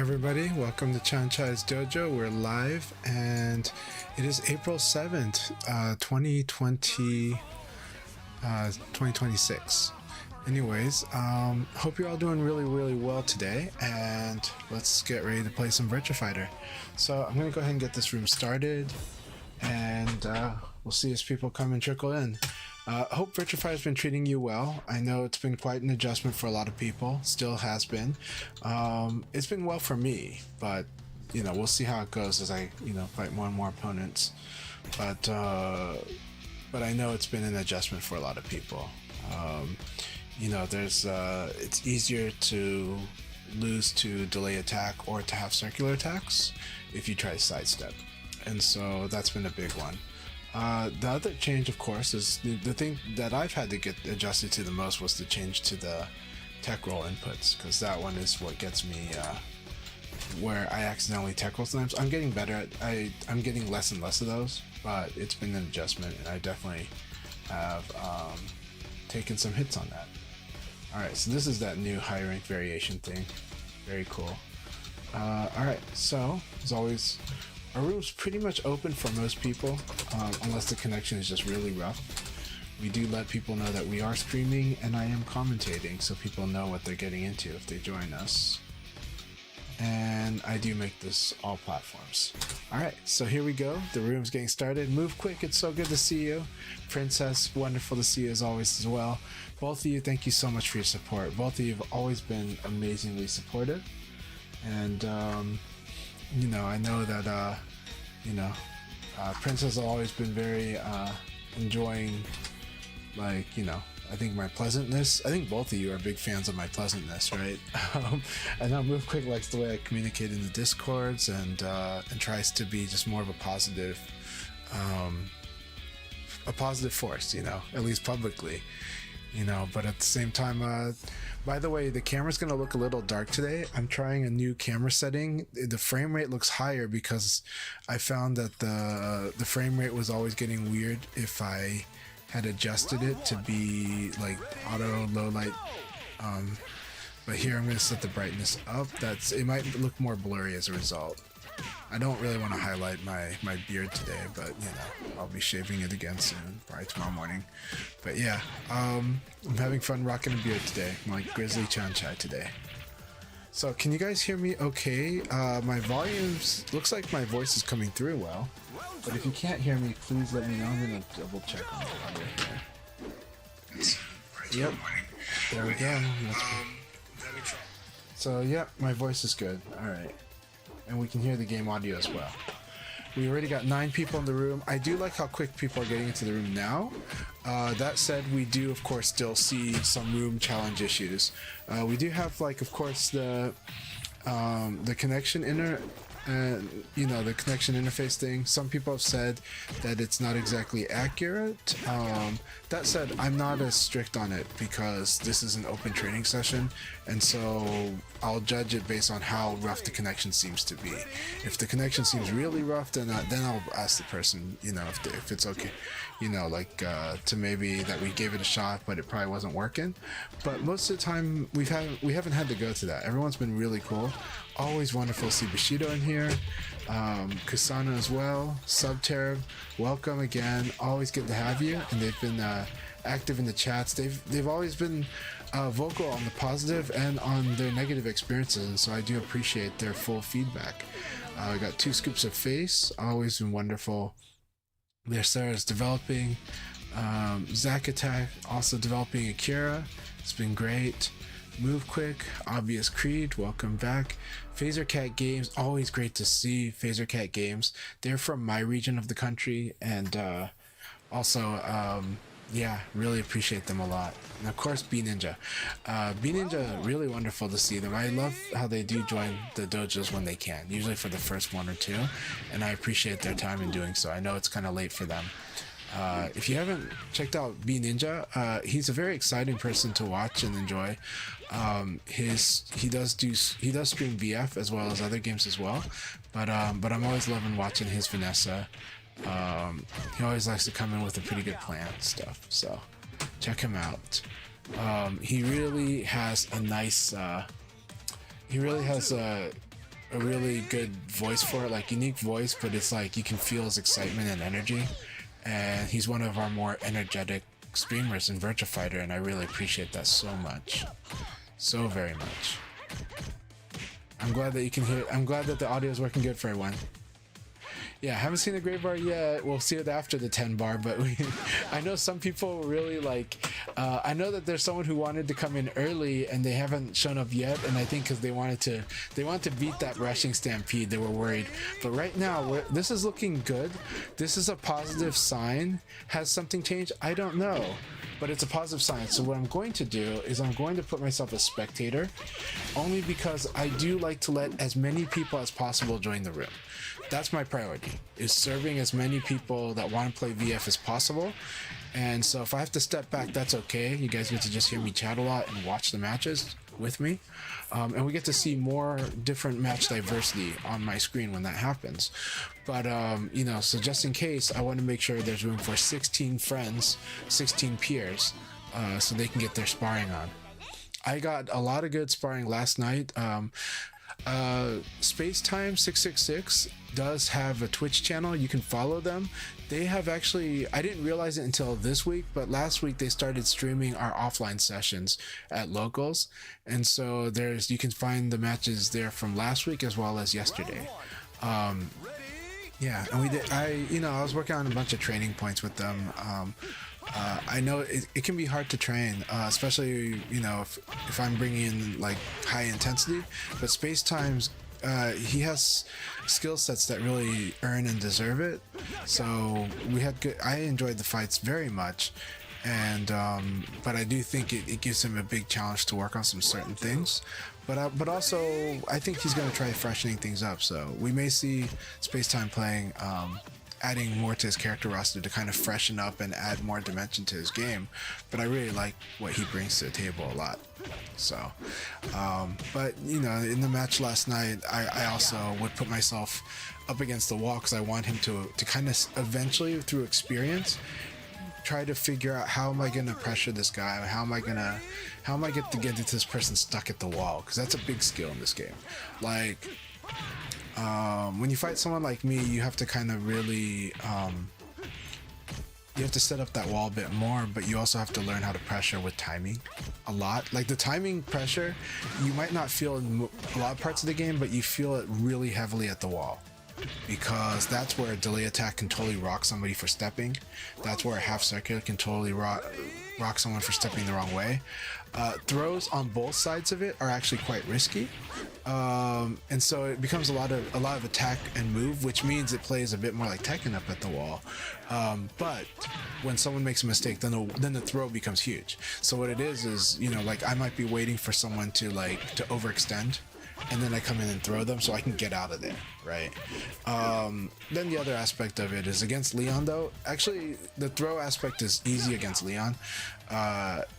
everybody, welcome to CHANCHAI'S Dojo. We're live and it is April 7th, 2026. Anyways, hope you're all doing really well today, and let's get ready to play some Virtua Fighter. So I'm gonna go ahead and get this room started, and we'll see as people come and trickle in. Hope Virtua Fighter's been treating you well. I know it's been quite an adjustment for a lot of people, still has been. It's been well for me, but you know, we'll see how it goes as I, fight more and more opponents. But I know it's been an adjustment for a lot of people. There's it's easier to lose to delay attack or to have circular attacks if you try sidestep, and so that's been a big one. The other change, of course, is the thing that I've had to get adjusted to the most was the change to the tech roll inputs, because that one is what gets me where I accidentally tech roll sometimes. I'm getting better at I'm getting less and less of those, but it's been an adjustment, and I definitely have taken some hits on that. Alright, so this is that new high rank variation thing. Very cool. Alright, so as always, our room's pretty much open for most people, unless the connection is just really rough. We do let people know that we are streaming and I am commentating, so people know what they're getting into if they join us. And I do make this all platforms. Alright, so here we go. The room's getting started. Move quick, it's so good to see you. Princess, wonderful to see you as always as well. Both of you, thank you so much for your support. Both of you have always been amazingly supportive. And I know that Princess has always been very enjoying, I think my pleasantness. I think both of you are big fans of my pleasantness, right? I know Move Quick likes the way I communicate in the Discords, and tries to be just more of a positive force, at least publicly. But at the same time, by the way, the camera's gonna look a little dark today. I'm trying a new camera setting. The frame rate looks higher because I found that the frame rate was always getting weird if I had adjusted it to be like auto low light. But here I'm gonna set the brightness up. It might look more blurry as a result. I don't really want to highlight my beard today, but I'll be shaving it again soon, probably tomorrow morning. But yeah, I'm having fun rocking a beard today. I'm like Grizzly Chanchai today. So can you guys hear me okay? My volumes, looks like my voice is coming through well, but if you can't hear me, please let me know. I'm gonna double check on the audio here. Yep, there we go. So yep, my voice is good. All right. And we can hear the game audio as well. We already got 9 people in the room. I do like how quick people are getting into the room now. That said, we do of course still see some room challenge issues. We do have of course the connection the connection interface thing. Some people have said that it's not exactly accurate. That said, I'm not as strict on it because this is an open training session, and so I'll judge it based on how rough the connection seems to be. If the connection seems really rough, then I'll ask the person, if it's okay, to maybe that we gave it a shot, but it probably wasn't working. But most of the time, we haven't had to go to that. Everyone's been really cool. Always wonderful to see Bushido in here, Kusana as well, Subterb, welcome again. Always good to have you, and they've been active in the chats. They've always been vocal on the positive and on their negative experiences, and so I do appreciate their full feedback. I got 2 scoops of face, always been wonderful. Their Sarah's developing, Zack Attack also developing Akira. It's been great. Move Quick, Obvious Creed, welcome back. Phaser Cat Games, always great to see Phaser Cat Games. They're from my region of the country, and really appreciate them a lot. And of course, B Ninja. B Ninja, really wonderful to see them. I love how they do join the dojos when they can, usually for the first 1 or 2, and I appreciate their time in doing so. I know it's kind of late for them. If you haven't checked out B Ninja, he's a very exciting person to watch and enjoy. He does stream VF as well as other games as well, but I'm always loving watching his Vanessa. He always likes to come in with a pretty good plan and stuff, so check him out. He really has a nice a really good voice for it, like unique voice, but it's like you can feel his excitement and energy. And he's one of our more energetic streamers in Virtua Fighter, and I really appreciate that so much. So very much. I'm glad that you can hear. I'm glad that the audio is working good for everyone. Yeah, haven't seen the gray bar yet. We'll see it after the 10 bar, but I know some people really like, I know that there's someone who wanted to come in early and they haven't shown up yet, and I think because they wanted to beat that rushing stampede, they were worried. But right now, this is looking good. This is a positive sign. Has something changed? I don't know, but it's a positive sign. So what I'm going to do is I'm going to put myself as spectator, only because I do like to let as many people as possible join the room. That's my priority, is serving as many people that want to play VF as possible. And so if I have to step back, that's okay. You guys get to just hear me chat a lot and watch the matches with me. And we get to see more different match diversity on my screen when that happens. But, you know, so just in case, I want to make sure there's room for 16 friends, 16 peers, so they can get their sparring on. I got a lot of good sparring last night. Spacetime 666 does have a Twitch channel. You can follow them. They have actually, I didn't realize it until this week, but last week they started streaming our offline sessions at locals, and so you can find the matches there from last week as well as yesterday. Yeah, and I was working on a bunch of training points with them. I know it can be hard to train, especially, you know, if I'm bringing in like high intensity, but Spacetime's he has skill sets that really earn and deserve it. So I enjoyed the fights very much, and but I do think it gives him a big challenge to work on some certain things. But also I think he's going to try freshening things up. So we may see Spacetime playing. Adding more to his character roster to kind of freshen up and add more dimension to his game, but I really like what he brings to the table a lot. So, but you know, in the match last night, I also would put myself up against the wall because I want him to kind of eventually, through experience, try to figure out how am I going to pressure this guy, how am I going to get this person stuck at the wall, because that's a big skill in this game. Like, when you fight someone like me, you have to kind of really, you have to set up that wall a bit more, but you also have to learn how to pressure with timing a lot. Like the timing pressure, you might not feel in a lot of parts of the game, but you feel it really heavily at the wall, because that's where a delay attack can totally rock somebody for stepping. That's where a half circular can totally rock someone for stepping the wrong way. Throws on both sides of it are actually quite risky, and so it becomes a lot of attack and move, which means it plays a bit more like Tekken up at the wall. But when someone makes a mistake, then the throw becomes huge. So what it is, you know, like I might be waiting for someone to overextend, and then I come in and throw them so I can get out of there, right? Then the other aspect of it is against Leon, though. Actually, the throw aspect is easy against Leon.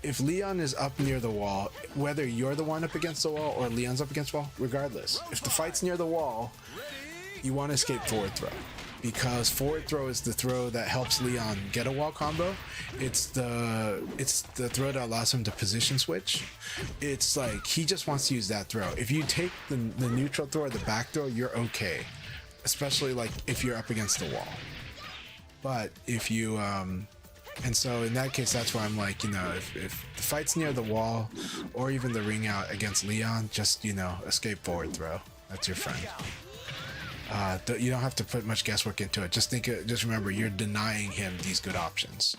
If Leon is up near the wall, whether you're the one up against the wall or Leon's up against the wall, regardless, if the fight's near the wall, you want to escape forward throw, because forward throw is the throw that helps Leon get a wall combo. It's the throw that allows him to position switch. It's like he just wants to use that throw. If you take the neutral throw or the back throw, you're okay, especially like if you're up against the wall. But if you and so in that case, that's why I'm like, you know, if the fight's near the wall or even the ring out against Leon, just, you know, escape forward throw. That's your friend. You don't have to put much guesswork into it. Just remember, you're denying him these good options.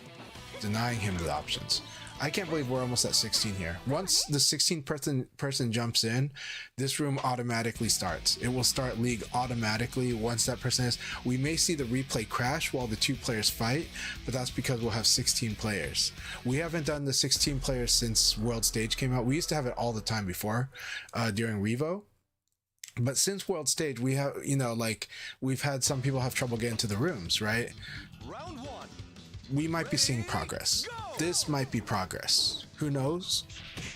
Denying him the options. I can't believe we're almost at 16 here. Once the 16th person jumps in, this room automatically starts. It will start League automatically once that person is. We may see the replay crash while the 2 players fight, but that's because we'll have 16 players. We haven't done the 16 players since World Stage came out. We used to have it all the time before, during Revo. But since World Stage, we have, you know, like, we've had some people have trouble getting to the rooms, right? Round 1. We might be seeing progress. This might be progress. Who knows?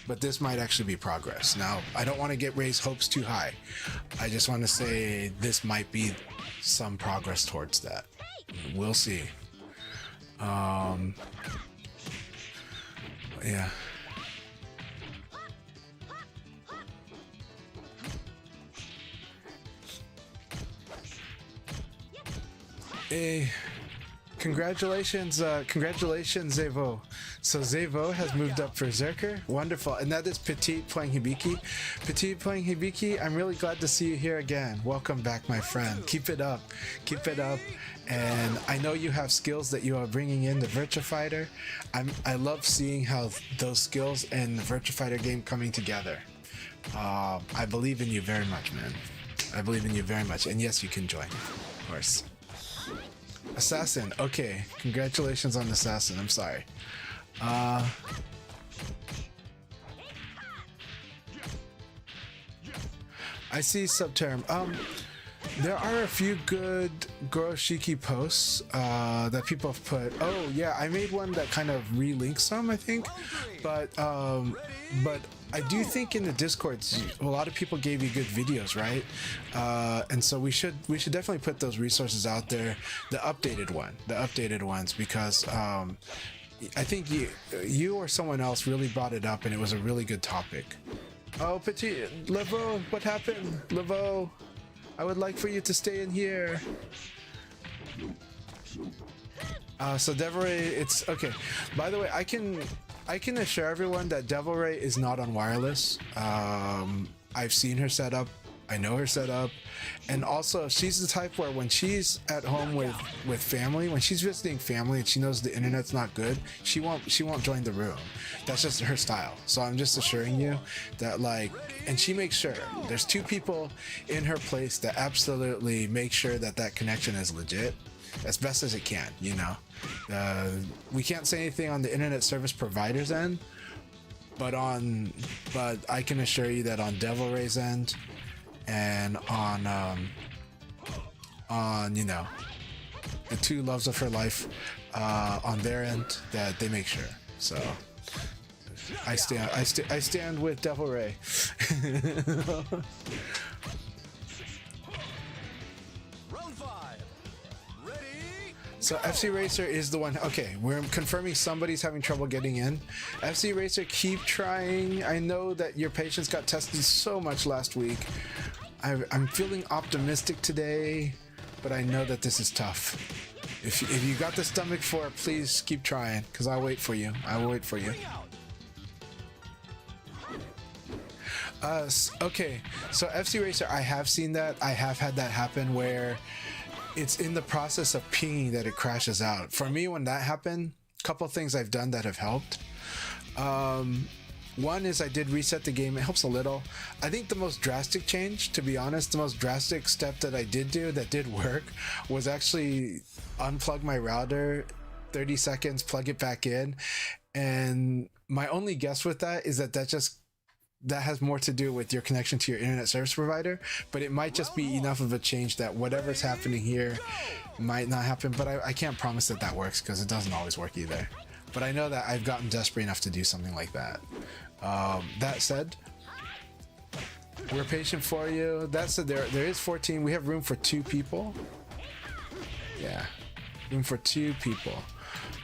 But this might actually be progress. Now, I don't want to raise hopes too high. I just want to say this might be some progress towards that. We'll see. Yeah. Eh, congratulations, congratulations, Zevo. So Zevo has moved up for Zerker. Wonderful. And that is Petite playing Hibiki. Petite playing Hibiki, I'm really glad to see you here again. Welcome back, my friend. Keep it up. Keep it up. And I know you have skills that you are bringing in the Virtua Fighter. I love seeing how those skills and the Virtua Fighter game coming together. I believe in you very much, man. I believe in you very much. And yes, you can join, of course. Assassin. Okay. Congratulations on Assassin. I'm sorry. I see Subterm. There are a few good Goroshiki posts that people have put. Oh yeah, I made one that kind of relinks some, I think, but I do think in the Discords a lot of people gave you good videos, right? And so we should definitely put those resources out there, the updated ones, because I think you or someone else really brought it up, and it was a really good topic. Oh, Petit Levo, what happened, Levo? I would like for you to stay in here. So Devil Ray, it's okay. By the way, I can assure everyone that Devil Ray is not on wireless. I've seen her setup. I know her setup, and also she's the type where when she's at home with family, when she's visiting family and she knows the internet's not good, she won't join the room. That's just her style. So I'm just assuring you that, like, and she makes sure there's 2 people in her place that absolutely make sure that that connection is legit as best as it can, you know. We can't say anything on the internet service provider's end, but I can assure you that on Devil Ray's end and on you know, the 2 loves of her life on their end, that they make sure. So I stand with Devil Ray. So FC Racer is the one. Okay, we're confirming somebody's having trouble getting in. FC Racer, keep trying. I know that your patience got tested so much last week. I'm feeling optimistic today, but I know that this is tough. If you got the stomach for it, please keep trying, because I'll wait for you. I will wait for you. Okay, so FC Racer, I have seen that. I have had that happen where it's in the process of pinging that it crashes out. For me, when that happened, a couple things I've done that have helped. One is I did reset the game. It helps a little. I think the most drastic change, to be honest, the most drastic step that I did do that did work was actually unplug my router, 30 seconds, plug it back in. And my only guess with that is that that has more to do with your connection to your internet service provider, but it might just be enough of a change that whatever's happening here might not happen. But I can't promise that that works, because it doesn't always work either. But I know that I've gotten desperate enough to do something like that. That said, we're patient for you. That said, there is 14. We have room for 2 people. Yeah, room for 2 people.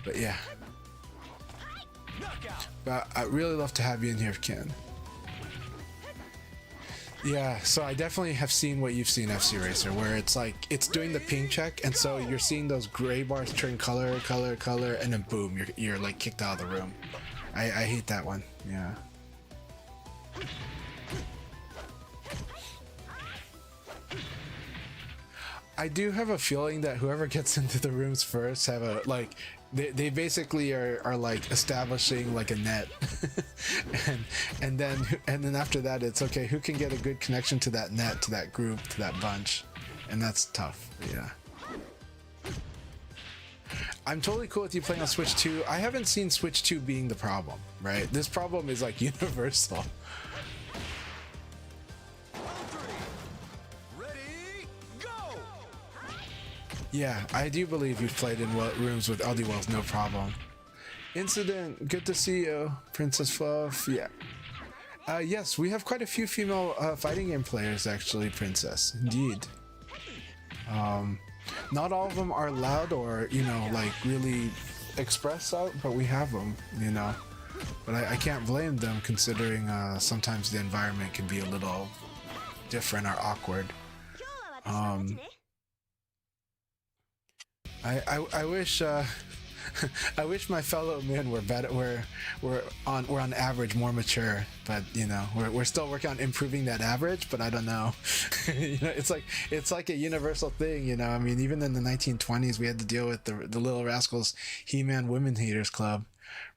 But yeah, but I'd really love to have you in here if you can. Yeah, so I definitely have seen what you've seen, FC Racer, where it's like it's doing the ping check, and so you're seeing those gray bars turn color, and then boom, you're like kicked out of the room. I hate that one. Yeah. I do have a feeling that whoever gets into the rooms first have a like. They basically are like establishing like a net, and then after that it's okay, who can get a good connection to that net, to that group, to that bunch, and that's tough. Yeah, I'm totally cool with you playing on Switch 2. I haven't seen Switch 2 being the problem, right? This problem is like universal. Yeah, I do believe you've played in rooms with LD Wells, no problem. Incident, good to see you, Princess Fluff. Yeah. Yes, we have quite a few female fighting game players, actually, Princess. Indeed. Not all of them are loud or, you know, like really express out, but we have them, you know. But I can't blame them, considering sometimes the environment can be a little different or awkward. I wish I wish my fellow men were better. We're on average more mature, but you know we're still working on improving that average. But I don't know. You know, it's like a universal thing. You know, I mean, even in the 1920s, we had to deal with the Little Rascals He-Man Women Haters Club,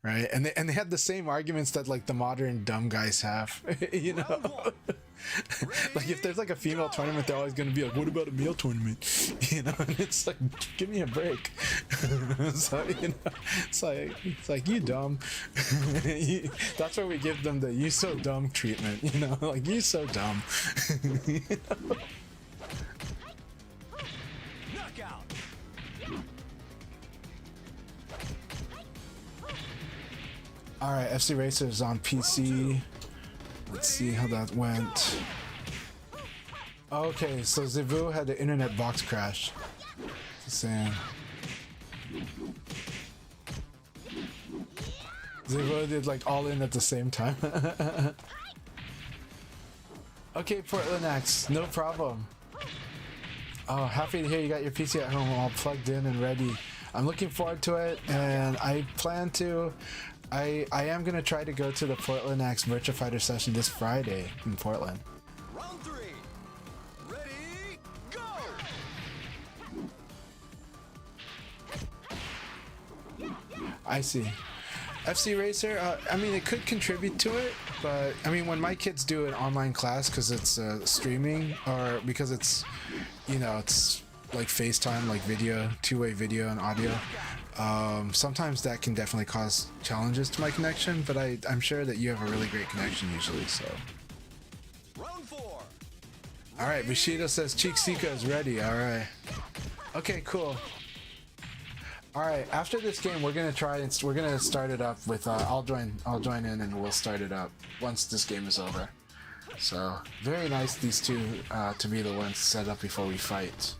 right? And they had the same arguments that like the modern dumb guys have. You know. Like if there's like a female tournament, they're always gonna be like, what about a male tournament? You know, and it's like, give me a break. So, you know, it's like you dumb. That's where we give them the you so dumb treatment, you know, like you so dumb. You know? Alright, FC Racer's on PC. Let's see how that went. Okay, so Zivu had the internet box crash. Just saying. Zivu did like all in at the same time. Okay, Portland X, no problem. Oh, happy to hear you got your PC at home all plugged in and ready. I'm looking forward to it, and I plan to. I am gonna try to go to the Portland X Virtua Fighter session this Friday in Portland. Round 3. Ready, go. I see. FC Racer, I mean, it could contribute to it, but I mean, when my kids do an online class because it's streaming or because it's, you know, it's like FaceTime, like video, two-way video and audio. Sometimes that can definitely cause challenges to my connection, but I'm sure that you have a really great connection usually, so. Round 4. Alright, Bushido says Cheeksika is ready, alright. Okay, cool. Alright, after this game we're gonna start it up with I'll join in and we'll start it up once this game is over. So very nice these two to be the ones set up before we fight.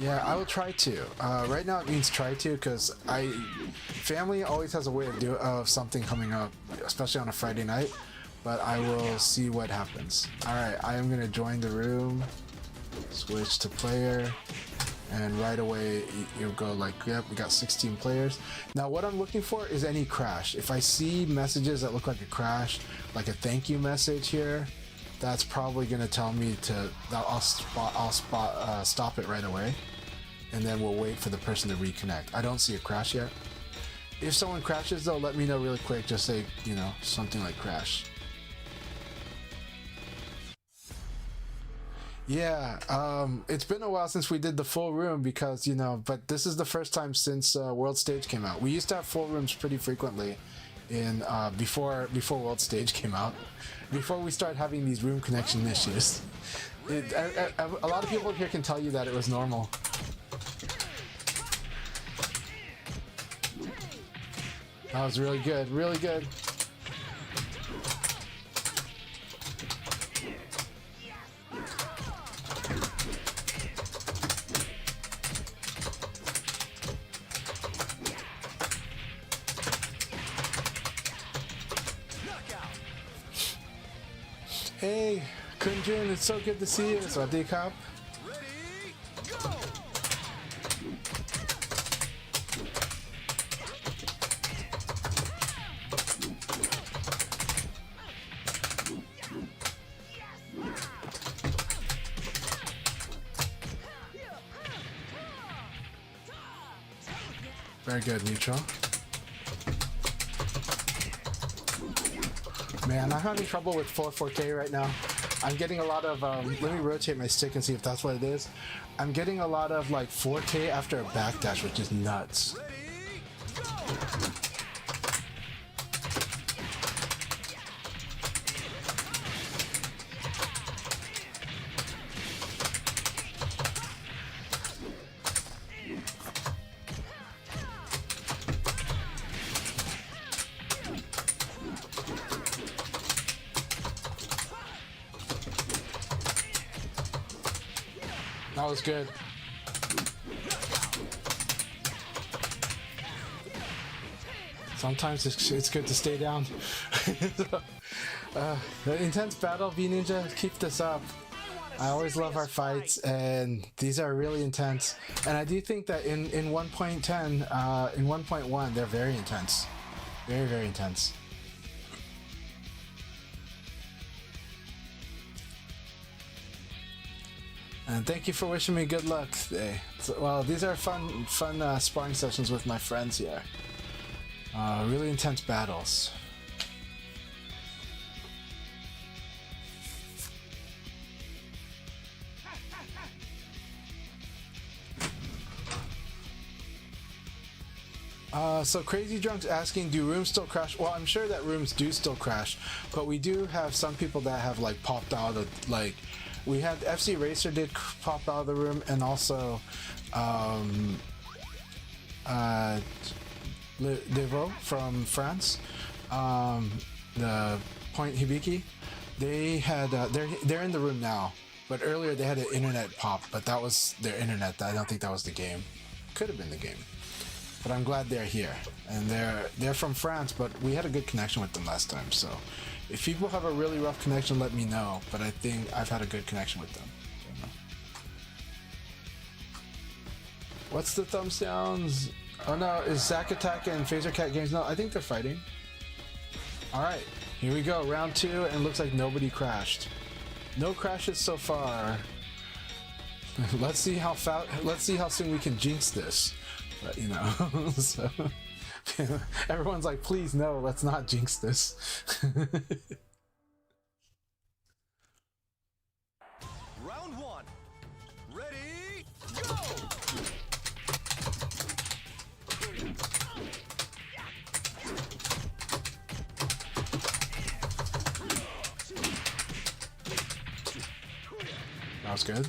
Yeah, I will try to. Right now it means try to because family always has a way of something coming up, especially on a Friday night. But I will see what happens. All right, I am gonna join the room, switch to player, and right away you'll go like, yep, we got 16 players. Now what I'm looking for is any crash. If I see messages that look like a crash, like a thank you message here, that's probably gonna tell me to. I'll stop it right away, and then we'll wait for the person to reconnect. I don't see a crash yet. If someone crashes though, let me know really quick. Just say, you know, something like crash. Yeah, it's been a while since we did the full room because, you know, but this is the first time since World Stage came out. We used to have full rooms pretty frequently in before World Stage came out. Before we start having these room connection issues. A lot of people here can tell you that it was normal. That was really good, really good. Hey, Kunjun, it's so good to see you. Swadikap. Ready, go. Very good, neutral. Man, I'm having trouble with 4K right now. I'm getting a lot of, let me rotate my stick and see if that's what it is. I'm getting a lot of like 4K after a backdash, which is nuts. Ready, go. That was good. Sometimes it's good to stay down. The intense battle, V Ninja, keep this up. I always love our fights, and these are really intense. And I do think that in 1.10, in 1.1, they're very intense. Very, very intense. And thank you for wishing me good luck today. So, well, these are fun sparring sessions with my friends here. Really intense battles. So Crazy Drunk's asking, do rooms still crash? Well, I'm sure that rooms do still crash, but we do have some people that have like popped out of, like, we had FC Racer did pop out of the room, and also Devo from France, the Point Hibiki, they had they're in the room now, but earlier they had an internet pop, but that was their internet. I don't think that was the game. Could have been the game, but I'm glad they're here, and they're from France, but we had a good connection with them last time. So if people have a really rough connection, let me know, but I think I've had a good connection with them. What's the thumbs downs? Oh no, is Zack Attack and Phaser Cat games? No, I think they're fighting. Alright, here we go, round 2, and looks like nobody crashed. No crashes so far. Let's see how soon we can jinx this. But, you know, so everyone's like, please no, let's not jinx this. Round 1. Ready, go! That was good.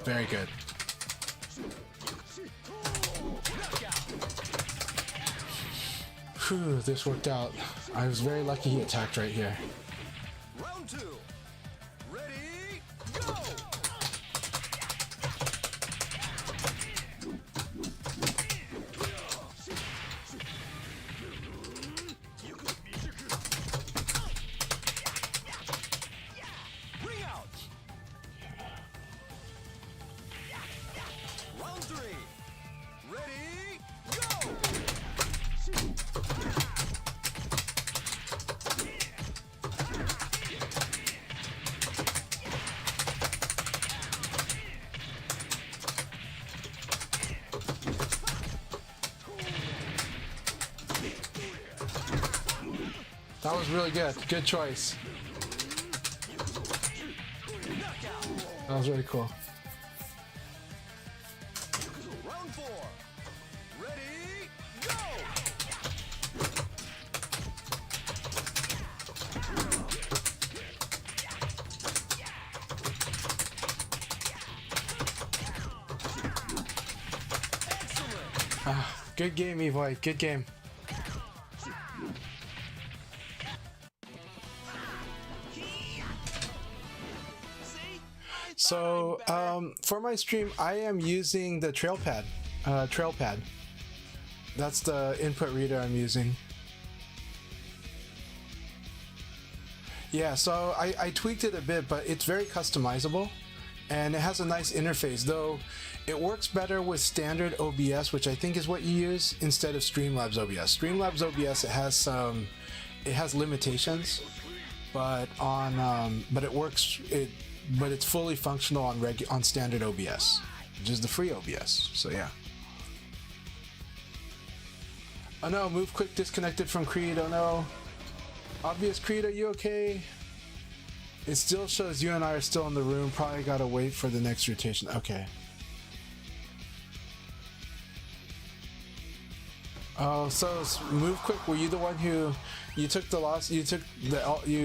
Very good. Whew, this worked out. I was very lucky he attacked right here. Round 2. Ready, go! Ring out! Round 3. Ready, go! That was really good. Good choice. That was really cool. Round 4. Ready, go! Excellent! Good game, Evoy. Good game. So, for my stream, I am using the Trailpad. That's the input reader I'm using. Yeah, so I tweaked it a bit, but it's very customizable, and it has a nice interface, though it works better with standard OBS, which I think is what you use, instead of Streamlabs OBS. Streamlabs OBS, it has limitations, but it's fully functional on standard OBS, which is the free OBS. So yeah. Oh no, Move Quick disconnected from Creed. Oh no. Obvious Creed, are you okay? It still shows you and I are still in the room. Probably gotta wait for the next rotation. Okay. Oh, so Move Quick, were you the one who you took the loss? You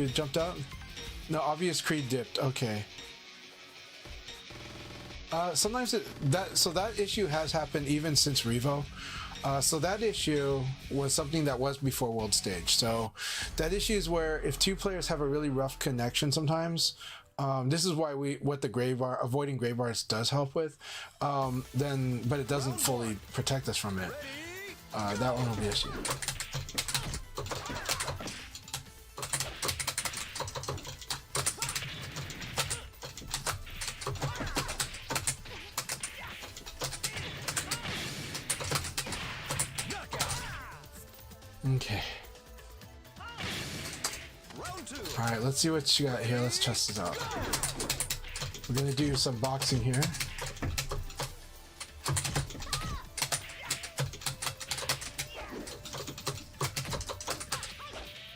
jumped out? No, Obvious Creed dipped. Okay. Sometimes that issue has happened even since Revo. So that issue was something that was before World Stage. So that issue is where if two players have a really rough connection sometimes, this is why what the gray bar, avoiding gray bars does help with, but it doesn't fully protect us from it. That one will be a shield. Okay. Alright, let's see what you got here. Let's test this out. We're gonna do some boxing here.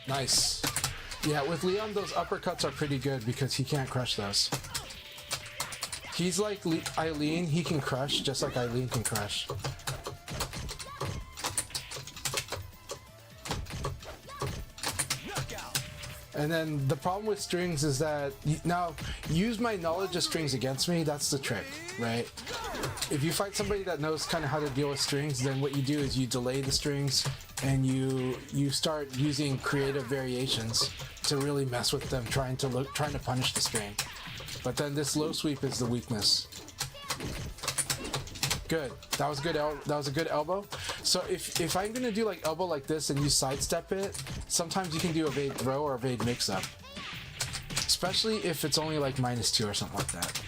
Nice. Yeah, with Leon, those uppercuts are pretty good because he can't crush those. He's like Eileen, he can crush just like Eileen can crush. And then the problem with strings is that, now, use my knowledge of strings against me, that's the trick, right? If you fight somebody that knows kind of how to deal with strings, then what you do is you delay the strings and you start using creative variations to really mess with them, trying to punish the string. But then this low sweep is the weakness. Good. That was good. That was a good elbow. So if I'm gonna do like elbow like this and you sidestep it, sometimes you can do evade throw or evade mix up. Especially if it's only like -2 or something like that.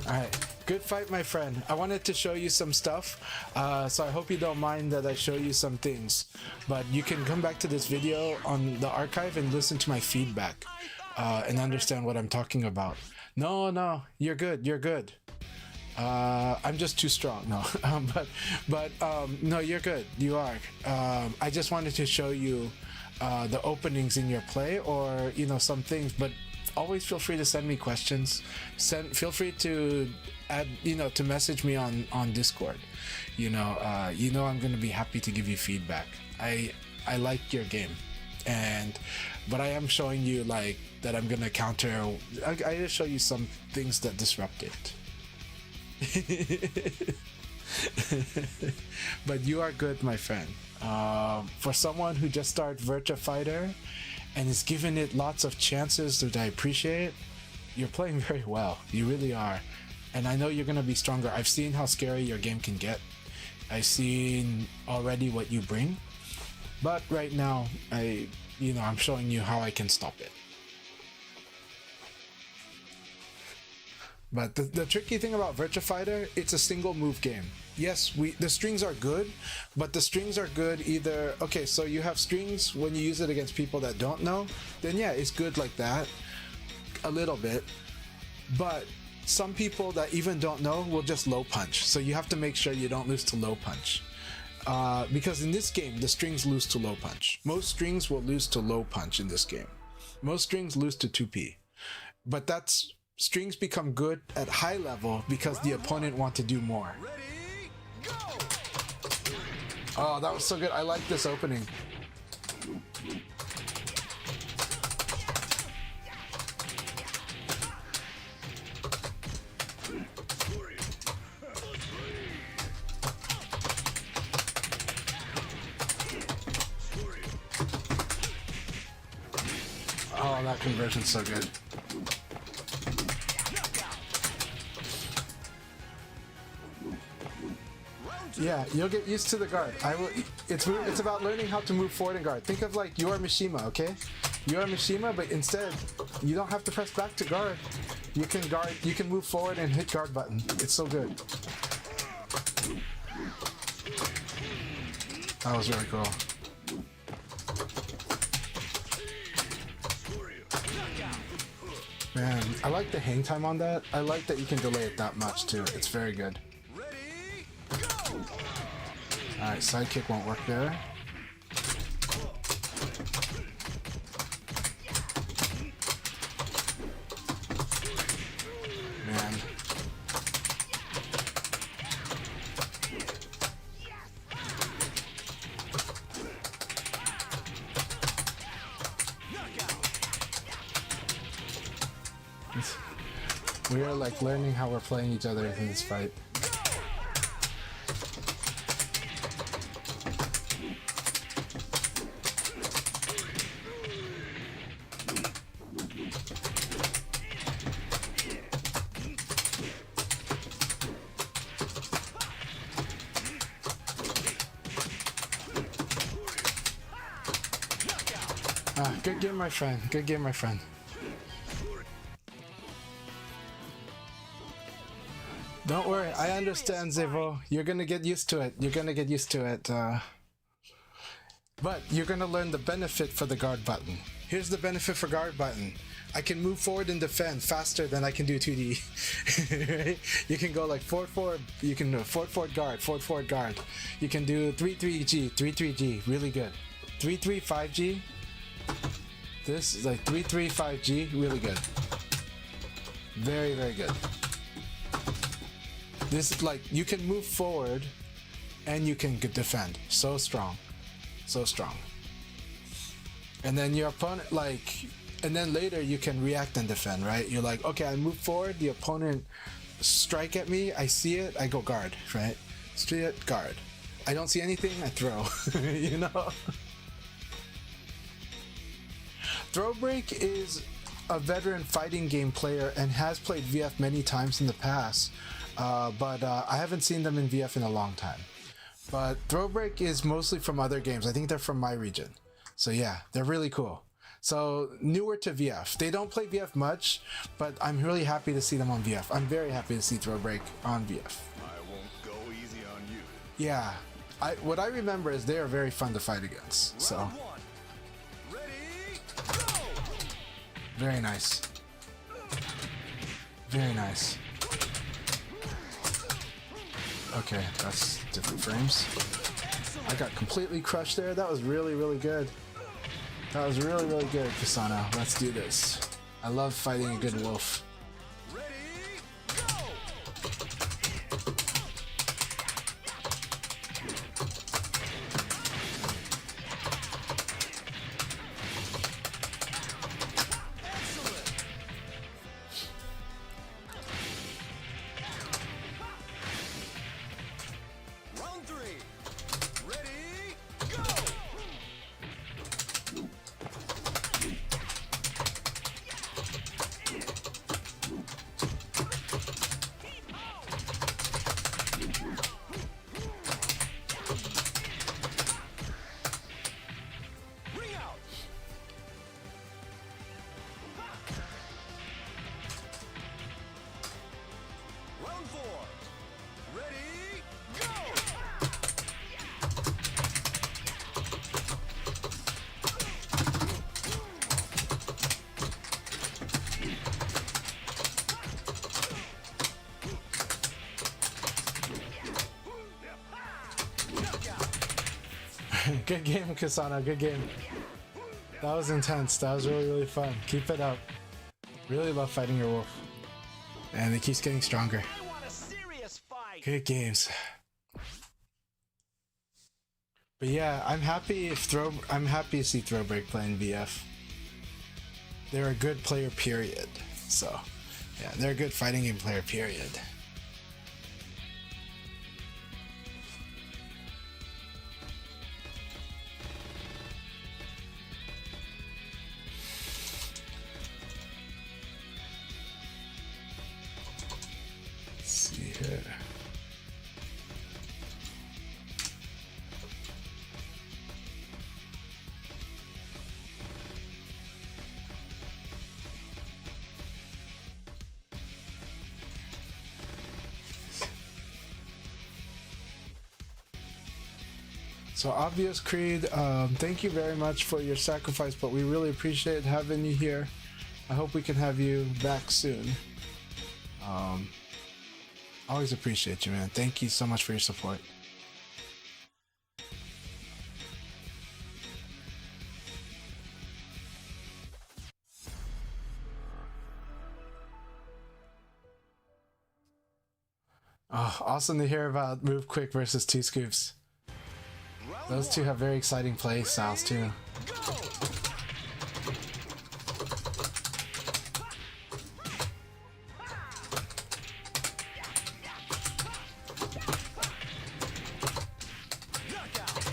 Alright, good fight, my friend. I wanted to show you some stuff, so I hope you don't mind that I show you some things. But you can come back to this video on the archive and listen to my feedback and understand what I'm talking about. No, you're good, you're good. I'm just too strong, no. No, you're good, you are. I just wanted to show you the openings in your play, or, you know, some things, but always feel free to send me questions. Feel free to add, you know, to message me on Discord. You know, I'm gonna be happy to give you feedback. I like your game, but I am showing you like that I'm gonna counter. I just show you some things that disrupt it. But you are good, my friend. For someone who just started Virtua Fighter and is given it lots of chances that I appreciate, you're playing very well. You really are. And I know you're gonna be stronger. I've seen how scary your game can get. I've seen already what you bring. But right now, I'm showing you how I can stop it. But the tricky thing about Virtua Fighter, it's a single move game. Yes, the strings are good, but the strings are good either... Okay, so you have strings when you use it against people that don't know, then yeah, it's good like that, a little bit. But some people that even don't know will just low punch, so you have to make sure you don't lose to low punch. Because in this game, the strings lose to low punch. Most strings will lose to low punch in this game. Most strings lose to 2P. But strings become good at high level because the opponent want to do more. Oh, that was so good. I like this opening. Oh, that conversion's so good. Yeah, you'll get used to the guard. It's about learning how to move forward and guard. Think of like you are Mishima, okay? You are Mishima, but instead you don't have to press back to guard. You can guard. You can move forward and hit guard button. It's so good. That was really cool. Man, I like the hang time on that. I like that you can delay it that much too. It's very good. Alright, side kick won't work there. Man. We are like learning how we're playing each other in this fight. Good game, my friend. Good game, my friend. Don't worry, I understand, Zevo. You're gonna get used to it. You're gonna get used to it. But you're gonna learn the benefit for the guard button. Here's the benefit for guard button. I can move forward and defend faster than I can do 2D. Right? You can go like forward forward. You can forward forward guard, forward forward guard. You can do 3-3G, 3-3G, really good. 3-3-5G. This is like 3-3-5G, really good. Very, very good. This, like, you can move forward and you can defend. So strong. So strong. And then your opponent, like, and then later you can react and defend, right? You're like, okay, I move forward, the opponent strike at me, I see it, I go guard, right? Straight guard. I don't see anything, I throw. You know? Throwbreak is a veteran fighting game player and has played VF many times in the past, but I haven't seen them in VF in a long time. But Throwbreak is mostly from other games. I think they're from my region. So yeah, they're really cool. So newer to VF. They don't play VF much, but I'm really happy to see them on VF. I'm very happy to see Throwbreak on VF. I won't go easy on you. Yeah, what I remember is they are very fun to fight against. So Round one. Ready, go! very nice. Very nice. Okay, that's different frames. I got completely crushed there. That was really, really good. That was really, really good, Kasana. Let's do this. I love fighting a good wolf. Ready, go! Excellent! Round three. Ready, go! Ring out. Round four. Ready, go! Good game, Kasana. Good game. That was intense. That was really, really fun. Keep it up. Really love fighting your wolf. And it keeps getting stronger. I want a serious fight. Good games. But yeah, I'm happy to see Throwbreak playing VF. They're a good player, period. So yeah, they're a good fighting game player, period. Let's see here. So Obvious Creed, thank you very much for your sacrifice, but we really appreciate having you here. I hope we can have you back soon. Always appreciate you, man. Thank you so much for your support. Oh, awesome to hear about Move Quick versus Two Scoops. Round Those two one. have very exciting play styles too. Go! Knockout.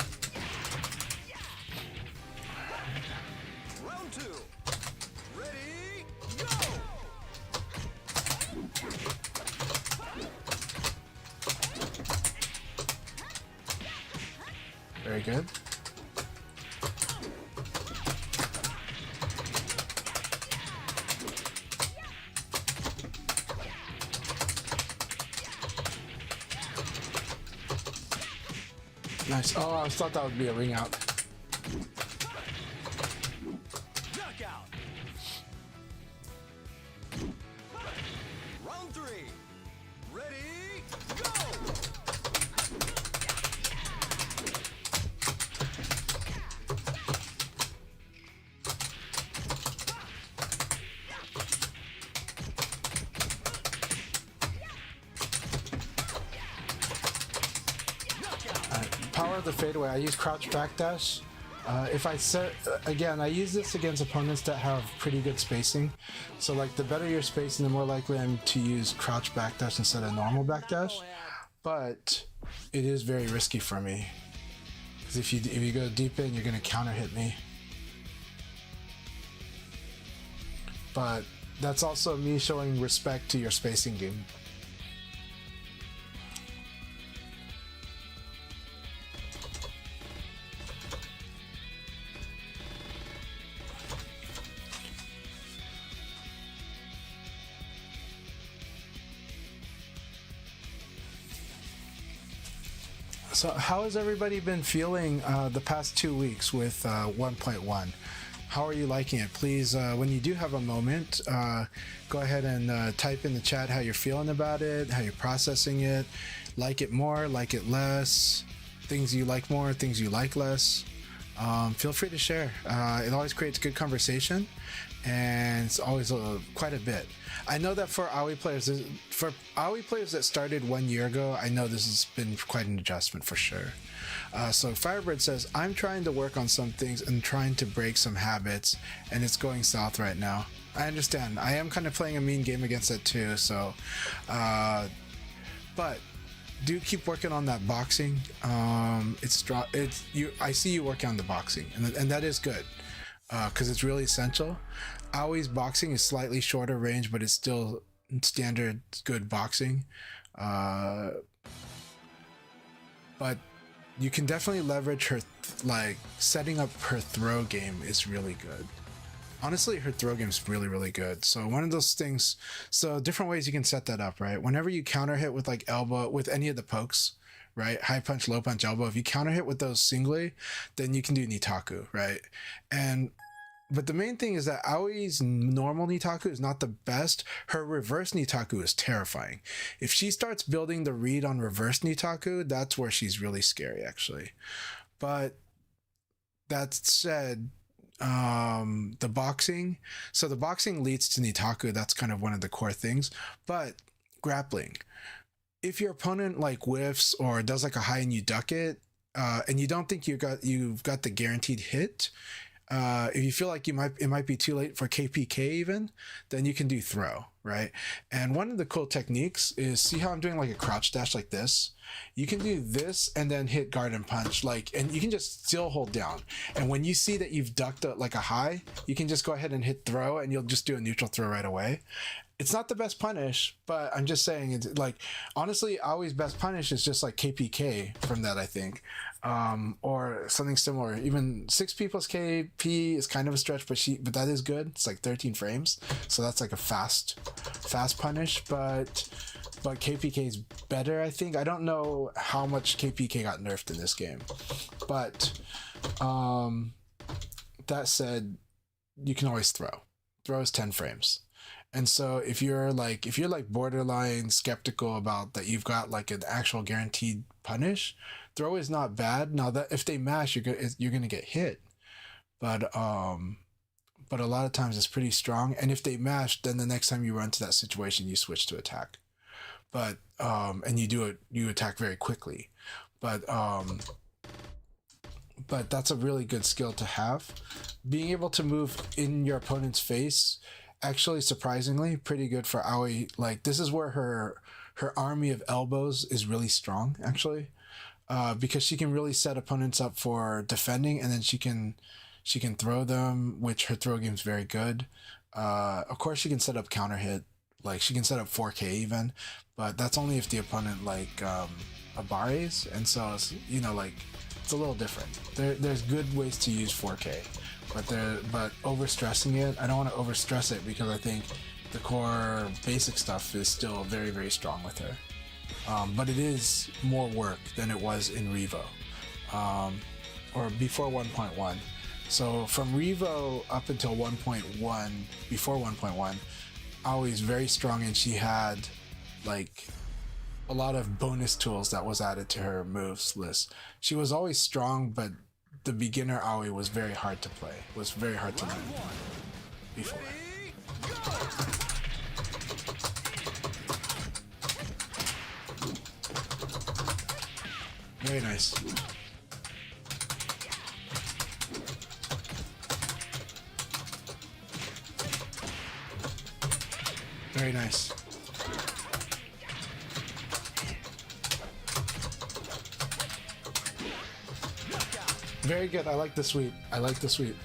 Round two. Ready, go! Very good. Nice. Oh, I thought that would be a ring out. Knockout. Round 3. Ready, go! Power of the fadeaway. I use crouch backdash. If I set again, I use this against opponents that have pretty good spacing. So like the better your spacing, the more likely I'm to use crouch backdash instead of normal backdash. But it is very risky for me because if you go deep in, you're gonna counter hit me. But that's also me showing respect to your spacing game. So how has everybody been feeling the past 2 weeks with 1.1? How are you liking it? Please, when you do have a moment, go ahead and type in the chat how you're feeling about it, how you're processing it, like it more, like it less, things you like more, things you like less. Feel free to share. It always creates good conversation, and it's always quite a bit. I know that for AoE players that started 1 year ago, I know this has been quite an adjustment for sure. So Firebird says, I'm trying to work on some things and trying to break some habits, and it's going south right now. I understand. I am kind of playing a mean game against it too, so but do keep working on that boxing. It's strong. I see you working on the boxing, and that is good because it's really essential. AoE's boxing is slightly shorter range, but it's still standard good boxing. But you can definitely leverage her, like setting up her throw game is really good. Honestly, her throw game is really, really good. So one of those things, so different ways you can set that up, right? Whenever you counter hit with like elbow, with any of the pokes, right? High punch, low punch, elbow. If you counter hit with those singly, then you can do Nitaku, right? But the main thing is that Aoi's normal Nitaku is not the best. Her reverse Nitaku is terrifying. If she starts building the read on reverse Nitaku, that's where she's really scary, actually. But that said, the boxing leads to Nitaku. That's kind of one of the core things. But grappling, if your opponent like whiffs or does like a high and you duck it, and you don't think you've got the guaranteed hit, if you feel like it might be too late for KPK even, then you can do throw, right? And one of the cool techniques is, see how I'm doing like a crouch dash like this? You can do this and then hit guard and punch, and you can just still hold down. And when you see that you've ducked like a high, you can just go ahead and hit throw, and you'll just do a neutral throw right away. It's not the best punish, but I'm just saying, it's like, honestly, always best punish is just like KPK from that, I think. Or something similar. Even 6P plus KP is kind of a stretch, but that is good. It's like 13 frames, so that's like a fast punish. But KPK is better, I think. I don't know how much KPK got nerfed in this game, but that said, you can always throw. Throw is 10 frames. And so if you're like borderline skeptical about that you've got like an actual guaranteed punish, throw is not bad. Now that if they mash, you're gonna get hit, but a lot of times it's pretty strong. And if they mash, then the next time you run to that situation, you switch to attack. But and you attack very quickly. But that's a really good skill to have. Being able to move in your opponent's face, actually surprisingly pretty good for Aoi. Like, this is where her army of elbows is really strong, actually, because she can really set opponents up for defending, and then she can throw them, which her throw game is very good. Of course, she can set up counter hit, like she can set up 4K even, but that's only if the opponent like Abares, and so it's, like, it's a little different. There's good ways to use 4K. But overstressing it, I don't want to overstress it, because I think the core basic stuff is still very, very strong with her. But it is more work than it was in Revo. or before 1.1. So from Revo up until 1.1, before 1.1, Aoi is very strong, and she had like a lot of bonus tools that was added to her moves list. She was always strong, but the beginner Aoi was very hard to play. Was very hard to learn before. Very nice. Very nice. Very good. I like the sweep. I like the sweep.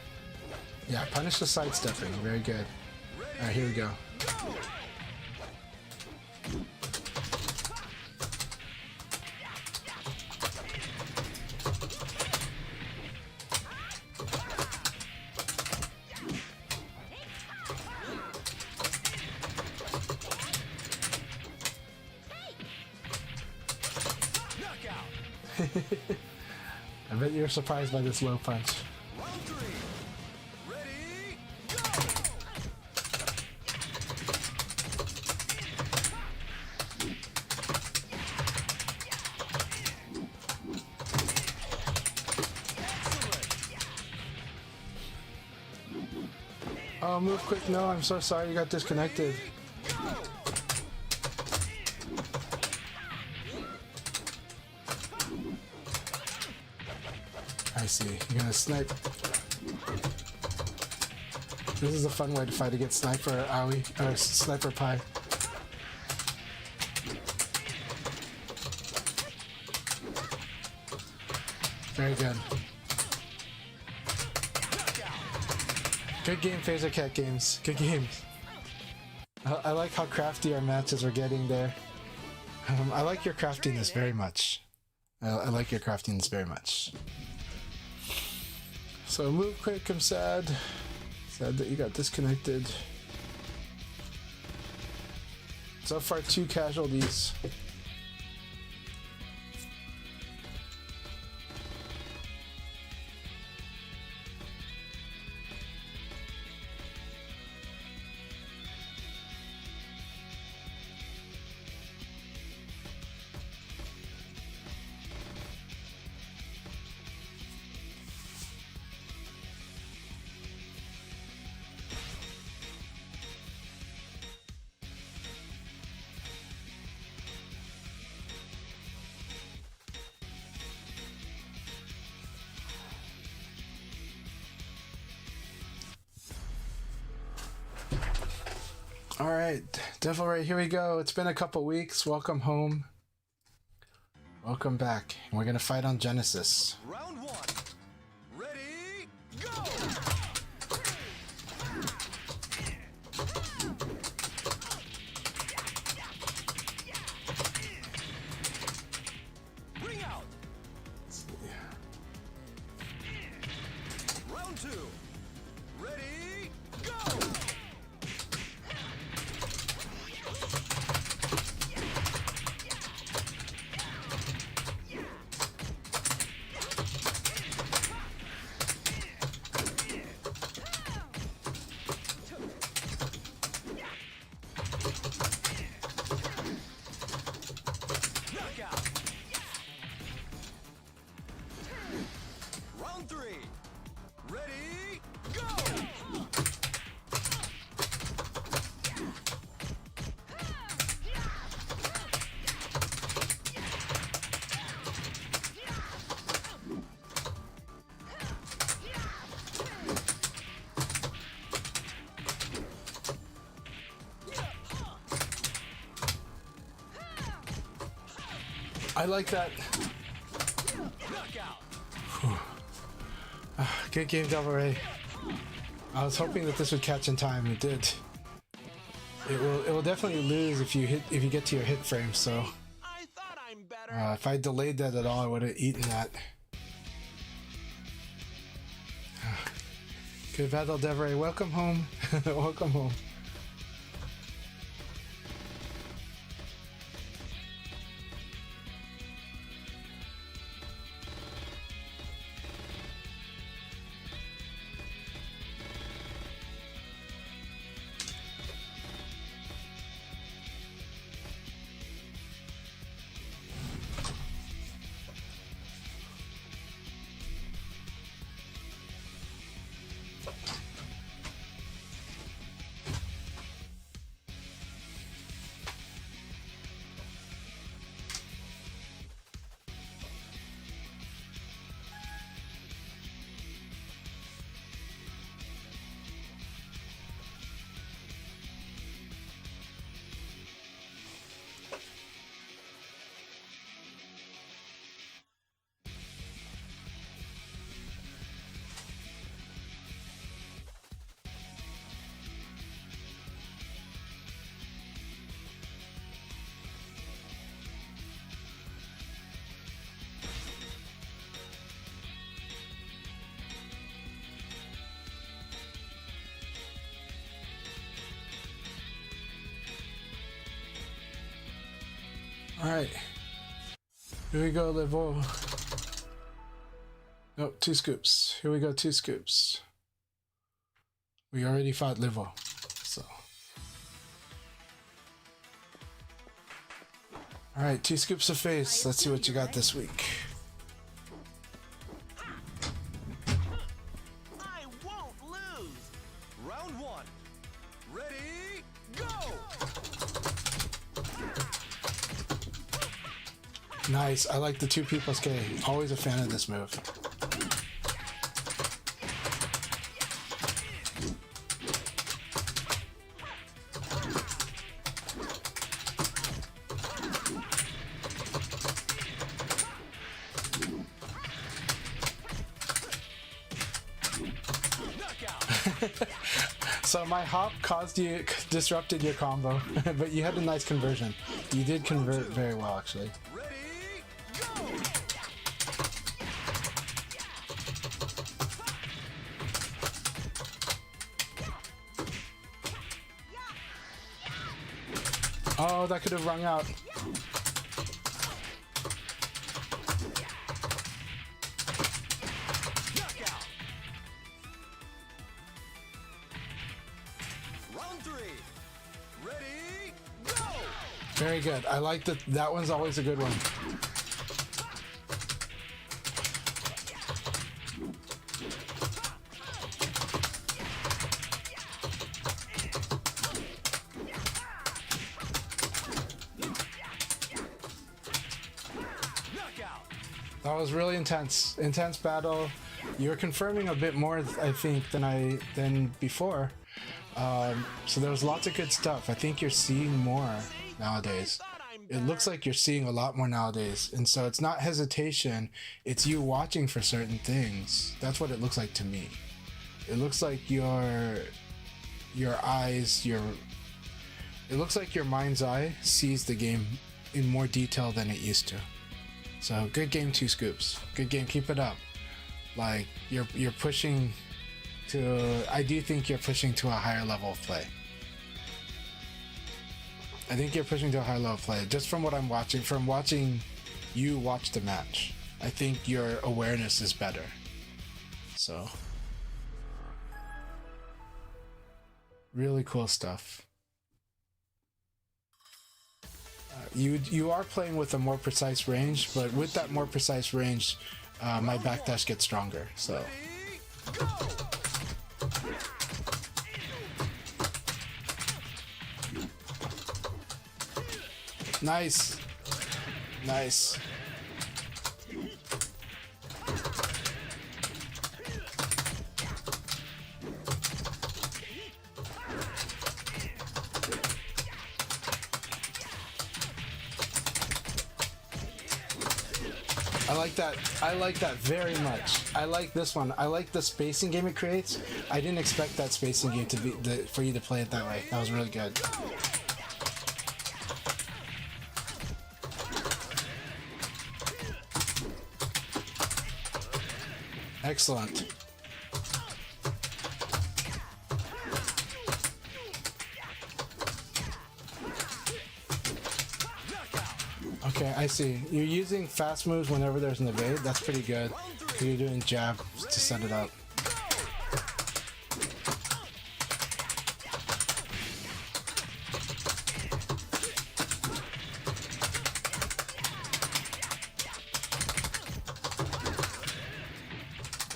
Yeah, punish the sidestepping. Very good. Alright, here we go. I bet you're surprised by this low punch. Round 3. Ready, go! Oh, move quick. No, I'm so sorry you got disconnected. I see. You're gonna snipe. This is a fun way to fight against Sniper Aoi, or Sniper Pi. Very good. Good game, Phaser Cat Games. Good games. I like how crafty our matches are getting there. I like your craftiness very much. I like your craftiness very much. So move quick, I'm sad. Sad that you got disconnected. So far, 2 casualties. All right, Devil Ray, here we go. It's been a couple weeks. Welcome home. Welcome back. We're gonna fight on Genesis. Round 1. Ready, go! Bring out. Round 2. Ready, go! Round 3. Ready, go! I like that. Knockout. Good game, Devil Ray. I was hoping that this would catch in time. It did. It will definitely lose if you get to your hit frame. So I thought I'm better. if I delayed that at all, I would have eaten that. Good battle, Devil Ray. Welcome home. Welcome home. Alright. Here we go, Livo. Nope, 2 scoops. Here we go, 2 scoops. We already fought Livo, so. Alright, 2 scoops of face. Let's see what you got this week. I won't lose. Round 1. Ready, go! Nice, I like the 2 people's K. Always a fan of this move. So my hop disrupted your combo, but you had a nice conversion. You did convert very well, actually. Ready, go! Oh, that could have rung out. Knockout. Round 3. Ready, go! Very good. I like that. That one's always a good one. Knockout. That was really intense. Intense battle. You're confirming a bit more, I think, than before. So there was lots of good stuff. I think you're seeing more nowadays. It looks like you're seeing a lot more nowadays. And so it's not hesitation, it's you watching for certain things. That's what it looks like to me. It looks like your eyes, it looks like your mind's eye sees the game in more detail than it used to. So good game, 2 scoops. Good game, keep it up. Like you're pushing to, I do think you're pushing to a higher level of play. I think you're pushing to a higher level of play. Just from what I'm watching, from watching you watch the match, I think your awareness is better. So, really cool stuff. You are playing with a more precise range, but with that more precise range, my backdash gets stronger. So. Go! Nice. Nice. I like that very much. I like this one. I like the spacing game it creates. I didn't expect that spacing game to be for you to play it that way. That was really good. Excellent. Okay, I see. You're using fast moves whenever there's an evade. That's pretty good. You're doing jab to set it up.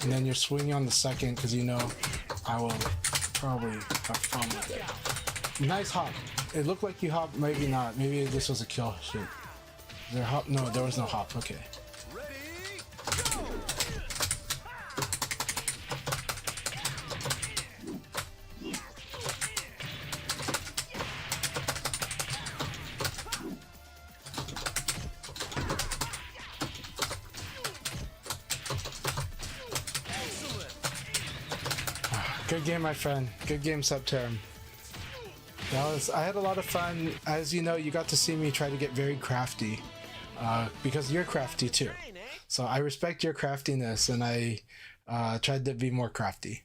And then you're swinging on the second because you know I will probably have fun with it. Nice hop. It looked like you hopped, maybe not. Maybe this was a kill shoot. Is there hop? No, there was no hop. Okay. Ready, go! Good game, my friend. Good game, Subterm. I had a lot of fun. As you know, you got to see me try to get very crafty. Because you're crafty too. So I respect your craftiness, and I tried to be more crafty.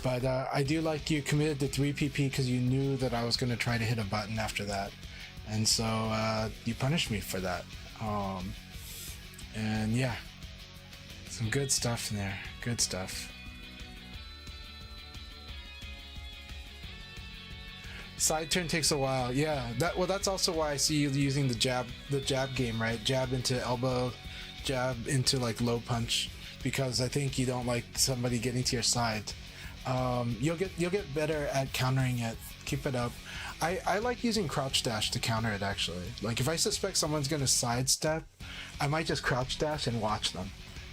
But I do like you committed to 3 PP because you knew that I was going to try to hit a button after that. and so you punished me for that. And yeah, some good stuff in there. Good stuff. Side turn takes a while. Yeah, that's also why I see you using the jab game, right? Jab into elbow, jab into like low punch, because I think you don't like somebody getting to your side. You'll get better at countering it. Keep it up. I like using crouch dash to counter it, actually. Like if I suspect someone's gonna sidestep, I might just crouch dash and watch them.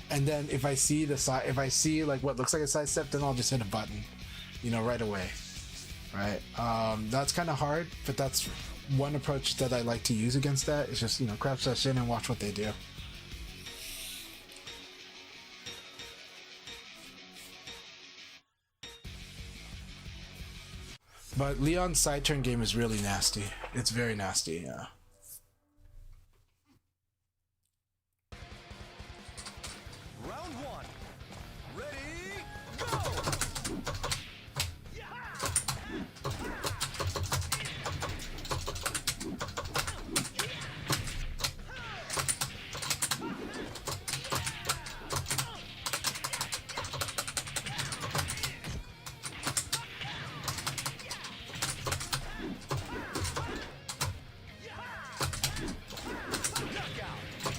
And then if I see like what looks like a sidestep, then I'll just hit a button, right away. Right? That's kind of hard, but that's one approach that I like to use against that. It's just, crouch dash in and watch what they do. But Leon's side turn game is really nasty. It's very nasty, yeah. Round one. Ready, go!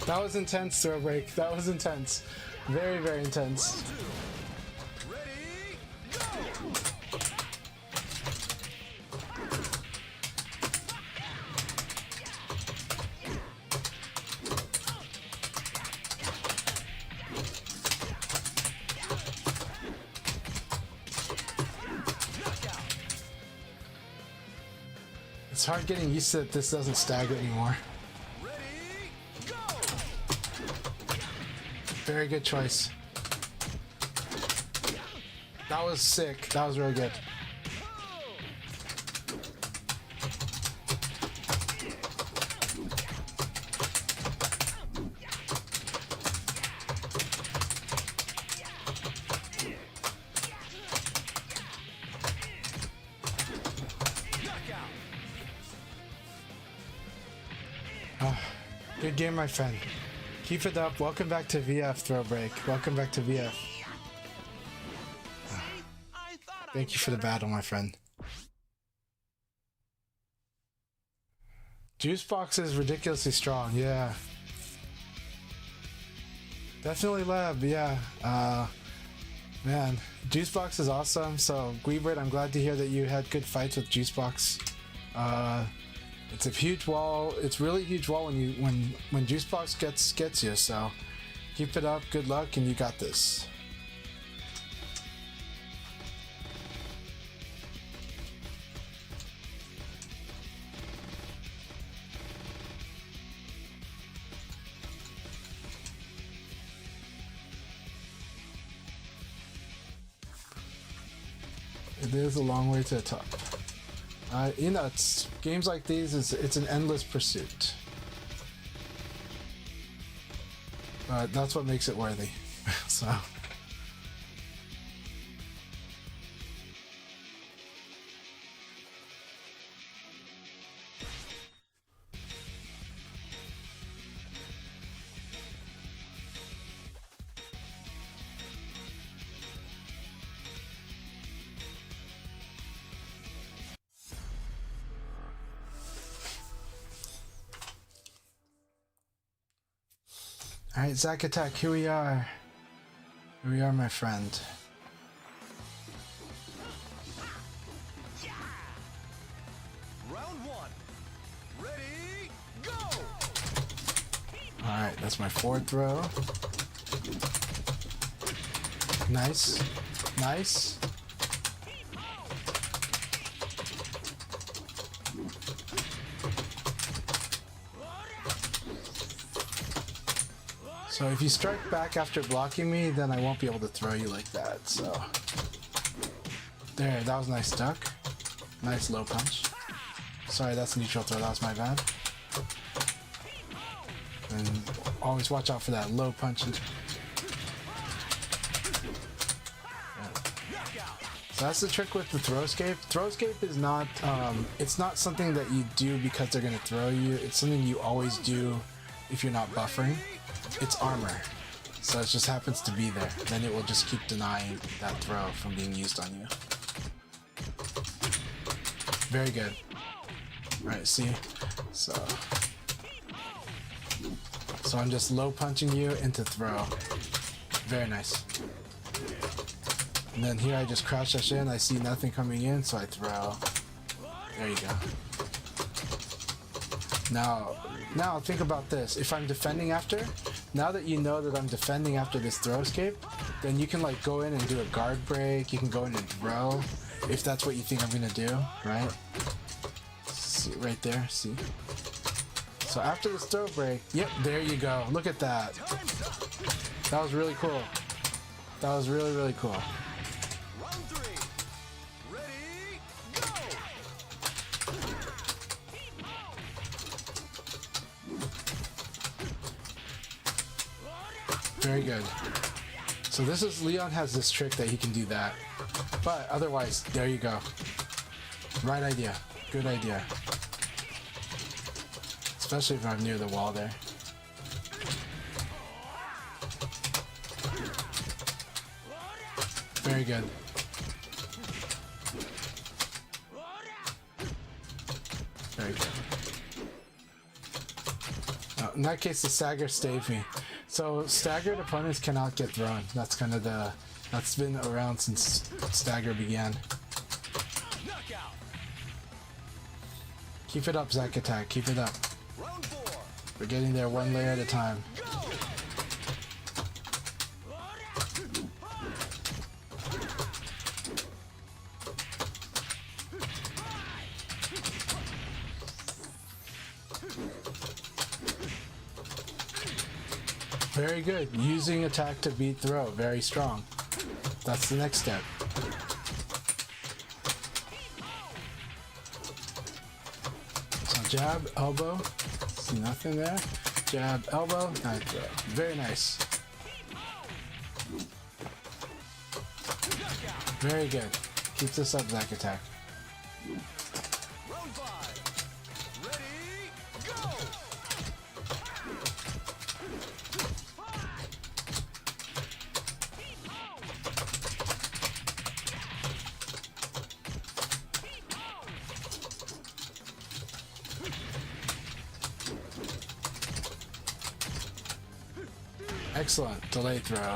That was intense, throw break. That was intense. Very, very intense. Ready, go! It's hard getting used to it. This doesn't stagger anymore. Very good choice. That was sick. That was really good. Good game, my friend. Keep it up. Welcome back to VF, throw break. Welcome back to VF. Thank you for the battle, my friend. Juicebox is ridiculously strong, yeah. Definitely Lab, yeah. Man, Juicebox is awesome. So, Guibert, I'm glad to hear that you had good fights with Juicebox. It's a huge wall. It's really a huge wall when Juicebox gets you. So keep it up. Good luck, and you got this. It is a long way to the top. It's games like these. It's an endless pursuit, but that's what makes it worthy. So. Alright, Zack Attack, here we are. Here we are, my friend. Round one. Ready, go! Alright, that's my forward throw. Nice. Nice. So if you strike back after blocking me, then I won't be able to throw you like that, so. There, that was a nice duck. Nice low punch. Sorry, that's neutral throw, that was my bad. And always watch out for that low punch. Yeah. So that's the trick with the throw escape. Throw escape is not, it's not something that you do because they're gonna throw you. It's something you always do if you're not buffering. It's armor. So it just happens to be there. Then it will just keep denying that throw from being used on you. Very good. Alright, see? So I'm just low punching you into throw. Very nice. And then here I just crouch dash in, I see nothing coming in, so I throw. There you go. Now think about this. If I'm defending after, now that you know that I'm defending after this throw escape, then you can like go in and do a guard break, you can go in and throw, if that's what you think I'm gonna do, right? See, right there, see? So after this throw break, yep, there you go. Look at that. That was really cool. That was really, really cool. Round 3. Ready, go! Very good. So this is, Leon has this trick that he can do that. But otherwise, there you go. Right idea. Good idea. Especially if I'm near the wall there. Very good. Very good. Oh, in that case, the stagger staved me. So staggered opponents cannot get thrown. That's kind of the, that's been around since stagger began. Knockout. Keep it up, Zack Attack. Keep it up. Round 4. We're getting there one layer at a time. Go! Very good. Using attack to beat throw. Very strong. That's the next step. So jab, elbow. See nothing there. Jab, elbow, nice throw. Very nice. Very good. Keep this up, Zack Attack. Round 5. Ready, go! Excellent. Delay throw.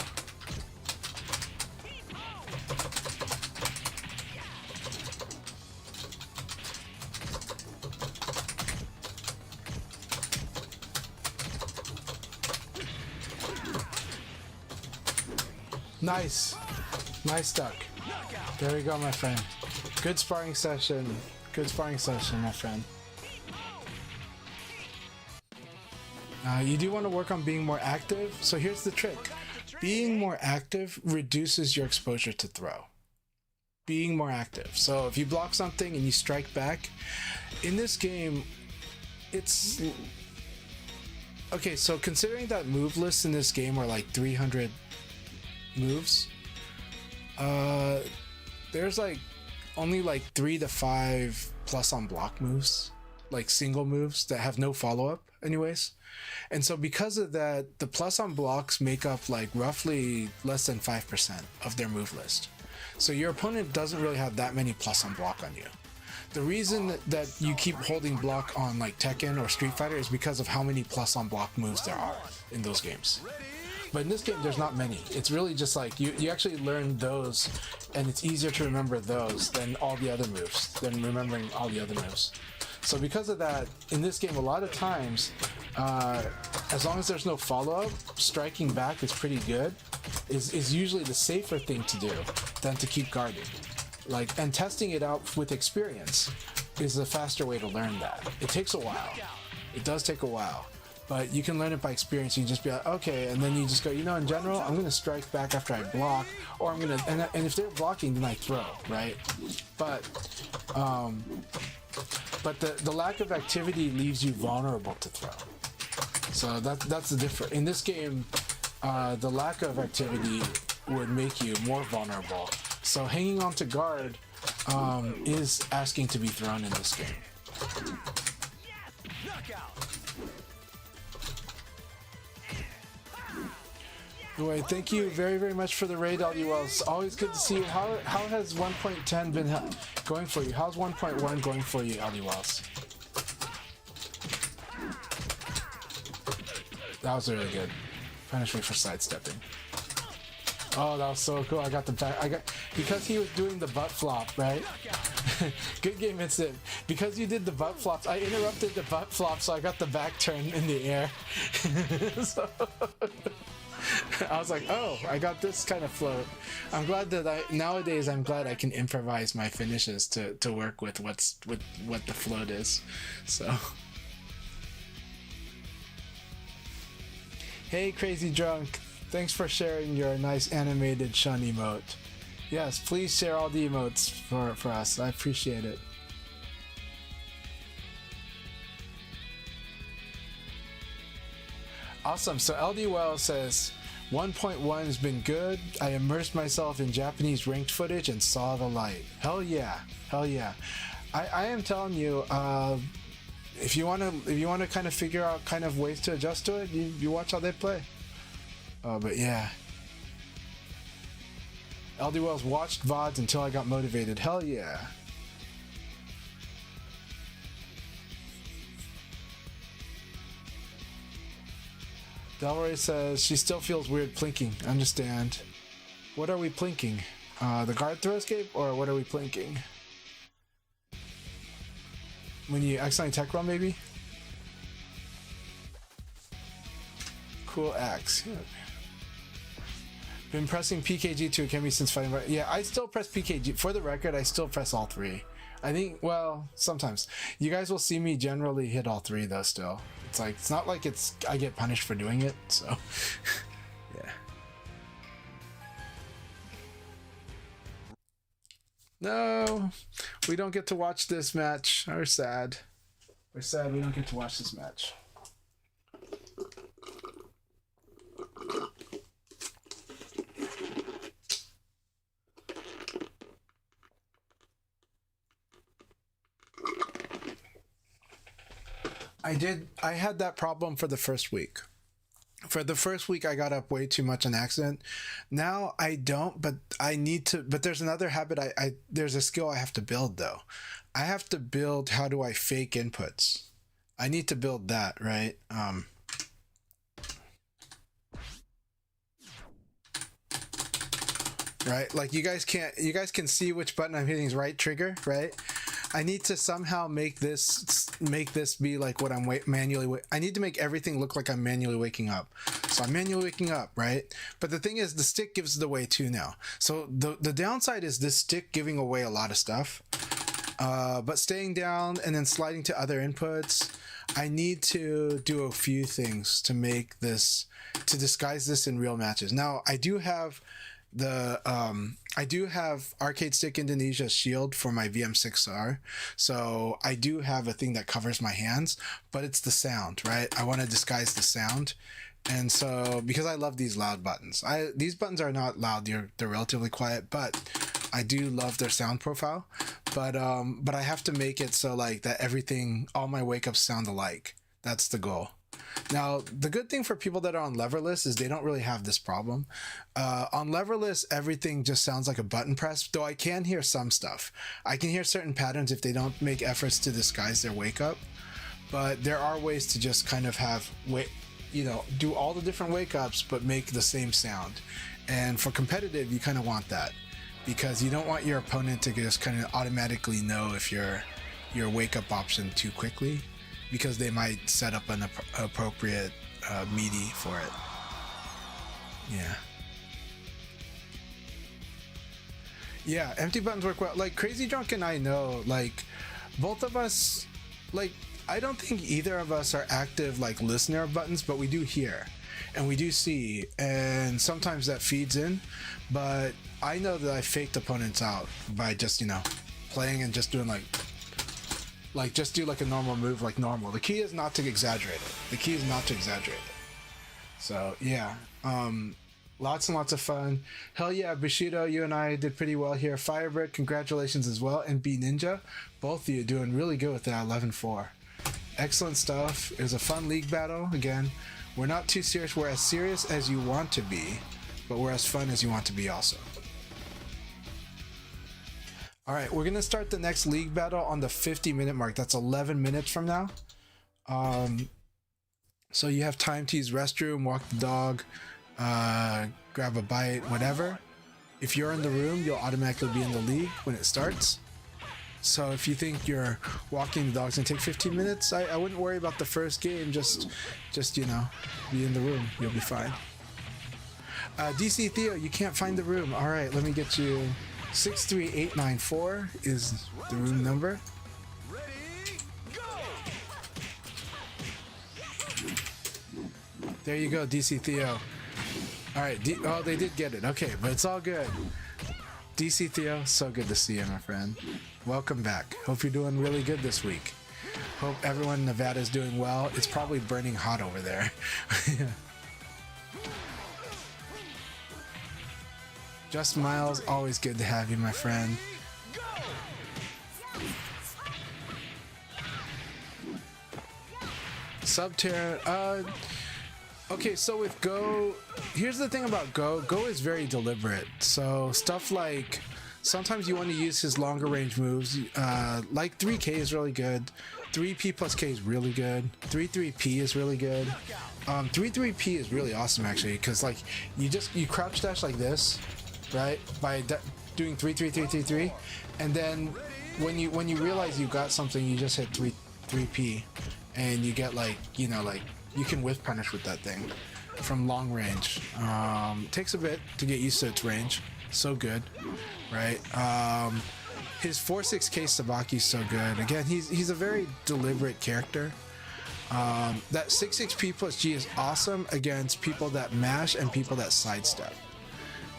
Nice. Nice duck. There we go, my friend. Good sparring session. Good sparring session, my friend. You do want to work on being more active. So here's the trick. Being more active reduces your exposure to throw. Being more active. So if you block something and you strike back, in this game, it's... Okay, so considering that move lists in this game are like 300 moves, there's like only like 3 to 5 plus on block moves, like single moves that have no follow-up anyways. And so because of that, the plus on blocks make up like roughly less than 5% of their move list. So your opponent doesn't really have that many plus on block on you. The reason that you keep holding block on like Tekken or Street Fighter is because of how many plus on block moves there are in those games. But in this game, there's not many. It's really just like you actually learn those, and it's easier to remember those than all the other moves, than remembering all the other moves. So because of that, in this game, a lot of times, as long as there's no follow-up, striking back is pretty good, is usually the safer thing to do than to keep guarding. Like, and testing it out with experience is the faster way to learn that. It takes a while. It does take a while. But you can learn it by experience. You just be like, okay, and then you just go, you know, in general, I'm going to strike back after I block, or I'm going to, and if they're blocking, then I throw, right? But the lack of activity leaves you vulnerable to throw. So that's the difference. In this game, the lack of activity would make you more vulnerable. So hanging on to guard is asking to be thrown in this game. Knockout. Anyway, thank you very, very much for the raid, LDWell. It's always good to see you. How has 1.10 been going for you? How's 1.1 going for you, LDWells? That was really good. Punish me for sidestepping. Oh, that was so cool. I got the back. Because he was doing the butt flop, right? Good game, Instant. Because you did the butt flops, I interrupted the butt flop, so I got the back turn in the air. So, I was like, oh, I got this kind of float. I'm glad that nowadays I'm glad I can improvise my finishes to work with what the float is. So. Hey, Crazy Drunk. Thanks for sharing your nice animated Shun emote. Yes, please share all the emotes for us. I appreciate it. Awesome. So LDWell says 1.1 has been good. I immersed myself in Japanese ranked footage and saw the light. Hell yeah. Hell yeah. I am telling you, if you wanna kind of figure out kind of ways to adjust to it, you watch how they play. But yeah. LDWells watched VODs until I got motivated. Hell yeah. Delroy says she still feels weird plinking. Understand. What are we plinking? The guard throw escape, or what are we plinking? When you accidentally tech roll, maybe? Cool axe. Yeah. Been pressing PKG to Akemi since fighting. Yeah, I still press PKG. For the record, I still press all three. I think, well, sometimes. You guys will see me generally hit all three, though, still. It's like, it's not like I get punished for doing it, so. Yeah. No, we don't get to watch this match. We're sad. We're sad we don't get to watch this match. I had that problem for the first week. For the first week, I got up way too much on accident. Now I don't, but I need to. But there's another habit. There's a skill I have to build, though. I have to build how do I fake inputs. I need to build that, right? Right? Like you guys can see which button I'm hitting is right trigger, right? I need to somehow make this be like what I'm manually. I need to make everything look like I'm manually waking up. So I'm manually waking up, right? But the thing is, the stick gives it away too now. So the downside is this stick giving away a lot of stuff. But staying down and then sliding to other inputs, I need to do a few things to make this, to disguise this in real matches. Now I do have Arcade Stick Indonesia shield for my VM6R, so I do have a thing that covers my hands, but it's the sound, right? I want to disguise the sound, and so because I love these loud buttons, these buttons are not loud, they're relatively quiet, but I do love their sound profile, but I have to make it so like that all my wake ups sound alike. That's the goal. Now, the good thing for people that are on leverless is they don't really have this problem. On leverless, everything just sounds like a button press, though I can hear some stuff. I can hear certain patterns if they don't make efforts to disguise their wake up, but there are ways to just kind of do all the different wake ups, but make the same sound. And for competitive, you kind of want that, because you don't want your opponent to just kind of automatically know if your wake up option too quickly, because they might set up an appropriate meaty for it. Yeah, empty buttons work well. Like Crazy Drunk and I know, like both of us, like I don't think either of us are active like listener of buttons, but we do hear and we do see, and sometimes that feeds in. But I know that I faked opponents out by just playing and just doing like just do like a normal move like normal. The key is not to exaggerate it. So yeah, Lots and lots of fun. Hell yeah, Bushido, you and I did pretty well here. Firebird, congratulations as well. And B Ninja, both of you doing really good with that 11-4. Excellent stuff. It was a fun league battle. Again, we're not too serious. We're as serious as you want to be, but we're as fun as you want to be also. All right, we're going to start the next league battle on the 50-minute mark. That's 11 minutes from now. So you have time to use restroom, walk the dog, grab a bite, whatever. If you're in the room, you'll automatically be in the league when it starts. So if you think you're walking the dog's gonna take 15 minutes, I wouldn't worry about the first game. Just you know, be in the room. You'll be fine. DC Theo, you can't find the room. All right, let me get you. 63894 is the room number. Ready, go! There you go, DC Theo. All right, oh, they did get it. Okay, but it's all good. DC Theo, so good to see you, my friend. Welcome back. Hope you're doing really good this week. Hope everyone in Nevada is doing well. It's probably burning hot over there. Just Miles, always good to have you, my friend. Subterra, okay, so with Go, here's the thing about Go. Go is very deliberate. So stuff like, sometimes you want to use his longer range moves. Like 3K is really good. 3P plus K is really good. 3-3P is really good. 3-3P is really awesome actually, because like you crouch dash like this, right? By doing 3-3-3-3-3, and then when you realize you got something, you just hit 3P, and you get like, you know, like you can whiff punish with that thing from long range. Takes a bit to get used to its range. So good, right? His 4-6K Sabaki is so good. Again, he's a very deliberate character. That 6-6P plus G is awesome against people that mash and people that sidestep,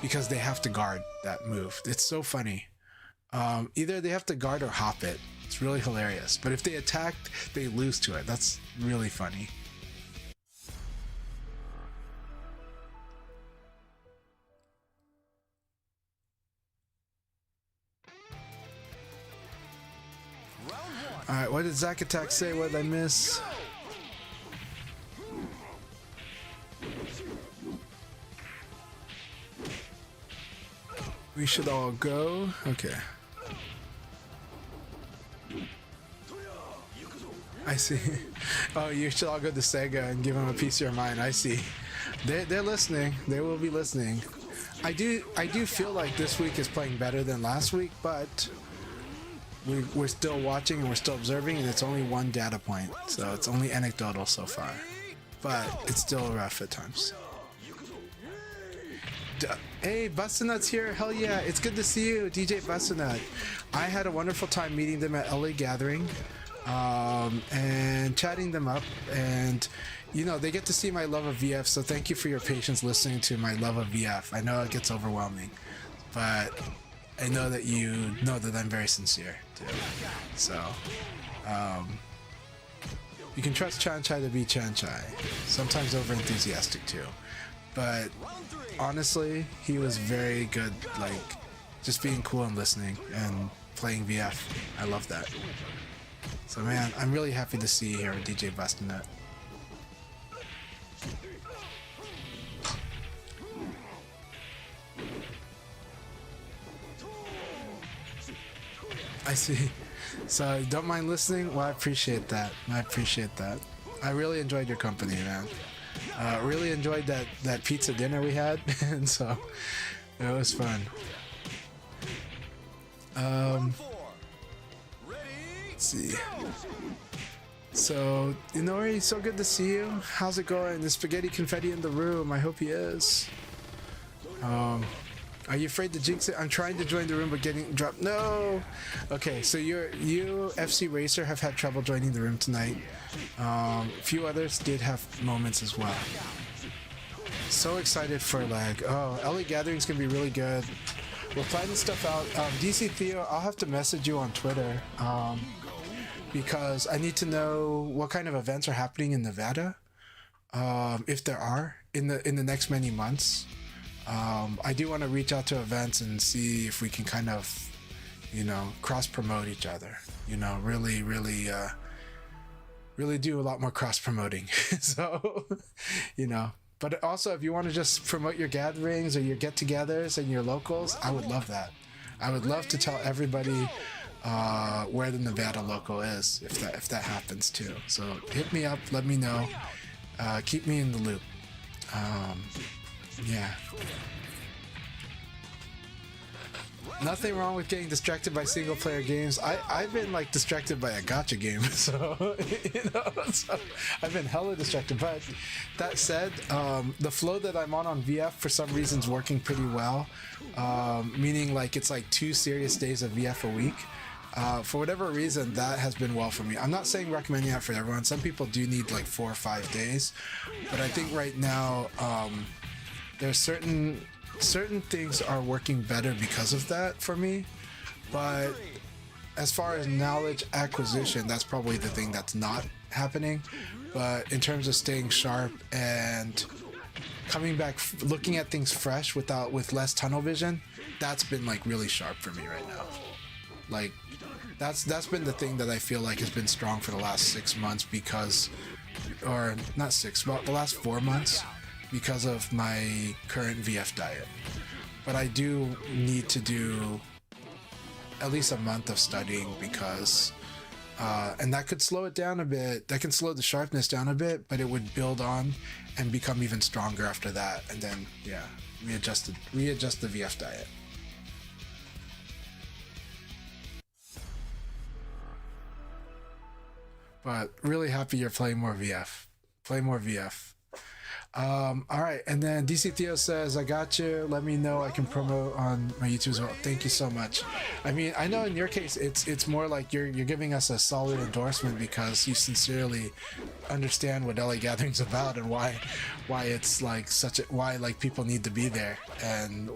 because they have to guard that move. It's so funny. Either they have to guard or hop it. It's really hilarious. But if they attack, they lose to it. That's really funny. Alright, what did Zack Attack say? What did I miss? We should all go. Okay. I see. Oh, you should all go to Sega and give them a piece of your mind. I see. They're listening. They will be listening. I do feel like this week is playing better than last week, but we're still watching and we're still observing, and it's only one data point, so it's only anecdotal so far. But it's still rough at times. Hey, Bustanut's here. Hell yeah, it's good to see you, DJ Bustanut. I had a wonderful time meeting them at LA Gathering, and chatting them up, and you know, they get to see my love of VF, so thank you for your patience listening to my love of VF. I know it gets overwhelming, but I know that you know that I'm very sincere too. So you can trust Chanchai to be Chanchai, sometimes over enthusiastic too, but honestly, he was very good, like just being cool and listening and playing VF. I love that. So man, I'm really happy to see you here with DJ Bustanut. I see. So don't mind listening? Well, I appreciate that. I appreciate that. I really enjoyed your company, man. Really enjoyed that pizza dinner we had, and so it was fun. Let's see. So, Inori, so good to see you. How's it going? Is Spaghetti Confetti in the room? I hope he is. Are you afraid to jinx it? I'm trying to join the room but getting dropped. No! Okay, so you, FC Racer, have had trouble joining the room tonight. A few others did have moments as well. So excited for like, oh, LA Gathering's gonna be really good. We're planning stuff out. DC Theo, I'll have to message you on Twitter, because I need to know what kind of events are happening in Nevada, if there are in the next many months. I do want to reach out to events and see if we can kind of, you know, cross promote each other, you know, really do a lot more cross promoting. So, you know, but also if you want to just promote your gatherings or your get-togethers and your locals, I would love that. I would love to tell everybody where the Nevada local is if that happens too. So hit me up, let me know, keep me in the loop. Yeah. Nothing wrong with getting distracted by single player games. I've been like distracted by a gacha game, so you know, so I've been hella distracted. But that said, the flow that I'm on VF for some reason is working pretty well. Meaning like it's like 2 serious days of VF a week. For whatever reason, that has been well for me. I'm not saying recommending that for everyone. Some people do need like 4 or 5 days, but I think right now there's certain things are working better because of that for me. But as far as knowledge acquisition, that's probably the thing that's not happening. But in terms of staying sharp and coming back, looking at things fresh with less tunnel vision, that's been like really sharp for me right now. Like that's been the thing that I feel like has been strong for the last 6 months because, or not 6, but the last 4 months, because of my current VF diet. But I do need to do at least a month of studying because and that could slow it down a bit. That can slow the sharpness down a bit, but it would build on and become even stronger after that. And then yeah, readjust the VF diet. But really happy you're playing more VF. Play more VF. All right, and then DC Theo says, I got you, let me know, I can promote on my YouTube as well. Thank you so much. I mean, I know in your case it's more like you're giving us a solid endorsement because you sincerely understand what LA Gathering's about and why it's like why like people need to be there, and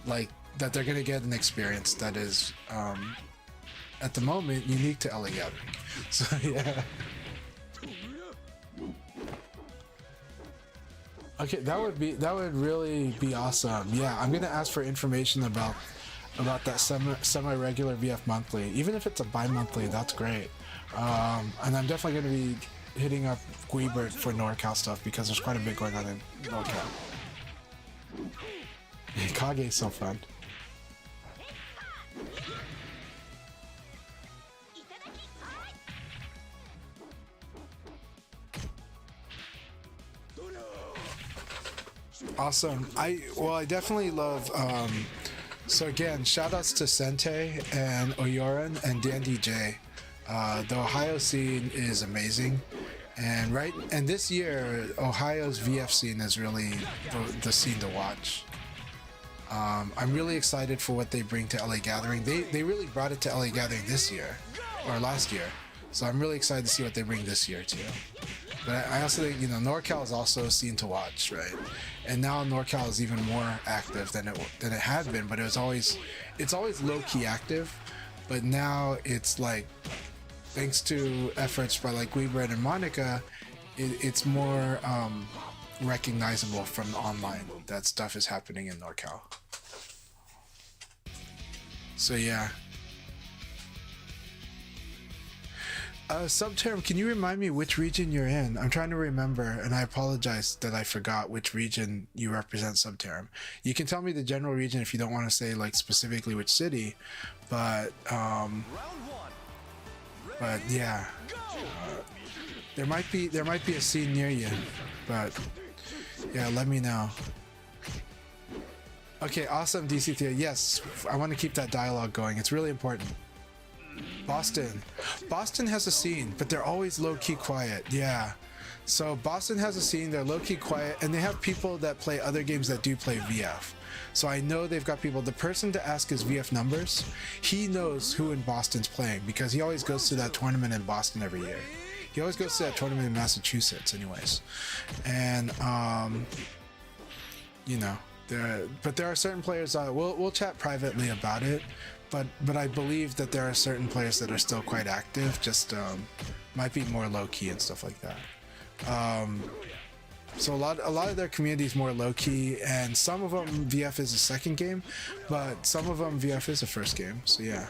like that they're gonna get an experience that is at the moment unique to LA Gathering. So yeah. Okay, that would really be awesome. Yeah, I'm gonna ask for information about that semi-regular VF monthly. Even if it's a bi-monthly, that's great. And I'm definitely gonna be hitting up Guibert for NorCal stuff because there's quite a bit going on in NorCal. Kage is so fun. Awesome. I definitely love so again, shout outs to Sente and Oyoran and Dan DJ. The Ohio scene is amazing, and this year Ohio's VF scene is really the scene to watch. I'm really excited for what they bring to LA Gathering. They really brought it to LA Gathering this year or last year, so I'm really excited to see what they bring this year too. But I also think, you know, NorCal is also a scene to watch, right? And now NorCal is even more active than it had been, but it's always low-key active. But now it's like, thanks to efforts by like Guibert and Monica, it's more recognizable from online that stuff is happening in NorCal. So yeah. Subterm, can you remind me which region you're in? I'm trying to remember, and I apologize that I forgot which region you represent, Subterm. You can tell me the general region if you don't want to say like specifically which city, but yeah, there might be a scene near you, but yeah, let me know. Okay, awesome, DC Theo. Yes, I want to keep that dialogue going. It's really important. Boston has a scene, but they're always low-key quiet. Yeah, so Boston has a scene, they're low-key quiet, and they have people that play other games that do play VF. So I know they've got people. The person to ask is VF Numbers. He knows who in Boston's playing because he always goes to that tournament in Boston every year. He always goes to that tournament in Massachusetts anyways. And you know, there are certain players we'll chat privately about it. But I believe that there are certain players that are still quite active, just might be more low-key and stuff like that. So a lot of their community is more low key, and some of them VF is a second game, but some of them VF is a first game. So yeah.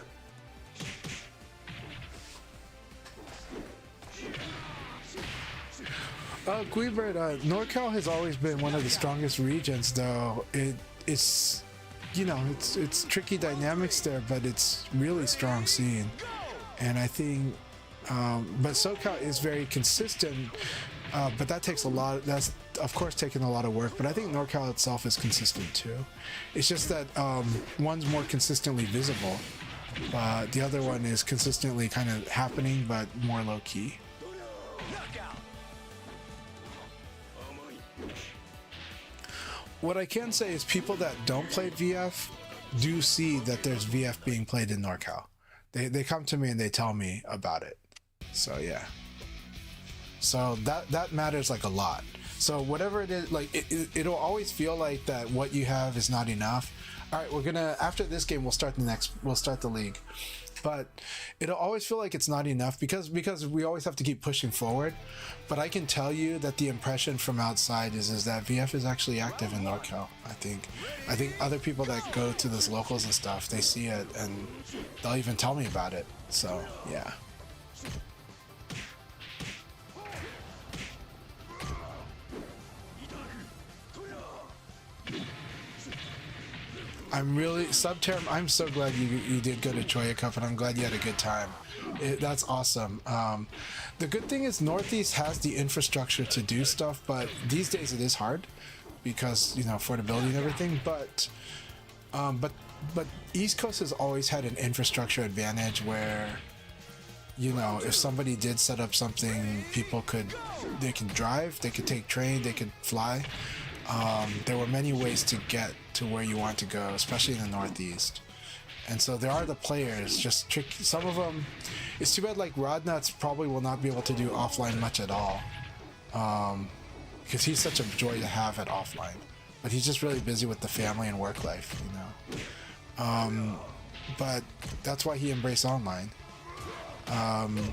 Guibert, NorCal has always been one of the strongest regions, though. It's, you know, it's tricky dynamics there, but it's really strong scene. And I think, but SoCal is very consistent, but that takes a lot. That's of course taking a lot of work. But I think NorCal itself is consistent too. It's just that one's more consistently visible, but the other one is consistently kind of happening, but more low key. What I can say is people that don't play VF do see that there's VF being played in NorCal. They come to me and they tell me about it. So yeah. So that matters like a lot. So whatever it is, like it'll always feel like that what you have is not enough. All right, we're gonna, after this game we'll start the league. But it'll always feel like it's not enough because we always have to keep pushing forward. But I can tell you that the impression from outside is that VF is actually active in NorCal. I think other people that go to those locals and stuff, they see it and they'll even tell me about it. So yeah. I'm really, Subterm, I'm so glad you did go to Choya Cup, and I'm glad you had a good time. That's awesome. The good thing is Northeast has the infrastructure to do stuff, but these days it is hard because, you know, affordability and everything. But East Coast has always had an infrastructure advantage where, you know, if somebody did set up something, they can drive, they could take train, they could fly. There were many ways to get to where you want to go, especially in the Northeast. And so there are the players, just tricky. Some of them, it's too bad like Rodnuts probably will not be able to do offline much at all. Because he's such a joy to have at offline. But he's just really busy with the family and work life, you know. But that's why he embraced online. And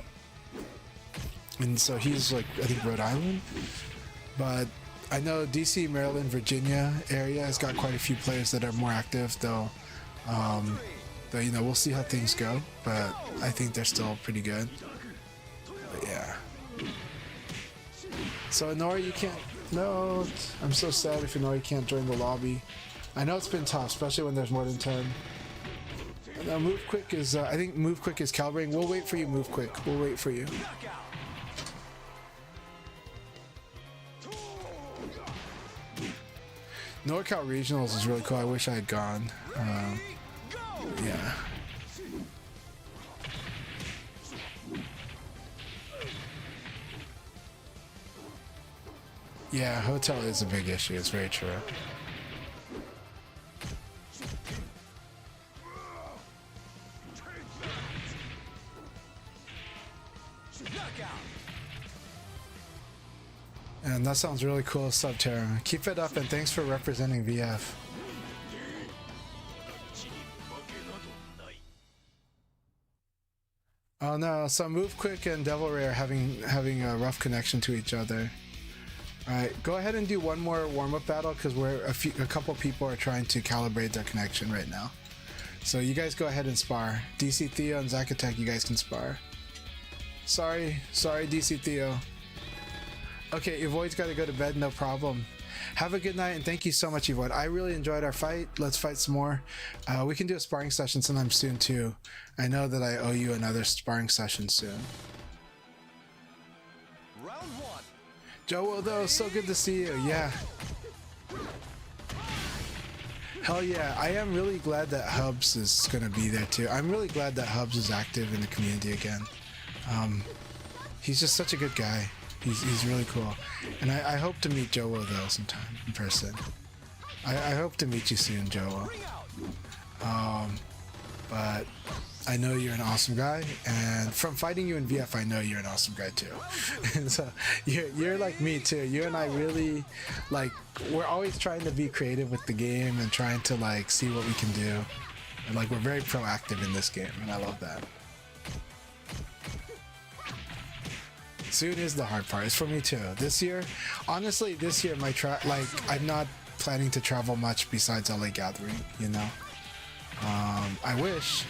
so he's like, I think Rhode Island. But I know DC, Maryland, Virginia area has got quite a few players that are more active, though. You know, we'll see how things go, but I think they're still pretty good. But yeah. So Inori, you can't. No, I'm so sad if Inori can't join the lobby. I know it's been tough, especially when there's more than 10. Now Move Quick is, I think Move Quick is calibrating. We'll wait for you, Move Quick. We'll wait for you. NorCal Regionals is really cool. I wish I had gone. Yeah. Yeah, hotel is a big issue. It's very true. And that sounds really cool, Subterra. Keep it up and thanks for representing VF. Oh no, so Move Quick and Devil Ray are having a rough connection to each other. Alright, go ahead and do one more warm-up battle because a couple people are trying to calibrate their connection right now. So you guys go ahead and spar. DC Theo and Zacatech, you guys can spar. Sorry DC Theo. Okay, Evoid's got to go to bed, no problem. Have a good night, and thank you so much, Evoid. I really enjoyed our fight. Let's fight some more. We can do a sparring session sometime soon, too. I know that I owe you another sparring session soon. Round one. Joe, though, so good to see you. Yeah. Hell yeah. I am really glad that Hubs is going to be there, too. I'm really glad that Hubs is active in the community again. He's just such a good guy. He's really cool, and I hope to meet Joe though sometime in person. I hope to meet you soon, Joe. But I know you're an awesome guy, and from fighting you in VF, I know you're an awesome guy too. And so you're like me too. You and I really we're always trying to be creative with the game and trying to see what we can do, and we're very proactive in this game, and I love that. Soon is the hard part. It's for me too. This year, honestly, this year my I'm not planning to travel much besides LA Gathering. You know, I wish,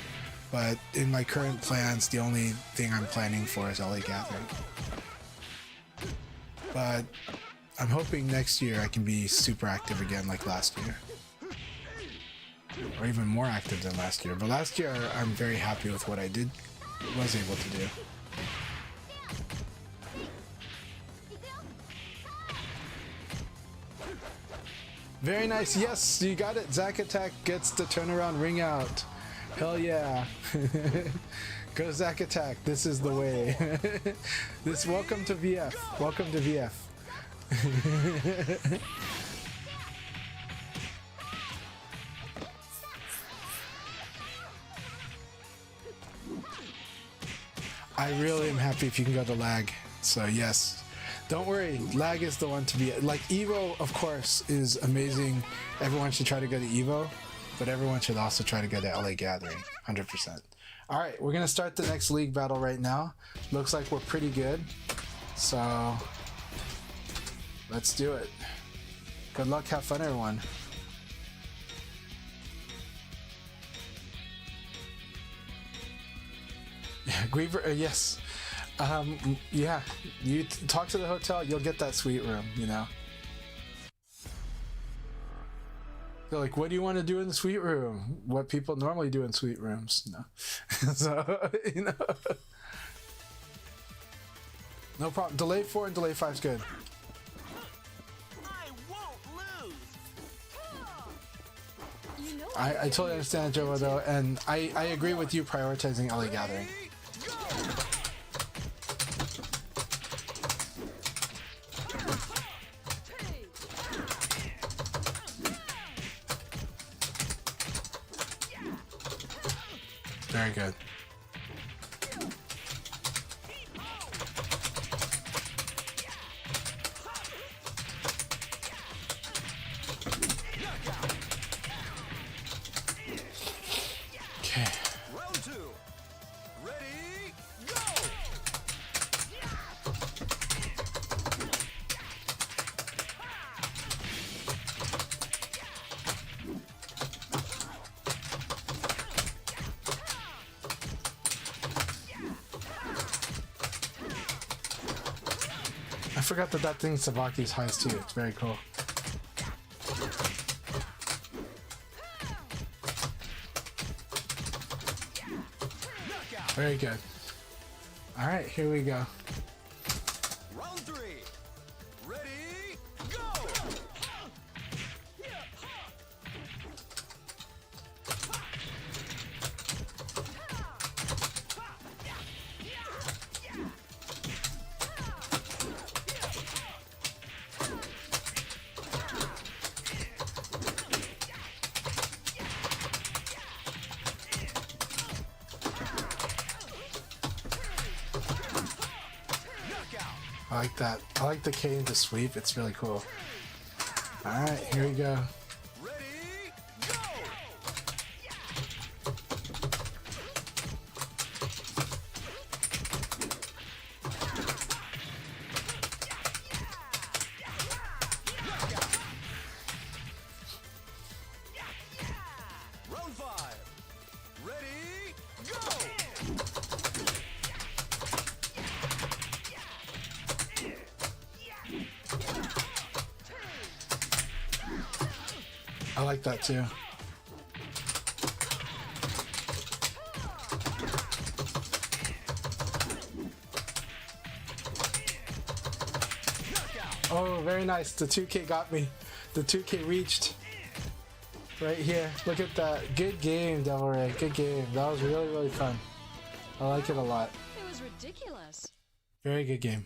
but in my current plans, the only thing I'm planning for is LA Gathering. But I'm hoping next year I can be super active again like last year. Or even more active than last year. But last year I'm very happy with what I was able to do. Very nice. Yes, you got it. Zack Attack gets the turnaround ring out. Hell yeah. Go Zack Attack. This is the way. Welcome to VF. Welcome to VF. I really am happy if you can go to lag. So yes, don't worry. Lag is the one to be like. Evo, of course, is amazing. Everyone should try to go to Evo, but everyone should also try to go to LA Gathering. 100%. All right, we're gonna start the next league battle right now. Looks like we're pretty good. So let's do it. Good luck. Have fun, everyone. Griever, yes. Yeah, you talk to the hotel, you'll get that suite room, you know. They're like, what do you want to do in the suite room? What people normally do in suite rooms, no. So, you know. No problem. Delay 4 and delay 5 is good. I totally understand, Joe, though, and I agree with you prioritizing LA Gathering. Very good. Okay. Round 2. Ready, go! I forgot that thing Savaki's highs too. It's very cool. Very good. All right, here we go. Round 3. Ready, go! I like that. I like the K into sweep. It's really cool. All right, here we go. Ready, go! Round 5. Ready, go! I like that too. Oh, very nice. The 2K got me. The 2K reached. Right here. Look at that. Good game, Devil Ray. Good game. That was really, really fun. I like it a lot. It was ridiculous. Very good game.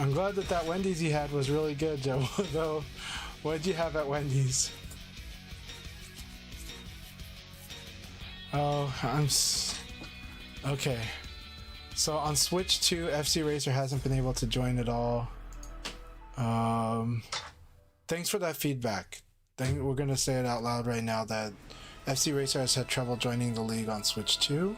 I'm glad that Wendy's you had was really good, Joe. Though, what'd you have at Wendy's? Oh, okay. So on Switch 2, FC Racer hasn't been able to join at all. Thanks for that feedback. We're gonna say it out loud right now that FC Racer has had trouble joining the league on Switch 2.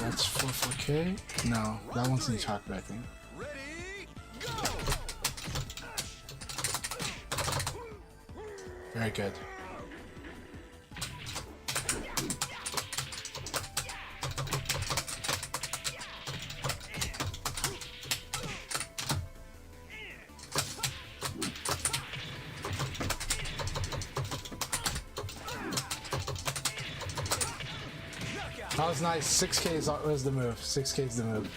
That's 4K? No, that one's in chocolate, I think. Ready, go! Very good. That was nice. 6K was the move. 6K is the move.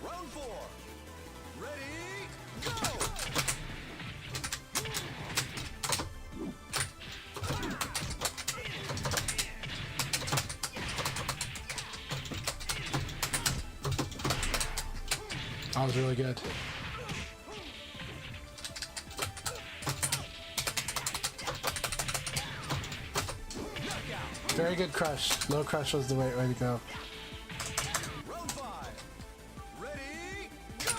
Round 4. Ready, go! That was really good. Very good crush. Low crush was the way to go. Round 5. Ready, go!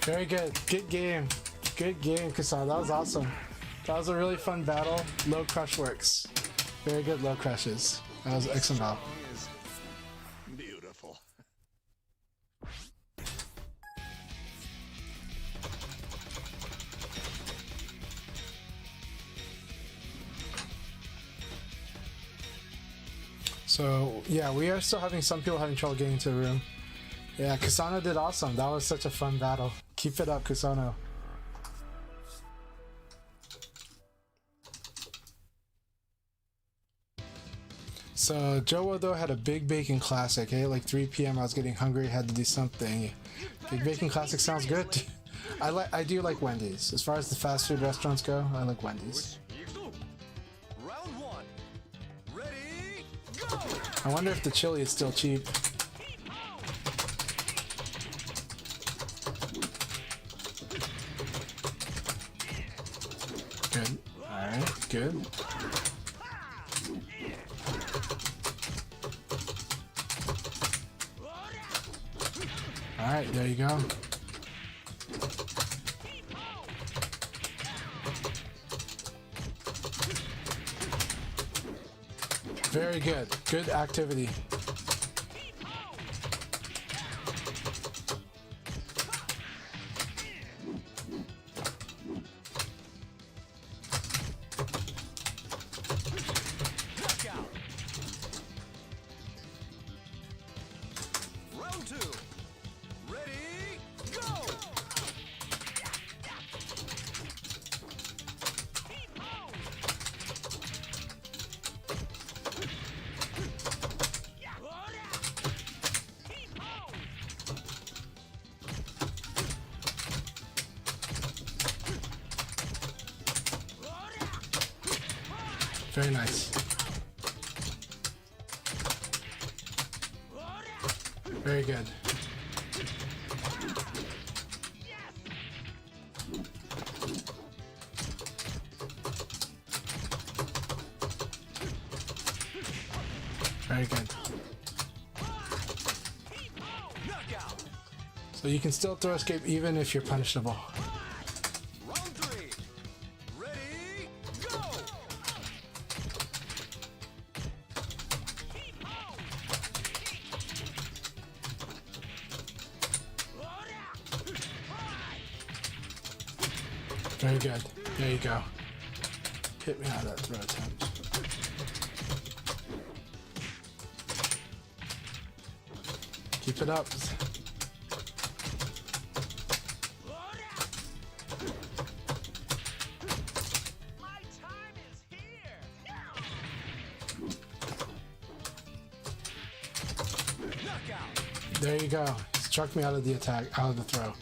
Very good. Good game. Good game, Kassan. That was awesome. That was a really fun battle. Low crush works. Very good low crushes. That was excellent battle. Is beautiful. So, yeah, we are still having some people having trouble getting into the room. Yeah, Kusano did awesome. That was such a fun battle. Keep it up, Kusano. So, Joe though had a Big Bacon Classic. Hey, like 3 p.m. I was getting hungry, had to do something. Big Bacon Classic sounds good. I do like Wendy's. As far as the fast food restaurants go, I like Wendy's. Round 1. Ready, go! I wonder if the chili is still cheap. Good. Alright, good. Alright, there you go. Very good. Good activity. Knockout. Round 2. Ready, go! Very nice. Very good. Very good. Knockout. So you can still throw escape even if you're punishable. Round 3. Ready, go! Very good. There you go. Hit me out of that throw attempt. Keep it up. My time is here. Knockout. There you go. Struck me out of the attack, out of the throw.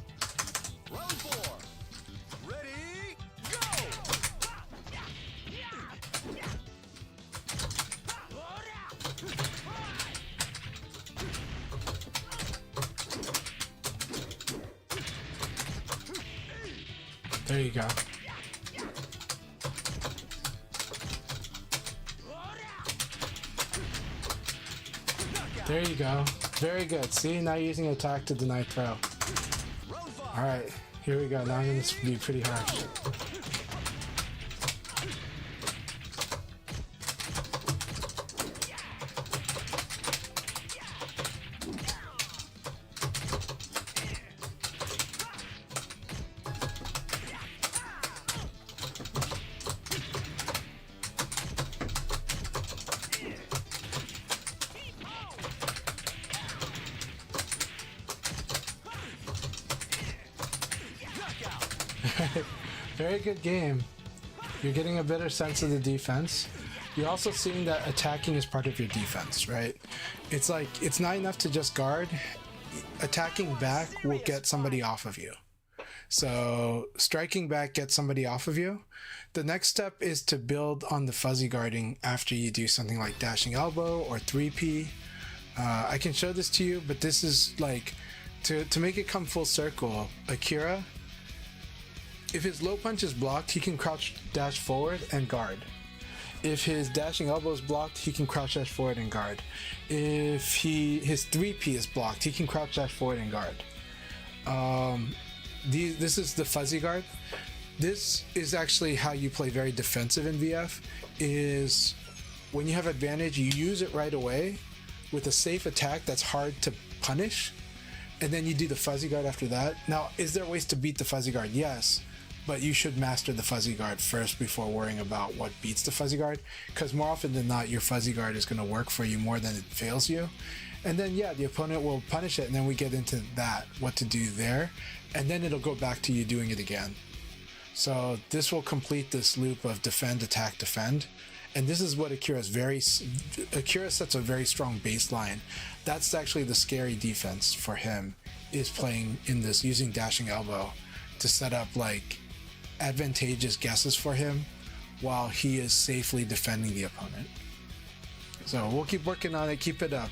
Round 4. Ready, go! There you go. There you go. Very good. See, now you're using attack to deny throw. Alright, here we go. Now I'm going to be pretty harsh. Very good game. You're getting a better sense of the defense. You're also seeing that attacking is part of your defense, right? It's like, it's not enough to just guard. Attacking back will get somebody off of you. So striking back gets somebody off of you. The next step is to build on the fuzzy guarding after you do something like dashing elbow or 3P. I can show this to you, but this is like, to make it come full circle, Akira, if his low punch is blocked, he can crouch dash forward and guard. If his dashing elbow is blocked, he can crouch dash forward and guard. If his 3P is blocked, he can crouch dash forward and guard. This is the fuzzy guard. This is actually how you play very defensive in VF, is when you have advantage, you use it right away with a safe attack that's hard to punish, and then you do the fuzzy guard after that. Now, is there ways to beat the fuzzy guard? Yes. But you should master the fuzzy guard first before worrying about what beats the fuzzy guard, because more often than not, your fuzzy guard is going to work for you more than it fails you. And then, yeah, the opponent will punish it, and then we get into that, what to do there, and then it'll go back to you doing it again. So this will complete this loop of defend, attack, defend. And this is what Akira sets a very strong baseline. That's actually the scary defense for him, is playing in this, using dashing elbow to set up like advantageous guesses for him while he is safely defending the opponent. So we'll keep working on it. Keep it up,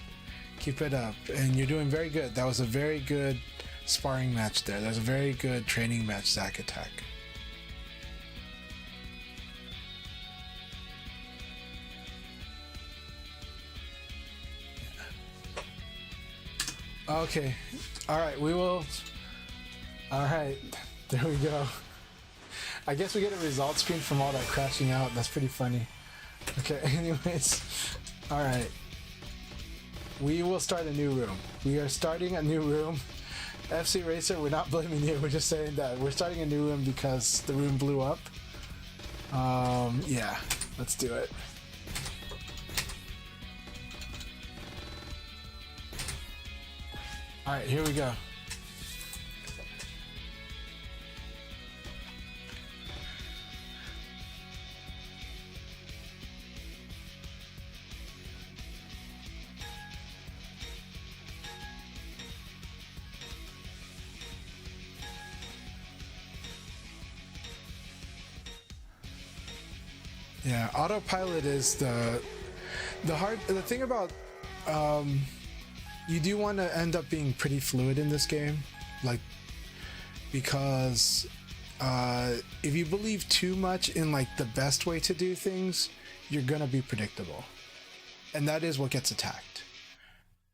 and you're doing very good. That was a very good sparring match there. That was a very good training match, Zack Attack. Okay, all right, we will. All right, there we go. I guess we get a result screen from all that crashing out. That's pretty funny. Okay, anyways, all right. We will start a new room. We are starting a new room. FC Racer, we're not blaming you. We're just saying that we're starting a new room because the room blew up. Yeah, let's do it. All right, here we go. Yeah, autopilot is the thing about you do want to end up being pretty fluid in this game, like, because if you believe too much in like the best way to do things, you're gonna be predictable, and that is what gets attacked.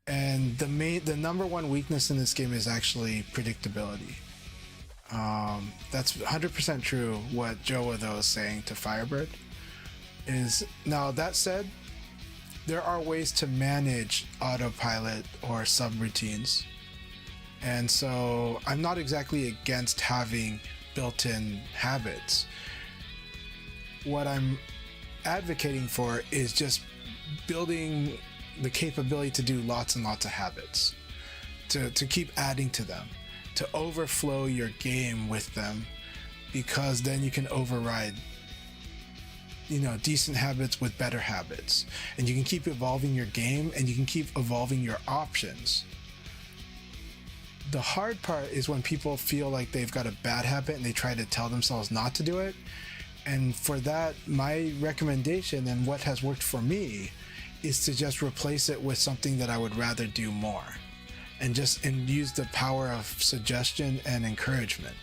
And the number one weakness in this game is actually predictability. That's 100% true what Joa though is saying to Firebird. Is now, that said, there are ways to manage autopilot or subroutines, and so I'm not exactly against having built-in habits. What I'm advocating for is just building the capability to do lots and lots of habits, to keep adding to them, to overflow your game with them, because then you can override, you know, decent habits with better habits, and you can keep evolving your game, and you can keep evolving your options. The hard part is when people feel like they've got a bad habit and they try to tell themselves not to do it. And for that, my recommendation, and what has worked for me, is to just replace it with something that I would rather do more, and use the power of suggestion and encouragement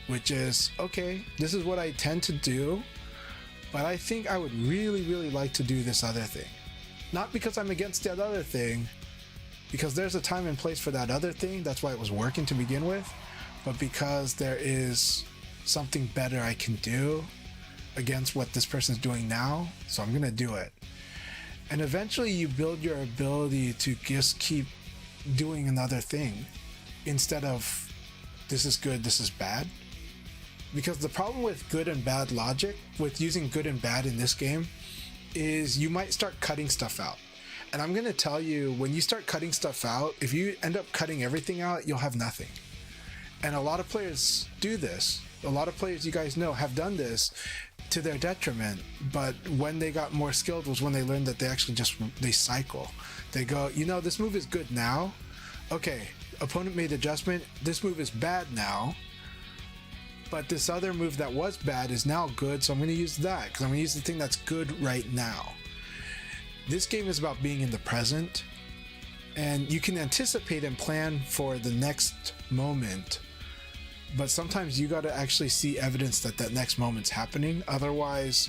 which is, okay, this is what I tend to do, but I think I would really, really like to do this other thing. Not because I'm against that other thing, because there's a time and place for that other thing, that's why it was working to begin with, but because there is something better I can do against what this person's doing now, so I'm gonna do it. And eventually you build your ability to just keep doing another thing instead of this is good, this is bad. Because the problem with good and bad logic, with using good and bad in this game, is you might start cutting stuff out. And I'm gonna tell you, when you start cutting stuff out, if you end up cutting everything out, you'll have nothing. And a lot of players do this. A lot of players, you guys know, have done this to their detriment, but when they got more skilled was when they learned that they actually they cycle. They go, you know, this move is good now. Okay, opponent made adjustment. This move is bad now, but this other move that was bad is now good, so I'm going to use that because I'm going to use the thing that's good right now. This game is about being in the present, and you can anticipate and plan for the next moment, but sometimes you got to actually see evidence that that next moment's happening. Otherwise,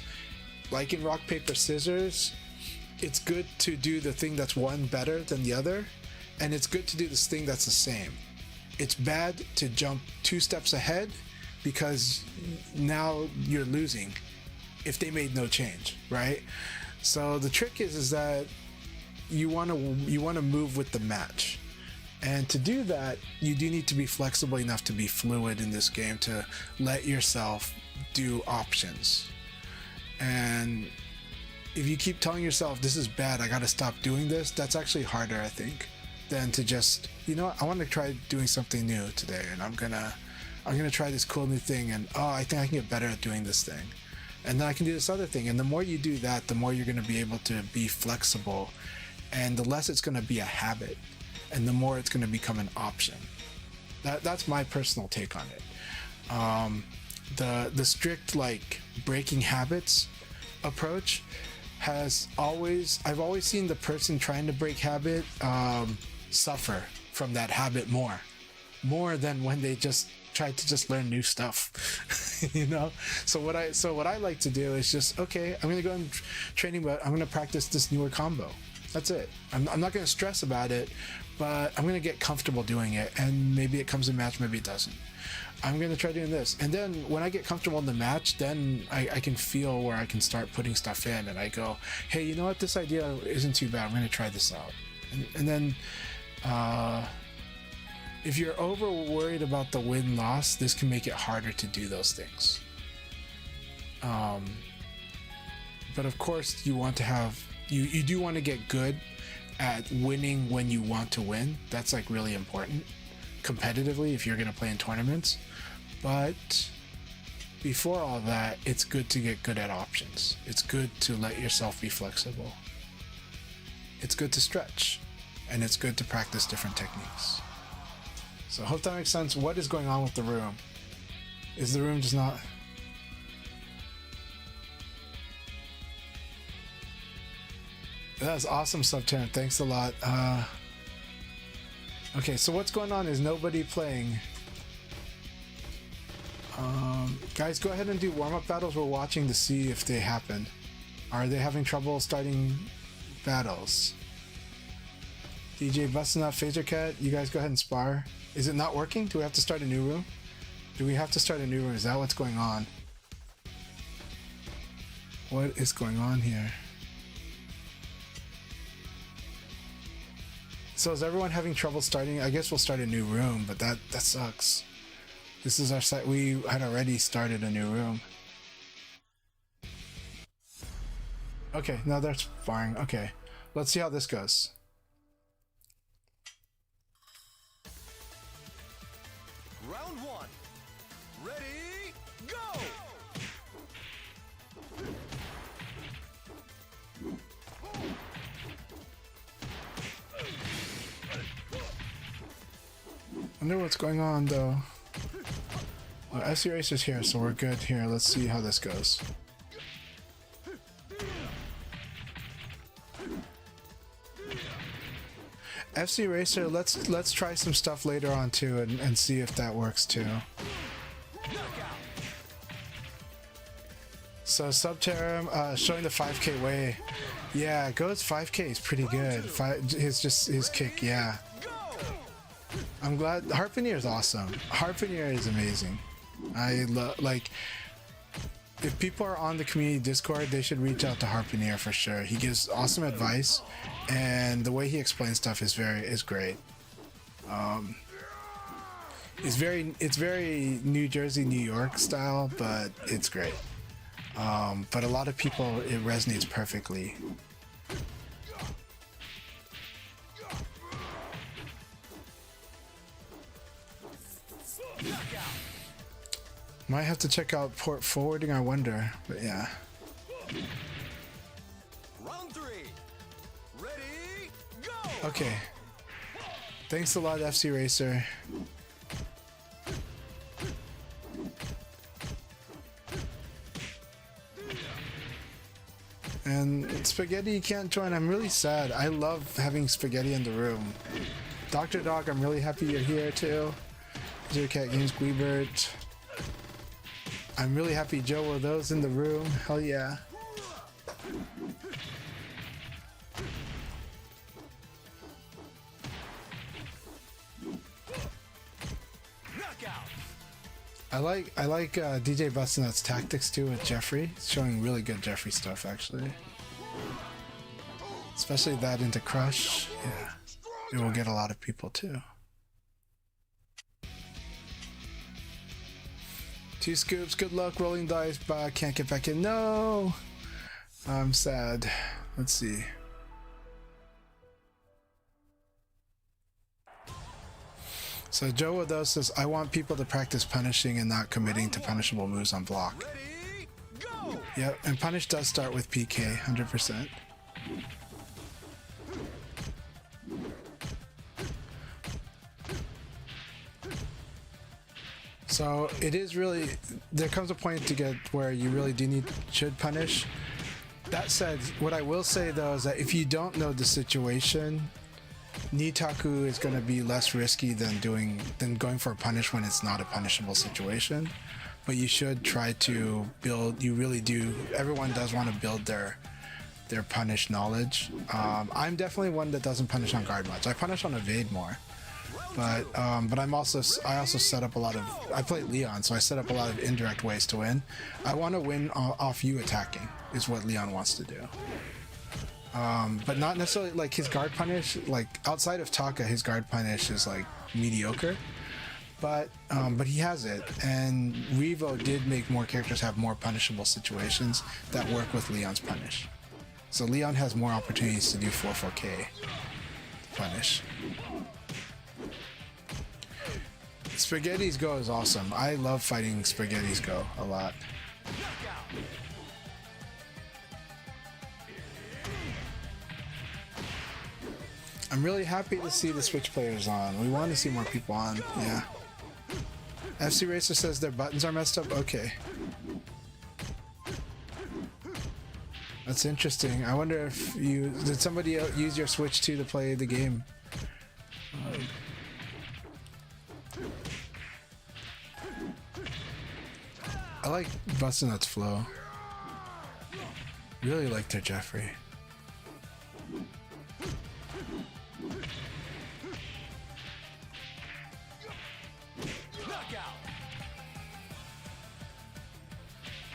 like in rock paper scissors, it's good to do the thing that's one better than the other, and it's good to do this thing that's the same. It's bad to jump 2 steps ahead because now you're losing if they made no change, right? So the trick is that you want to move with the match. And to do that, you do need to be flexible enough to be fluid in this game, to let yourself do options. And if you keep telling yourself, this is bad, I gotta stop doing this, that's actually harder, I think, than to just, you know what, I want to try doing something new today, and I'm gonna try this cool new thing, and oh, I think I can get better at doing this thing. And then I can do this other thing. And the more you do that, the more you're gonna be able to be flexible, and the less it's gonna be a habit, and the more it's going to become an option. That's my personal take on it. The strict, like, breaking habits approach I've always seen the person trying to break habit suffer from that habit more than when they just try to just learn new stuff. You know, so what I like to do is just, okay, I'm gonna go in training, but I'm gonna practice this newer combo. That's it. I'm not gonna stress about it, but I'm gonna get comfortable doing it, and maybe it comes in match, maybe it doesn't. I'm gonna try doing this, and then when I get comfortable in the match, then I can feel where I can start putting stuff in, and I go, hey, you know what, this idea isn't too bad, I'm gonna try this out. And then if you're over worried about the win-loss, this can make it harder to do those things. But of course, you want to have, you do want to get good at winning when you want to win. That's like really important competitively if you're going to play in tournaments. But before all that, it's good to get good at options. It's good to let yourself be flexible. It's good to stretch, and it's good to practice different techniques. So I hope that makes sense. What is going on with the room? Is the room just not... That's awesome, Subterran. Thanks a lot. Okay, so what's going on is nobody playing. Guys, go ahead and do warm-up battles. We're watching to see if they happen. Are they having trouble starting battles? DJ busting out Phaser Cat. You guys go ahead and spar. Is it not working? Do we have to start a new room? Do we have to start a new room? Is that what's going on? What is going on here? So is everyone having trouble starting? I guess we'll start a new room, but that sucks. This is our site. We had already started a new room. Okay, now that's fine. Okay, let's see how this goes. Round 1. Ready, go! I wonder what's going on though. Well, SC Racer's here, so we're good here. Let's see how this goes. FC Racer, let's try some stuff later on too, and see if that works too. Knockout! So Subterrum showing the 5K way. Yeah, Go's 5K is pretty good. His kick, yeah. I'm glad. Harpooner is awesome. Harpooner is amazing. I love, like, if people are on the community Discord, they should reach out to Harpooner for sure. He gives awesome advice, and the way he explains stuff is great. It's very New Jersey, New York style, but it's great. But a lot of people, it resonates perfectly. Might have to check out port forwarding, I wonder, but yeah. Round 3. Ready, go! Okay. Thanks a lot, FC Racer. And Spaghetti, you can't join. I'm really sad. I love having Spaghetti in the room. Dr. Dog, I'm really happy you're here too. Zero Cat Games, Guibert. I'm really happy Joe were those in the room. Hell yeah. I like DJ Bustinut's tactics too with Jeffrey. It's showing really good Jeffrey stuff actually. Especially that into Crush. Yeah. It will get a lot of people too. 2 scoops, good luck, rolling dice, but can't get back in. No! I'm sad. Let's see. So Joe Wodo says, I want people to practice punishing and not committing to punishable moves on block. Ready, go! Yep, and punish does start with PK, 100%. So it is really, there comes a point to get where you really should punish. That said, what I will say though is that if you don't know the situation, Nitaku is going to be less risky than going for a punish when it's not a punishable situation. But you should try to build, you really do, everyone does want to build their punish knowledge. I'm definitely one that doesn't punish on guard much. I punish on evade more. But I also set up a lot of, I play Leon, so I set up a lot of indirect ways to win. I want to win off you attacking, is what Leon wants to do. But not necessarily, like, his guard punish, like, outside of Taka, his guard punish is, like, mediocre. But he has it, and Revo did make more characters have more punishable situations that work with Leon's punish. So Leon has more opportunities to do 4-4K punish. Spaghetti's Go is awesome. I love fighting Spaghetti's Go a lot. I'm really happy to see the Switch players on. We want to see more people on, yeah. FC Racer says their buttons are messed up? Okay. That's interesting. I wonder if did somebody use your Switch 2 to play the game? I like Bustinut's flow. Really like their Jeffrey.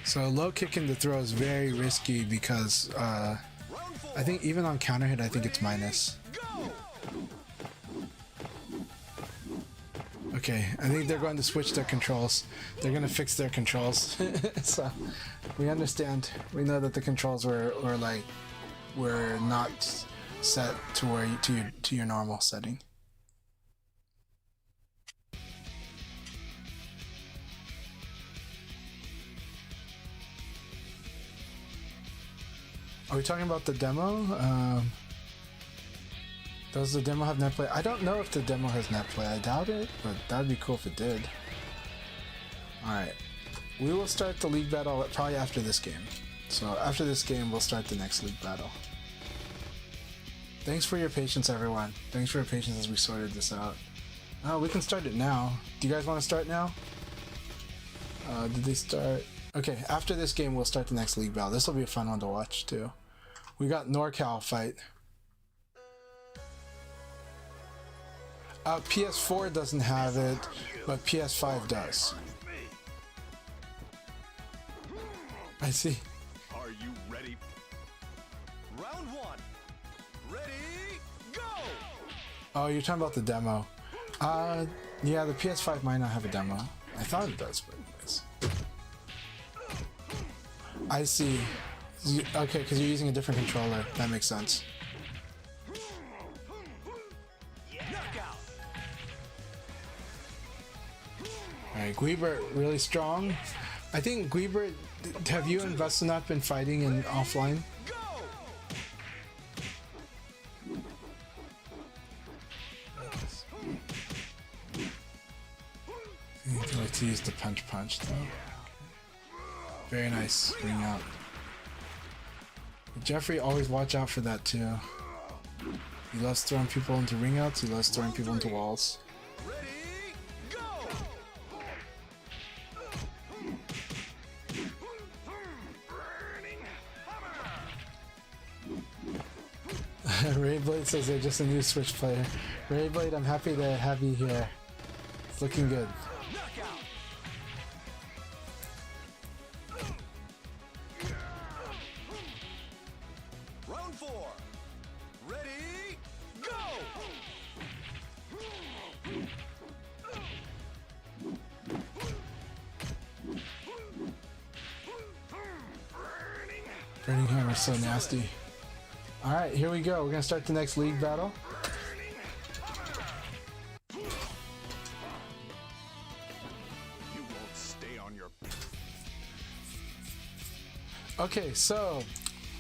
So low kick into throw is very risky because I think even on counter hit I think it's minus. Okay, I think they're going to switch their controls. They're going to fix their controls. So we understand. We know that the controls were not set to your normal setting. Are we talking about the demo? Does the demo have netplay? I don't know if the demo has netplay. I doubt it, but that'd be cool if it did. Alright. We will start the league battle probably after this game. So after this game, we'll start the next league battle. Thanks for your patience, everyone. Thanks for your patience as we sorted this out. Oh, we can start it now. Do you guys want to start now? Did they start? Okay, after this game, we'll start the next league battle. This will be a fun one to watch too. We got NorCal fight. PS4 doesn't have it, but PS5 does. I see. Are you ready? Round 1. Ready, go! Oh, you're talking about the demo. Yeah, the PS5 might not have a demo. I thought it does, but anyways. I see. Okay, because you're using a different controller. That makes sense. Knockout. Alright, Guibert really strong. I think Guibert, have you and Vestinat been fighting in offline? Go! I like to use the punch though. Very nice. Bring out. Jeffrey, always watch out for that too. He loves throwing people into ring outs. He loves throwing people into walls. Ready, go! Rayblade says they're just a new Switch player. Rayblade, I'm happy to have you here. It's looking good. Knockout. Round 4. Ready, go! Burning Hammer's so nasty. Alright, here we go. We're gonna start the next league battle. You won't stay on your... Okay, so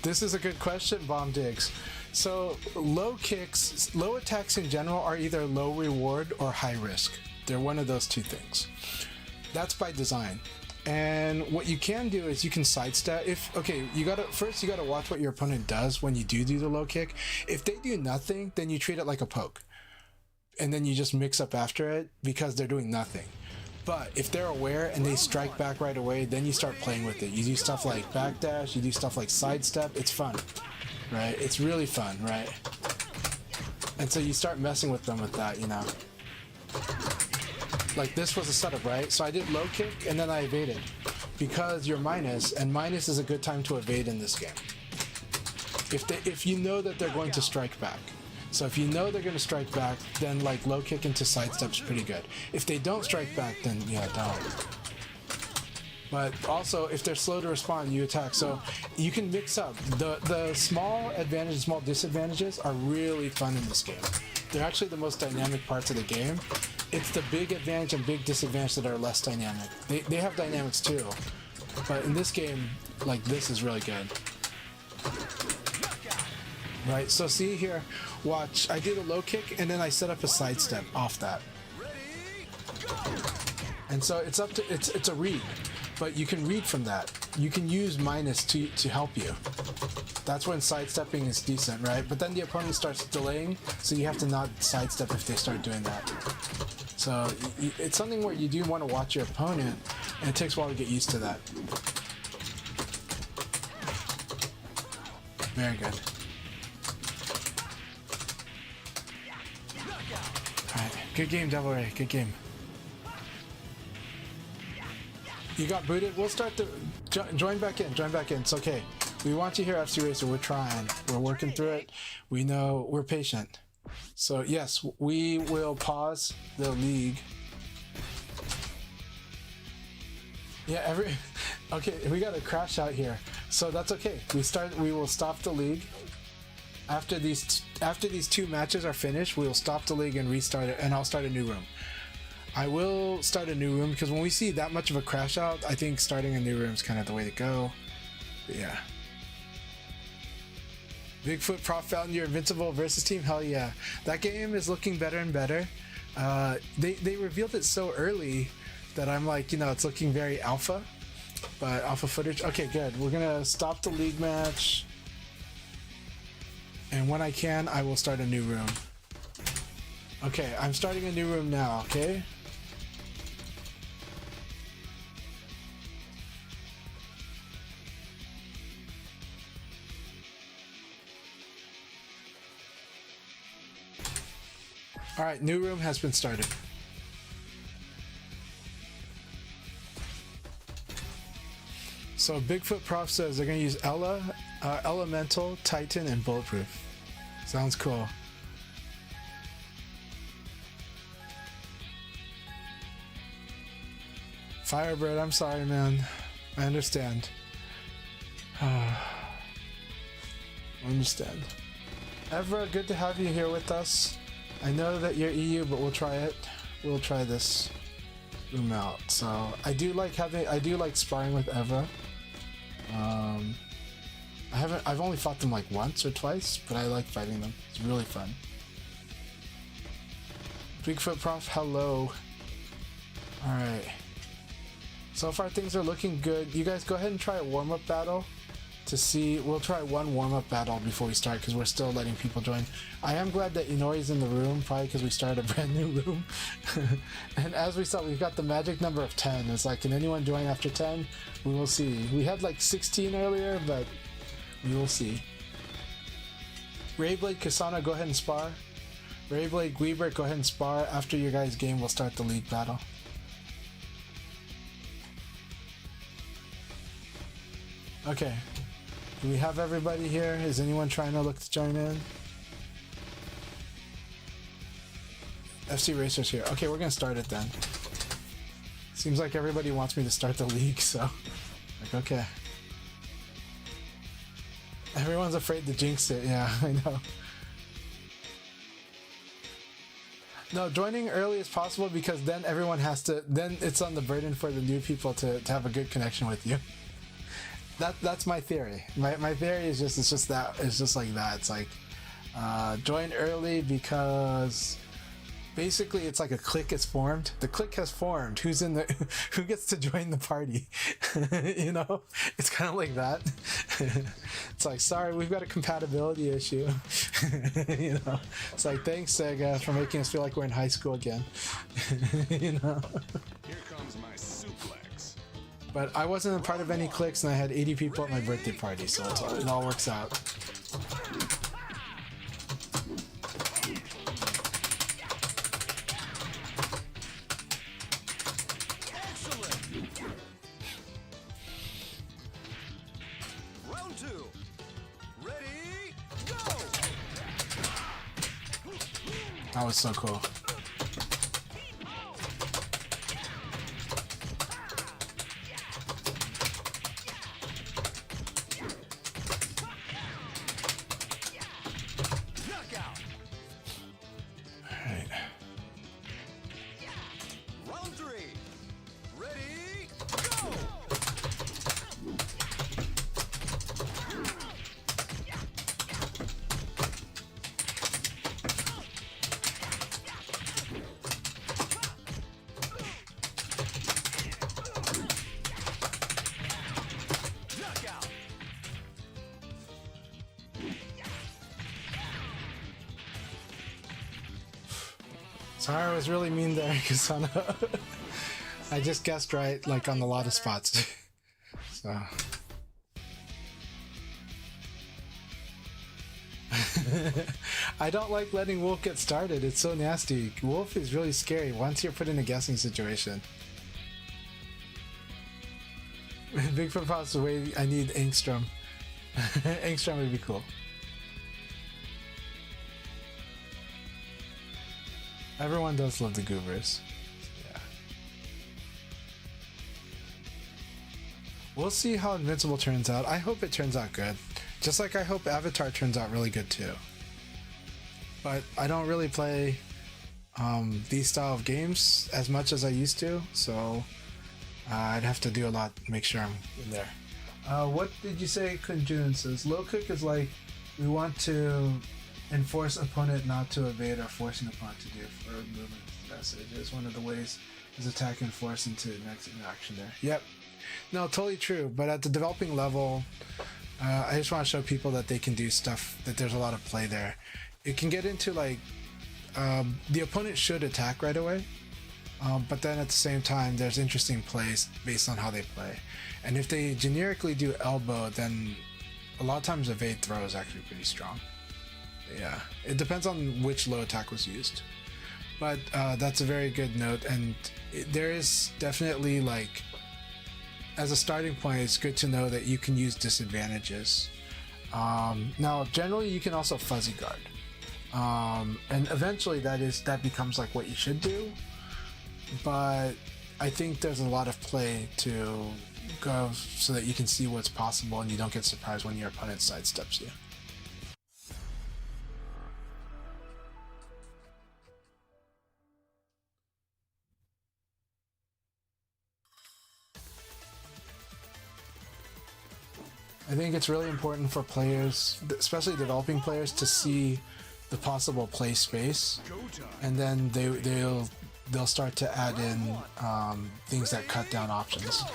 this is a good question, Bomb Digs. So low kicks, low attacks in general are either low reward or high risk. They're one of those two things. That's by design. And what you can do is you can sidestep. You gotta watch what your opponent does when you do the low kick. If they do nothing, then you treat it like a poke, and then you just mix up after it because they're doing nothing. But if they're aware and they strike back right away, then you start playing with it. You do stuff like backdash, you do stuff like sidestep. It's fun, right? It's really fun, right? And so you start messing with them with that, you know. Like this was a setup, right? So I did low kick and then I evaded because you're minus, and minus is a good time to evade in this game. If you know that they're going to strike back. So if you know they're going to strike back, then like low kick into sidestep is pretty good. If they don't strike back, then yeah, don't. But also, if they're slow to respond, you attack. So you can mix up. The small advantages, small disadvantages are really fun in this game. They're actually the most dynamic parts of the game. It's the big advantage and big disadvantage that are less dynamic. They have dynamics too, but in this game, like this is really good. Right, so see here, watch, I did a low kick and then I set up a sidestep off that. And so it's up to, it's a read, but you can read from that. You can use minus to help you. That's when sidestepping is decent, right? But then the opponent starts delaying, so you have to not sidestep if they start doing that. So it's something where you do want to watch your opponent, and it takes a while to get used to that. Very good. Alright, good game, Devil Ray, good game. You got booted? We'll start the... Join back in, it's okay. We want you here, FC Racer, we're trying. We're working through it. We know, we're patient. So yes, we will pause the league. Yeah, okay, we got a crash out here. So that's okay. We will stop the league. After these two matches are finished, we will stop the league and restart it, and I'll start a new room. I will start a new room because when we see that much of a crash out, I think starting a new room is kind of the way to go. But yeah. Bigfoot Prop Fountain, you're invincible versus team. Hell yeah. That game is looking better and better. They revealed it so early that I'm like, you know, it's looking very alpha. But alpha footage. Okay, good. We're gonna stop the league match. And when I can, I will start a new room. Okay, I'm starting a new room now, okay? All right, new room has been started. So Bigfoot Prof says they're gonna use Ella, Elemental, Titan, and Bulletproof. Sounds cool. Firebird, I'm sorry, man. I understand. I understand. Evra, good to have you here with us. I know that you're EU, but we'll try it. We'll try this room out. So I do like sparring with Evra. I've only fought them like once or twice, but I like fighting them. It's really fun. Bigfoot Prof, hello. Alright. So far things are looking good. You guys go ahead and try a warm-up battle to see. We'll try one warm-up battle before we start because we're still letting people join. I am glad that Inori's in the room, probably because we started a brand new room. And as we saw, we've got the magic number of 10. It's like, can anyone join after 10? We will see. We had like 16 earlier, but we will see. Rayblade, Kasana, go ahead and spar. Rayblade, Guibert, go ahead and spar. After your guys' game, we'll start the league battle. Okay. Do we have everybody here? Is anyone trying to look to join in? FC Racer's here. Okay, we're gonna start it then. Seems like everybody wants me to start the league, so... Like, okay. Everyone's afraid to jinx it, yeah, I know. No, joining early is possible because then everyone has to... Then it's on the burden for the new people to have a good connection with you. That's my theory. My theory is just it's just like that. It's like join early because basically it's like a clique is formed. The clique has formed. Who's in the who gets to join the party? You know, it's kind of like that. It's like, sorry, we've got a compatibility issue. You know, it's like, thanks Sega for making us feel like we're in high school again. You know. Here comes my suplex. But I wasn't a part of any cliques and I had 80 people at my birthday party, so it all works out. Excellent. Round 2. Ready, go. That was so cool. Sorry, I was really mean there, Kasana. I just guessed right, like on a lot of spots. So. I don't like letting Wolf get started. It's so nasty. Wolf is really scary once you're put in a guessing situation. Bigfoot Pop's the way I need Angstrom. Angstrom would be cool. Everyone does love the Goobers. Yeah. We'll see how Invincible turns out. I hope it turns out good. Just like I hope Avatar turns out really good too. But I don't really play these style of games as much as I used to, so I'd have to do a lot to make sure I'm in there. What did you say, Kunjun says? Low kick is like we want to enforce opponent not to evade or forcing opponent to do for movement message. It's one of the ways is attack and force into next interaction there. Yep. No, totally true. But at the developing level, I just want to show people that they can do stuff, that there's a lot of play there. It can get into like, the opponent should attack right away. But then at the same time, there's interesting plays based on how they play. And if they generically do elbow, then a lot of times evade throw is actually pretty strong. Yeah, it depends on which low attack was used. But that's a very good note, and there is definitely, like, as a starting point, it's good to know that you can use disadvantages. Now, generally, you can also fuzzy guard, and eventually that becomes like what you should do. But I think there's a lot of play to go so that you can see what's possible and you don't get surprised when your opponent sidesteps you. I think it's really important for players, especially developing players, to see the possible play space, and then they'll start to add in things that cut down options.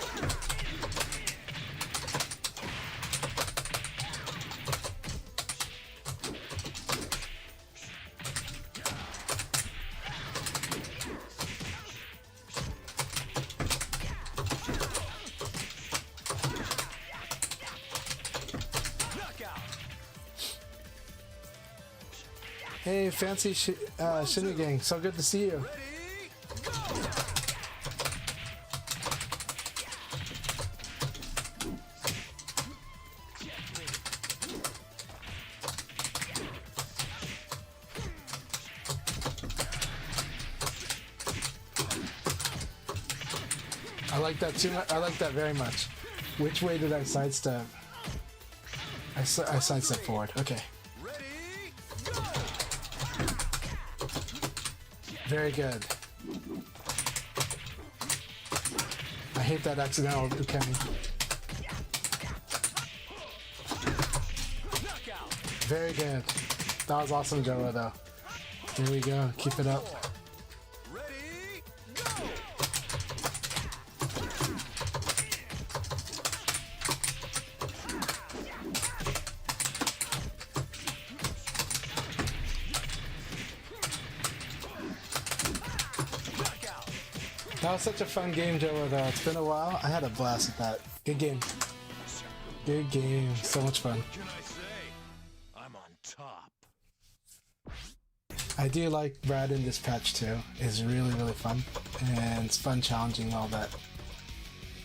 Hey, fancy Shinigami, so good to see you. I like that too much. I like that very much. Which way did I sidestep? I sidestep forward. Okay. Very good. I hate that accidental Ukemi. Very good. That was awesome, Joa, though. Here we go. Keep it up. Ready, go! That was such a fun game, Joa, though. It's been a while. I had a blast with that. Good game. Good game. So much fun. What can I say? I'm on top. I do like Brad in this patch too. It's really, really fun. And it's fun challenging all that.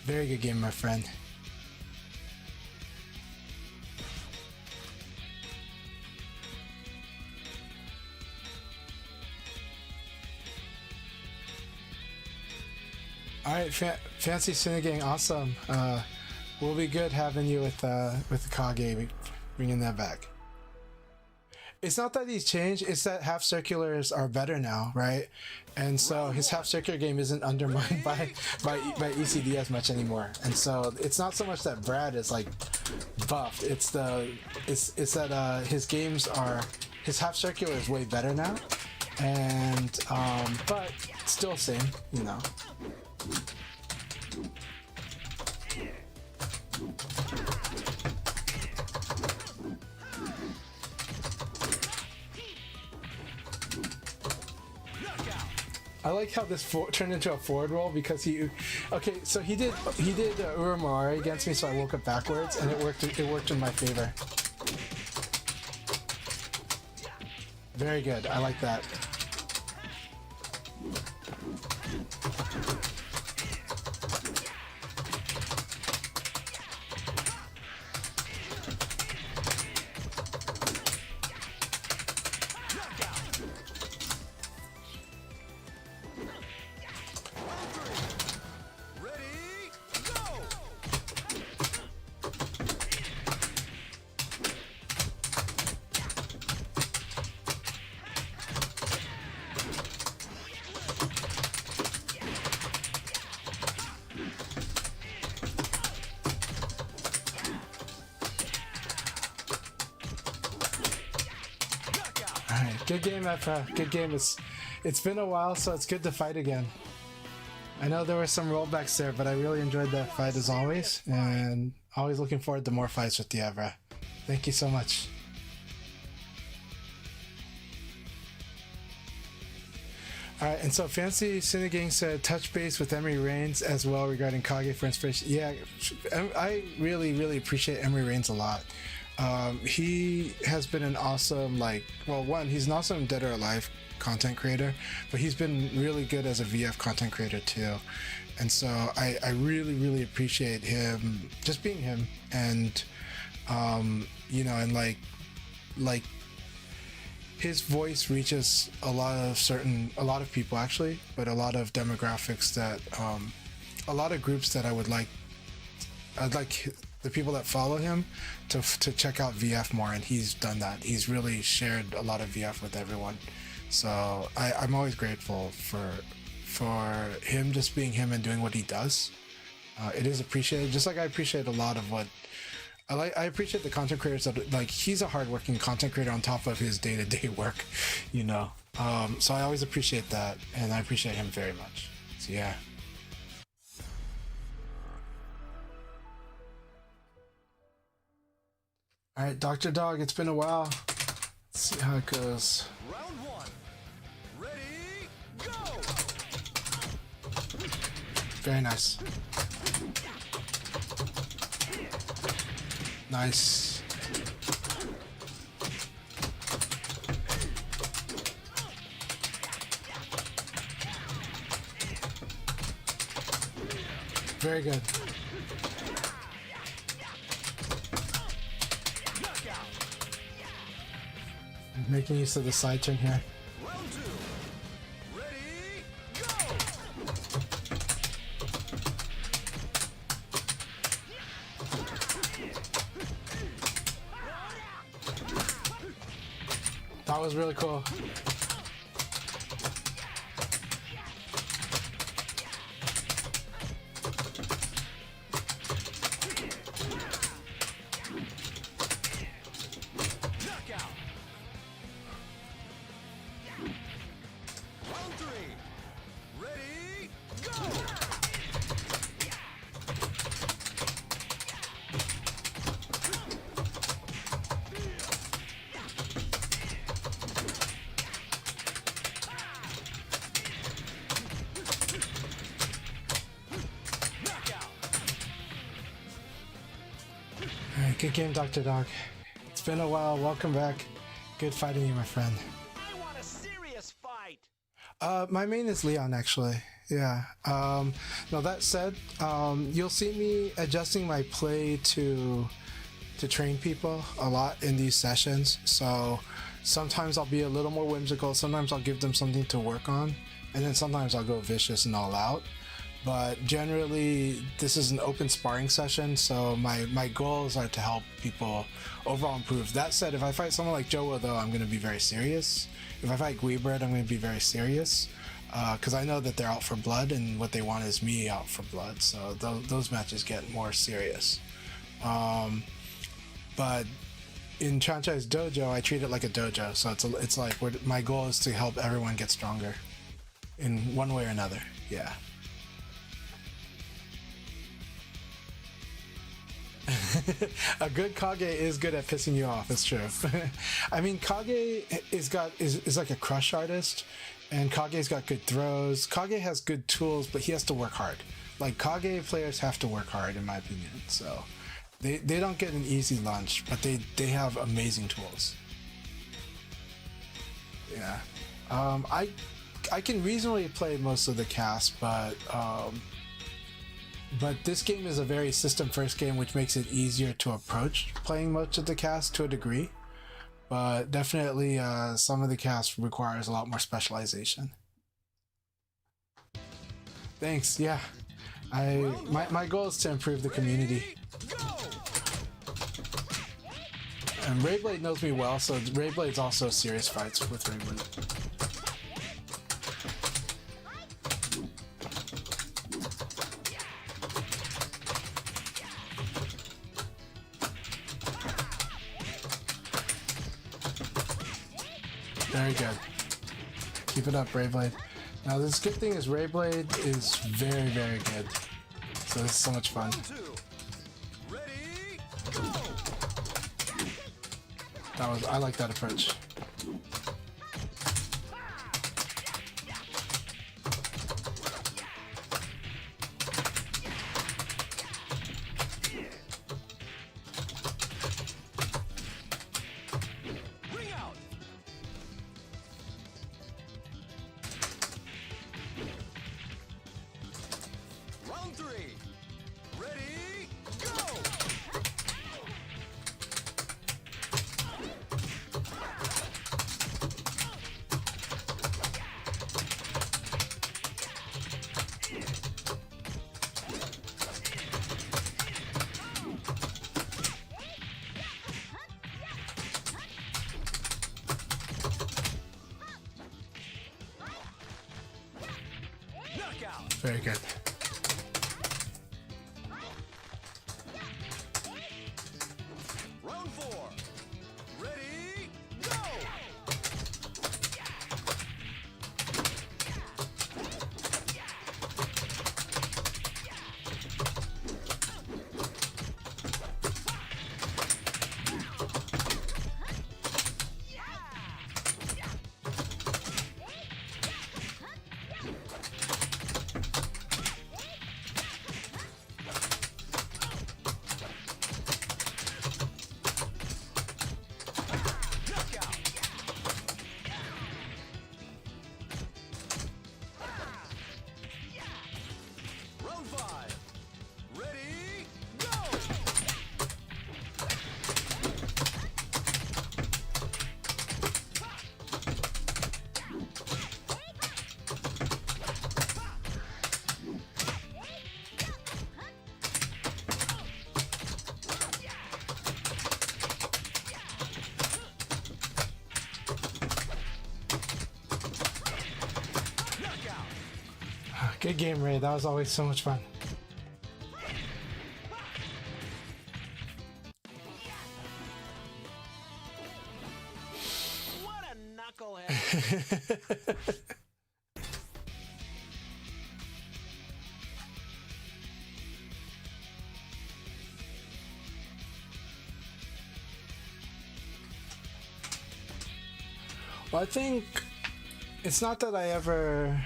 Very good game, my friend. Alright, Fancy Sinigang, awesome. We'll be good having you with the Kage, bringing that back. It's not that he's changed, it's that half circulars are better now, right? And so his half circular game isn't undermined by ECD as much anymore. And so it's not so much that Brad is like buffed, it's that his games are, his half circular is way better now. And but still same, you know. I like how this turned into a forward roll because he, okay, so he did Urumari against me, so I woke up backwards, and it worked in my favor. Very good. I like that. Good game, Efra. Good game. It's been a while, so it's good to fight again. I know there were some rollbacks there, but I really enjoyed that fight as always, and always looking forward to more fights with you, Evra. Thank you so much. Alright, and so Fancy Sinigang said touch base with Emery Reigns as well regarding Kage for inspiration. Yeah, I really, really appreciate Emery Reigns a lot. He has been an awesome, like, well, one, he's an awesome Dead or Alive content creator, but he's been really good as a VF content creator too. And so I really, really appreciate him just being him, and you know, and like his voice reaches a lot of people actually, but a lot of demographics that a lot of groups that I'd like the people that follow him to check out VF more, and he's done that. He's really shared a lot of VF with everyone. So I'm always grateful for him just being him and doing what he does. It is appreciated, just like I appreciate a lot of what I appreciate the content creators that, like, he's a hardworking content creator on top of his day-to-day work, you know. So I always appreciate that, and I appreciate him very much. So yeah. All right, Dr. Dog, it's been a while. Let's see how it goes. Round one. Ready, go! Very nice. Nice. Very good. Making use of the side turn here. Round two. Ready, go! That was really cool. Knockout. Round three. Ready, go! Knockout. All right, good game, Dr. Dog. It's been a while. Welcome back. Good fighting you, my friend. I want a serious fight. My main is Leon, actually. Yeah. Now that said, you'll see me adjusting my play to train people a lot in these sessions. So sometimes I'll be a little more whimsical. Sometimes I'll give them something to work on, and then sometimes I'll go vicious and all out. But generally, this is an open sparring session, so my goals are to help people overall improve. That said, if I fight someone like Jowo, though, I'm going to be very serious. If I fight Guibert, I'm going to be very serious, because I know that they're out for blood, and what they want is me out for blood. So those matches get more serious. But in CHANCHAI'S dojo, I treat it like a dojo. So it's like my goal is to help everyone get stronger in one way or another. Yeah. A good Kage is good at pissing you off. It's true. I mean, Kage is like a crush artist, and Kage's got good throws. Kage has good tools, but he has to work hard. Like, Kage players have to work hard, in my opinion. So they don't get an easy lunch, but they have amazing tools. Yeah. I can reasonably play most of the cast, but this game is a very system-first game, which makes it easier to approach playing most of the cast to a degree. But definitely, some of the cast requires a lot more specialization. Thanks. Yeah, my goal is to improve the community. And Rayblade knows me well, so Rayblade's also serious fights with Rayblade. Very good. Keep it up, Rayblade. Now, this good thing is Rayblade is very, very good. So this is so much fun. Ready, go! I like that approach. Very good. Round 4. Ready, go! Round 5. Ready, go! Knockout. Good game, Ray. That was always so much fun. What a knucklehead. Well, I think it's not that I ever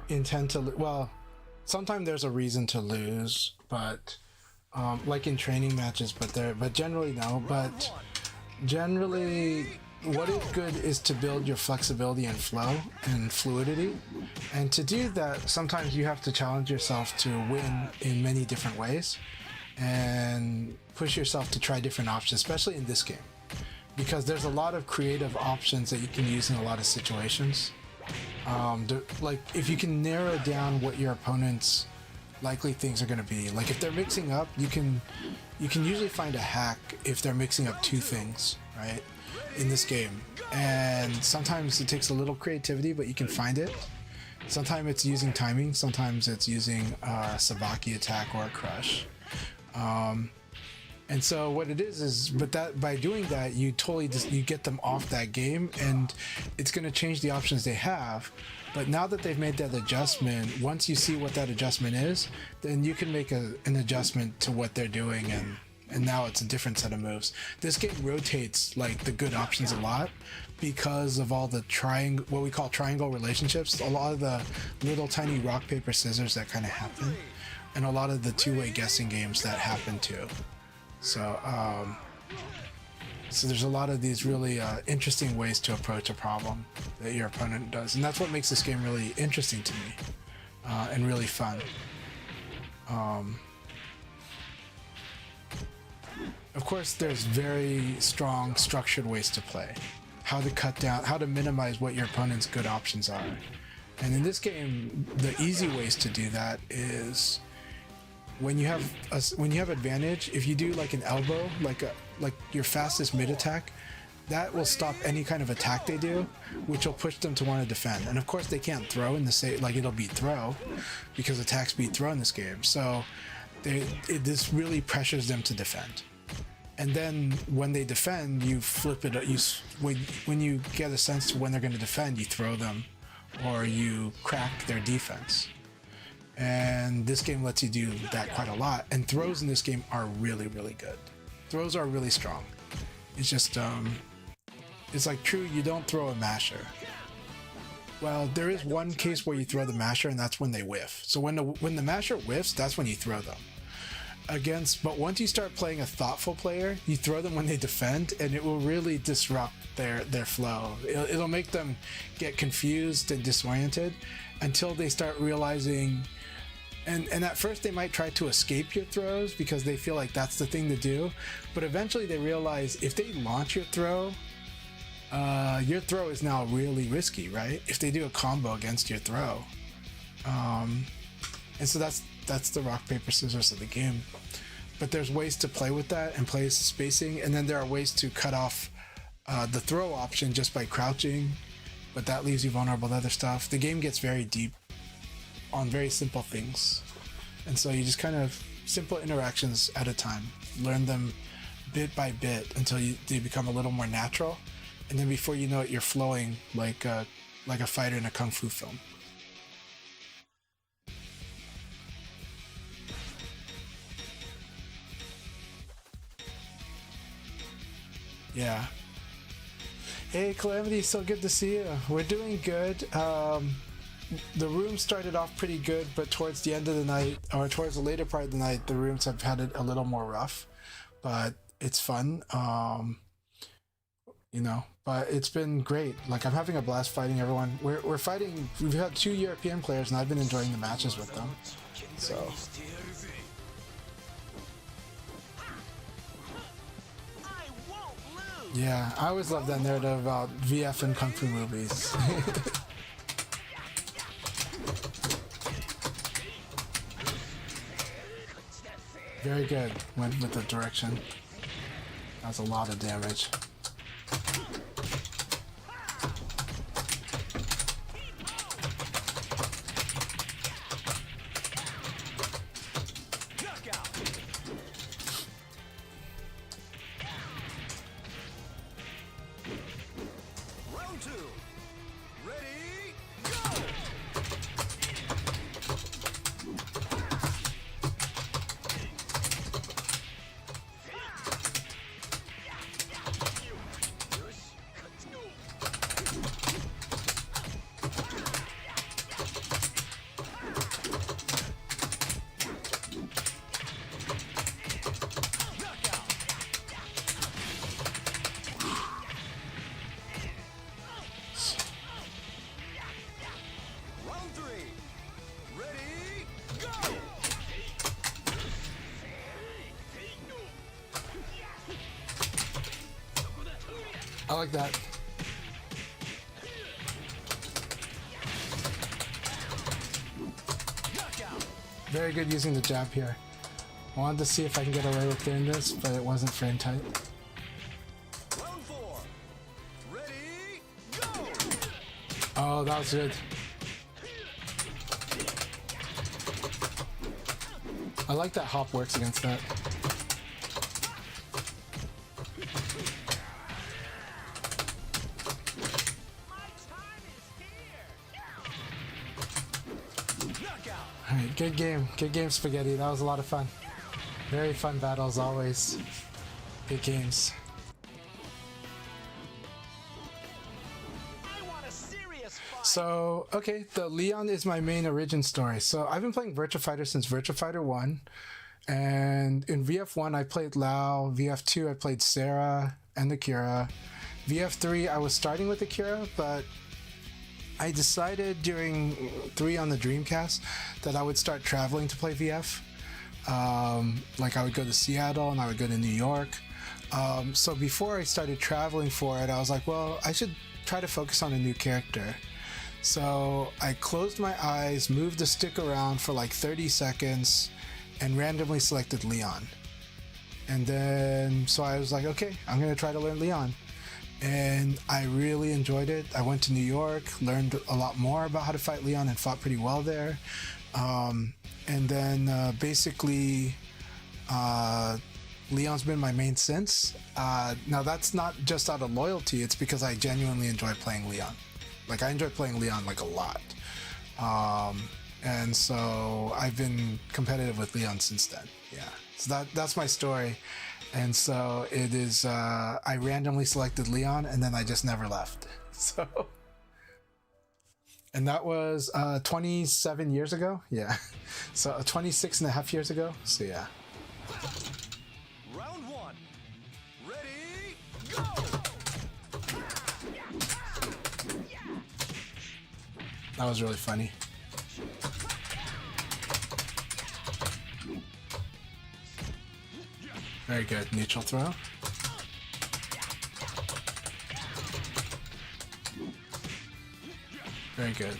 intend to. Well, sometimes there's a reason to lose, but like in training matches. But generally no. But generally, what is good is to build your flexibility and flow and fluidity, and to do that, sometimes you have to challenge yourself to win in many different ways, and push yourself to try different options, especially in this game, because there's a lot of creative options that you can use in a lot of situations. Like if you can narrow down what your opponent's likely things are going to be, like if they're mixing up, you can usually find a hack if they're mixing up two things, right, in this game. And sometimes it takes a little creativity, but you can find it. Sometimes it's using timing, sometimes it's using a Sabaki attack or a crush. And so what it is but that by doing that, you totally you get them off that game, and it's going to change the options they have. But now that they've made that adjustment, once you see what that adjustment is, then you can make an adjustment to what they're doing, and now it's a different set of moves. This game rotates like the good options a lot because of all the what we call triangle relationships, a lot of the little tiny rock paper scissors that kind of happen, and a lot of the two-way guessing games that happen too. So, so there's a lot of these really interesting ways to approach a problem that your opponent does, and that's what makes this game really interesting to me, and really fun. Of course, there's very strong structured ways to play, how to cut down, how to minimize what your opponent's good options are. And in this game, the easy ways to do that is when you have advantage, if you do like an elbow, like your fastest mid attack, that will stop any kind of attack they do, which will push them to want to defend. And of course they can't throw in the same, like it'll beat throw, because attacks beat throw in this game. So this really pressures them to defend. And then when they defend, you flip it. When you get a sense to when they're going to defend, you throw them, or you crack their defense. And this game lets you do that quite a lot. And throws in this game are really, really good. Throws are really strong. It's just, it's like, true, you don't throw a masher. Well, there is one case where you throw the masher, and that's when they whiff. So when the masher whiffs, that's when you throw them. But once you start playing a thoughtful player, you throw them when they defend, and it will really disrupt their flow. It'll make them get confused and disoriented until they start realizing. And at first they might try to escape your throws because they feel like that's the thing to do, but eventually they realize if they launch your throw is now really risky, right? If they do a combo against your throw. And so that's the rock, paper, scissors of the game. But there's ways to play with that and play spacing, and then there are ways to cut off the throw option just by crouching, but that leaves you vulnerable to other stuff. The game gets very deep on very simple things. And so you just kind of simple interactions at a time, learn them bit by bit until they become a little more natural. And then before you know it, you're flowing like a fighter in a kung fu film. Yeah. Hey Calamity, so good to see you. We're doing good. The room started off pretty good, but towards the end of the night, or towards the later part of the night, the rooms have had it a little more rough. But it's fun. You know, but it's been great. Like, I'm having a blast fighting everyone. We're fighting. We've had 2 European players, and I've been enjoying the matches with them. So. Yeah, I always love that narrative about VF and Kung Fu movies. Very good. Went with the direction. That was a lot of damage. I like that. Very good using the jab here. I wanted to see if I can get away with doing this, but it wasn't frame tight. Round 4. Ready, go! Oh, that was good. I like that hop works against that. Alright, good game. Good game, Spaghetti. That was a lot of fun. Very fun battle as always. Good games. So, okay, the Leon is my main origin story. So I've been playing Virtua Fighter since Virtua Fighter 1. And in VF1, I played Lao. VF2, I played Sarah and Akira. VF3, I was starting with Akira, but I decided during 3 on the Dreamcast that I would start traveling to play VF. Like I would go to Seattle and I would go to New York. So before I started traveling for it, I was like, well, I should try to focus on a new character. So I closed my eyes, moved the stick around for like 30 seconds, and randomly selected Leon. And then, so I was like, okay, I'm gonna try to learn Leon. And I really enjoyed it. I went to New York, learned a lot more about how to fight Leon, and fought pretty well there. And then basically, Leon's been my main since. Now that's not just out of loyalty, it's because I genuinely enjoy playing Leon. Like, I enjoy playing Leon like a lot. And so I've been competitive with Leon since then. Yeah, so that's my story. And so it is, I randomly selected Leon and then I just never left. So, and that was 27 years ago. Yeah. So 26 and a half years ago. So yeah. Round 1. Ready, go! That was really funny. Very good. Neutral throw. Very good.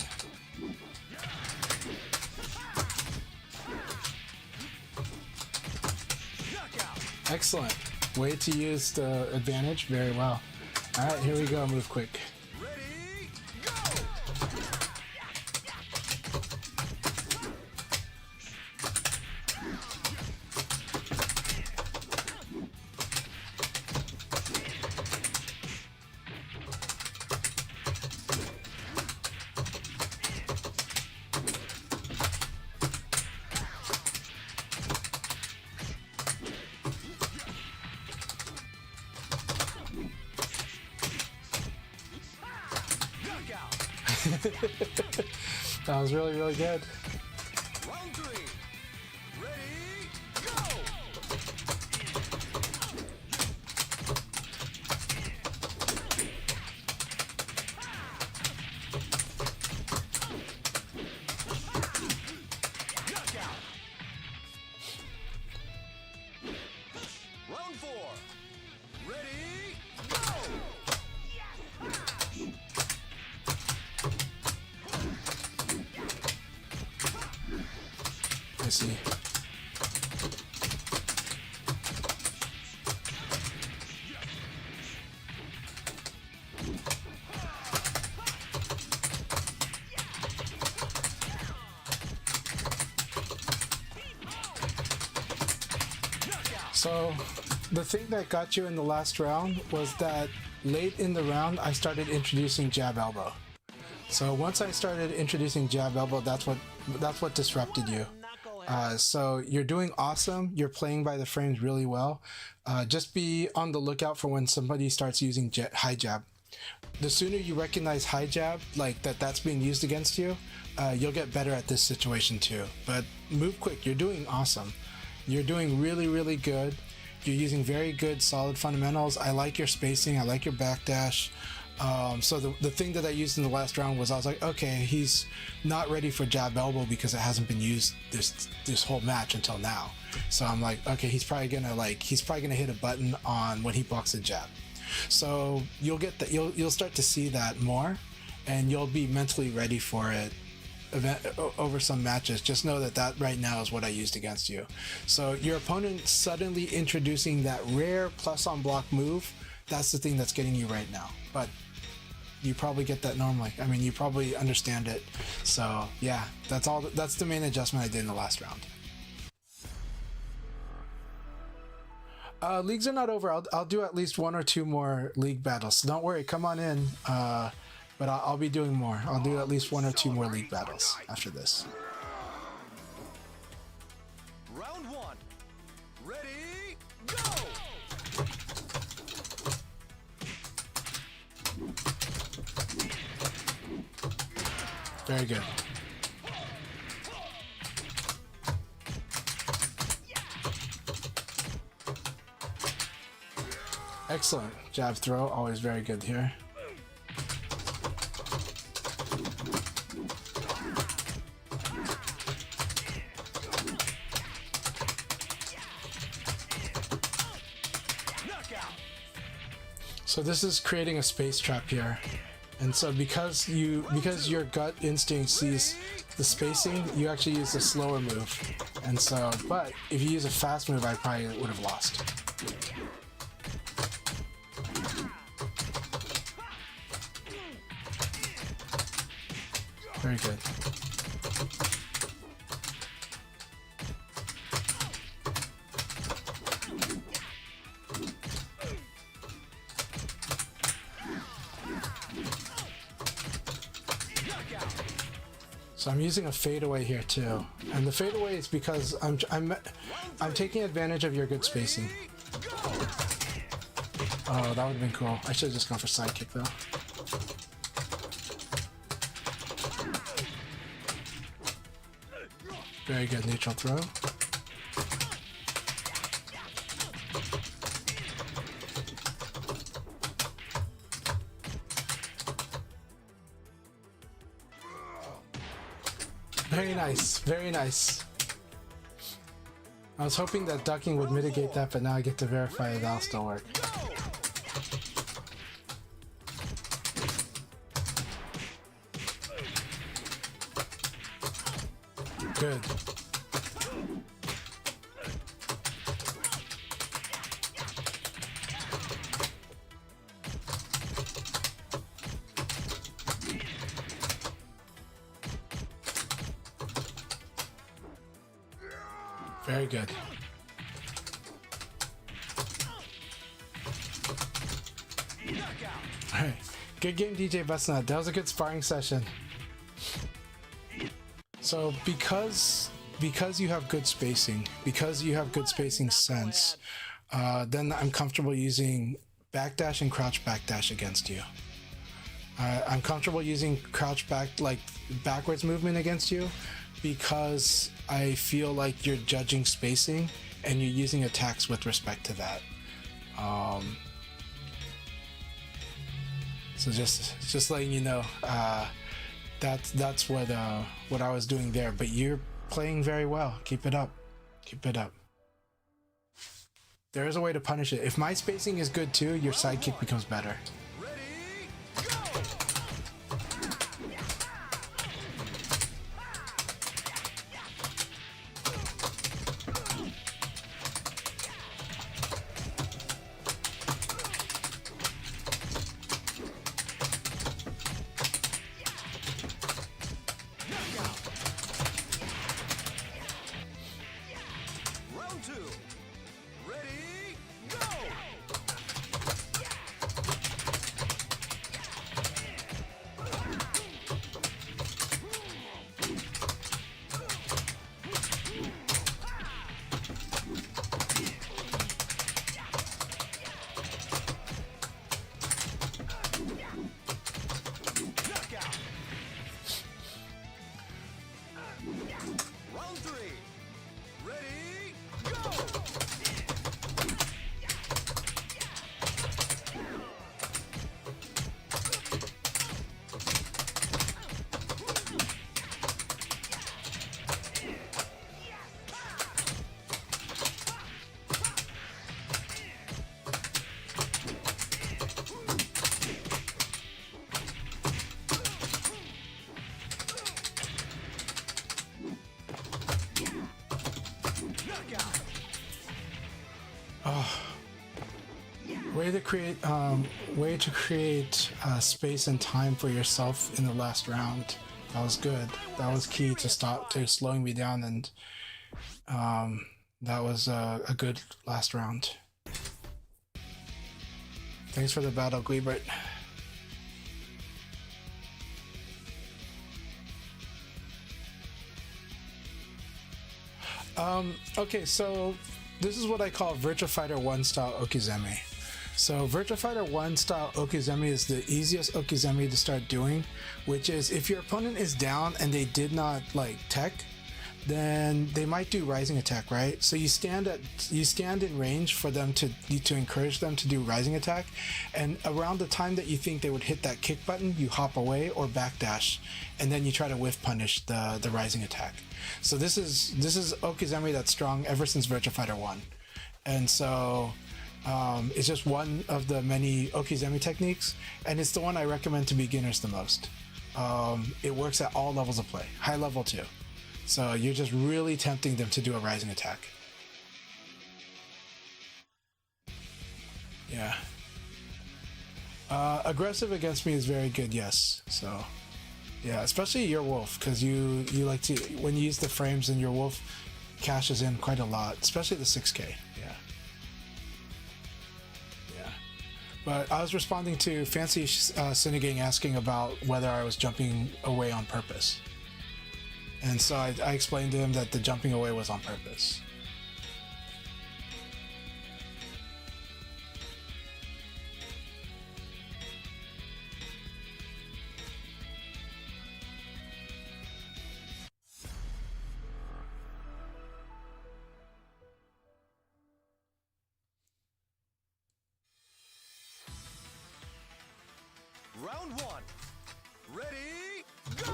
Excellent. Way to use the advantage very well. All right, here we go. Move quick. Ready, go! That was really, really good. Round 3. Ready, go! Knockout! Round 4. Ready, go! I see. So the thing that got you in the last round was that late in the round I started introducing jab elbow. So once I started introducing jab elbow, that's what disrupted you. So you're doing awesome. You're playing by the frames really well. Just be on the lookout for when somebody starts using high jab. The sooner you recognize high jab, like that's being used against you, you'll get better at this situation too. But move quick. You're doing awesome. You're doing really, really good. You're using very good, solid fundamentals. I like your spacing. I like your backdash. So the thing that I used in the last round was I was like, okay, he's not ready for jab elbow because it hasn't been used this whole match until now. So I'm like, okay, he's probably gonna hit a button on when he blocks a jab. So you'll get that. You'll start to see that more, and you'll be mentally ready for it over some matches. Just know that right now is what I used against you. So your opponent suddenly introducing that rare plus on block move, that's the thing that's getting you right now. But you probably get that normally. I mean, you probably understand it. So yeah, that's the main adjustment I did in the last round. Leagues are not over. I'll do at least 1 or 2 more league battles. So don't worry, come on in. But I'll be doing more. I'll do at least 1 or 2 more league battles after this. Round 1. Ready, go! Very good. Excellent. Jab throw, always very good here. So this is creating a space trap here. And so because your gut instinct sees the spacing, you actually use a slower move. And so, but if you use a fast move, I probably would have lost. Very good. So I'm using a fadeaway here too, and the fadeaway is because I'm taking advantage of your good spacing. Oh, that would have been cool. I should have just gone for sidekick though. Very good neutral throw. Very nice, very nice. I was hoping that ducking would mitigate that, but now I get to verify that that'll still work. Good. Very good. Alright. Good game, DJ Busnut. That was a good sparring session. So because you have good spacing, because you have good spacing sense, then I'm comfortable using backdash and crouch backdash against you. I'm comfortable using crouch back, like backwards movement against you, because I feel like you're judging spacing and you're using attacks with respect to that. So just letting you know, that's what I was doing there. But you're playing very well. Keep it up. Keep it up. There is a way to punish it. If my spacing is good too, your sidekick becomes better. Way to create space and time for yourself in the last round. That was good. That was key to slowing me down, and that was a good last round. Thanks for the battle, Gleebert. Okay, so this is what I call Virtua Fighter 1 style Okizeme. So Virtua Fighter 1 style Okizeme is the easiest Okizeme to start doing, which is if your opponent is down and they did not like tech, then they might do rising attack, right? So you stand in range for them to encourage them to do rising attack, and around the time that you think they would hit that kick button, you hop away or backdash, and then you try to whiff punish the rising attack. So this is Okizeme that's strong ever since Virtua Fighter 1, and so it's just one of the many Okizeme techniques, and it's the one I recommend to beginners the most. It works at all levels of play, high level too. So you're just really tempting them to do a rising attack. Yeah. Aggressive against me is very good, yes. So yeah, especially your wolf, because you like to, when you use the frames, and your wolf cashes in quite a lot, especially the 6K. But I was responding to Fancy Sinnegang asking about whether I was jumping away on purpose. And so I explained to him that the jumping away was on purpose. Round one. Ready, go!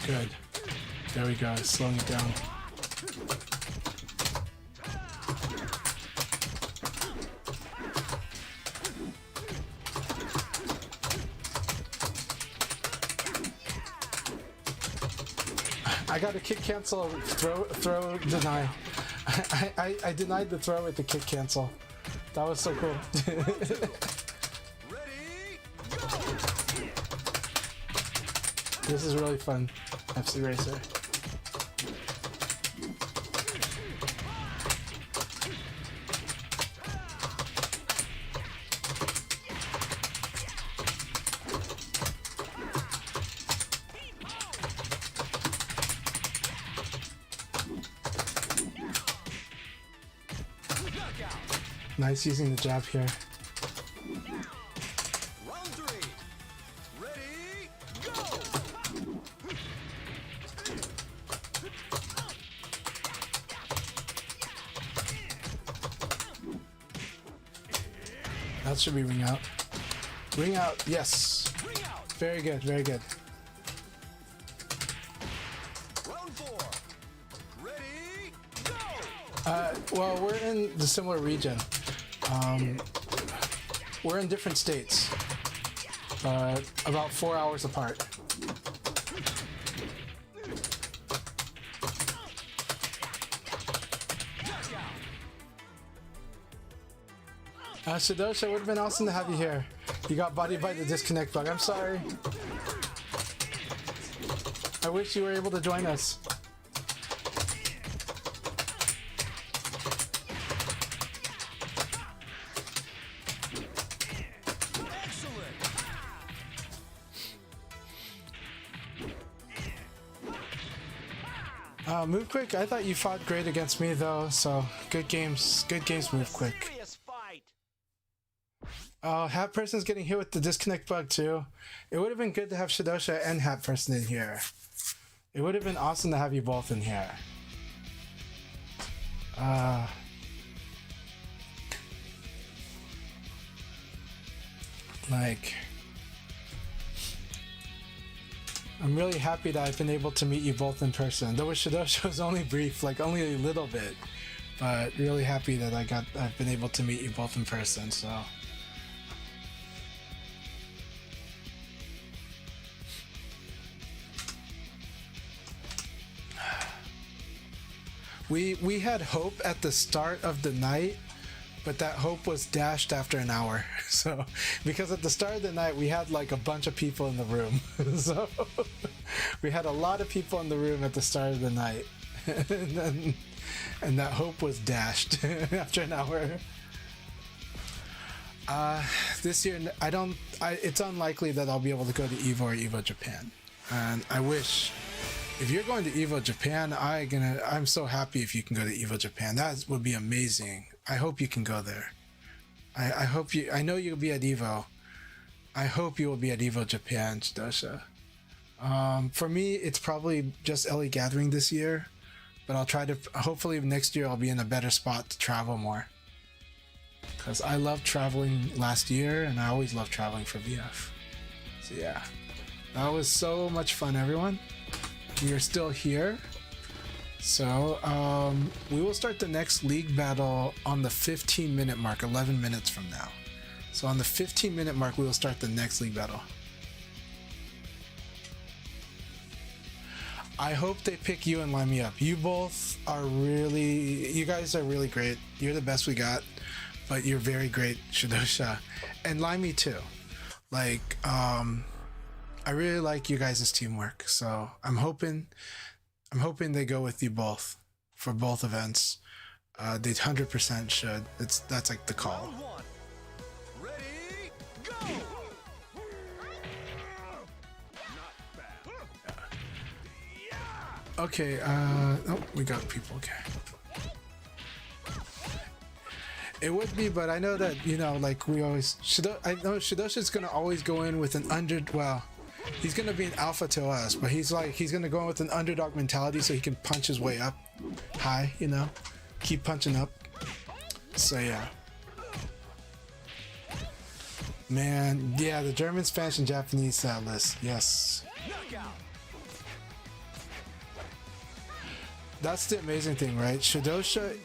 Good. There we go, slowing it down. I got a kick cancel, throw deny. I denied the throw with the kick cancel. That was so cool. Ready, go! This is really fun, FC Racer. Nice using the jab here. Round 3. Ready, go! That should be ring out. Ring out, yes. Ring out. Very good, very good. Round 4. Ready, go! Well, we're in the similar region. We're in different states, about 4 hours apart. Shadosha, it would have been awesome to have you here. You got bodied by the disconnect bug. I'm sorry. I wish you were able to join us. Excellent. Move quick. I thought you fought great against me though, so good games. Good games. Move quick. Serious fight. Oh, Hat Person's getting hit with the disconnect bug too. It would have been good to have Shadosha and Hat Person in here. It would have been awesome to have you both in here. I'm really happy that I've been able to meet you both in person. Though with Shadosha was only brief, like only a little bit. But really happy that I've been able to meet you both in person, so. We had hope at the start of the night, but that hope was dashed after an hour. So, because at the start of the night, we had like a bunch of people in the room. So, we had a lot of people in the room at the start of the night. And that hope was dashed after an hour. This year, it's unlikely that I'll be able to go to EVO or EVO Japan. And I wish, if you're going to EVO Japan, I'm so happy if you can go to EVO Japan. That would be amazing. I hope you can go there. I know you'll be at EVO. I hope you will be at EVO Japan, Shadosha. For me, it's probably just LA Gathering this year, but I'll try to, hopefully next year I'll be in a better spot to travel more. Because I loved traveling last year, and I always love traveling for VF. So yeah, that was so much fun, everyone. We are still here. So we will start the next league battle on the 15-minute mark, 11 minutes from now. So on the 15-minute mark, we will start the next league battle. I hope they pick you and line me up. You both are you guys are really great. You're the best we got, but you're very great, Shadosha. And line me too. Like, I really like you guys' teamwork. So I'm hoping they go with you both for both events. They 100% should. That's like the call. Round 1. Ready, go! Okay, oh, we got people, okay. It would be, but I know that, you know, like we always, I know Shadosha's gonna always go in with an he's gonna be an alpha to us, but he's gonna go in with an underdog mentality so he can punch his way up high, you know? Keep punching up. So yeah. Man, yeah, the German, Spanish, and Japanese list, yes. Knockout. That's the amazing thing, right? Shadosha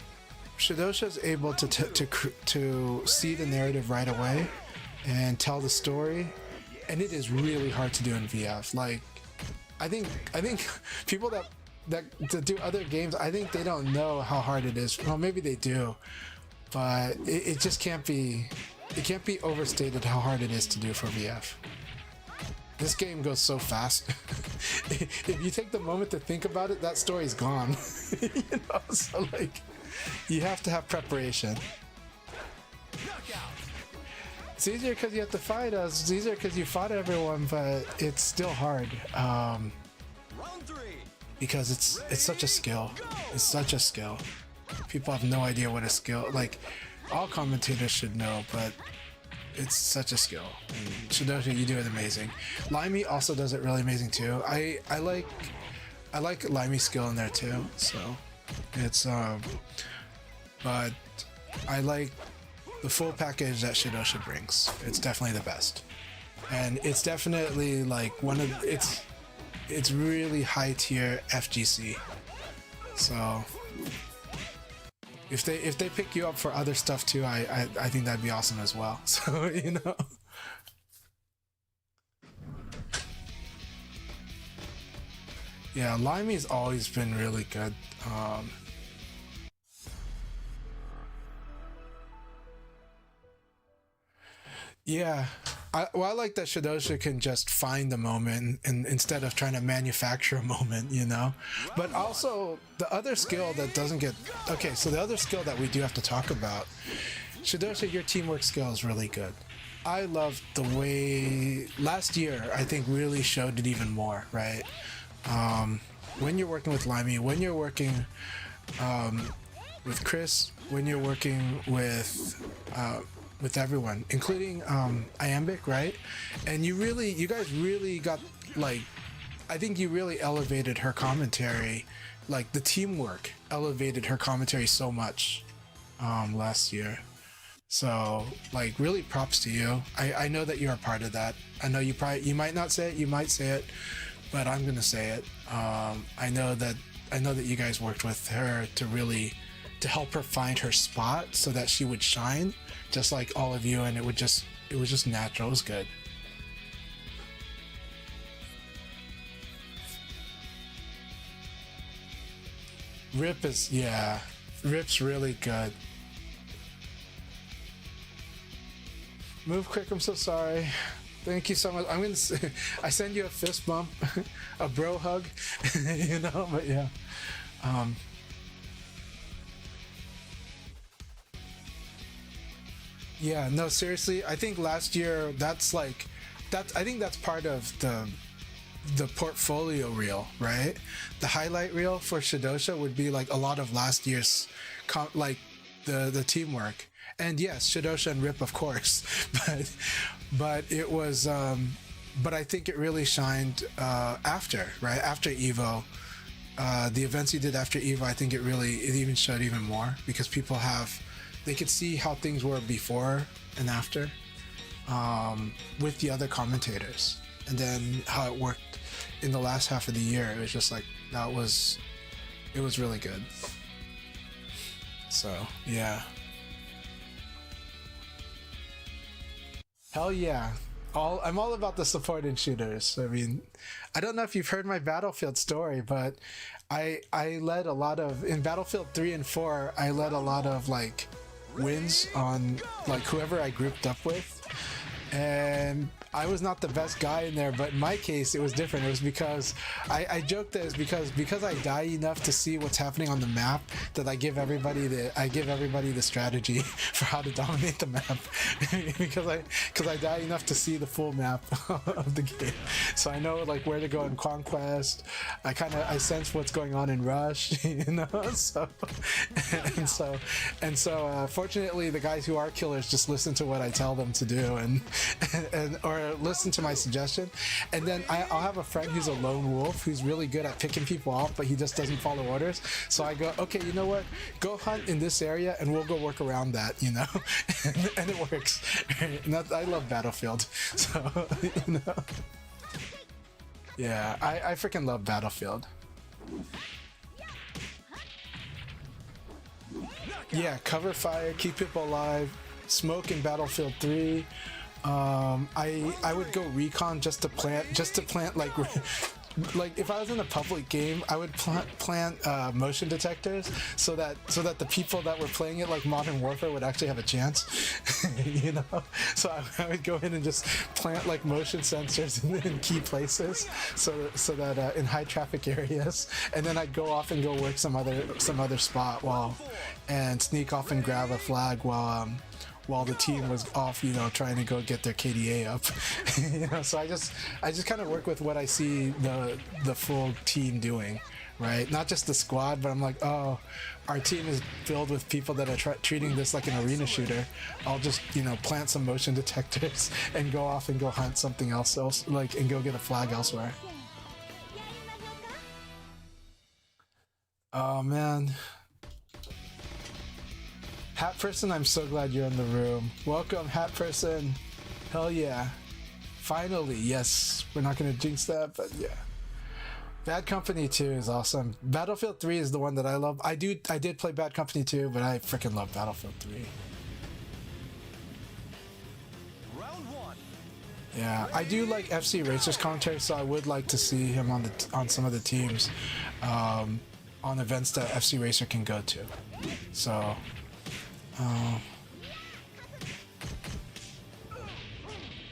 is able to see the narrative right away and tell the story, and it is really hard to do in VF. Like, I think people that do other games, I think they don't know how hard it is. Well, maybe they do, but it just can't be. It can't be overstated how hard it is to do for VF. This game goes so fast. If you take the moment to think about it, that story's gone. You know, so like, you have to have preparation. Knockout. It's easier because you have to fight us. It's easier because you fought everyone, but it's still hard. Round 3. Because it's such a skill. It's such a skill. People have no idea what a skill. Like, all commentators should know, but it's such a skill. And Shidosha, you do it amazing. Limey also does it really amazing too. I like Limey's skill in there too. So it's but I like the full package that Shidosha brings. It's definitely the best, and it's definitely like one of it's really high tier FGC. So if they pick you up for other stuff too, I think that'd be awesome as well. So you know. Yeah, Limey's always been really good. Yeah, I like that Shidosha can just find the moment and instead of trying to manufacture a moment, you know. But also the other skill that doesn't get okay. So the other skill that we do have to talk about, Shidosha, your teamwork skill is really good. I love the way last year I think really showed it even more, right? When you're working with Limey, when you're working with Chris, when you're working with everyone, including Iambic, right? And you guys really got like, I think you really elevated her commentary, like the teamwork elevated her commentary so much last year. So like really props to you. I know that you're a part of that. I know you might not say it, you might say it, but I'm gonna say it. I know that you guys worked with her to help her find her spot so that she would shine just like all of you, and it was just natural. It was good. Rip's really good. Move quick, I'm so sorry. Thank you so much. I send you a fist bump, a bro hug, you know, but yeah. Yeah, no, seriously, I think last year I think that's part of the portfolio reel, right? The highlight reel for Shidosha would be like a lot of last year's like the teamwork. And yes, Shidosha and Rip, of course, but it was but I think it really shined after Evo. The events you did after Evo, I think it even showed even more because they could see how things were before and after with the other commentators, and then how it worked in the last half of the year. It was just like it was really good. So yeah, hell yeah. I'm all about the supported shooters. I mean, I don't know if you've heard my Battlefield story, but I led a lot of in Battlefield 3 and 4. I led a lot of like wins on like whoever I grouped up with, and I was not the best guy in there, but in my case it was different. It was because I joked that it's because I die enough to see what's happening on the map that I give everybody the strategy for how to dominate the map because I die enough to see the full map of the game, so I know like where to go in Conquest. I sense what's going on in Rush, you know. So fortunately the guys who are killers just listen to what I tell them to do and or listen to my suggestion, and then I'll have a friend who's a lone wolf who's really good at picking people off, but he just doesn't follow orders. So I go, okay, you know what? Go hunt in this area, and we'll go work around that, you know, and it works. I love Battlefield, so you know, yeah, I freaking love Battlefield. Yeah, cover fire, keep people alive, smoke in Battlefield 3. I would go recon just to plant like like if I was in a public game, I would plant motion detectors so that the people that were playing it like Modern Warfare would actually have a chance, you know. So I would go in and just plant like motion sensors in key places so that in high traffic areas, and then I'd go off and go work some other spot and sneak off and grab a flag while the team was off, you know, trying to go get their KDA up. You know, so I just kind of work with what I see the full team doing right? Not just the squad, but I'm like, oh, our team is filled with people that are treating this like an arena shooter. I'll just, you know, plant some motion detectors and go off and go hunt something else, like, and go get a flag elsewhere. Oh man. Hat Person, I'm so glad you're in the room. Welcome, Hat Person. Hell yeah. Finally, yes. We're not gonna jinx that, but yeah. Bad Company 2 is awesome. Battlefield 3 is the one that I love. I did play Bad Company 2, but I freaking love Battlefield 3. Round one. Yeah, I do like FC Racer's commentary, so I would like to see him on some of the teams, on events that FC Racer can go to. So,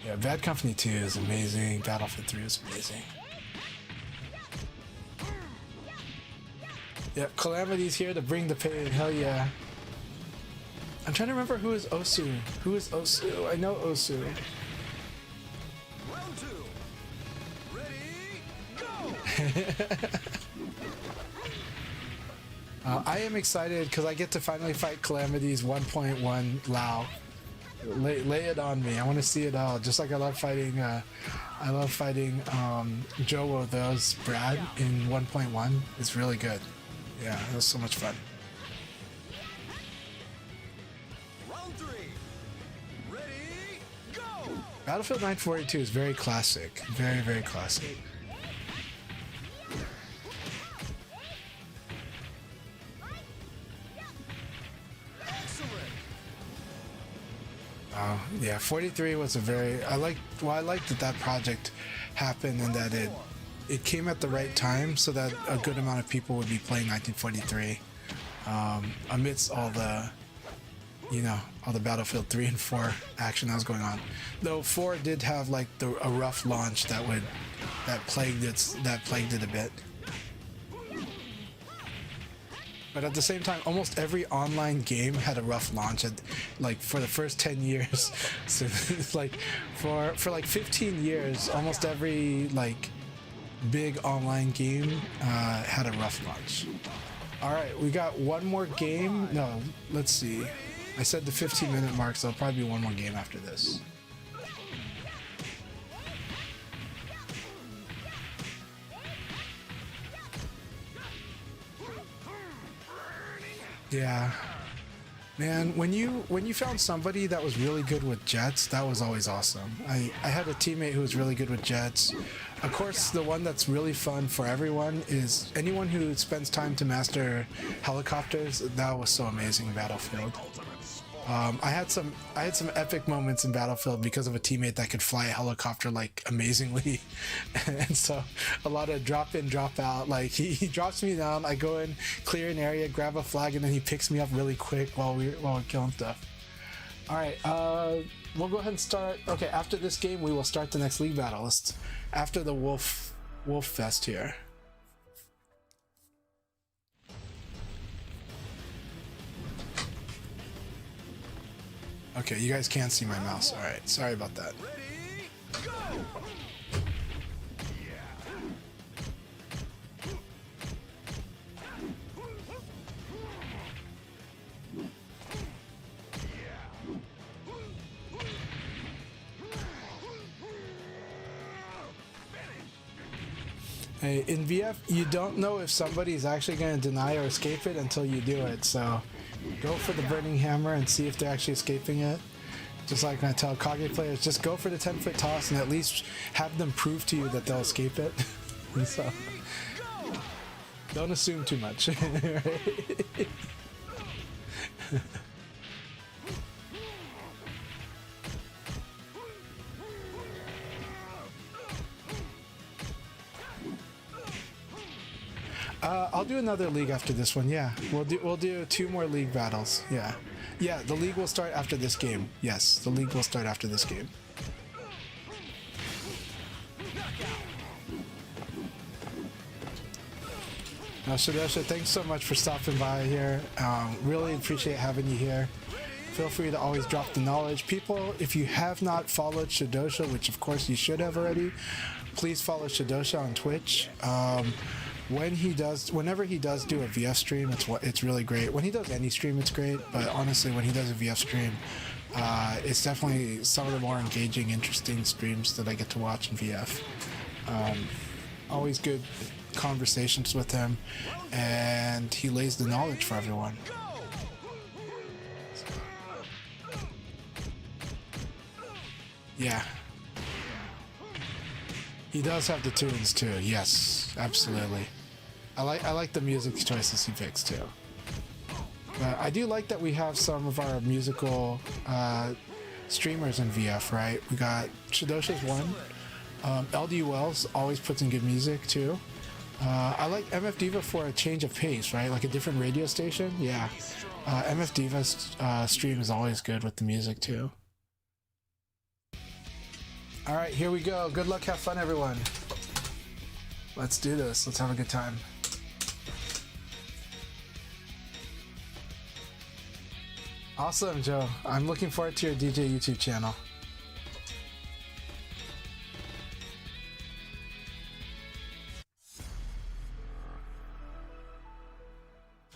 yeah, Bad Company 2 is amazing. Battlefield 3 is amazing. Yep, Calamity's here to bring the pain. Hell yeah. I'm trying to remember who is Osu. Who is Osu? I know Osu. Round two. Ready, go! I am excited because I get to finally fight Calamity's 1.1 Lao. Lay it on me. I want to see it all. Just like I love fighting Jowo, those Brad in 1.1. It's really good. Yeah, it was so much fun. Round three. Ready, go! Battlefield 942 is very classic. Very, very classic. Excellent. Yeah, 43 was a very... I liked that project happened and that it came at the right time so that a good amount of people would be playing 1943 amidst all the, you know, all the Battlefield 3 and 4 action that was going on. Though 4 did have like a rough launch that plagued it a bit. But at the same time, almost every online game had a rough launch for the first 10 years. So like for like 15 years, almost every like big online game had a rough launch. All right, we got one more game. No, let's see. I said the 15-minute mark, so there'll probably be one more game after this. Yeah. Man, when you found somebody that was really good with jets, that was always awesome. I had a teammate who was really good with jets. Of course, the one that's really fun for everyone is anyone who spends time to master helicopters. That was so amazing in Battlefield. I had some epic moments in Battlefield because of a teammate that could fly a helicopter like amazingly, and so a lot of drop in, drop out. Like he drops me down, I go in, clear an area, grab a flag, and then he picks me up really quick while we're killing stuff. All right, we'll go ahead and start. Okay, after this game, we will start the next league battle. After the Wolf Fest here. Okay, you guys can't see my mouse. All right, sorry about that. Ready, go! Hey, in VF, you don't know if somebody's actually going to deny or escape it until you do it, so go for the Burning Hammer and see if they're actually escaping it. Just like I tell Kage players, just go for the 10-foot toss and at least have them prove to you that they'll escape it. So, don't assume too much. Right? I'll do another league after this one. Yeah, we'll do 2 more league battles. Yeah, the league will start after this game. Yes, the league will start after this game. Now, Shadesha, thanks so much for stopping by here. Really appreciate having you here. Feel free to always drop the knowledge. People, if you have not followed Shadosha, which of course you should have already, please follow Shadosha on Twitch. whenever he does do a VF stream, it's really great. When he does any stream, it's great. But honestly, when he does a VF stream, it's definitely some of the more engaging, interesting streams that I get to watch in VF. Always good conversations with him, and he lays the knowledge for everyone. Yeah. He does have the tunes too. Yes, absolutely. I like the music choices he picks too. But I do like that we have some of our musical streamers in VF, right? We got Shadosha's one. LD Wells always puts in good music too. I like MF Diva for a change of pace, right? Like a different radio station. Yeah. MF Diva's stream is always good with the music too. All right, here we go. Good luck, have fun, everyone. Let's do this. Let's have a good time. Awesome, Joe. I'm looking forward to your DJ YouTube channel.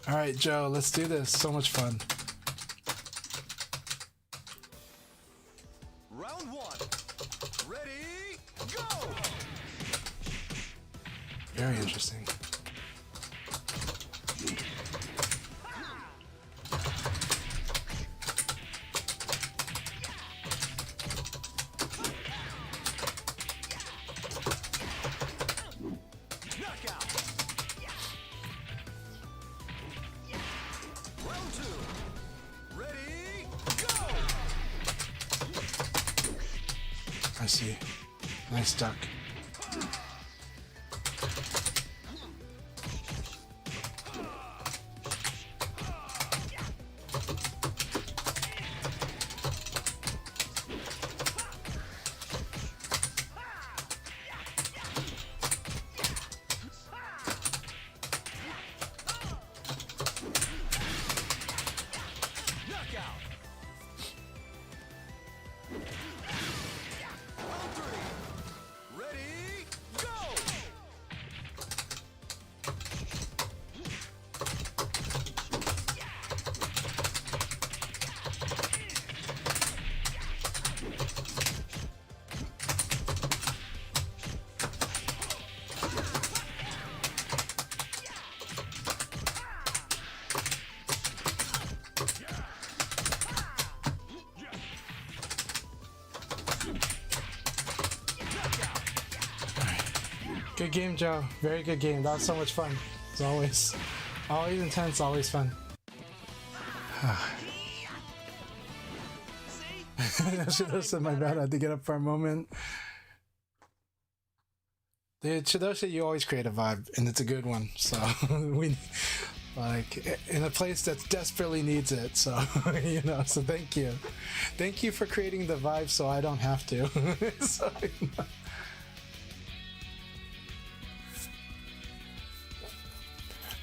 All right, Joe, let's do this. So much fun. Round one. Ready, go! Very interesting. Knockout. Round two. Ready, go! I see. Nice duck. Knockout. Round three. Ready, go! Good game, Joe. Very good game. That was so much fun. As always. Always intense, always fun. I should have said my bad. I had to get up for a moment. Dude, Shadosha, you always create a vibe, and it's a good one. So, we, like, in a place that desperately needs it. So, you know, so thank you. Thank you for creating the vibe so I don't have to. So, you know.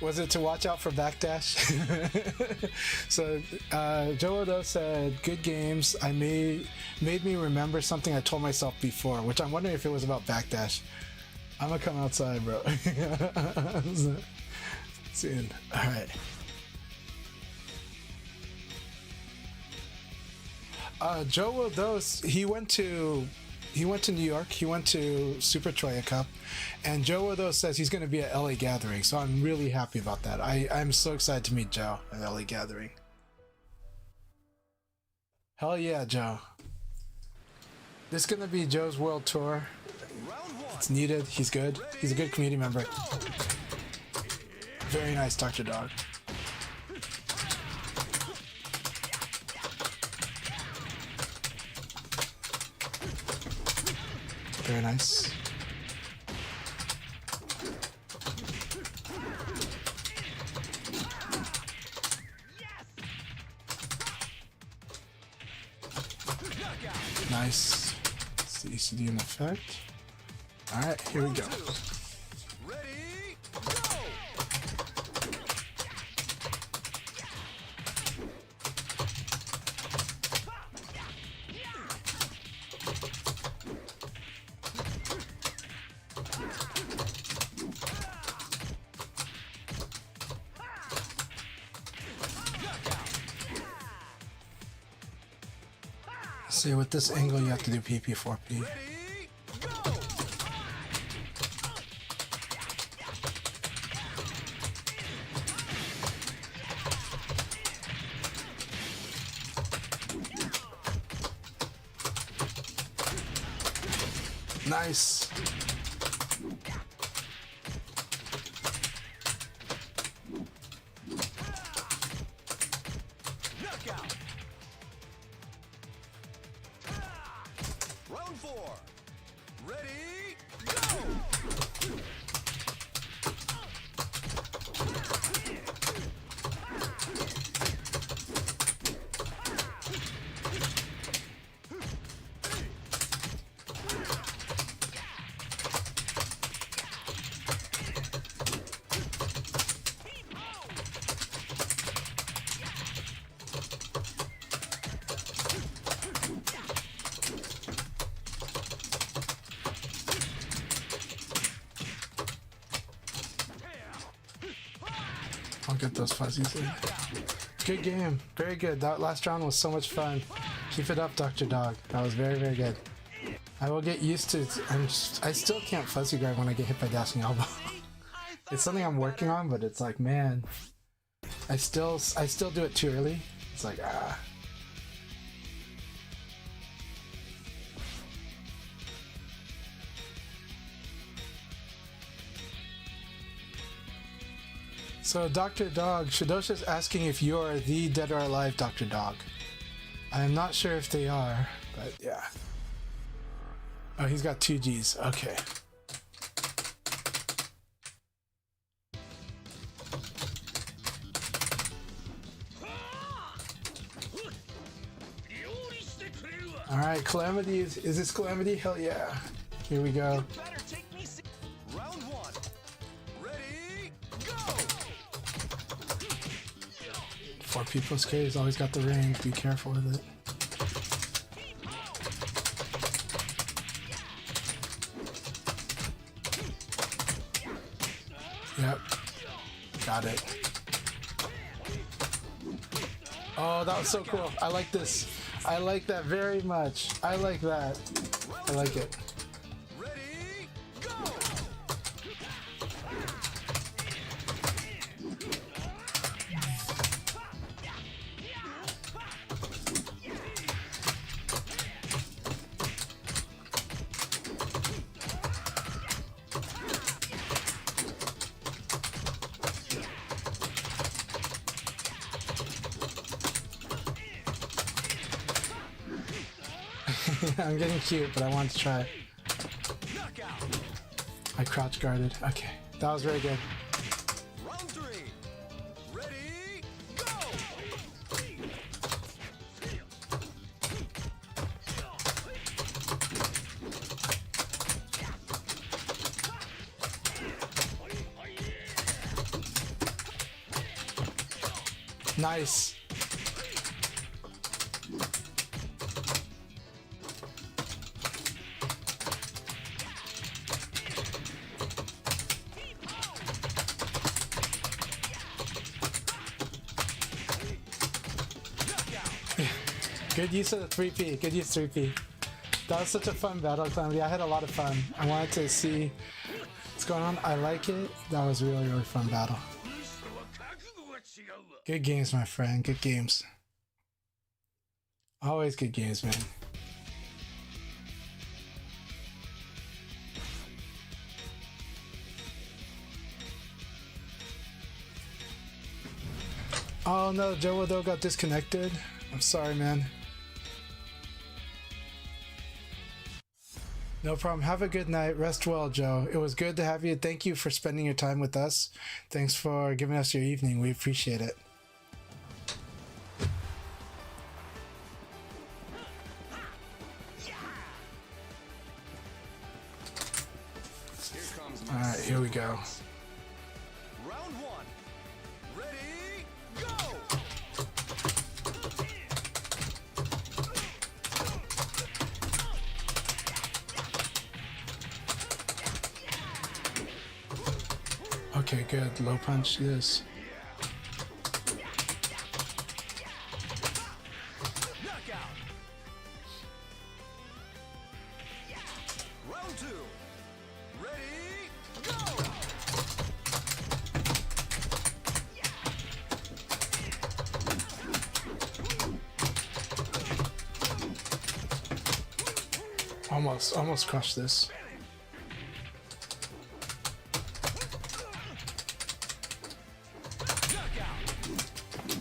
Was it to watch out for backdash? So Joe Odo said, good games. Made me remember something I told myself before, which I'm wondering if it was about backdash. I'm gonna come outside, bro. Soon. All right. Joe Odo, he went to New York. He went to Super Troya Cup, and Joe Odo says he's going to be at LA Gathering. So I'm really happy about that. I'm so excited to meet Joe at LA Gathering. Hell yeah, Joe. This is going to be Joe's world tour. It's needed. He's good. He's a good community member. Very nice, Dr. Dog. Very nice. Nice. It's the ECD in effect. Alright, here we go. Ready, go! See, with this angle, you have to do PP, 4P. Ready, go! Nice. Knockout! Round 4. Ready, go! I'll get those fuzzies in. Good game. Very good. That last round was so much fun. Keep it up, Dr. Dog. That was very, very good. I will get used to it. I still can't fuzzy grab when I get hit by dashing elbow. It's something I'm working on, but it's like, man, I still do it too early. It's like, ah. So, Dr. Dog, Shadosha's asking if you're the Dead or Alive Dr. Dog. I am not sure if they are, but yeah. Oh, he's got 2 Gs. Okay. Alright, Calamity. Is this Calamity? Hell yeah. Here we go. Round 1. Ready, go! 4P plus K has always got the range. Be careful with it. Yep. Got it. Oh, that was so cool. I like this. I like that very much. I like that. I like it. Ready, go! I'm getting cute, but I wanted to try. Knockout! I crouch guarded. Okay, that was very good. Round 3. Ready, go! Nice. Good use of the 3P. Good use of 3P. That was such a fun battle, Calamity. I had a lot of fun. I wanted to see what's going on. I like it. That was a really, really fun battle. Good games, my friend. Good games. Always good games, man. Oh no, Joe got disconnected. I'm sorry, man. No problem. Have a good night. Rest well, Joe. It was good to have you. Thank you for spending your time with us. Thanks for giving us your evening. We appreciate it. All right, here we go. Round 1. Ready, go! Okay, good. Low punch this. Knockout! Almost crushed this.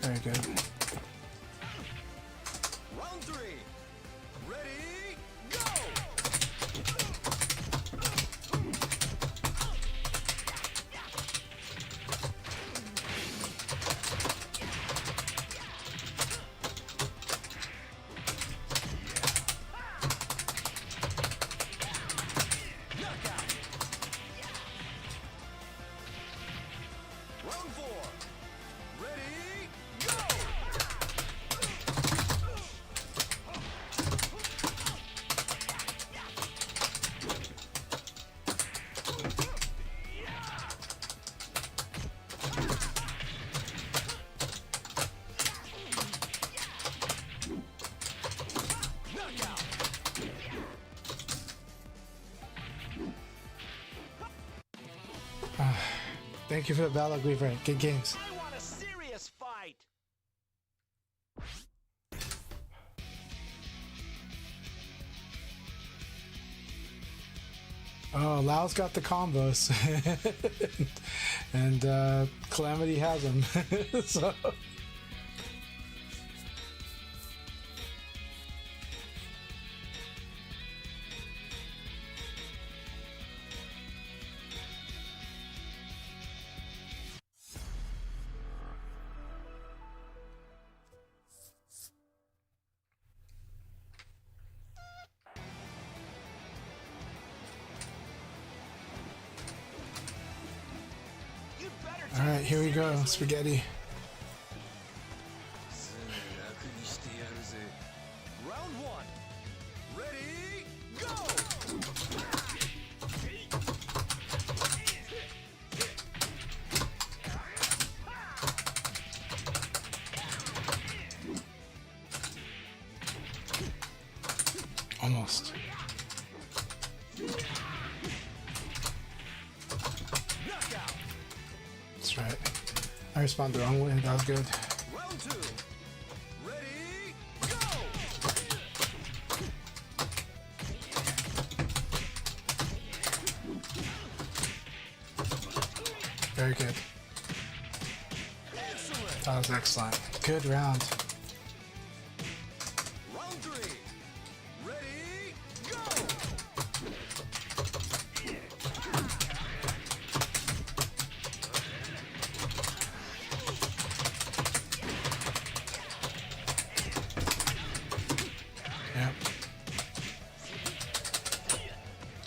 Very good. Round 3. Ready, go! Knockout. Round 4. Ready, go! Knockout. Thank you for the battle, Weaver. Good games. I want a serious fight. Oh, Lao's got the combos. And Calamity has them. So You'd better all right, here we go. Spaghetti. Round 1. Ready, go! Almost. Knockout. That's right. I responded the wrong way. That was good. Round 2. Ready, go! Very good. Excellent. That was excellent. Good round. Round 3. Ready, go! Yep.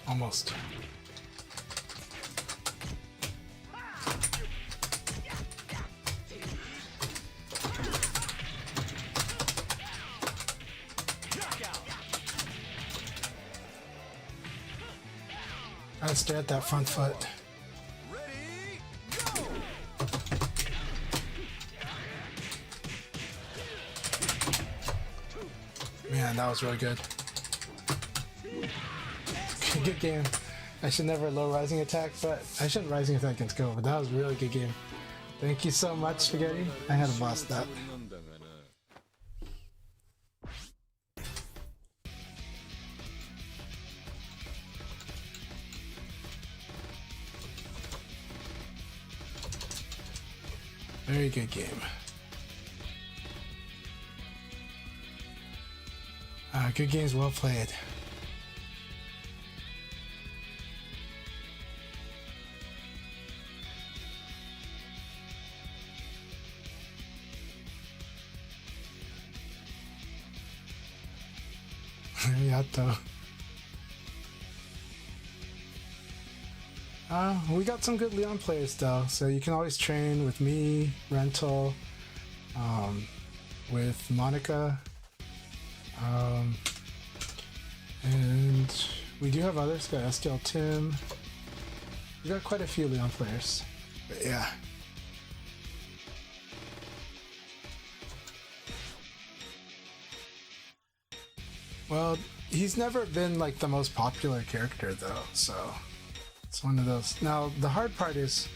Almost. Knockout. Gotta stay at that front foot. Ready, go! Man, that was really good. Good game. I should never low rising attack, but I shouldn't rising attack against Go, but that was a really good game. Thank you so much, Spaghetti. I had to boss that. Very good game. Good games, well played. Yato. We got some good Leon players though, so you can always train with me, Rental, with Monica, and we do have others. Got STL Tim. We got quite a few Leon players, but yeah. Well, he's never been like the most popular character though, so it's one of those. Now the hard part is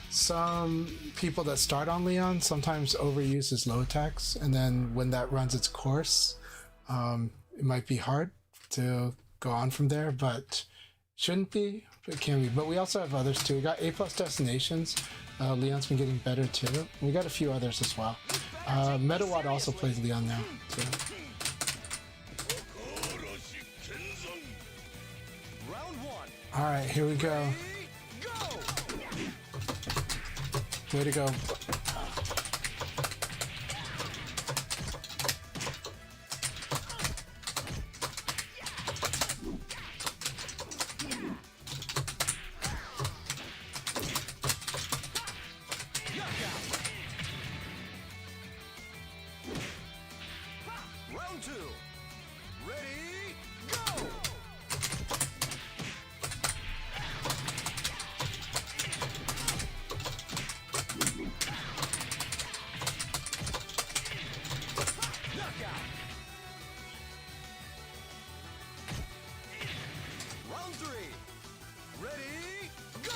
some people that start on Leon sometimes overuse his low attacks, and then when that runs its course, it might be hard to go on from there, but shouldn't be, but it can be. But we also have others too. We got A+ Destinations. Leon's been getting better too. We got a few others as well. Metawatt also plays Leon now too. Round one. All right, here we go. Go. Way to go. Round two. Ready, go. Knockout. Round three. Ready, go.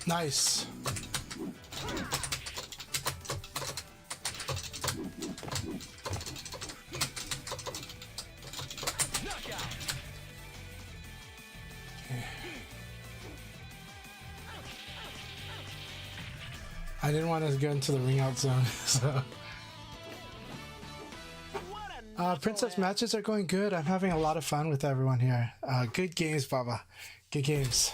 Nice. Knockout. I didn't want to go into the ring out zone, so. What a Princess matches are going good. I'm having a lot of fun with everyone here. Good games, Baba. Good games.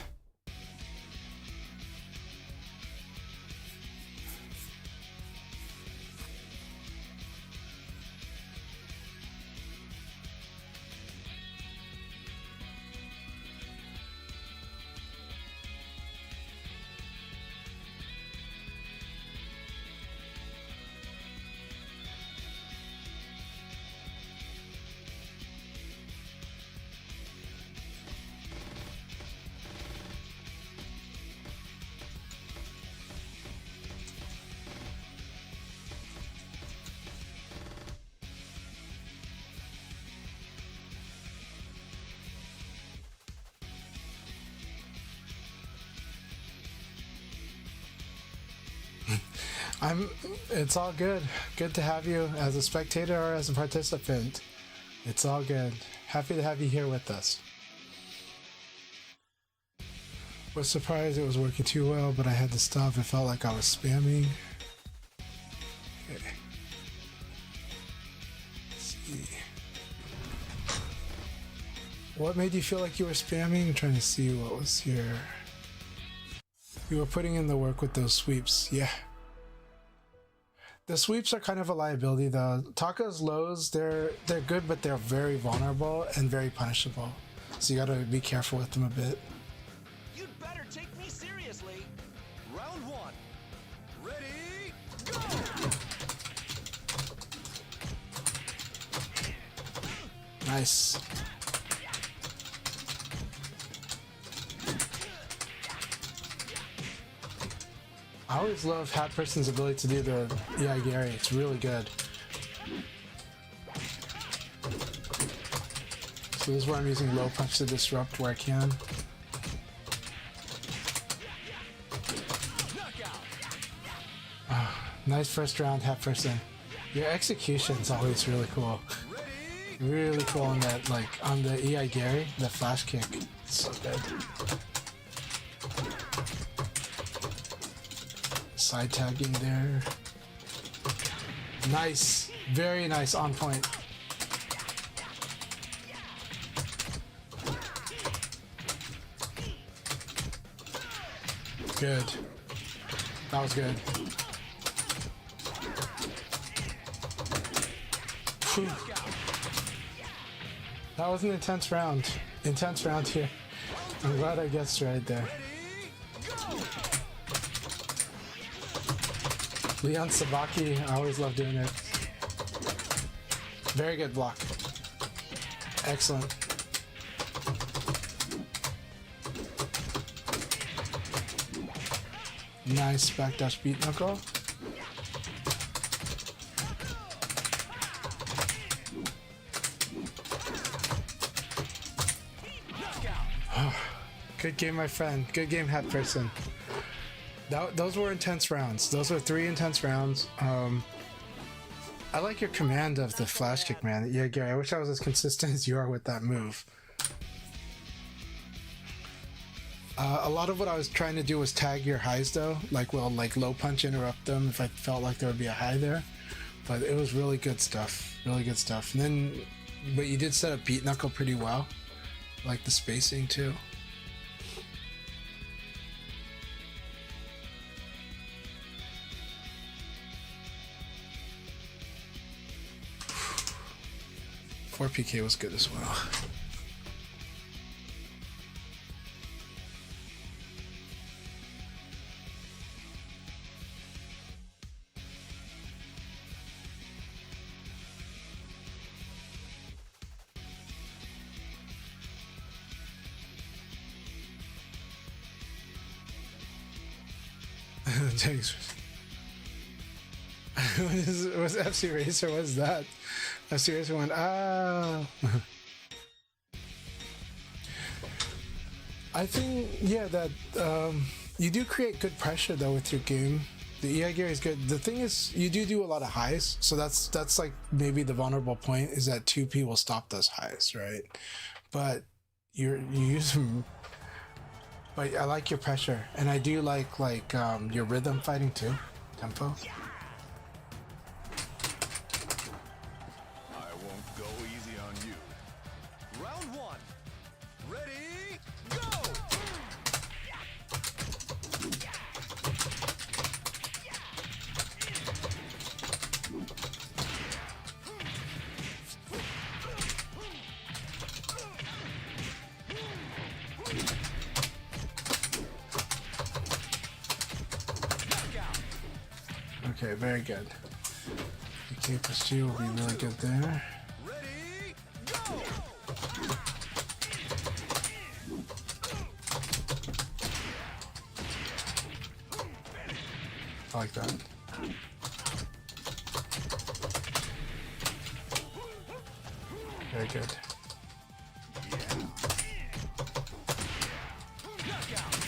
It's all good. Good to have you as a spectator or as a participant. It's all good. Happy to have you here with us. Was surprised it was working too well, but I had to stop. It felt like I was spamming. Okay. Let's see. What made you feel like you were spamming? I'm trying to see what was here. You were putting in the work with those sweeps. Yeah. The sweeps are kind of a liability though. Taka's lows, they're good, but they're very vulnerable and very punishable. So you gotta be careful with them a bit. You'd better take me seriously. Round one. Ready, go. Nice. I always love Hat Person's ability to do the EI Gary. It's really good. So this is where I'm using low punch to disrupt where I can. Nice first round, Hat Person. Your execution's always really cool. Really cool on that, like on the EI Gary, the flash kick. It's so good. Side tagging there. Nice. Very nice. On point. Good. That was good. Whew. That was an intense round. Intense round here. I'm glad I guessed right there. Leon Sabaki, I always love doing it. Very good block. Excellent. Nice backdash beat knuckle. Good game, my friend. Good game, hat person. Those were intense rounds. Those were 3 intense rounds. I like your command of the flash kick, man. Yeah, Gary, I wish I was as consistent as you are with that move. A lot of what I was trying to do was tag your highs, though. Like, well, like low punch interrupt them if I felt like there would be a high there. But it was really good stuff. Really good stuff. And then, but you did set up beat knuckle pretty well. Like the spacing, too. Four PK was good as well. Thanks. Was FC Racer? What's that? FC Racer went, ah. I think, yeah, that you do create good pressure though with your game. The EI gear is good. The thing is, you do a lot of highs, so that's like maybe the vulnerable point is that 2P will stop those highs, right? But you use them. But I like your pressure, and I do like your rhythm fighting too, tempo. I won't go easy on you. Round 1. Ready, go! Okay, very good. PK plus G will be really good there. Ready, go! I like that. Very good.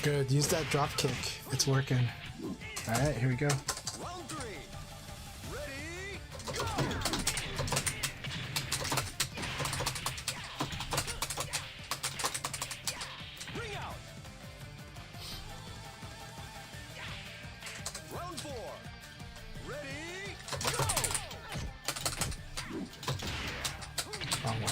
Good, use that drop kick. It's working. Alright, here we go. Round 3. Ready, go! Bring out! Round 4. Ready, go! Wrong way.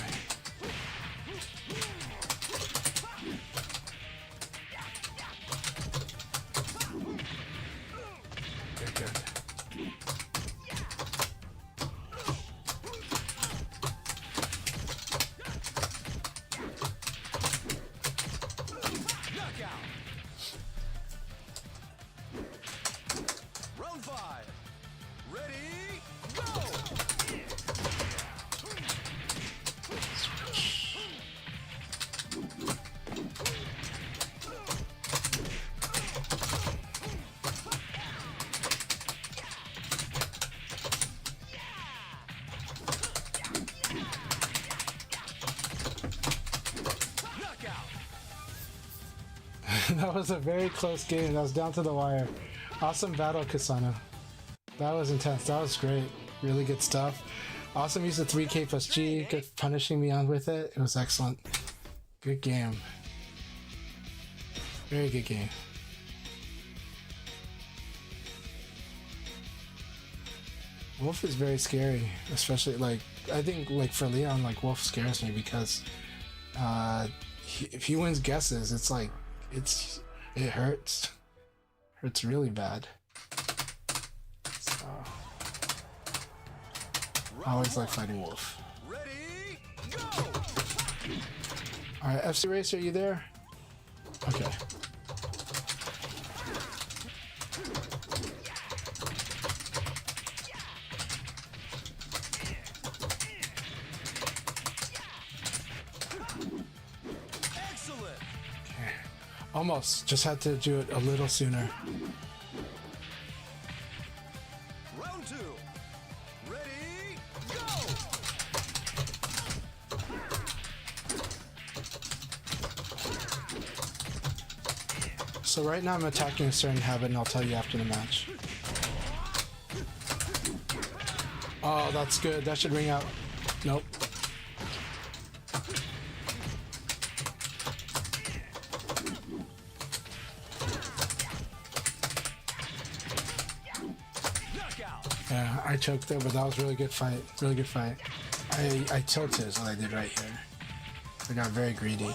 Very good. Knockout! Round 5. Ready, go! Knockout! That was a very close game. That was down to the wire. Awesome battle, Kasano. That was intense. That was great. Really good stuff. Awesome use of 3K plus G. Good punishing me on with it. It was excellent. Good game. Very good game. Wolf is very scary, especially like I think like for Leon, like Wolf scares me because if he wins guesses, it's like it hurts. Hurts really bad. So I always like fighting Wolf. Ready, go! Alright, FC Racer, are you there? Okay. Excellent! Almost. Just had to do it a little sooner. So right now I'm attacking a certain habit, and I'll tell you after the match. Oh, that's good. That should ring out. Nope. Yeah, I choked there, but that was a really good fight. Really good fight. I tilted is what I did right here. I got very greedy.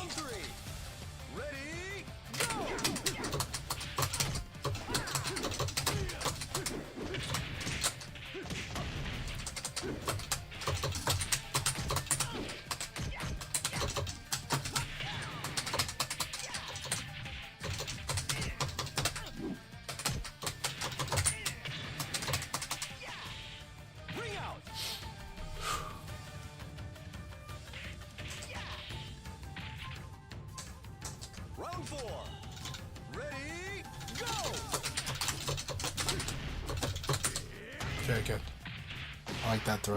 Round 4. Ready, go! Very good. I like that throw.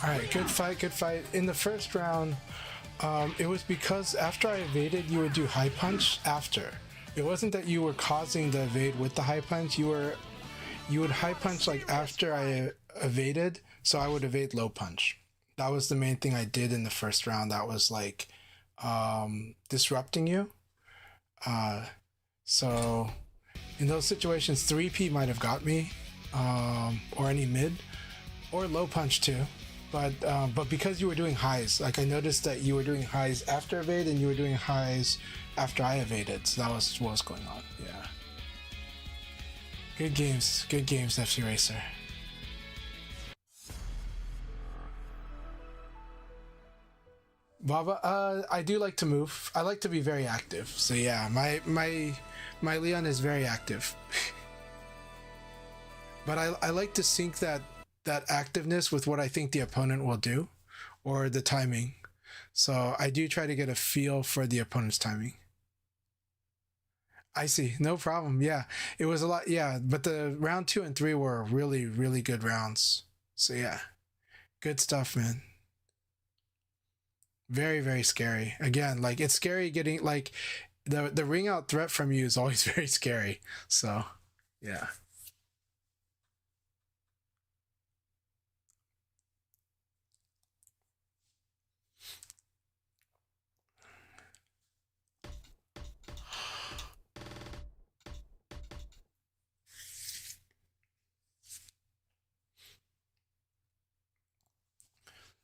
Alright, good fight, good fight. In the first round, it was because after I evaded, you would do high punch after. It wasn't that you were causing the evade with the high punch. You would high punch like after I evaded, so I would evade low punch. That was the main thing I did in the first round. That was like disrupting you. So in those situations, 3P might have got me, or any mid, or low punch too. But because you were doing highs, like I noticed that you were doing highs after evade and you were doing highs after I evaded, so that was what was going on. Yeah. Good games, FC Racer. Baba, I do like to move. I like to be very active. So yeah, my Leon is very active. But I like to sync that activeness with what I think the opponent will do, or the timing. So I do try to get a feel for the opponent's timing. I see, no problem. Yeah, it was a lot. Yeah, but the round 2 and 3 were really, really good rounds. So yeah, good stuff, man. Very, very scary. Again, like it's scary getting like the ring out threat from you is always very scary. So yeah.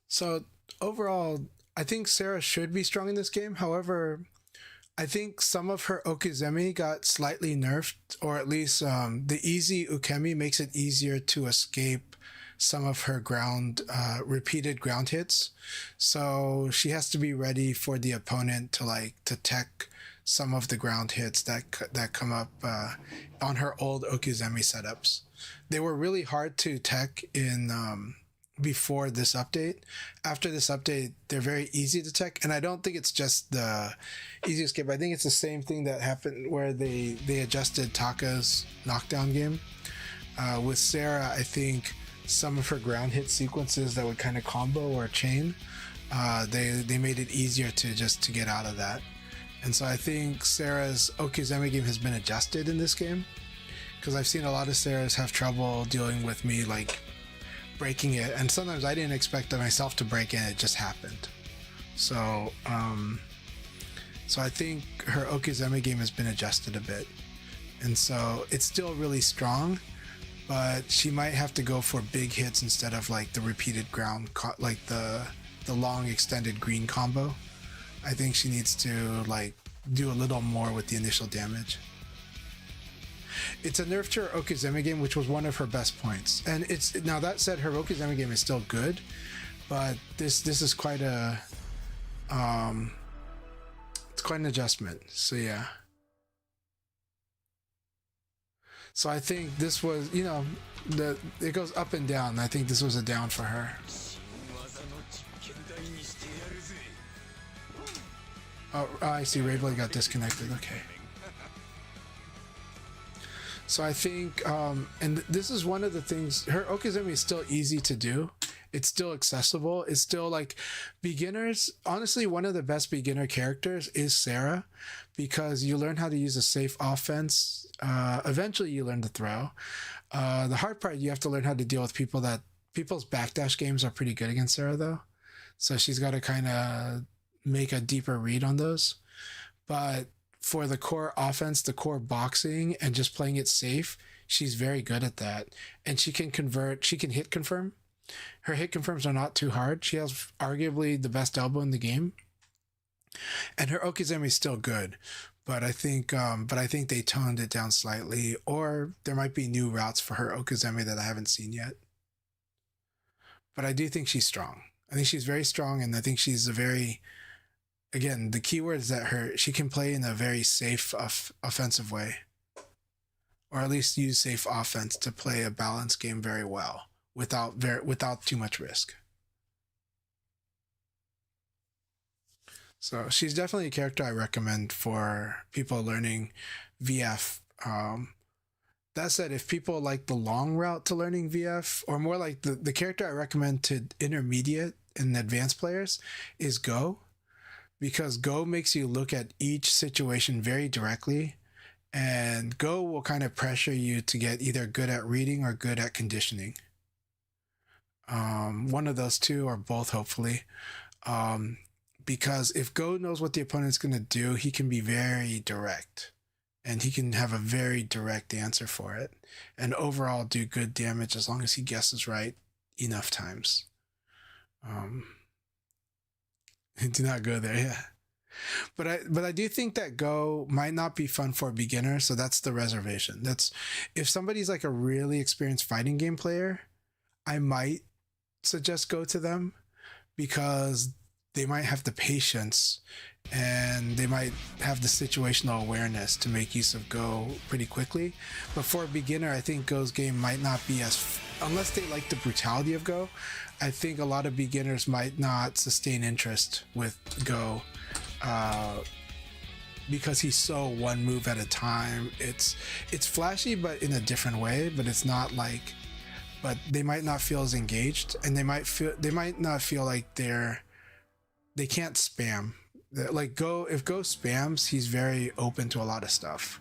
So overall, I think Sarah should be strong in this game. However, I think some of her Okizeme got slightly nerfed, or at least the easy Ukemi makes it easier to escape some of her repeated ground hits. So she has to be ready for the opponent to tech some of the ground hits that come up on her old Okizeme setups. They were really hard to tech in before this update. After this update, they're very easy to tech, and I don't think it's just the easy escape. I think it's the same thing that happened where they adjusted Taka's knockdown game. With Sarah, I think some of her ground hit sequences that would kind of combo or chain, they made it easier to get out of that. And so I think Sarah's Okizeme game has been adjusted in this game, because I've seen a lot of Sarahs have trouble dealing with me like breaking it, and sometimes I didn't expect myself to break it, and it just happened. So I think her Okizeme game has been adjusted a bit, and so it's still really strong, but she might have to go for big hits instead of like the repeated ground, like the long extended green combo. I think she needs to like do a little more with the initial damage. It's a nerf to her Okizeme game, which was one of her best points. And it's now that said, her Okizeme game is still good, but this is quite a it's quite an adjustment. So yeah. So I think this was, it goes up and down. I think this was a down for her. Oh, I see. Rayblade got disconnected. Okay. So I think, and this is one of the things, her Okizeme is still easy to do. It's still accessible. It's still like beginners. Honestly, one of the best beginner characters is Sarah, because you learn how to use a safe offense. Eventually you learn to throw. The hard part, you have to learn how to deal with people's backdash games are pretty good against Sarah though. So she's got to kind of make a deeper read on those. But for the core offense, the core boxing, and just playing it safe, she's very good at that. And she can hit confirm. Her hit confirms are not too hard. She has arguably the best elbow in the game. And her Okizeme is still good. But I think they toned it down slightly, or there might be new routes for her Okizeme that I haven't seen yet. But I do think she's strong. I think she's very strong, and I think she's again, the keyword is that she can play in a very safe offensive way, or at least use safe offense to play a balanced game very well without too much risk. So she's definitely a character I recommend for people learning VF. That said, if people like the long route to learning VF, or more like the character I recommend to intermediate and advanced players is Go. Because Go makes you look at each situation very directly, and Go will kind of pressure you to get either good at reading or good at conditioning. One of those two, or both, hopefully. Because if Go knows what the opponent's going to do, he can be very direct, and he can have a very direct answer for it, and overall do good damage as long as he guesses right enough times. Do not go there, yeah. But I do think that Go might not be fun for a beginner, so that's the reservation. That's if somebody's like a really experienced fighting game player, I might suggest Go to them, because they might have the patience and they might have the situational awareness to make use of Go pretty quickly. But for a beginner, I think Go's game might not be unless they like the brutality of Go. I think a lot of beginners might not sustain interest with Go because he's so one move at a time. It's flashy, but in a different way. But it's not like, but they might not feel as engaged, and they might not feel like they can't spam. Like if Go spams, he's very open to a lot of stuff.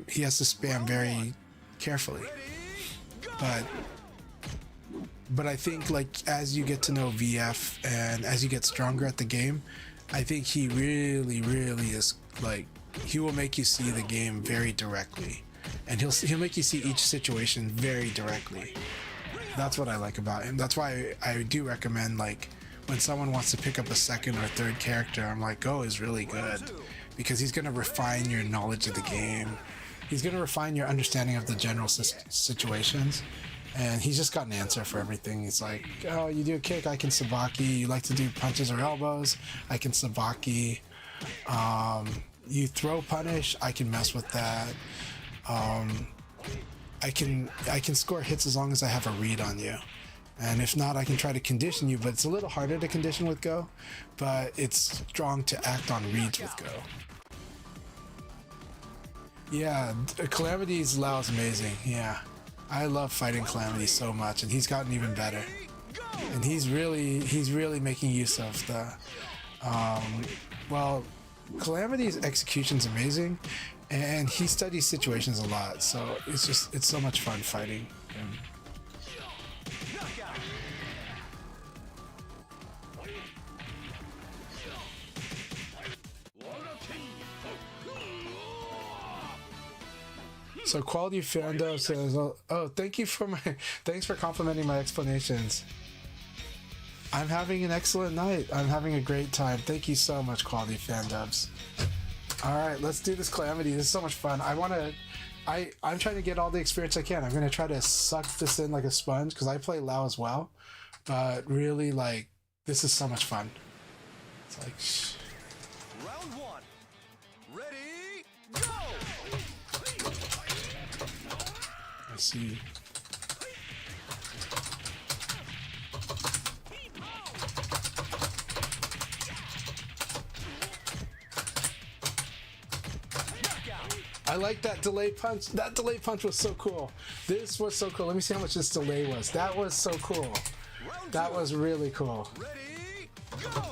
He has to spam very carefully, but I think like as you get to know VF and as you get stronger at the game, I think he really is like, he will make you see the game very directly, and he'll make you see each situation very directly. That's what I like about him. That's why I do recommend, like, when someone wants to pick up a second or third character, I'm like, Go is really good, because he's going to refine your knowledge of the game. He's going to refine your understanding of the general situations. And he's just got an answer for everything. He's like, oh, you do a kick, I can sabaki. You like to do punches or elbows, I can sabaki. You throw punish, I can mess with that. I can score hits as long as I have a read on you. And if not, I can try to condition you, but it's a little harder to condition with Go, but it's strong to act on reads with Go. Yeah, Calamity's Lao is amazing, yeah. I love fighting Calamity so much, and he's gotten even better. And he's really making use of the, well, Calamity's execution's amazing, and he studies situations a lot, so it's so much fun fighting him. So Quality Fandom says, oh, thanks for complimenting my explanations. I'm having an excellent night. I'm having a great time. Thank you so much, Quality Fandubs. All right, let's do this Calamity. This is so much fun. I'm trying to get all the experience I can. I'm going to try to suck this in like a sponge, because I play Lao as well. But really, like, this is so much fun. It's like, Round one. Ready, go! I see. I like that delay punch. That delay punch was so cool. This was so cool. Let me see how much this delay was. That was so cool. That was really cool. Ready, go!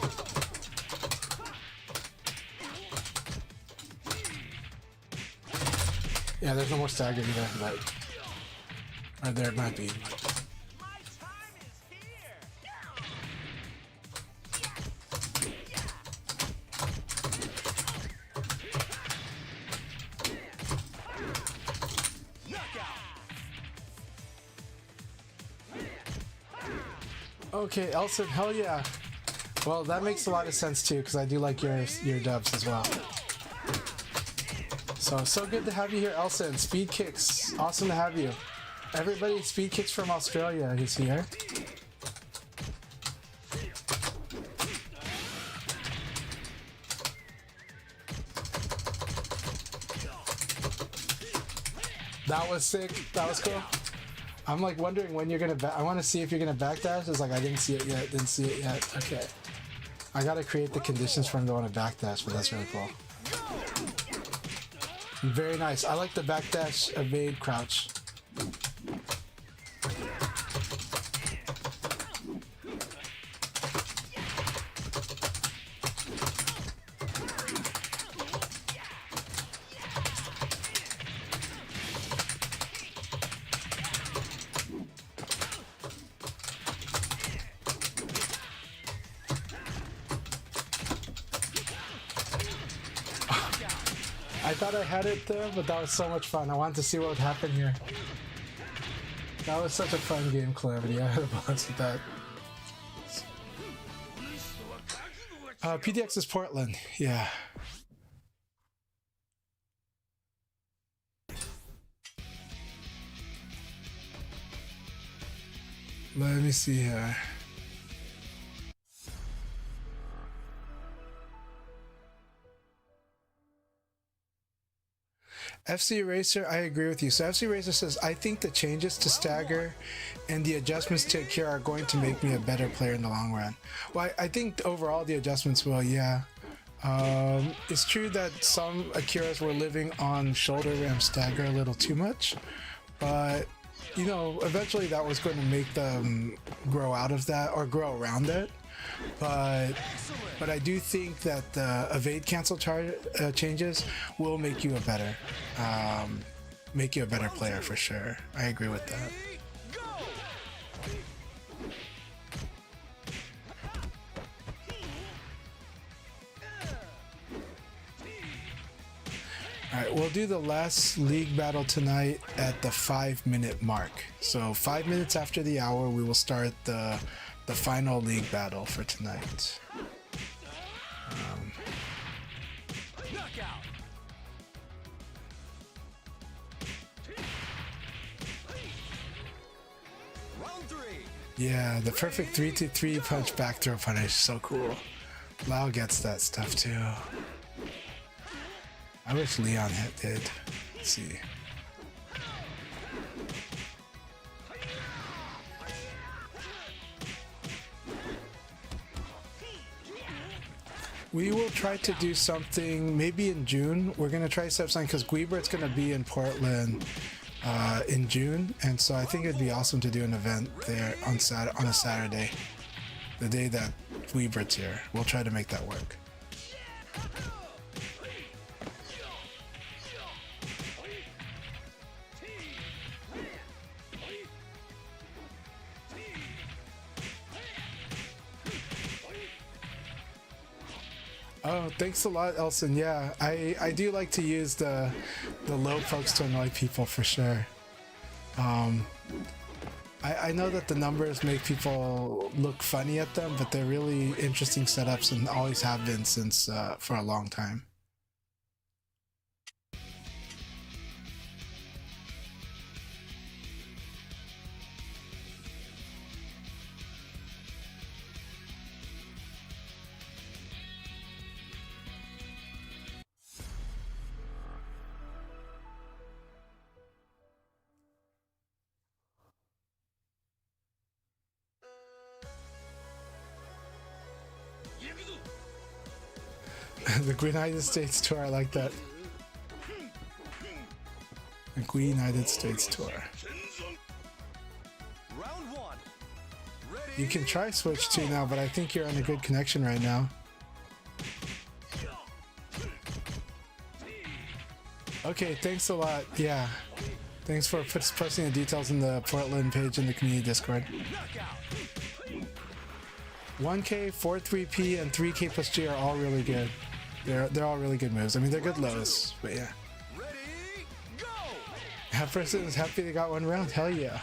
Yeah, there's no more stagger either, but or there might be. My time is here. Okay, Elson, hell yeah. Well, that makes a lot of sense too, because I do like your dubs as well. So good to have you here, Elson. Speed Kicks, awesome to have you. Everybody, Speed Kicks from Australia is here. That was sick. That was cool. I'm like wondering when you're gonna I want to see if you're gonna backdash. It's like I didn't see it yet. Didn't see it yet. Okay. I gotta create the conditions for him to want to backdash, but that's really cool. Very nice. I like the backdash, evade, crouch. I thought I had it there, but that was so much fun. I wanted to see what would happen here. That was such a fun game, Calamity. I had a blast with that. PDX is Portland. Yeah. Let me see here. FC Eraser, I agree with you. So FC Eraser says, I think the changes to stagger and the adjustments to Akira are going to make me a better player in the long run. Well, I think overall the adjustments will, yeah. It's true that some Akiras were living on shoulder ram stagger a little too much, but you know, eventually that was going to make them grow out of that or grow around it. But I do think that the evade cancel changes will make you a better player for sure. I agree with that. All right, we'll do the last league battle tonight at the 5-minute mark. So 5 minutes after the hour, we will start the final league battle for tonight. Yeah, the perfect 3-3 punch back throw punish, so cool. Lau gets that stuff too. I wish Leon did. Let's see. We will try to do something maybe in June. We're going to try to set up something because Guibert's going to be in Portland in June. And so I think it'd be awesome to do an event there on a Saturday, the day that Guibert's here. We'll try to make that work. Oh, thanks a lot, Elson. Yeah, I do like to use the low pokes to annoy people for sure. I know that the numbers make people look funny at them, but they're really interesting setups and always have been since for a long time. The United States tour, I like that. Like we United States tour. Round one. Ready? You can try Switch 2 now, but I think you're on a good connection right now. Okay, thanks a lot. Yeah. Thanks for posting the details in the Portland page in the community Discord. 1K, 4-3P, and 3K plus G are all really good. They're all really good moves. I mean, they're good lows, but yeah. Ready? Go! That person is happy they got one round. Hell yeah.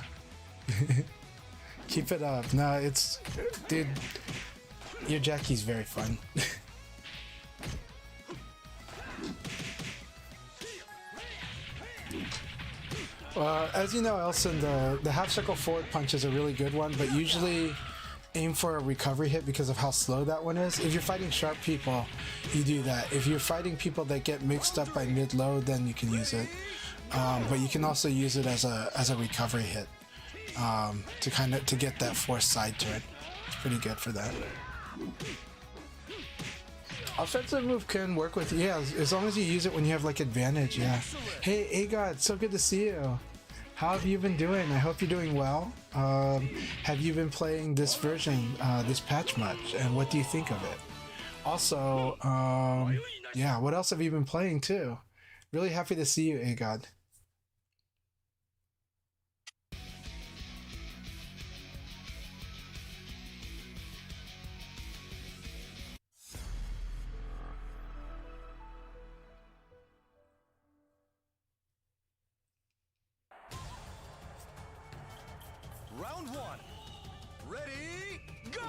Keep it up. No, it's... Dude, your Jackie's very fun. As you know, Elson, the half circle forward punch is a really good one, but usually aim for a recovery hit because of how slow that one is. If you're fighting sharp people, you do that. If you're fighting people that get mixed up by mid-low, then you can use it. But you can also use it as a recovery hit to get that forced side turn. It's pretty good for that. Offensive move can work with, yeah, as long as you use it when you have like advantage, yeah. Hey, Agod, so good to see you. How have you been doing? I hope you're doing well. Have you been playing this version, this patch much, and what do you think of it? Also, yeah, what else have you been playing too? Really happy to see you, Agod. Round one. Ready? Go!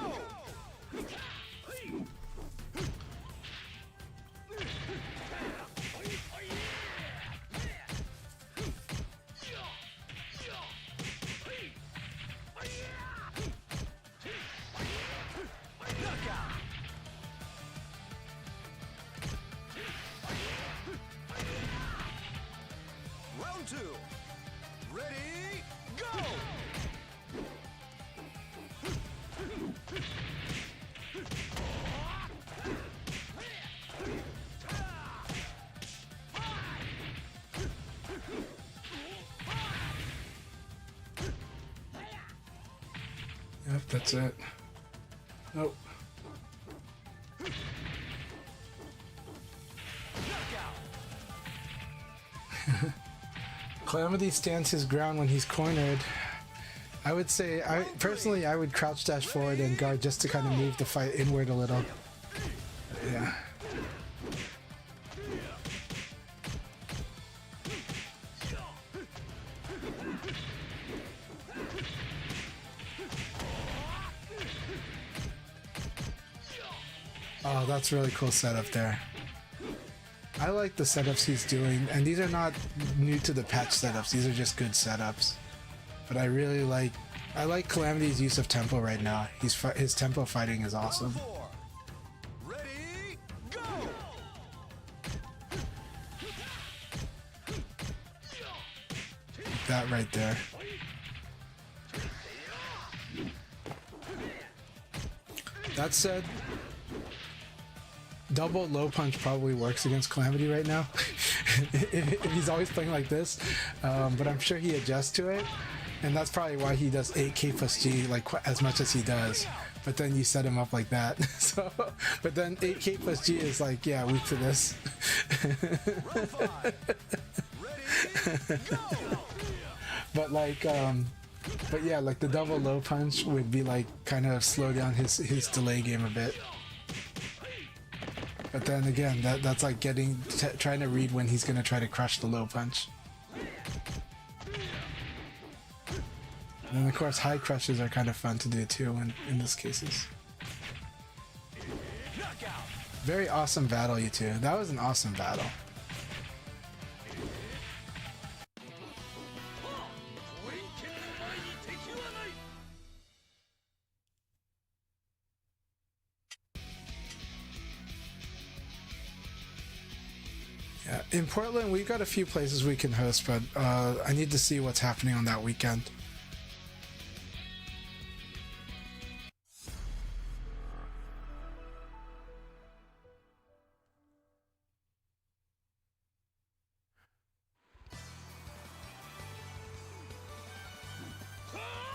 Round two. Ready? Go! Yep, that's it. Nope. Calamity stands his ground when he's cornered. I would say, personally, I would crouch dash forward and guard just to kind of move the fight inward a little. Yeah. Oh, that's really cool setup there. I like the setups he's doing, and these are not new to the patch setups. These are just good setups. But I really like, Calamity's use of tempo right now. His tempo fighting is awesome. Four. Ready? Go! That right there. That said, double low punch probably works against Calamity right now. if he's always playing like this, but I'm sure he adjusts to it, and that's probably why he does 8k plus G like as much as he does. But then you set him up like that. So, but then 8k plus G is like, yeah, weak to this. Round five. Ready? Go! But like, but yeah, like the double low punch would be like kind of slow down his delay game a bit. But then again, that's like trying to read when he's gonna try to crush the low punch. And then of course high crushes are kind of fun to do too in these cases. Very awesome battle, you two. That was an awesome battle. Yeah, in Portland, we got a few places we can host, but I need to see what's happening on that weekend.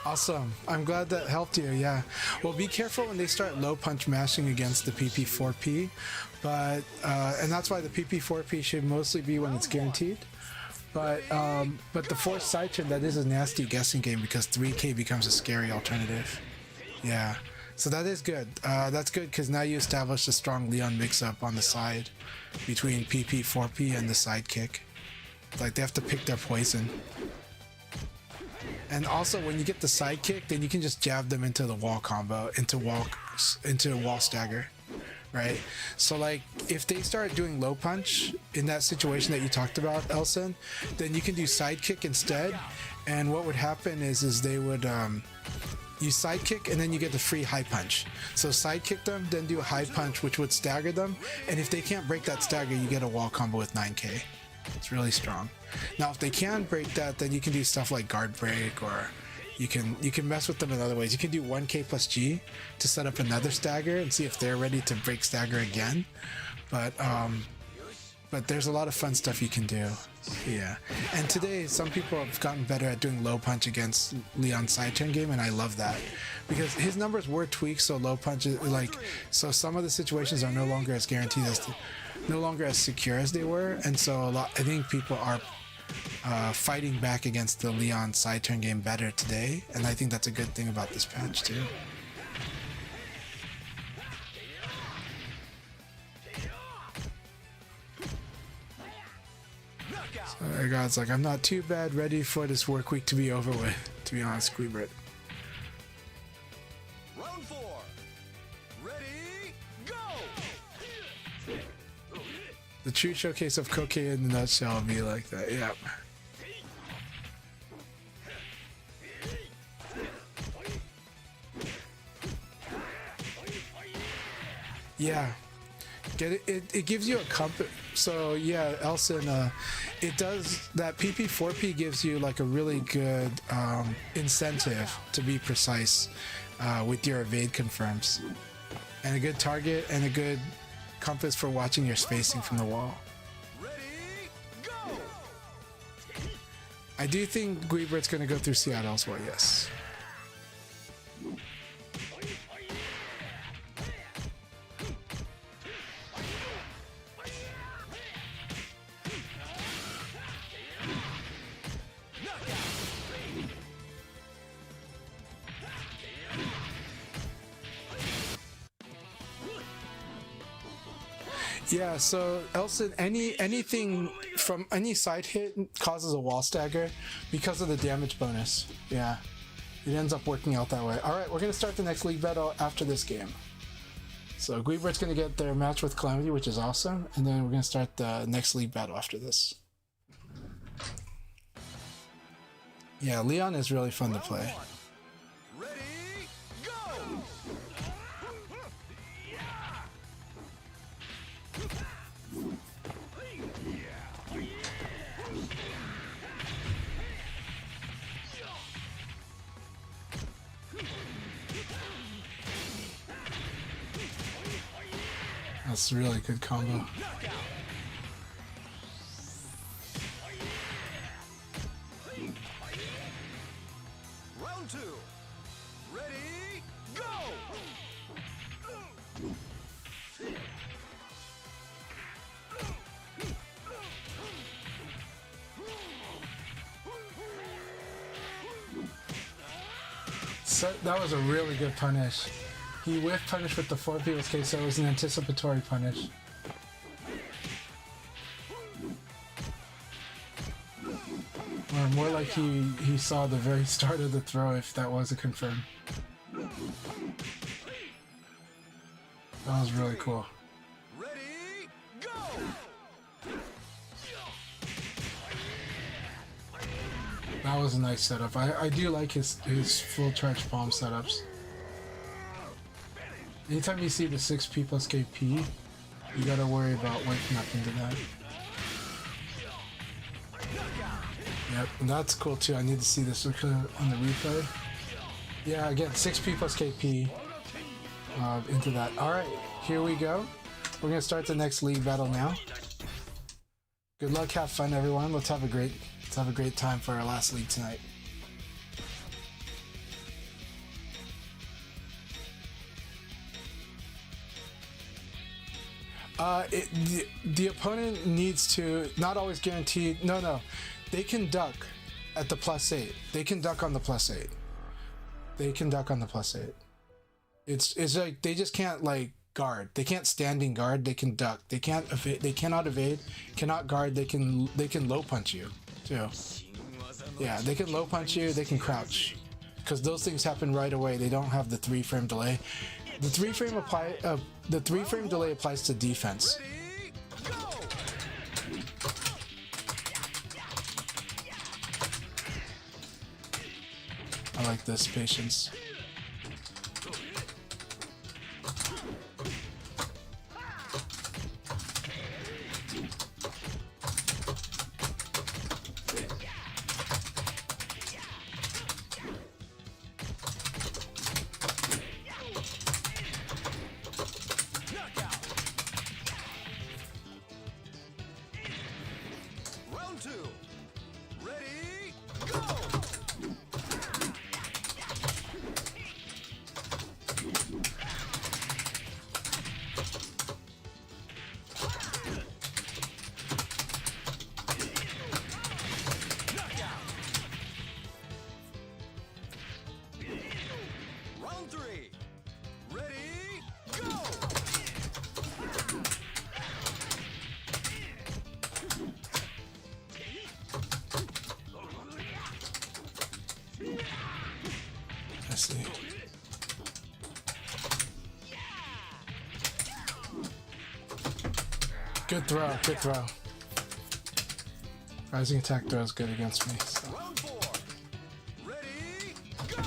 Awesome. I'm glad that helped you. Yeah. Well, be careful when they start low punch mashing against the PP4P, but and that's why the PP4P should mostly be when it's guaranteed. But the forced side turn, that is a nasty guessing game because 3K becomes a scary alternative. Yeah. So that is good. That's good because now you establish a strong Leon mix-up on the side between PP4P and the sidekick. Like they have to pick their poison. And also, when you get the sidekick, then you can just jab them into the wall combo, into wall stagger, right? So like, if they start doing low punch in that situation that you talked about, Elson, then you can do sidekick instead. And what would happen is they would you sidekick and then you get the free high punch. So sidekick them, then do a high punch, which would stagger them. And if they can't break that stagger, you get a wall combo with 9K. It's really strong. Now, if they can break that, then you can do stuff like guard break, or you can mess with them in other ways. You can do 1K plus G to set up another stagger and see if they're ready to break stagger again. But there's a lot of fun stuff you can do. Yeah. And today, some people have gotten better at doing low punch against Leon's side turn game, and I love that because his numbers were tweaked, so low punch is like, so some of the situations are no longer as guaranteed as no longer as secure as they were, and so I think people are fighting back against the Leon side turn game better today, and I think that's a good thing about this patch too. So God's like, I'm not too bad, ready for this work week to be over with, to be honest, Squeebert. Round 4. Ready, go! The true showcase of Koke in the nutshell will be like that, yeah. Yeah. Get it? It gives you a compass. So yeah, Elson, it does that. PP4P gives you like a really good incentive to be precise with your evade confirms, and a good target and a good compass for watching your spacing from the wall. Ready, go! I do think Guibert's gonna go through Seattle as well. Yes. Yeah, so Elson, anything from any side hit causes a wall stagger because of the damage bonus. Yeah, it ends up working out that way. All right, we're gonna start the next league battle after this game. So Guibert's gonna get their match with Calamity, which is awesome, and then we're gonna start the next league battle after this. Yeah, Leon is really fun to play. Ready, go! That's a really good combo. Round 2. Ready, go! So that was a really good punish. He whiff punish with the 4 people's case, so it was an anticipatory punish. Or more like he saw the very start of the throw, if that was a confirm. That was really cool. Ready, go! That was a nice setup. I do like his full charge palm setups. Anytime you see the 6P plus KP, you gotta worry about waking up into that. Yep, and that's cool too. I need to see this on the replay. Yeah, again, 6P plus KP into that. Alright, here we go. We're gonna start the next league battle now. Good luck, have fun everyone. Let's have a great time for our last league tonight. The opponent needs to, not always guaranteed. No, they can duck at the +8. They can duck on the +8. They can duck on the +8. It's like they just can't like guard. They can't standing guard. They can duck. They can't evade. They cannot evade. Cannot guard. They can low punch you too. Yeah, they can low punch you. They can crouch, because those things happen right away. They don't have the 3-frame delay. The 3-frame delay applies to defense. Ready, go! I like this patience. Knockout! Round 2. Ready, go! Knockout! Round 3. Ready, go! I see. Good throw. Good throw. Rising attack throw is good against me. So. Round 4. Ready, go!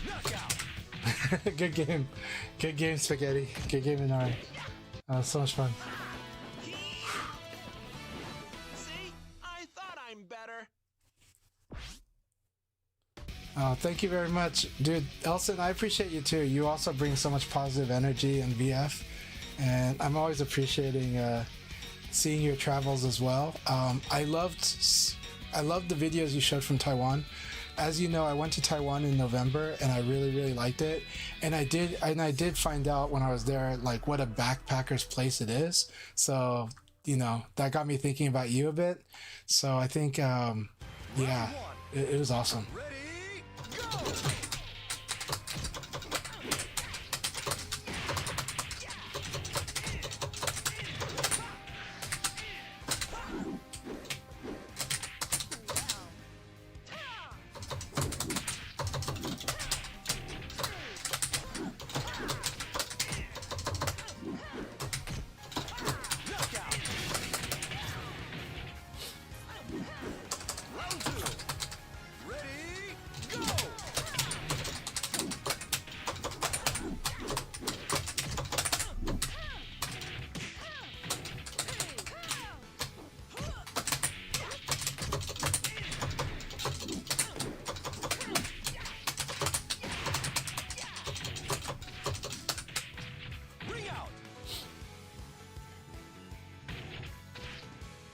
Knockout! Good game. Good game, Spaghetti. Good game, Inari. That was so much fun. See? I thought I'm better. Oh, thank you very much. Dude, Elson, I appreciate you too. You also bring so much positive energy in VF. And I'm always appreciating seeing your travels as well. I loved the videos you showed from Taiwan. As you know, I went to Taiwan in November and I really liked it. And I did find out when I was there like what a backpacker's place it is. So, you know, that got me thinking about you a bit. So I think yeah, it was awesome. Ready, go! Knockout! Round 2. Ready, go! Ring out!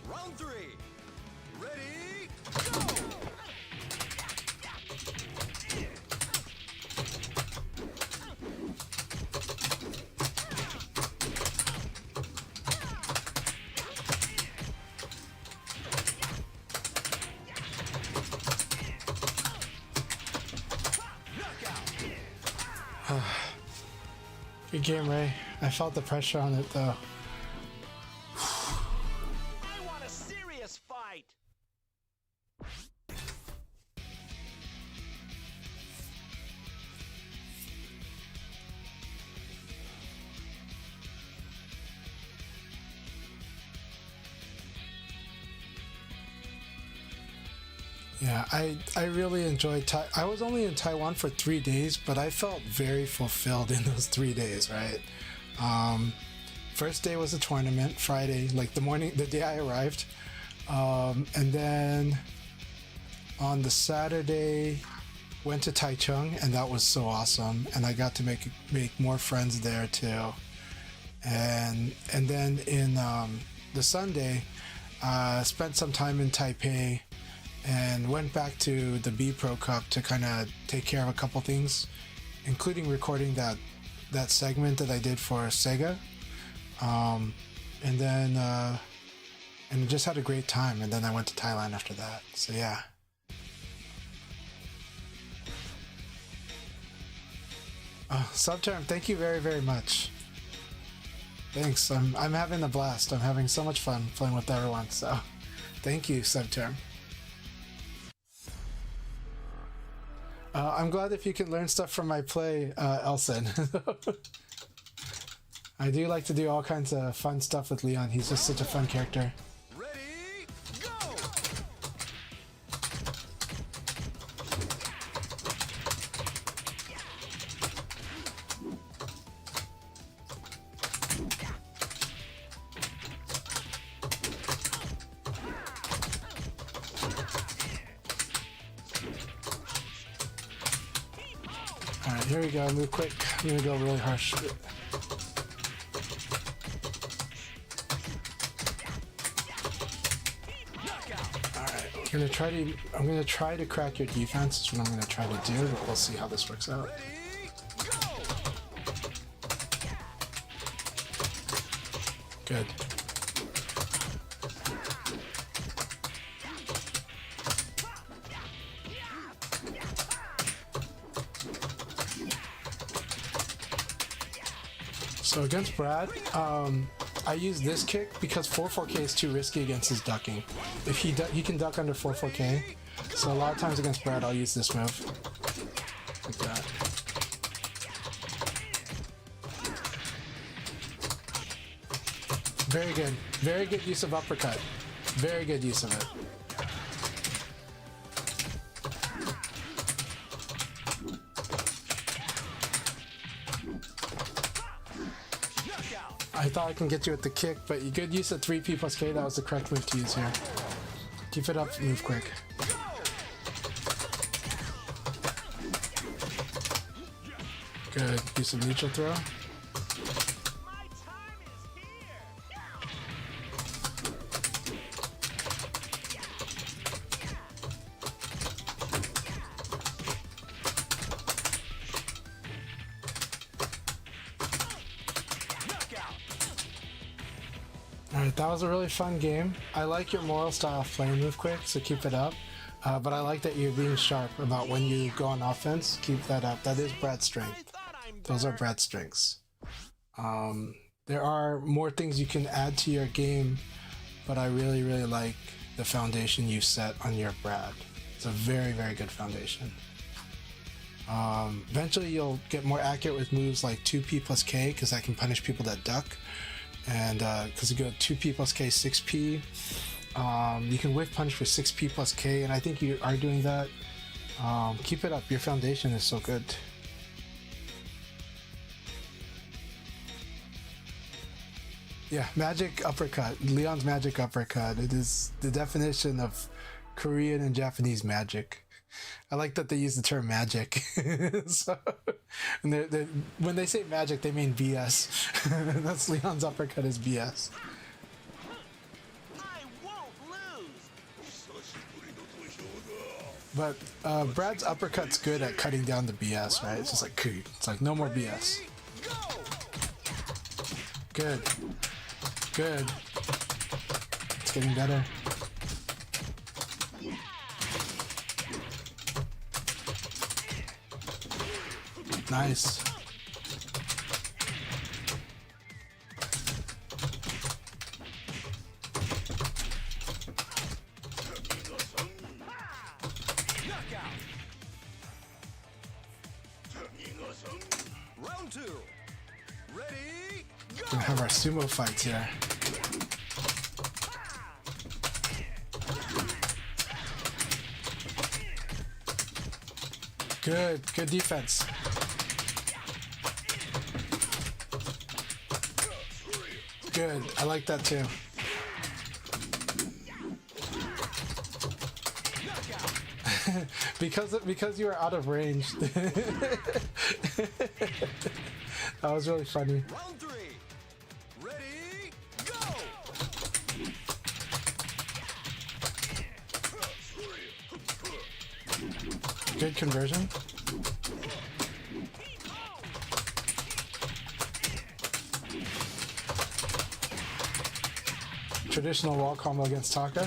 Round 3. Ready, go! Knockout! Good game, Ray. I felt the pressure on it though. I want a serious fight. Yeah, I really enjoyed I was only in Taiwan for 3 days, but I felt very fulfilled in those 3 days, right? First day was a tournament, Friday, like the day I arrived. And then on the Saturday, went to Taichung, and that was so awesome. And I got to make more friends there too. and then in the Sunday, spent some time in Taipei and went back to the B Pro Cup to kind of take care of a couple things, including recording that segment that I did for Sega, and then and just had a great time. And then I went to Thailand after that. So yeah. Subterm, thank you very, very much. Thanks. I'm having a blast. I'm having so much fun playing with everyone. So thank you, Subterm. I'm glad if you can learn stuff from my play, Elson. I do like to do all kinds of fun stuff with Leon. He's just such a fun character. Ready, go! Alright, here we go. Move quick. I'm gonna go really harsh. I'm gonna try to crack your defense. Is what I'm gonna try to do, but we'll see how this works out. Good. So against Brad, I use this kick because 4-4K is too risky against his ducking. If he can duck under 4-4K, so a lot of times against Brad I'll use this move. Like that. Very good. Very good use of uppercut. Very good use of it. I thought I can get you with the kick, but you could use a 3P plus K. That was the correct move to use here. Keep it up, move quick. Good. Use of neutral throw. My time is here. Alright, that was a really fun game. I like your moral style of playing move quick, so keep it up. But I like that you're being sharp about when you go on offense. Keep that up. That is Brad's strength. Those are Brad's strengths. There are more things you can add to your game, but I really, really like the foundation you set on your Brad. It's a very, very good foundation. Eventually you'll get more accurate with moves like 2P plus K, because that can punish people that duck. And because you go 2P plus K, 6P, you can whiff punch for 6P plus K, and I think you are doing that. Keep it up. Your foundation is so good. Yeah, magic uppercut. Leon's magic uppercut. It is the definition of Korean and Japanese magic. I like that they use the term magic. So, and when they say magic, they mean BS. That's Leon's uppercut is BS. I won't lose. But Brad's uppercut's good at cutting down the BS, right? It's just like, it's like no more BS. Good. Good. It's getting better. Nice. Round two. Ready, go! Gonna have our sumo fights here. Good, good defense. Good, I like that too. because you were out of range. That was really funny. Round three. Good conversion. Traditional wall combo against Taka.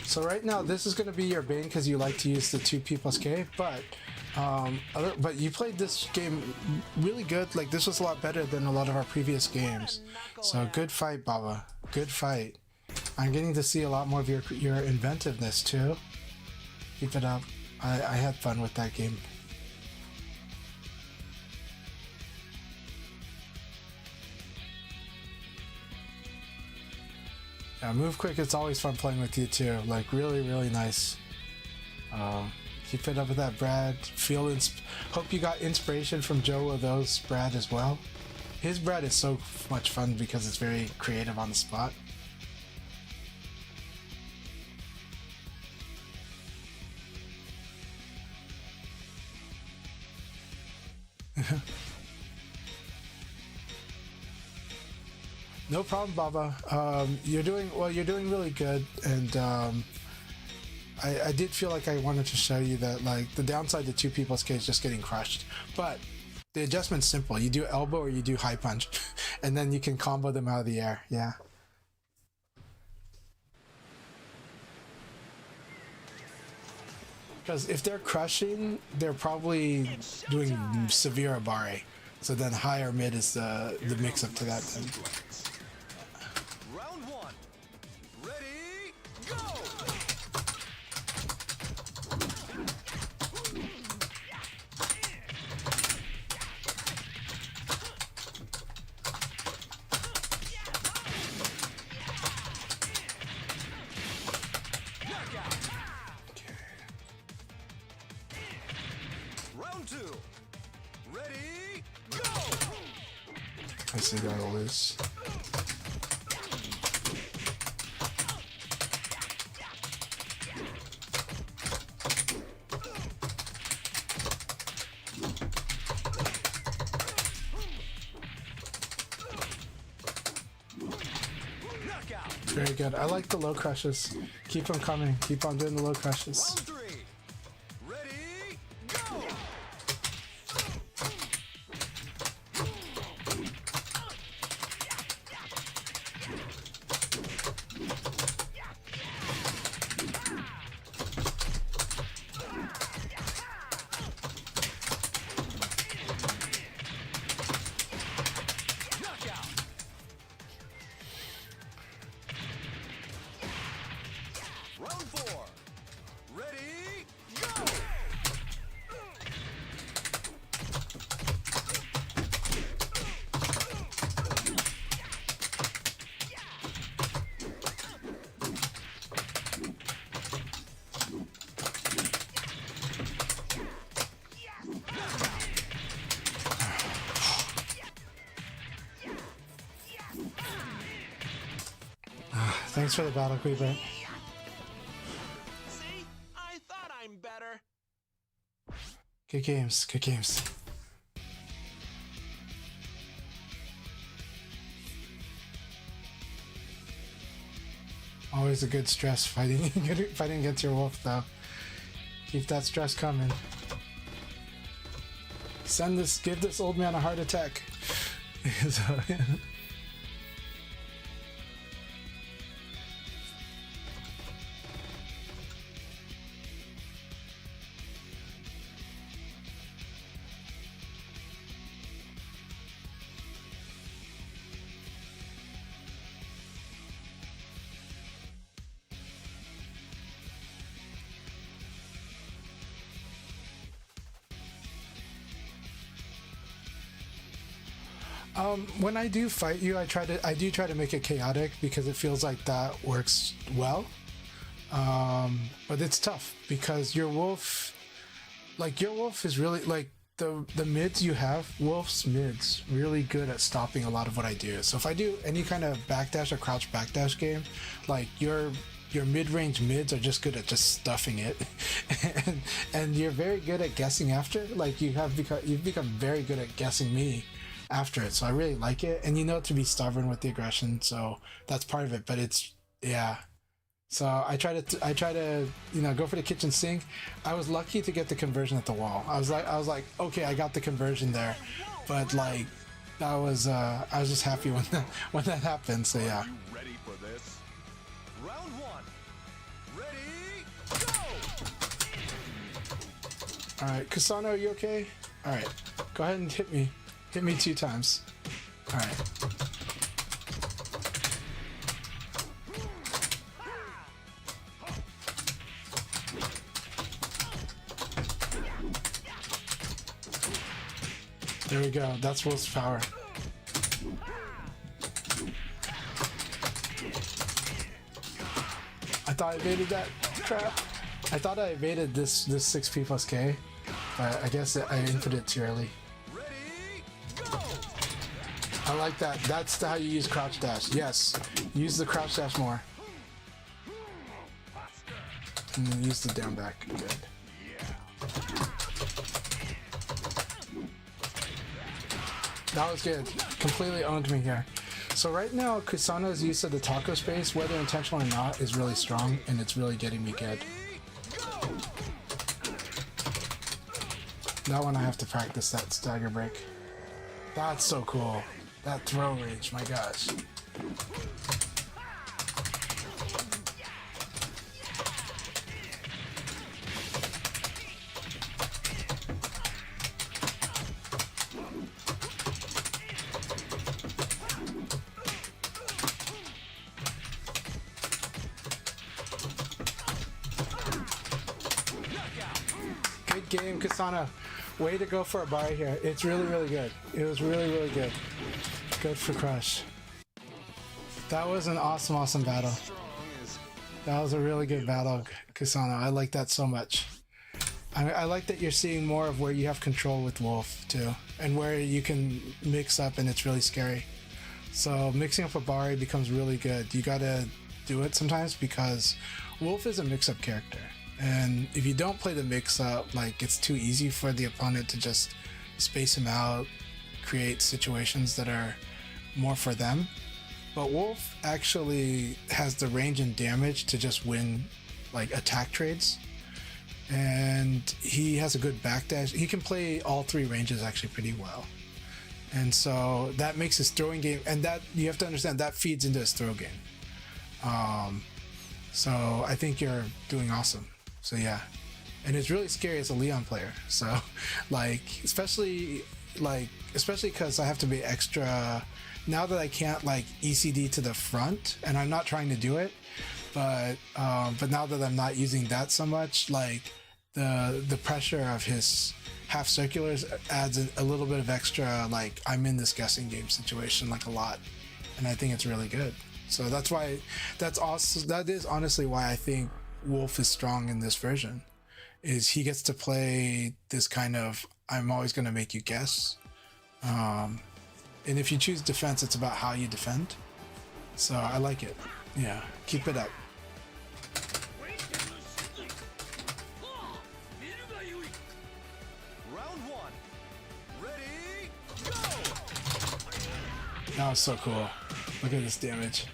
So right now, this is going to be your bane because you like to use the 2P+K, but you played this game really good. Like, this was a lot better than a lot of our previous games. So good fight, Baba. Good fight. I'm getting to see a lot more of your inventiveness too. Keep it up. I had fun with that game. Yeah, move quick. It's always fun playing with you too. Like, really, really nice. Keep it up with that, Brad. Hope you got inspiration from Joe of those, Brad, as well. His Brad is so much fun because it's very creative on the spot. No problem, Baba. You're doing really good, and I did feel like I wanted to show you that, like, the downside to 2P+K is just getting crushed, but the adjustment's simple. You do elbow or you do high punch, and then you can combo them out of the air. Yeah. Because if they're crushing, they're probably doing severe Abare. So then high or mid is the mix up to that then. Round one. Ready, go! Round two. Ready, go! I see that all is. Very good. I like the low crushes. Keep them coming. Keep on doing the low crushes. Round three. Ready, go! Round four. Ready, go! Thanks for the battle, Creeper. See? I thought I'm better. Good games. Good games. Always a good stress fighting fighting against your wolf, though. Keep that stress coming. Give this old man a heart attack. So, yeah. When I do fight you, I do try to make it chaotic because it feels like that works well. But it's tough because your wolf is really like the mids you have. Wolf's mids really good at stopping a lot of what I do. So if I do any kind of backdash or crouch backdash game, like your mid-range mids are just good at just stuffing it, and you're very good at guessing after. Like you've become very good at guessing me after it, so I really like it. And you know to be stubborn with the aggression, so that's part of it. But it's So I try to go for the kitchen sink. I was lucky to get the conversion at the wall. I was like, okay, I got the conversion there, but like that was I was just happy when that happened. So yeah. Are you ready for this? Round one. Ready, go! All right, Kusano, are you okay? All right, go ahead and hit me 2 times. All right. There we go. That's Wolf's power. I thought I evaded that crap. I thought I evaded this 6P plus K, but I guess I input it too early. Ready, go! I like that. That's how you use crouch dash. Yes, use the crouch dash more. And then use the down back. Good. That was good. Completely owned me here. So right now, Kusano's use of the taco space, whether intentional or not, is really strong, and it's really getting me good. That one I have to practice, that stagger break. That's so cool. That throw range, my gosh. Good game, Kusano. Way to go for a bar here. It's really, really good. It was really, really good. Good for Crush. That was an awesome, awesome battle. That was a really good battle, Kusano. I like that so much. I like that you're seeing more of where you have control with Wolf, too. And where you can mix up and it's really scary. So mixing up a Bari becomes really good. You gotta do it sometimes because Wolf is a mix-up character. And if you don't play the mix-up, like, it's too easy for the opponent to just space him out, create situations that are more for them. But Wolf actually has the range and damage to just win, like, attack trades. And he has a good backdash. He can play all 3 ranges actually pretty well. And so that makes his throwing game, and that, you have to understand, that feeds into his throw game. So I think you're doing awesome. So yeah, and it's really scary as a Leon player. So like, especially because I have to be extra now that I can't like ECD to the front, and I'm not trying to do it, but now that I'm not using that so much, like the pressure of his half circulars adds a little bit of extra, like I'm in this guessing game situation like a lot, and I think it's really good. So that's why, that is honestly why I think Wolf is strong in this version, is he gets to play this kind of, I'm always going to make you guess. And if you choose defense, it's about how you defend. So I like it. Yeah, keep it up. Round one. Ready, go! That was so cool. Look at this damage.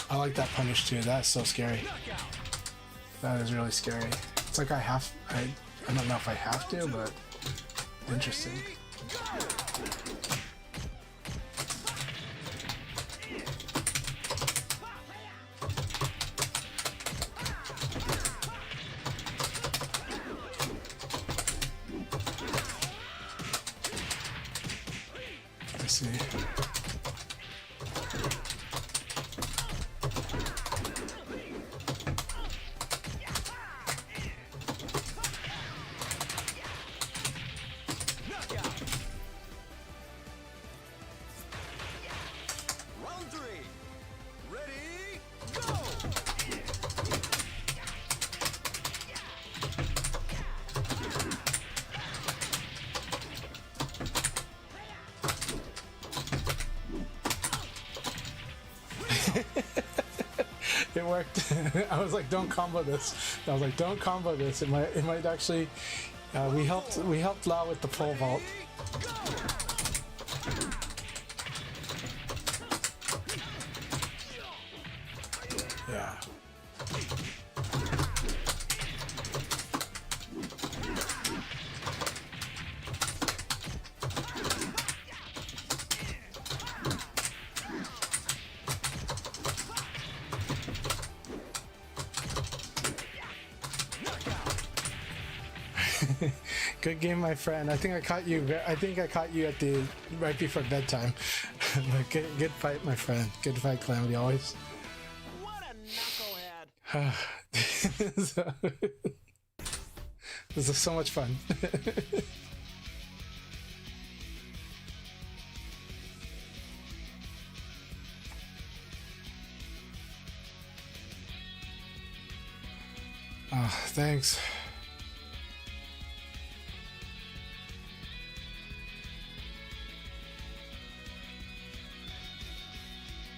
I like that punish too. That's so scary. That is really scary. It's like I don't know if I have to, but interesting. Let's see. It worked. I was like, don't combo this. I was like, don't combo this. It might actually. We helped Lau with the pole vault. Good game, my friend. I think I caught you. I think I caught you at the right before bedtime. But good fight, my friend. Good fight, Calamity. Always. What a knucklehead. This is so much fun. Oh, thanks.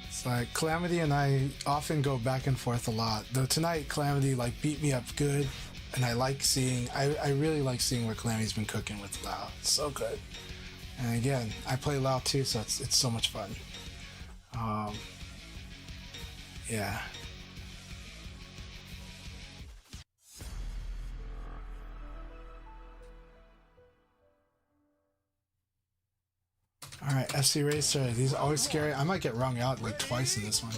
It's like Calamity and I often go back and forth a lot. Though tonight Calamity like beat me up good, and I like seeing. I really like seeing what Calamity's been cooking with Lao. It's so good. And again, I play Lao too, so it's so much fun. Yeah. Alright, FC Racer. These are always scary. I might get wrung out like twice in this one.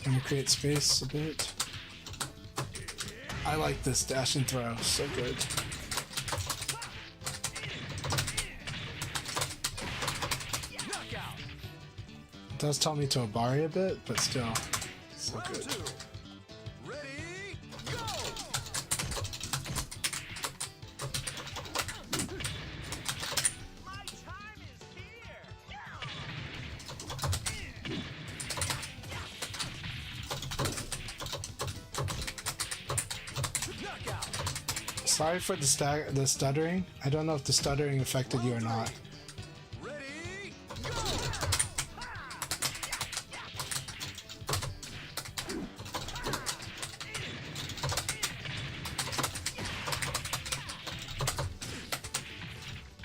Let me create space a bit. I like this dash and throw. So good. It does tell me to Obari a bit, but still, so good. Ready, go! My time is here. Knockout! Sorry for the stuttering. I don't know if the stuttering affected you or not. Ready, go!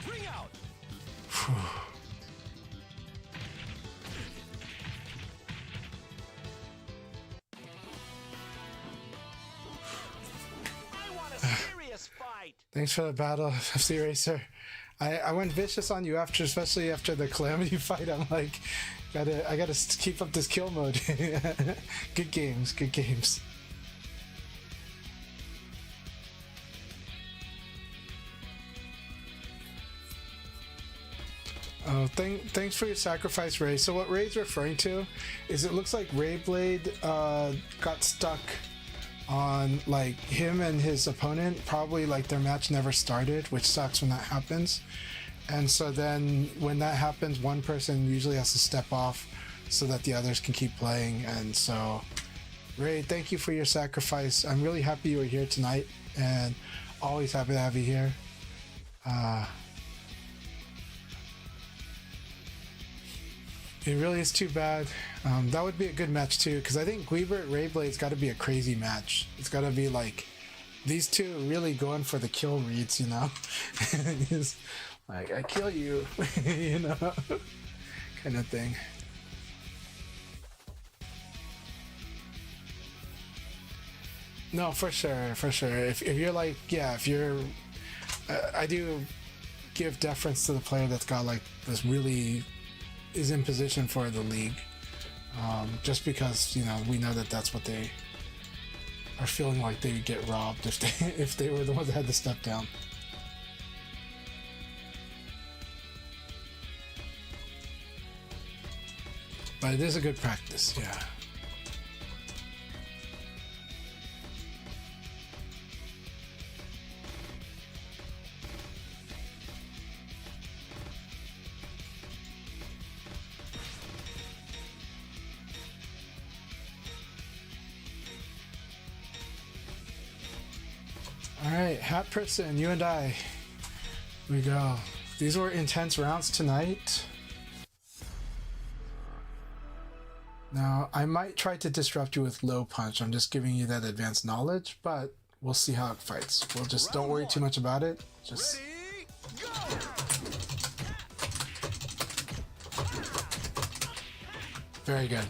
Bring out! I want a serious fight. Thanks for the battle, FC Racer. I went vicious on you after, especially after the Calamity fight. I'm like, I gotta keep up this kill mode. Good games, good games. Oh, thanks for your sacrifice, Ray. So what Ray's referring to is it looks like Rayblade got stuck on like him and his opponent. Probably like their match never started, which sucks when that happens. And so then when that happens, one person usually has to step off so that the others can keep playing. And so, Ray, thank you for your sacrifice. I'm really happy you were here tonight, and always happy to have you here. It really is too bad. That would be a good match too, because I think Guibert Rayblade's got to be a crazy match. It's got to be like these two really going for the kill reads, you know. It's like, I kill you, you know, kind of thing. No, for sure, for sure. If you're like, yeah, if you're, I do give deference to the player that's got like this really is in position for the league, just because, you know, we know that that's what they are feeling like they would get robbed if they were the ones that had to step down. But it is a good practice, yeah. Alright, Hat Person, you and I. Here we go. These were intense rounds tonight. Now, I might try to disrupt you with low punch. I'm just giving you that advanced knowledge, but we'll see how it fights. We'll just don't worry too much about it. Just Ready, go! very good.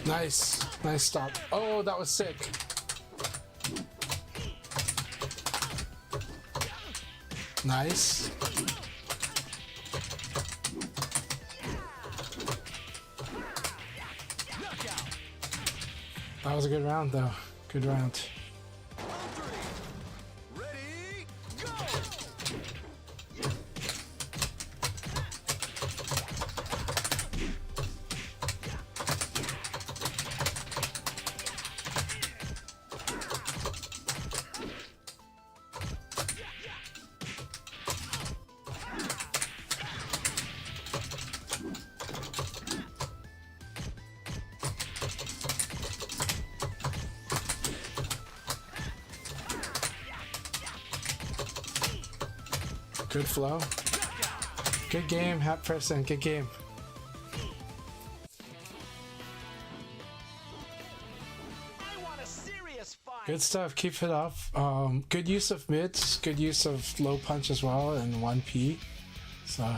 Nice. Nice stop. Oh, that was sick. Nice. That was a good round, though. Good round. Ready, go! Good flow. Good game, Hat Person. Good game. I want a serious fight. Good stuff. Keep it up. Good use of mids. Good use of low punch as well, and 1P. So,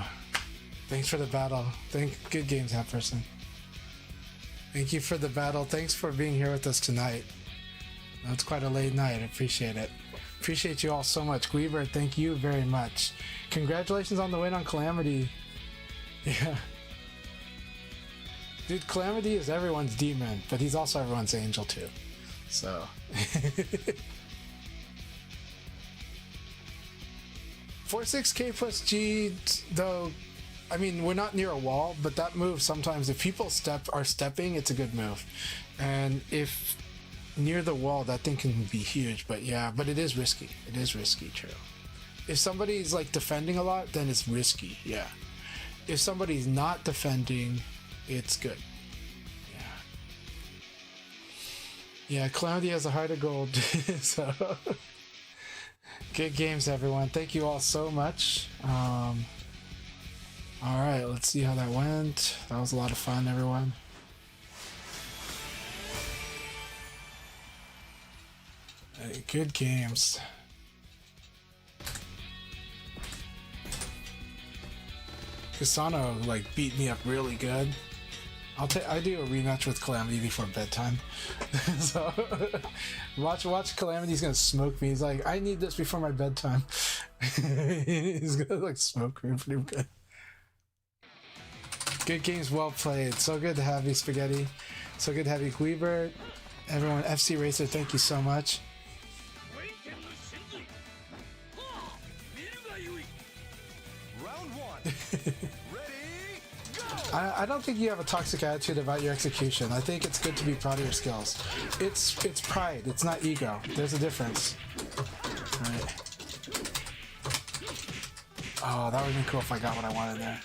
thanks for the battle. Good games, Hat Person. Thank you for the battle. Thanks for being here with us tonight. It's quite a late night. I appreciate it. Appreciate you all so much. Guiber, thank you very much. Congratulations on the win on Calamity. Yeah. Dude, Calamity is everyone's demon, but he's also everyone's angel too. So. 46k plus G, though, I mean, we're not near a wall, but that move sometimes, if people are stepping, it's a good move. And if near the wall, that thing can be huge, but yeah, but it is risky. It is risky, true. If somebody's like defending a lot, then it's risky, yeah. If somebody's not defending, it's good. Yeah, Calamity has a heart of gold, so good games, everyone. Thank you all so much. All right, let's see how that went. That was a lot of fun, everyone. Good games. Kasano like beat me up really good. I do a rematch with Calamity before bedtime. So watch Calamity's gonna smoke me. He's like, I need this before my bedtime. He's gonna like smoke me pretty good. Good games, well played. So good to have you, Spaghetti. So good to have you, Guibert. Everyone, FC Racer, thank you so much. Round one. Ready, go! I don't think you have a toxic attitude about your execution. I think it's good to be proud of your skills. It's pride. It's not ego. There's a difference. All right. Oh, that would have been cool if I got what I wanted there.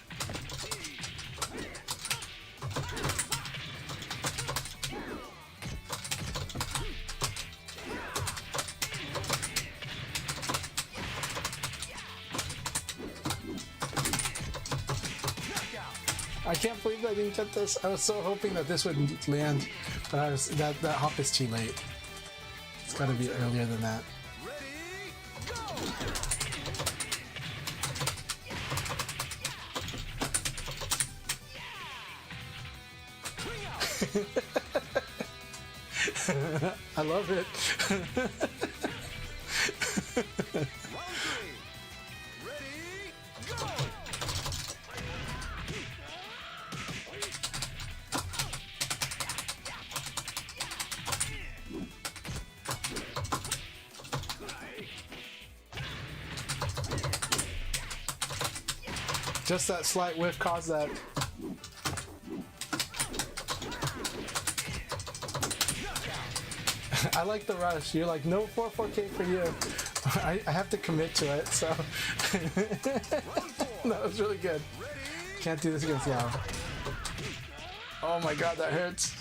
I can't believe I didn't get this. I was so hoping that this would land, but that hop is too late. It's got to be earlier than that. Ready, go! I love it. Round three. Ready, go! Just that slight whiff caused that. I like the rush. You're like, no 4-4K for you. I have to commit to it, so. That was really good. Can't do this against Yao. Oh my god, that hurts.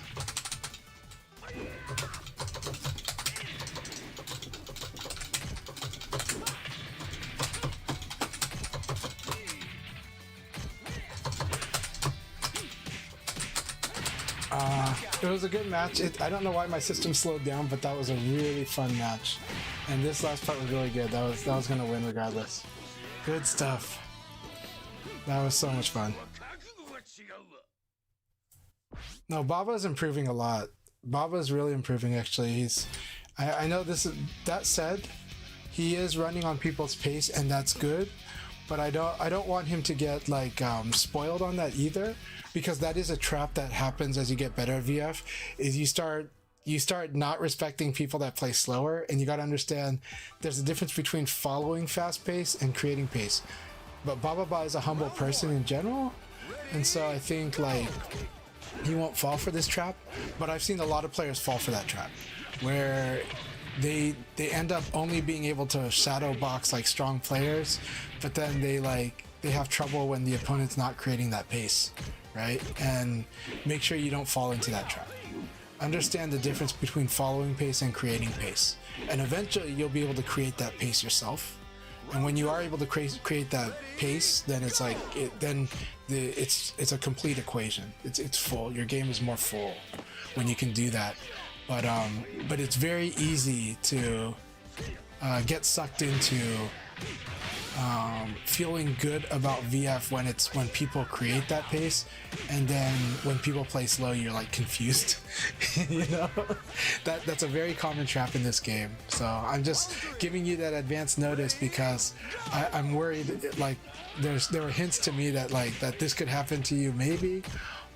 It was a good match. I don't know why my system slowed down, but that was a really fun match. And this last part was really good. That was gonna win regardless. Good stuff. That was so much fun. No, Baba's improving a lot. Baba's really improving, actually. I know this is, that said, he is running on people's pace, and that's good. But I don't want him to get like spoiled on that either, because that is a trap that happens as you get better at VF. Is you start not respecting people that play slower, and you got to understand there's a difference between following fast pace and creating pace. But Baba is a humble person in general, and so I think like he won't fall for this trap. But I've seen a lot of players fall for that trap, where they end up only being able to shadow box like strong players, but then they have trouble when the opponent's not creating that pace, right? And make sure you don't fall into that trap. Understand the difference between following pace and creating pace, and eventually you'll be able to create that pace yourself. And when you are able to create that pace, then it's like it's a complete equation. It's full. Your game is more full when you can do that. But it's very easy to get sucked into feeling good about VF when people create that pace, and then when people play slow, you're like confused. You know, that's a very common trap in this game. So I'm just giving you that advance notice because I'm worried. Like there were hints to me that that this could happen to you maybe,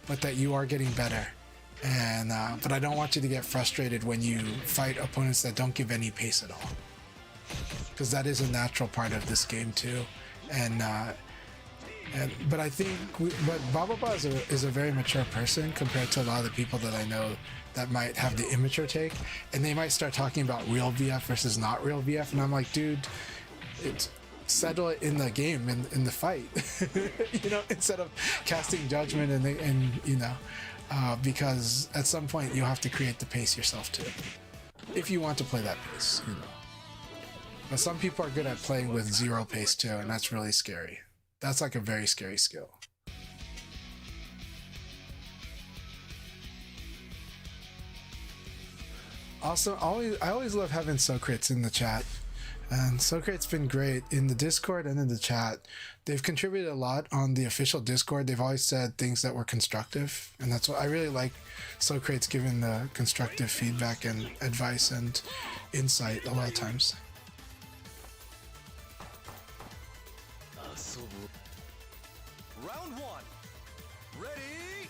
but that you are getting better. And but I don't want you to get frustrated when you fight opponents that don't give any pace at all, because that is a natural part of this game too. But I think Baba is a very mature person compared to a lot of the people that I know that might have the immature take, and they might start talking about real VF versus not real VF, and I'm like, dude, settle it in the game, in the fight. You know, instead of casting judgment and you know. Because at some point you have to create the pace yourself too, if you want to play that pace, you know. But some people are good at playing with zero pace too, and that's really scary. That's like a very scary skill. Also, I always love having Socrates in the chat. And Socrates been great in the Discord and in the chat. They've contributed a lot on the official Discord. They've always said things that were constructive, and that's what I really like. Socrates giving the constructive feedback and advice and insight a lot of times. Round one. Ready?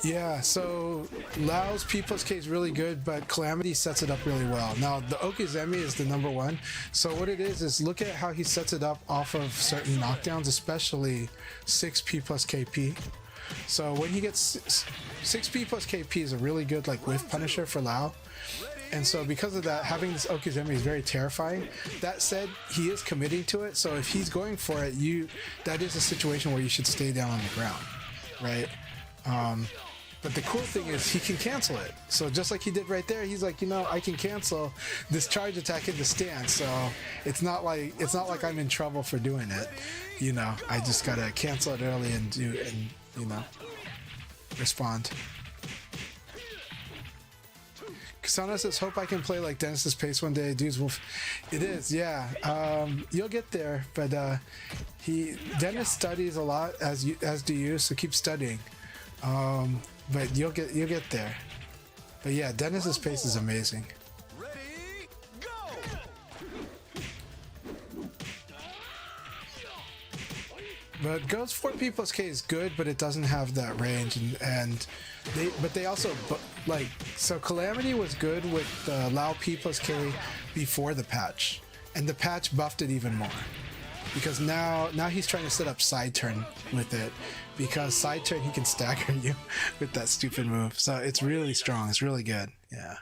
Yeah, so Lao's P+K is really good, but Calamity sets it up really well. Now, the Okizeme is the number one. So what it is look at how he sets it up off of certain knockdowns, especially 6P plus KP. So when he gets 6P plus KP is a really good like whiff punisher for Lao. And so because of that, having this Okizeme is very terrifying. That said, he is committing to it. So if he's going for it, that is a situation where you should stay down on the ground, right? But the cool thing is he can cancel it. So just like he did right there, he's like, you know, I can cancel this charge attack in the stance. So it's not like I'm in trouble for doing it. You know, I just gotta cancel it early and you know, respond. Kasana says, hope I can play like Dennis's pace one day. Dudes will. It is, yeah. You'll get there, but Dennis studies a lot as do you. So keep studying. But you'll get there. But yeah, Dennis's pace is amazing. Ready? Go! But Ghost 4P plus K is good, but it doesn't have that range, and they also like, so Calamity was good with Lao P plus K before the patch, and the patch buffed it even more, because now he's trying to set up side turn with it, because side turn he can stagger you with that stupid move. So it's really strong. It's really good. Yeah.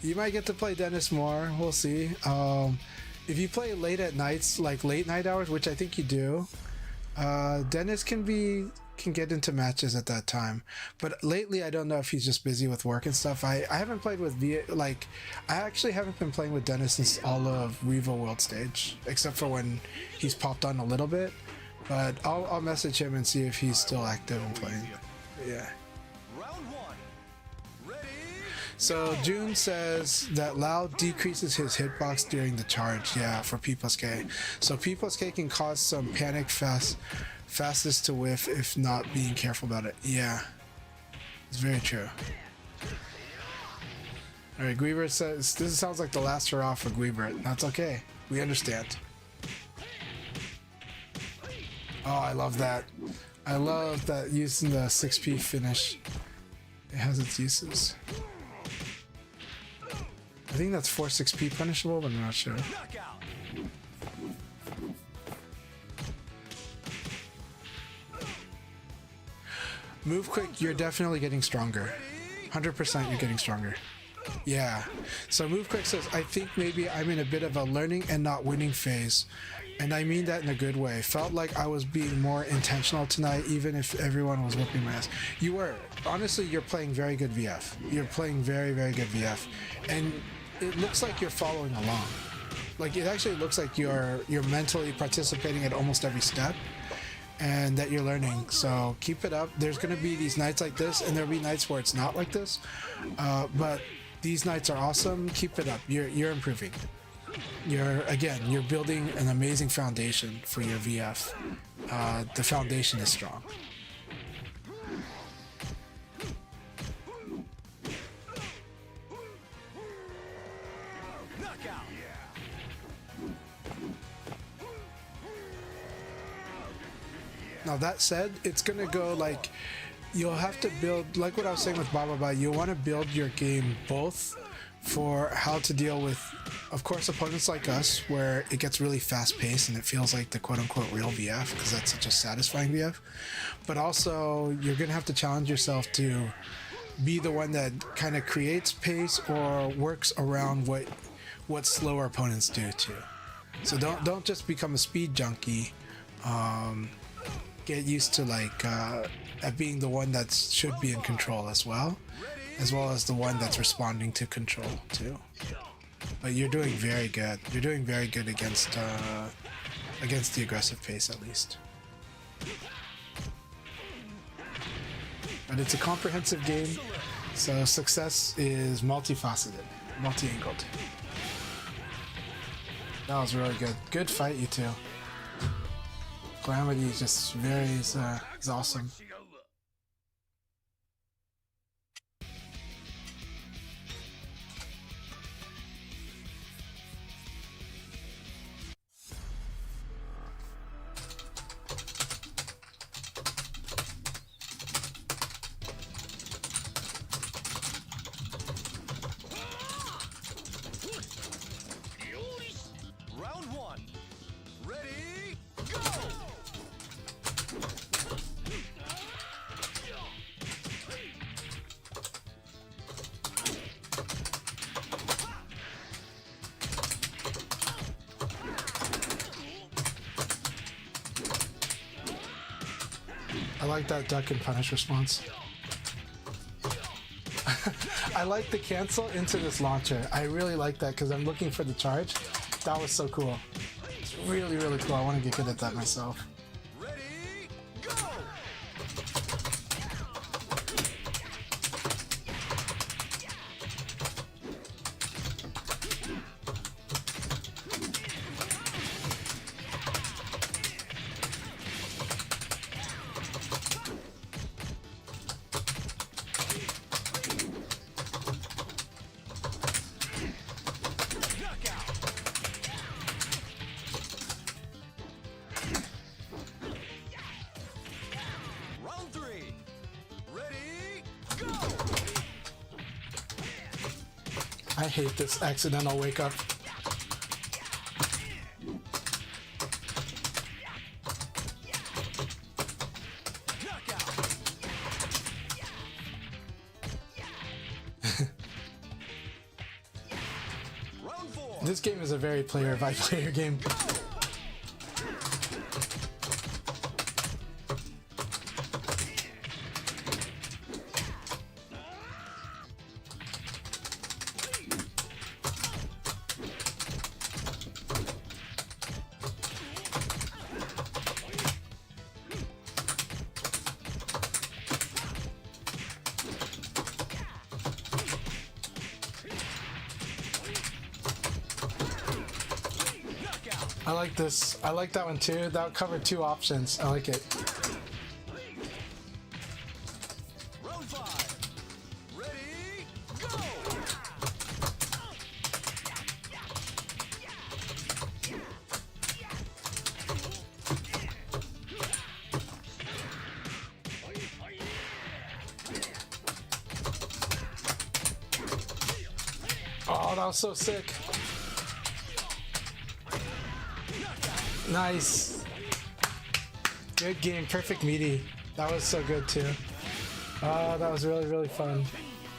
You might get to play Dennis more. We'll see. If you play late at nights, like late night hours, which I think you do, Dennis can get into matches at that time. But lately, I don't know if he's just busy with work and stuff. I haven't played with I actually haven't been playing with Dennis since all of Revo World Stage, except for when he's popped on a little bit. But I'll message him and see if he's still active and playing. Yeah. Round one. Ready? So June says that Lao decreases his hitbox during the charge. Yeah, for P plus K. So P plus K can cause some panic Fastest to whiff if not being careful about it. Yeah, it's very true. All right, Guibert says this sounds like the last hurrah for Guibert. That's okay. We understand. Oh, I love that. I love that using the 6P finish. It has its uses. I think that's 4-6P punishable, but I'm not sure. Move quick, you're definitely getting stronger. 100% you're getting stronger. Yeah. So move quick says, I think maybe I'm in a bit of a learning and not winning phase. And I mean that in a good way. Felt like I was being more intentional tonight, even if everyone was whooping my ass. You were. Honestly, you're playing very good VF. You're playing very, very good VF. And it looks like you're following along. Like, it actually looks like you're mentally participating at almost every step. And that you're learning. So keep it up. There's going to be these nights like this, and there'll be nights where it's not like this. But these nights are awesome. Keep it up. You're improving. You're building an amazing foundation for your VF. The foundation is strong. Now that said, it's gonna go like, you'll have to build, like what I was saying with Baba, you'll want to build your game both for how to deal with, of course, opponents like us, where it gets really fast paced and it feels like the quote-unquote real VF, because that's such a satisfying VF. But also, you're gonna have to challenge yourself to be the one that kind of creates pace or works around what slower opponents do too. So don't just become a speed junkie. Get used to like at being the one that should be in control as well as the one that's responding to control too. But you're doing very good. You're doing very good against the aggressive pace at least. But it's a comprehensive game, so success is multifaceted, multi-angled. That was really good. Good fight, you two. Calamity is just is awesome. Round one. Ready, go! I like that duck and punish response. I like the cancel into this launcher. I really like that because I'm looking for the charge. That was so cool. It's really, really cool. I want to get good at that myself. Ready, go! Round three. Ready, go! I hate this accidental wake up. Round four. This game is a very player by player game. I like this. I like that one too. That covered 2 options. I like it. Round 5. Ready, go! Oh, that was so sick. Nice. Good game. Perfect meaty. That was so good too. Oh, that was really, really fun.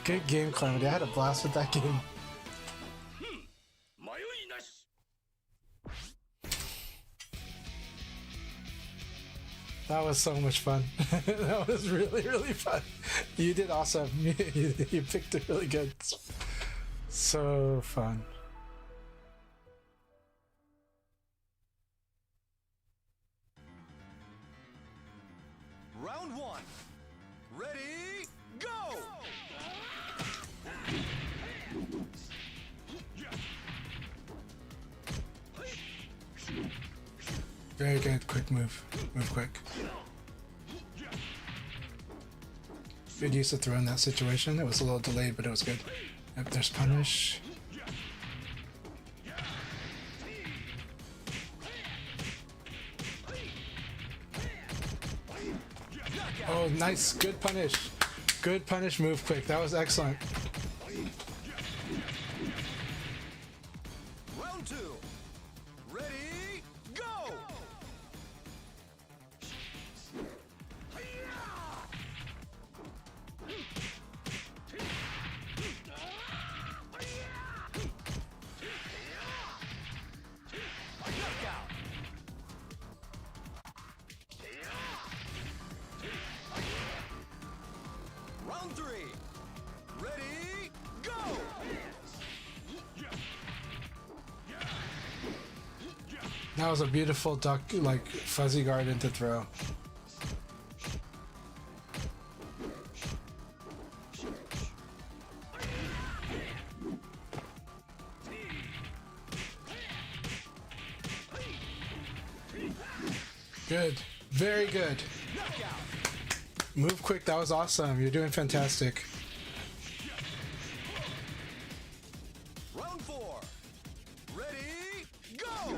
Good game, Calamity. I had a blast with that game. That was so much fun. That was really, really fun. You did awesome. You picked it really good. So fun. Round 1. Ready, go! Very good. Quick move. Move quick. Good use of throw in that situation. It was a little delayed, but it was good. Yep, there's punish. Oh, nice. Good punish. Good punish. Move quick. That was excellent. Round 2. Ready, go! Knockout. Round 3. Ready, go! That was a beautiful duck, like fuzzy guard into throw. Good. Very good. Move quick. That was awesome. You're doing fantastic. Round 4. Ready, go!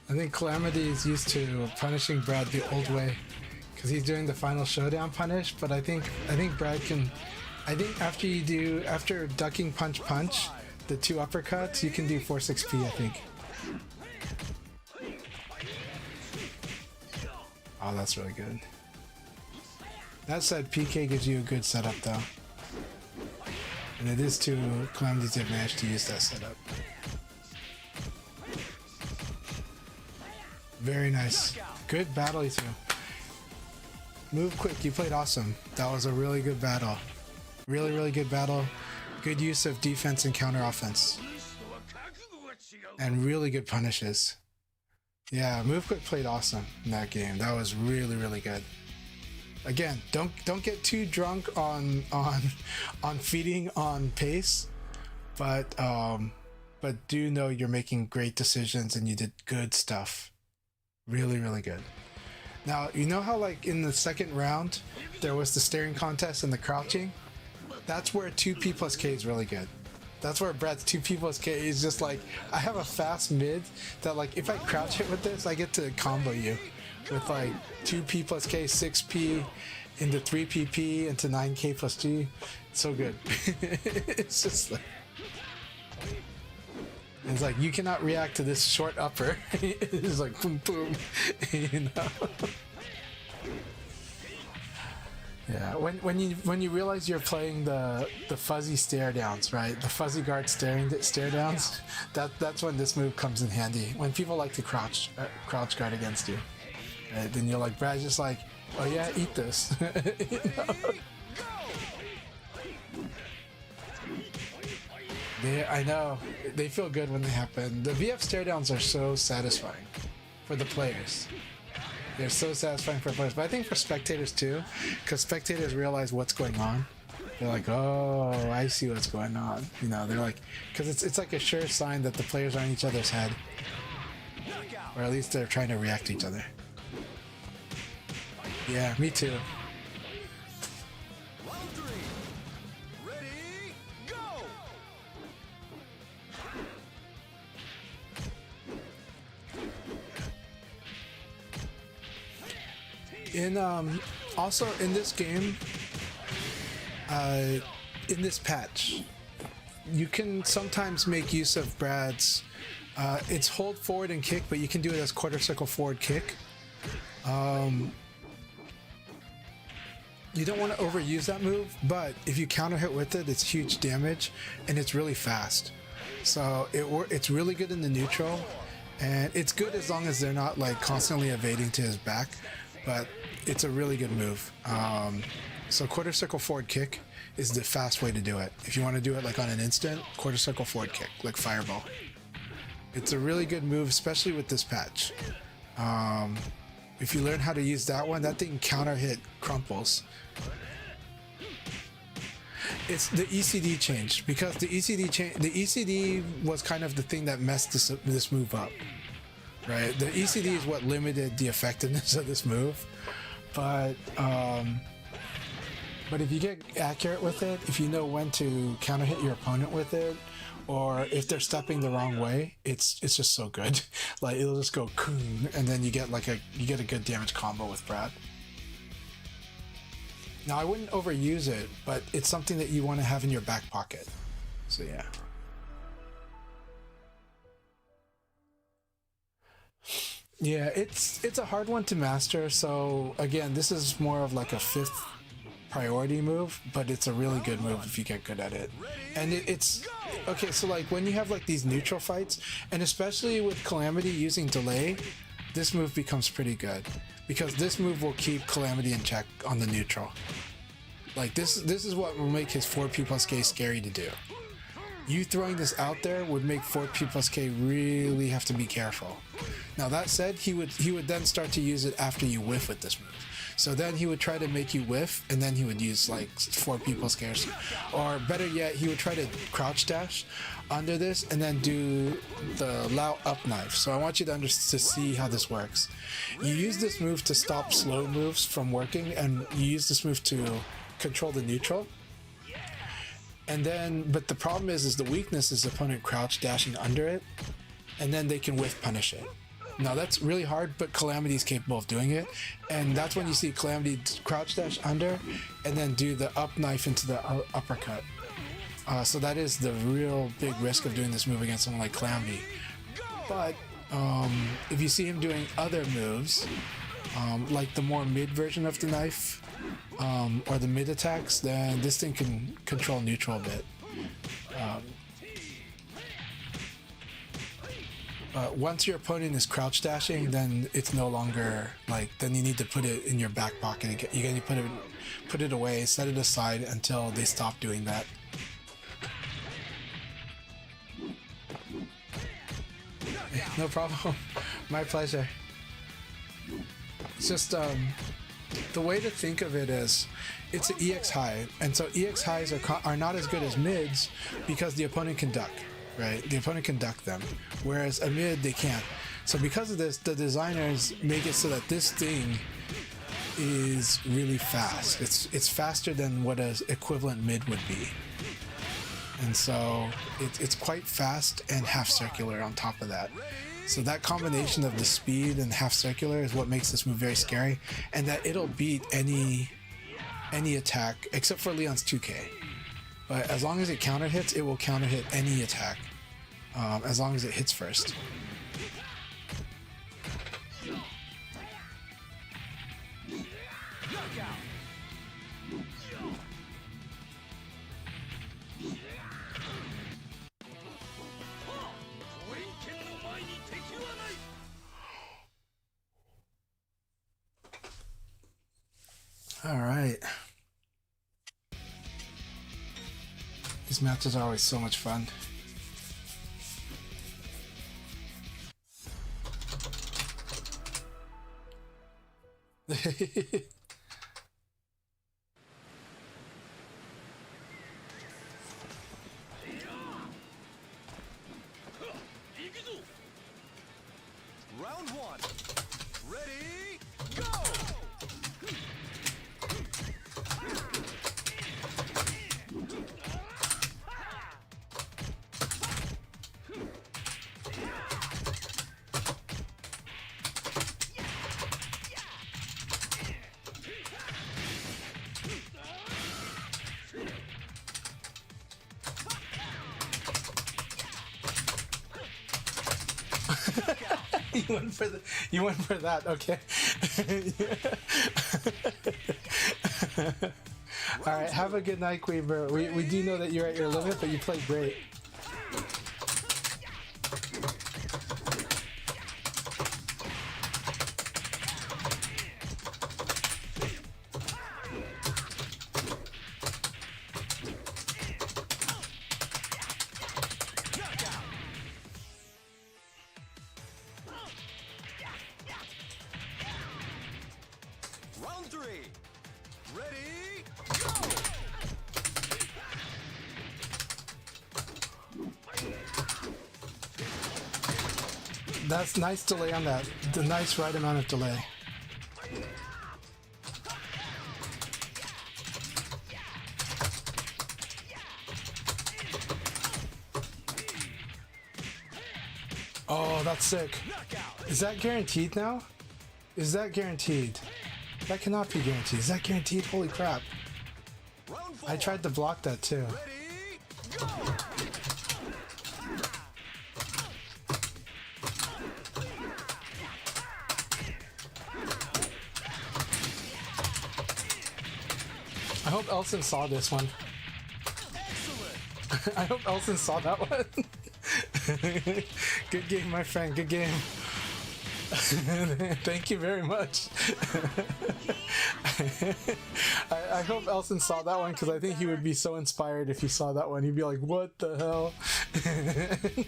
I think Calamity is used to punishing Brad the old way because he's doing the final showdown punish, but I think Brad can. I think after ducking punch punch, the 2 uppercuts, you can do 4-6P, I think. Oh, that's really good. That said, PK gives you a good setup though. And it is to Calamity's advantage to use that setup. Very nice. Good battle you threw. Move quick, you played awesome. That was a really good battle. Really, really good battle. Good use of defense and counter offense. And really good punishes. Yeah, Move Quick played awesome in that game. That was really, really good. Again, don't get too drunk on feeding on pace, but do know you're making great decisions and you did good stuff. Really, really good. Now, you know how like in the second round there was the staring contest and the crouching? That's where 2P plus K is really good. That's where Brad's 2P plus K is just like, I have a fast mid that like if I crouch hit with this, I get to combo you with like 2P plus K, 6P into 3PP into 9K plus G. It's so good. It's just like, it's like you cannot react to this short upper. It's like boom boom, you know. Yeah, when you realize you're playing the fuzzy stare downs, right? The fuzzy guard stare downs. That's when this move comes in handy. When people like to crouch guard against you, right? Then you're like, Brad's just like, oh yeah, eat this. You know? I know they feel good when they happen. The VF stare downs are so satisfying for the players. They're so satisfying for players, but I think for spectators too, because spectators realize what's going on. They're like, oh, I see what's going on. You know, they're like, because it's like a sure sign that the players are in each other's head, or at least they're trying to react to each other. Yeah, me too. Round 3. Ready, go! In also in this game, in this patch, you can sometimes make use of Brad's. It's hold forward and kick, but you can do it as quarter circle forward kick. You don't want to overuse that move, but if you counter hit with it, it's huge damage and it's really fast. So it's really good in the neutral, and it's good as long as they're not like constantly evading to his back. But it's a really good move. So quarter circle forward kick is the fast way to do it. If you want to do it like on an instant, quarter circle forward kick, like fireball. It's a really good move, especially with this patch. If you learn how to use that one, that thing counter hit crumples. It's the ECD changed, because the ECD was kind of the thing that messed this move up. Right, the ECD is what limited the effectiveness of this move, but if you get accurate with it, if you know when to counter hit your opponent with it, or if they're stepping the wrong way, it's just so good. Like it'll just go coon, and then you get a good damage combo with Brad. Now I wouldn't overuse it, but it's something that you want to have in your back pocket. So yeah. Yeah, it's a hard one to master. So again, this is more of like a 5th priority move, but it's a really good move if you get good at it. And it's okay. So like when you have like these neutral fights, and especially with Calamity using delay, this move becomes pretty good, because this move will keep Calamity in check on the neutral. Like this is what will make his 4P plus K scary to do. You throwing this out there would make 4P plus K really have to be careful. Now that said, he would then start to use it after you whiff with this move. So then he would try to make you whiff, and then he would use like 4P plus K, or better yet, he would try to crouch dash under this and then do the Lao up knife. So I want you to see how this works. You use this move to stop slow moves from working, and you use this move to control the neutral. And then, but the problem is the weakness is the opponent crouch dashing under it, and then they can whiff punish it. Now that's really hard, but Calamity is capable of doing it, and that's when you see Calamity crouch dash under, and then do the up knife into the uppercut. So that is the real big risk of doing this move against someone like Calamity. But if you see him doing other moves, like the more mid version of the knife, or the mid attacks, then this thing can control neutral a bit. But once your opponent is crouch dashing, then it's no longer like, then you need to put it in your back pocket. You gotta put it away, set it aside until they stop doing that. No problem. My pleasure. It's just the way to think of it is, it's an EX high, and so EX highs are not as good as mids because the opponent can duck, right? The opponent can duck them, whereas a mid they can't. So because of this, the designers make it so that this thing is really fast. It's faster than what an equivalent mid would be, and so it's quite fast and half circular on top of that. So that combination of the speed and half circular is what makes this move very scary, and that it'll beat any attack except for Leon's 2K. But as long as it counter hits, it will counter hit any attack, as long as it hits first. All right. These matches are always so much fun. Round one. Ready, go! You went for that, okay. Alright, have a good night, Quaver. We do know that you're at your limit, but you played great. Round three. Ready, go! That's nice delay on that. The nice right amount of delay. Oh, that's sick. Is that guaranteed now? Is that guaranteed? That cannot be guaranteed. Is that guaranteed? Holy crap. Round four. I tried to block that too. Ready, go! I hope Elson saw this one. Excellent. I hope Elson saw that one. Good game, my friend. Good game. Thank you very much. I hope Elson saw that one because I think he would be so inspired if he saw that one. He'd be like, what the hell?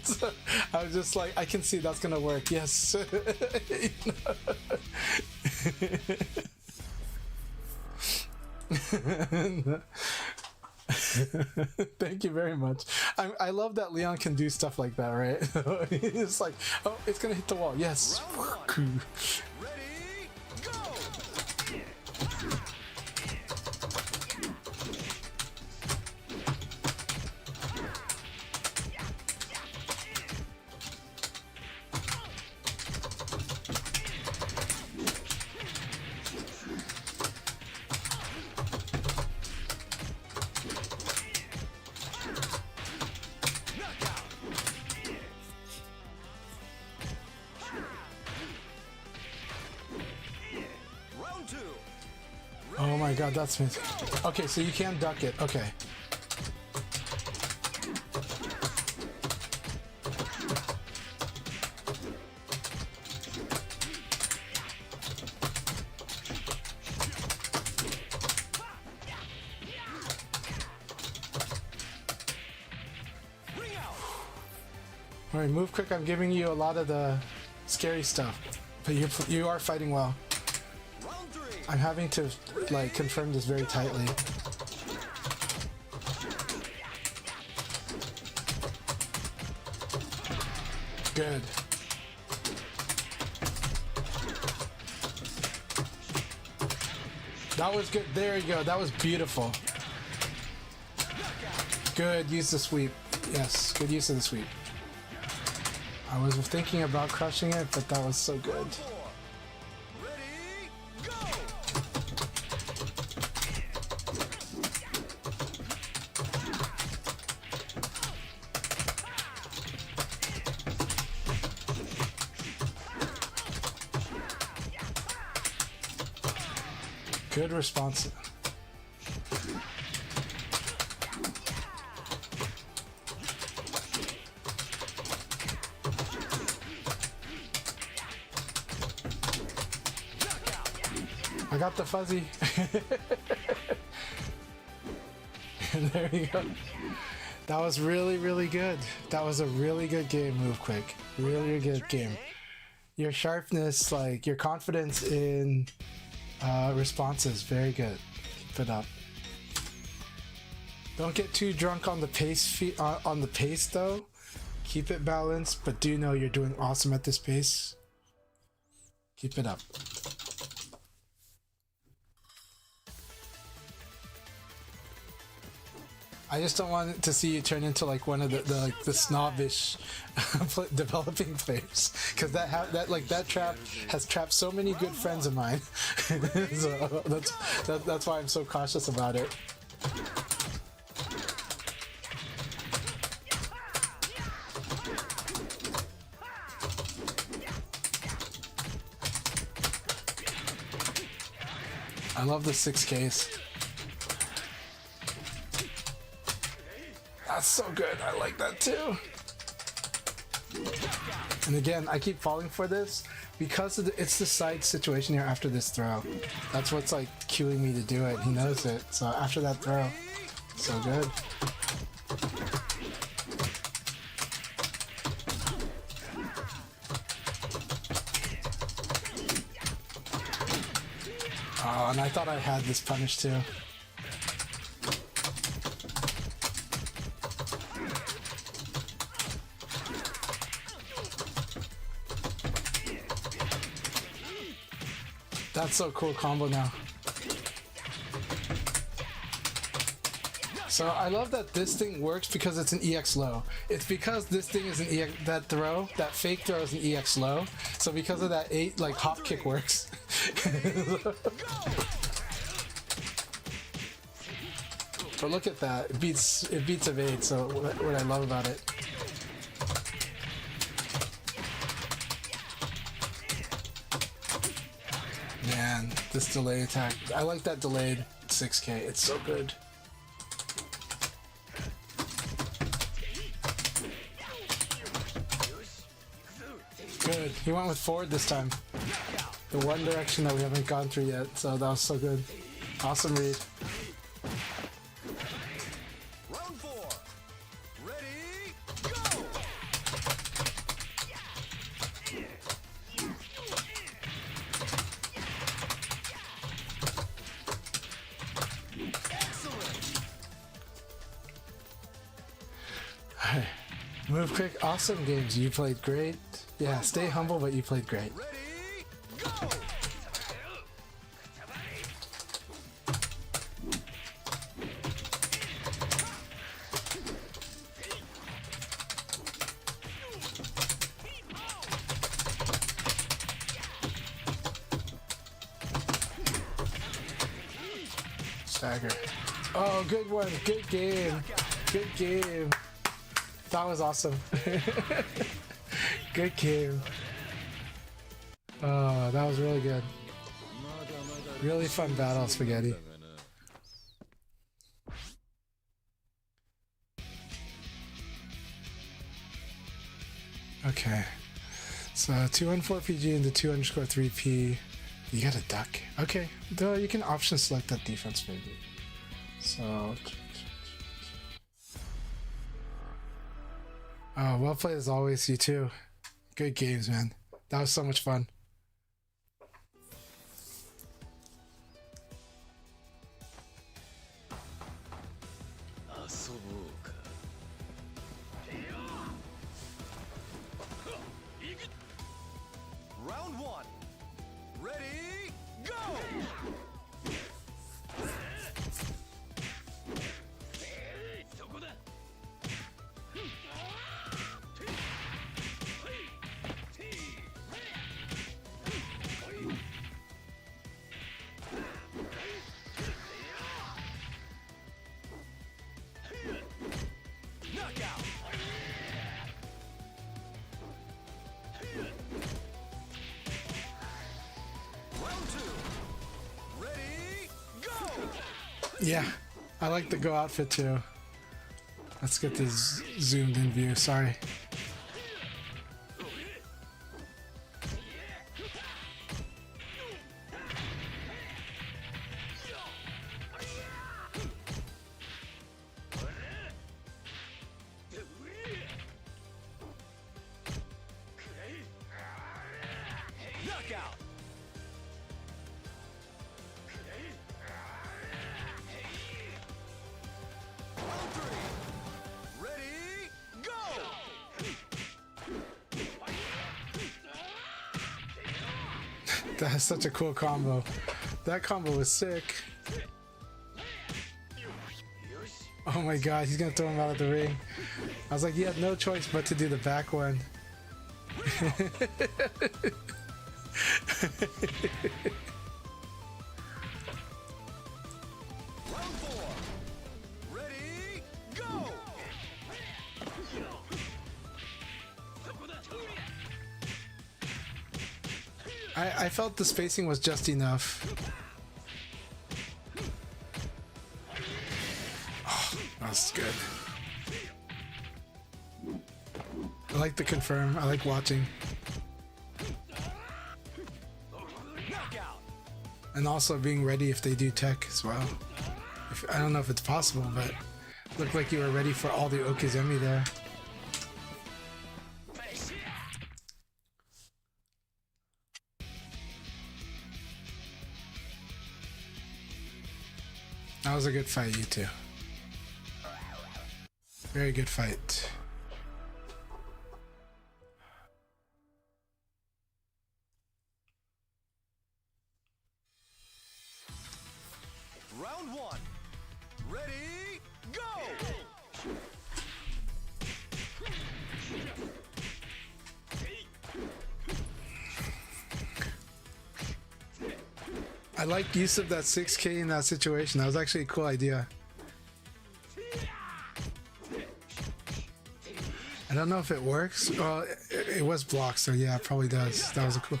So I was just like, I can see that's gonna work. Yes. Thank you very much. I love that Leon can do stuff like that, right? It's like, oh, it's gonna hit the wall. Yes. Ready, go! Round two. Oh my god, that's amazing. Okay, so you can duck it. Okay. Ring out. Alright, move quick. I'm giving you a lot of the scary stuff. But you are fighting well. Round three. I'm having to like confirm this very tightly. Good. That was good. There you go. That was beautiful. Good. Use the sweep. Yes. Good use of the sweep. I was thinking about crushing it, but that was so good. Four. Ready, go! Good response. I got the fuzzy. There you go. That was really, really good. That was a really good game, Move Quick. Really good game. Your sharpness, like your confidence in Responses, very good. Keep it up. Don't get too drunk on the pace on the pace though. Keep it balanced, but do know you're doing awesome at this pace. Keep it up. I just don't want to see you turn into like one of the snobbish developing players, because that trap has trapped so many good friends of mine. So that's why I'm so cautious about it. I love the 6Ks. That's so good. I like that too. And again, I keep falling for this because it's the side situation here after this throw. That's what's like cueing me to do it. He knows it. So after that throw, so good. Oh, and I thought I had this punish too. That's so cool combo now. So I love that this thing works because it's an EX low. It's because this thing is an EX, that fake throw is an EX low. So because of that 8, like hop kick works. But look at that, it beats evade, so what I love about it. Man, this delay attack, I like that delayed 6K, it's so good. Good, he went with forward this time. The one direction that we haven't gone through yet, so that was so good. Awesome read. Round 4. Ready, go! Excellent! Alright. Move quick, awesome games. You played great. Yeah, stay humble, but you played great. Ready, go! Stagger. Oh, good one. Good game. Good game. That was awesome. Good game. Oh, that was really good. Really fun battle, Spaghetti. Okay. So 214 PG into 2_3P. You got a duck. Okay. Though you can option select that defense maybe. So oh, well played as always, you too. Good games, man. That was so much fun. Round 1. Ready, go! Knockout! Round 2. Ready, go! Yeah, I like the go outfit too. Let's get this zoomed in view. Sorry. Knockout! That's such a cool combo. That combo was sick. Oh my god, he's gonna throw him out of the ring. I was like, he had no choice but to do the back one. Round 4. Ready, go! I felt the spacing was just enough. Oh, that's good. I like the confirm. I like watching. Knockout. And also being ready if they do tech as well. I don't know if it's possible, but looked like you were ready for all the Okizumi there. That was a good fight, you two. Very good fight. Round 1. Ready, go! I like use of that 6K in that situation. That was actually a cool idea. I don't know if it works. Well, it was blocked, so yeah, it probably does. That was a cool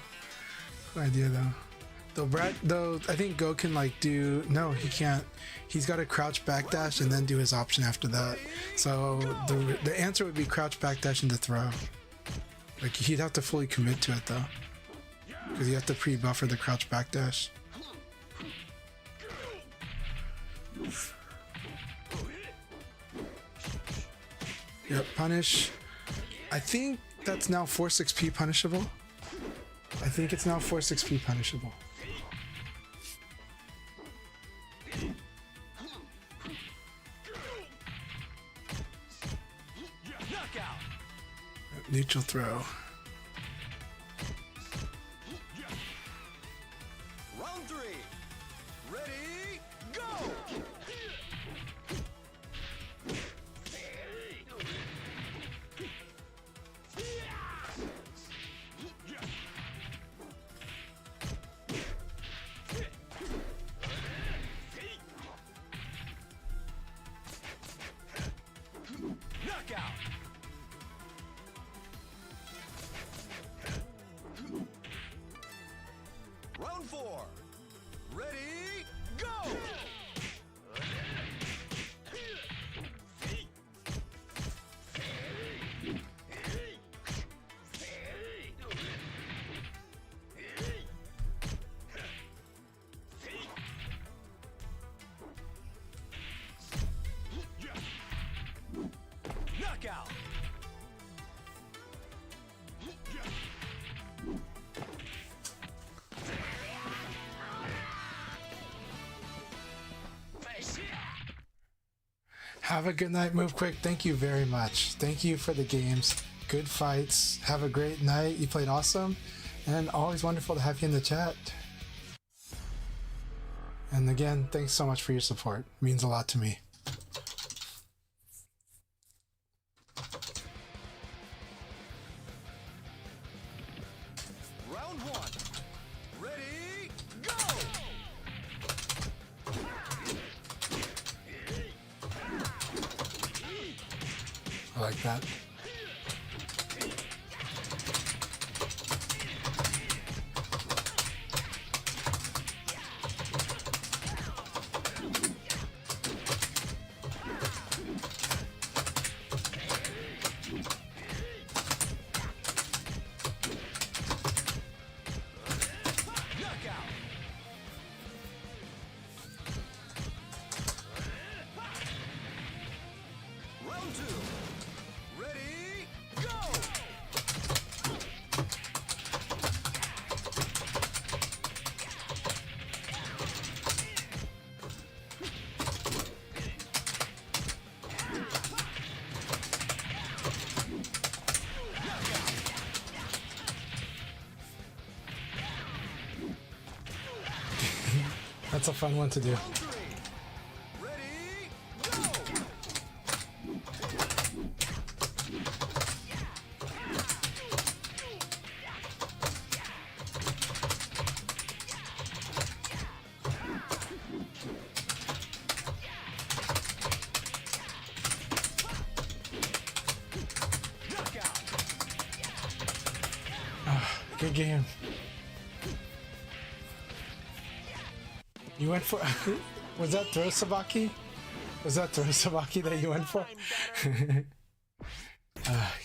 idea, though. Though I think Go can like do. No, he can't. He's got to crouch backdash and then do his option after that. So the answer would be crouch backdash into throw. Like he'd have to fully commit to it though, because you have to pre-buffer the crouch backdash. Yep, punish. I think that's now 4-6P punishable. I think it's now 4-6P punishable. Knockout. Neutral throw. Round 3. Ready, go! Knockout. Round 4. Ready, go! Knockout. Have a good night, Move Quick. Thank you very much. Thank you for the games. Good fights. Have a great night. You played awesome. And always wonderful to have you in the chat. And again, thanks so much for your support. It means a lot to me. Round 1. Ready, go! I like that. Knockout. Round 2. Ready, That's a fun one to do. Round 3. Ready, go! Knockout. Good game. You went for... Was that throw sabaki? Was that throw sabaki that you went for?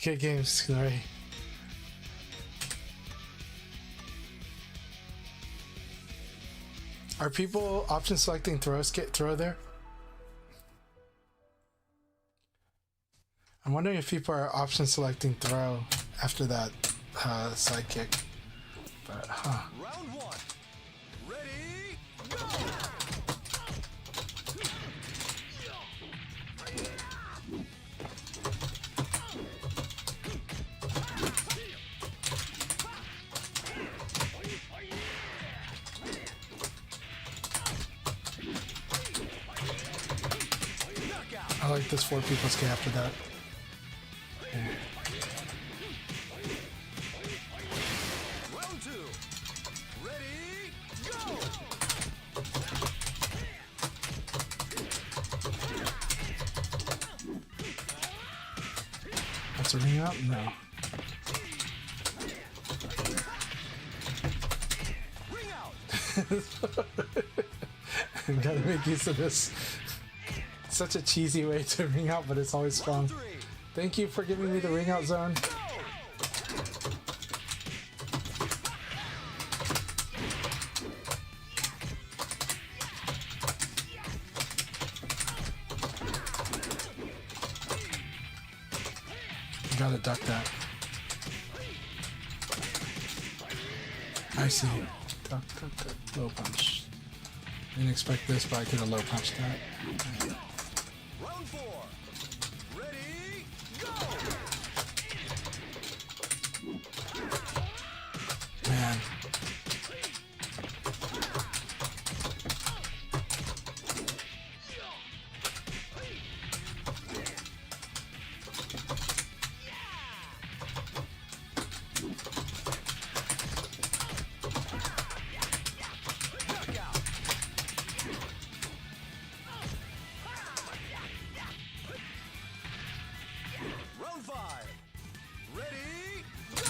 Good games, Snorri. Are people option selecting throw there? I'm wondering if people are option selecting throw after that sidekick. But Round 1. Ready, go! I like this 4 people skate after that. Round 2. Ready, go! That's a ring out? No. Ring out. Gotta make use of this. Such a cheesy way to ring out, but it's always fun. Round 3. Thank you for giving me the ring out zone. Go! You gotta duck that. I see. Duck, duck, duck. Low punch. Didn't expect this, but I could have low punched that. Round 4. Ready, go! Man. Knockout. Round 5. Ready, go!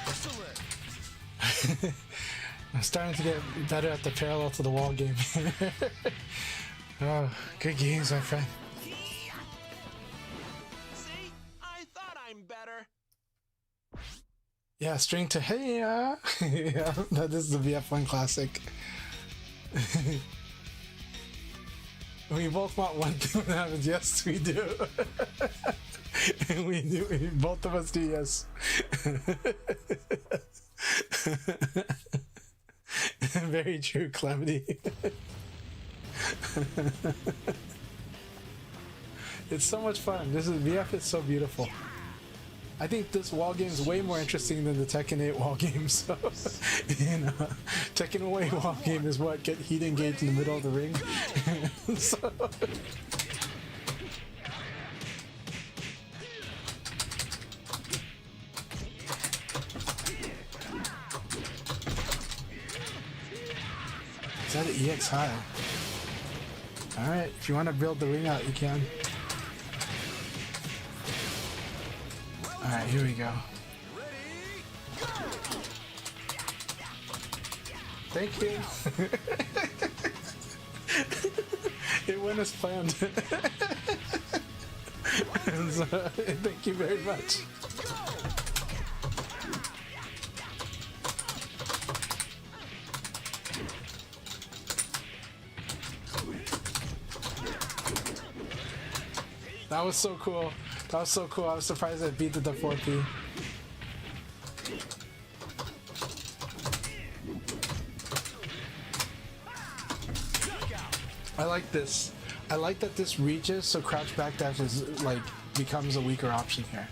Excellent. I'm starting to get better at the parallel to the wall game. Oh, good games, my friend. See? I thought I'm better. Yeah, string to hey yeah. Yeah, that is the VF1 classic. We both want one thing that happens. Yes, we do. We do. Both of us do. Yes. Very true, Calamity. It's so much fun. This is VF is so beautiful. I think this wall game is way more interesting than the Tekken 8 wall game. So, you know, Tekken 8 wall game is what get heat engaged in the middle of the ring. So, is that an EX high? All right, if you want to build the ring out, you can. All right, here we go. Thank you. It went as planned. So, thank you very much. That was so cool. That was so cool. I was surprised I beat the 4P. I like this. I like that this reaches, so crouch backdash is like becomes a weaker option here.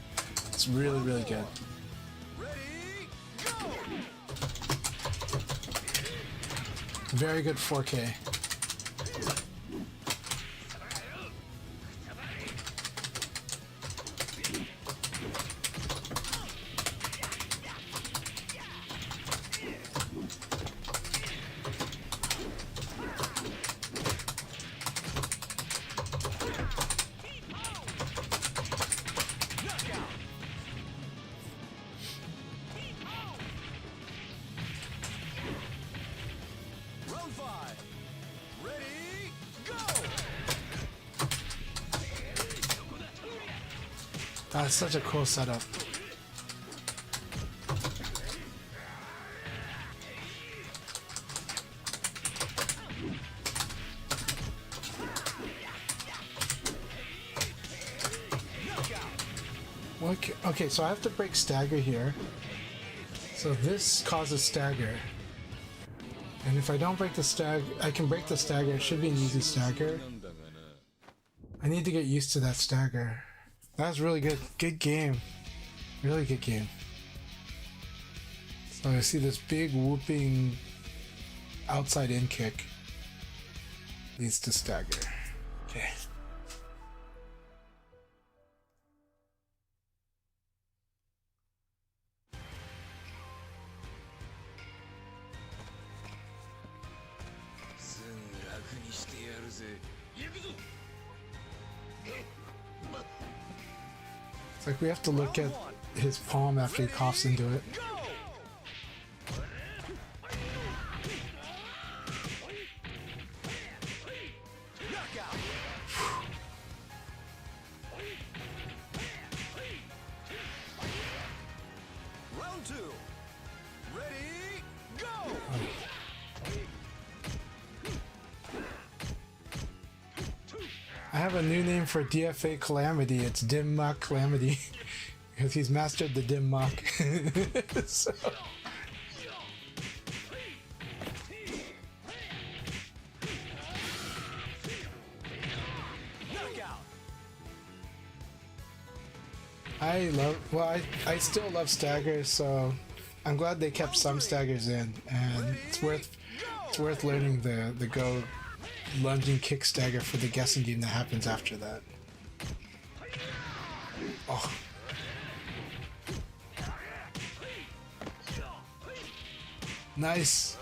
It's really, really good. Ready, go! Very good 4K. Round 5. Ready, go! That's such a cool setup. Okay, so I have to break stagger here. So this causes stagger. And if I don't break the stagger, I can break the stagger. It should be an easy stagger. I need to get used to that stagger. That was really good. Good game. Really good game. So I see this big whooping outside in kick. Leads to stagger. Okay. It's like we have to look at his palm after he coughs into it. Go! Knockout! Round 2. Ready, go! I have a new name for DFA Calamity. It's Dim Mock Calamity. Because he's mastered the Dim Mock. So. Knockout! I still love staggers, so I'm glad they kept some staggers in, and it's worth learning the go lunging kick stagger for the guessing game that happens after that. Oh. Nice.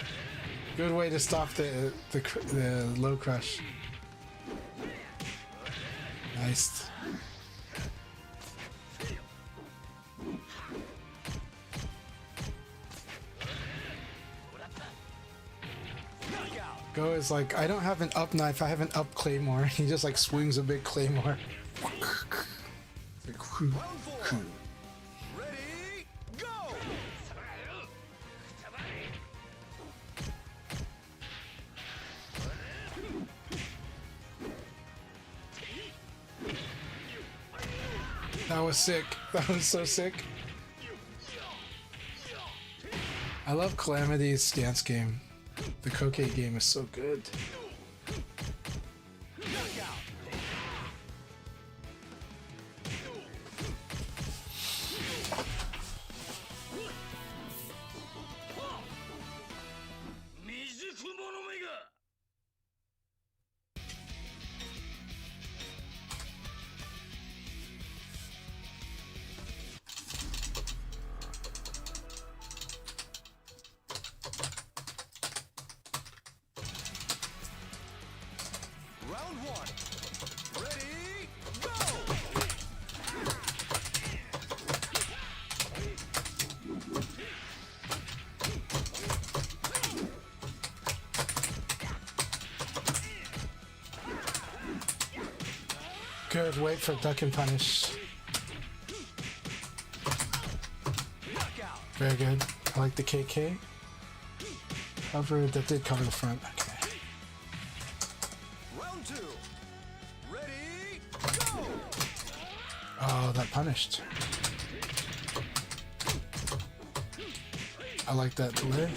Good way to stop the low crush. Nice. Go is like, I don't have an up knife, I have an up claymore. He just like swings a big claymore. Round 4. Ready, go! That was sick. That was so sick. I love Calamity's stance game. The Koke game is so good. Knockout! Round 1. Ready, go! Good, wait for duck and punish. Knockout! Very good. I like the KK. Cover, that did cover the front. Okay. Round 2. Ready, go! Oh, that punished. I like that delay.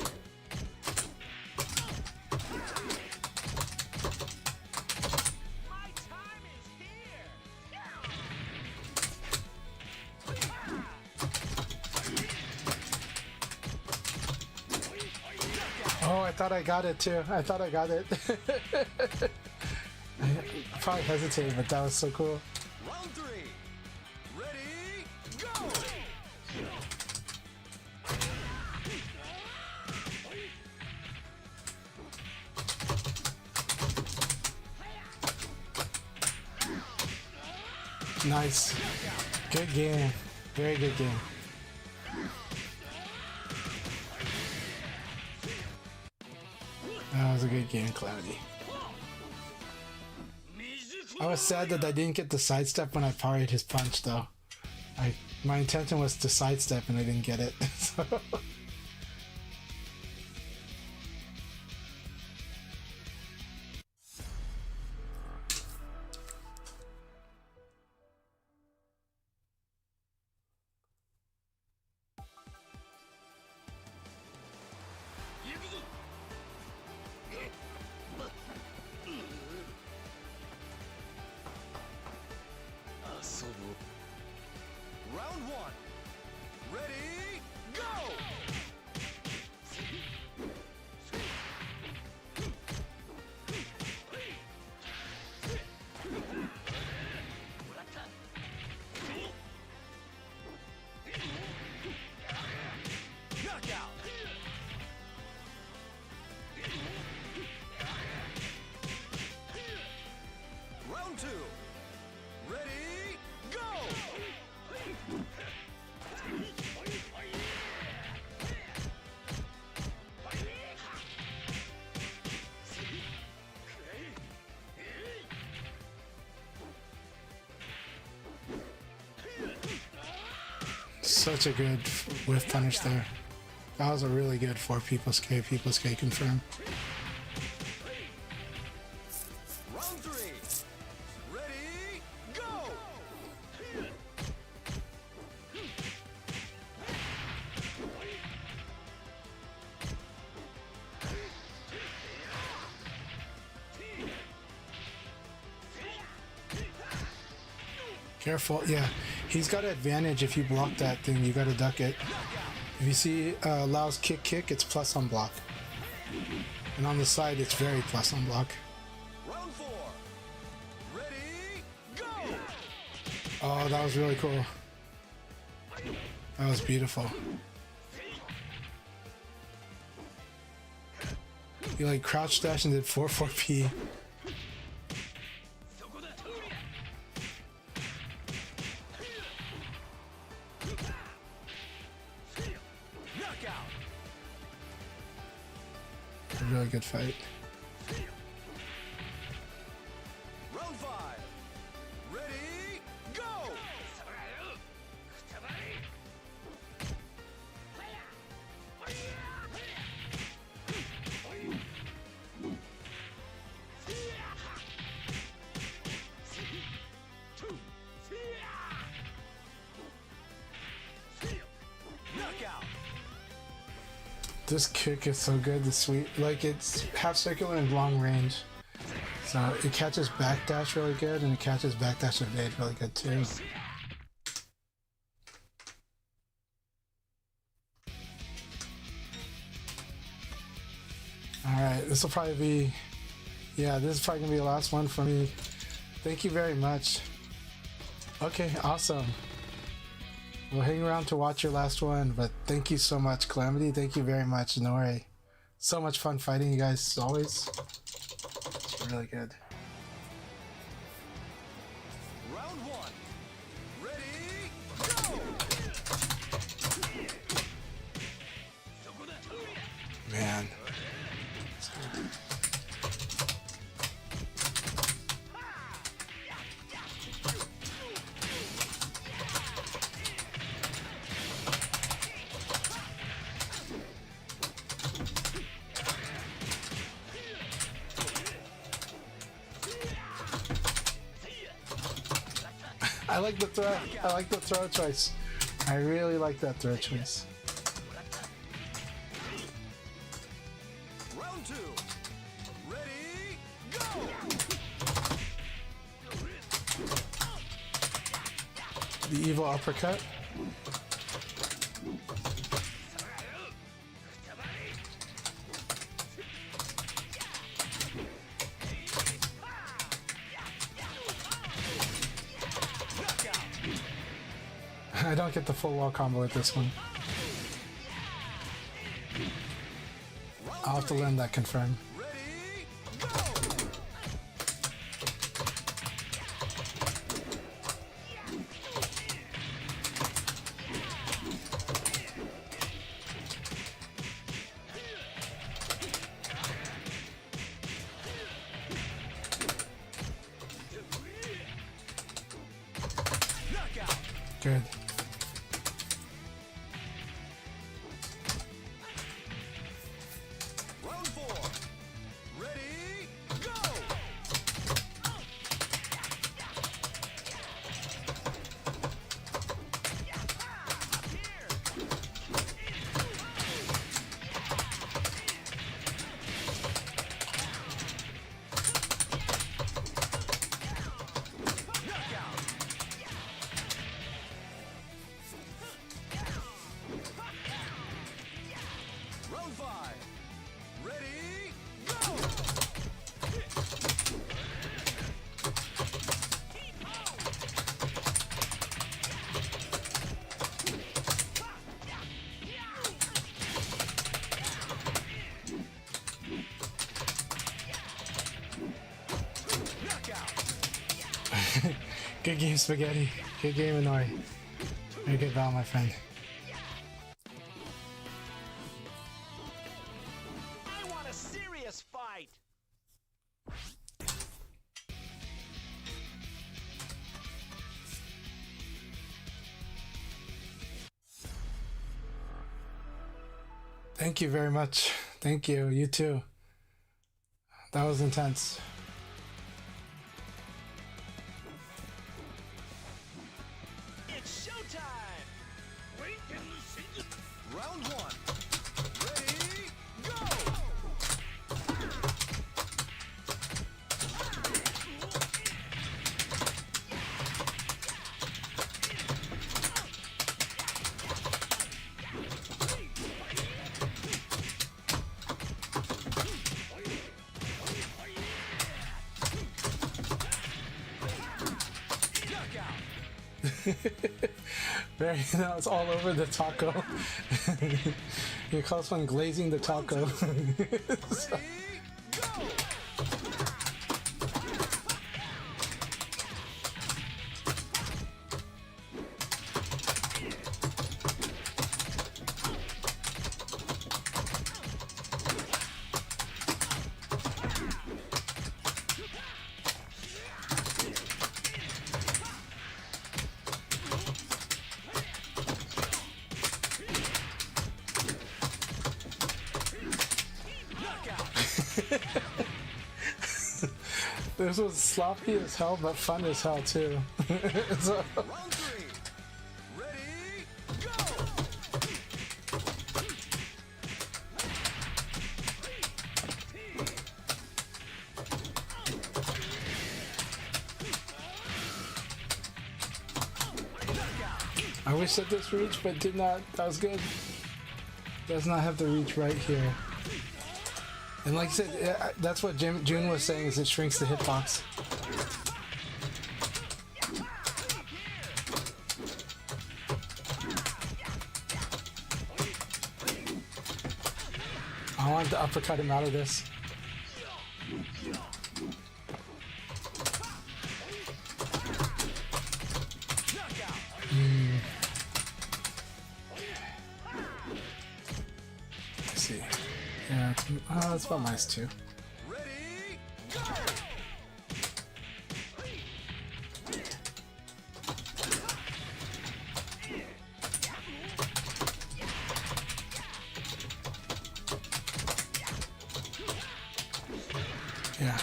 Oh, I thought I got it too. I thought I got it. I probably hesitated, but that was so cool. Round 3. Ready, go! Nice. Good game. Very good game. That was a good game, Cloudy. I was sad that I didn't get the sidestep when I parried his punch, though. My intention was to sidestep and I didn't get it. So. Round 1. Ready, go! Knockout! Round 2. Ready, go! Such a good whiff punish there. That was a really good 4 people's K confirm. Round 3. Ready, go! Careful, yeah. He's got an advantage if you block that thing, you gotta duck it. If you see Lao's kick, it's plus on block. And on the side, it's very plus on block. Round 4. Ready, go! Oh, that was really cool. That was beautiful. He like crouch dash and did 4-4-P. Knockout! A really good fight. Round 5. Ready, go! Knockout! This kick is so good, the sweet, like it's half circular and long range. So it catches backdash really good and it catches backdash evade really good too. Alright, this will probably be, yeah, this is probably gonna be the last one for me. Thank you very much. Okay, awesome. We'll hang around to watch your last one, but thank you so much, Calamity. Thank you very much, Nori. So much fun fighting you guys, as always. It's really good. Round 1. Ready, go! Man. I like the throw. I like the throw choice. I really like that throw choice. Round 2. Ready, go! The evil uppercut. don't get the full wall combo with this one. I'll have to learn that confirm. Ready, go! Knockout! Good. Round 4. Ready, go! Knockout! Round 5. Ready, go! Knockout! Good game, Spaghetti. Good game, Inori. Very good battle, my friend. I want a serious fight. Thank you very much. Thank you. You too. That was intense. It's showtime. Round 1. Ready, go! Knockout! Very, that was all over the taco. You call this one glazing the taco. Ready, go! This was sloppy as hell, but fun as hell too. So, Round 3. Ready, go! I wish that this reached, but did not. That was good. Does not have the reach right here. And like I said, that's what June was saying, is it shrinks the hitbox. I wanted to uppercut him out of this. Let's see. Yeah, it's about -2. Ready, go! Yeah.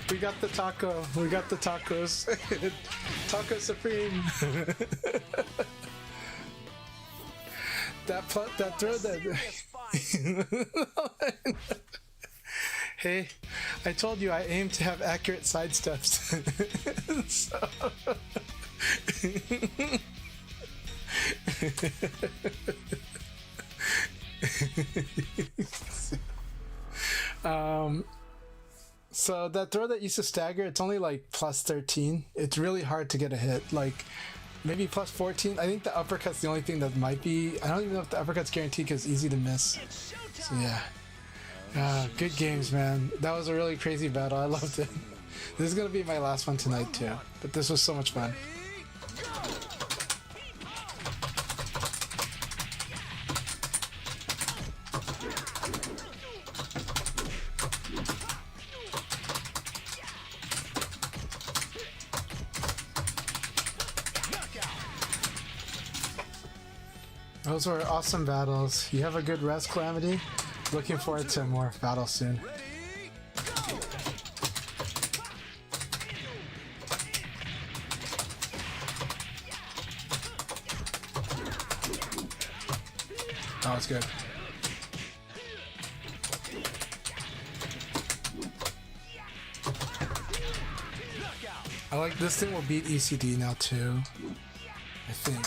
We got the taco. We got the tacos. Taco Supreme. that throw Serious fight. Hey, I told you I aim to have accurate side steps. So So that throw that used to stagger, it's only like plus 13. It's really hard to get a hit. Like maybe plus 14. I think the uppercut's the only thing that might be. I don't even know if the uppercut's guaranteed because it's easy to miss. So yeah. Good games, man. That was a really crazy battle. I loved it. This is gonna be my last one tonight too. But this was so much fun. Those were awesome battles. You have a good rest, Calamity. Looking forward to more battles soon. Oh, it's good. I like this thing will beat ECD now too. I think.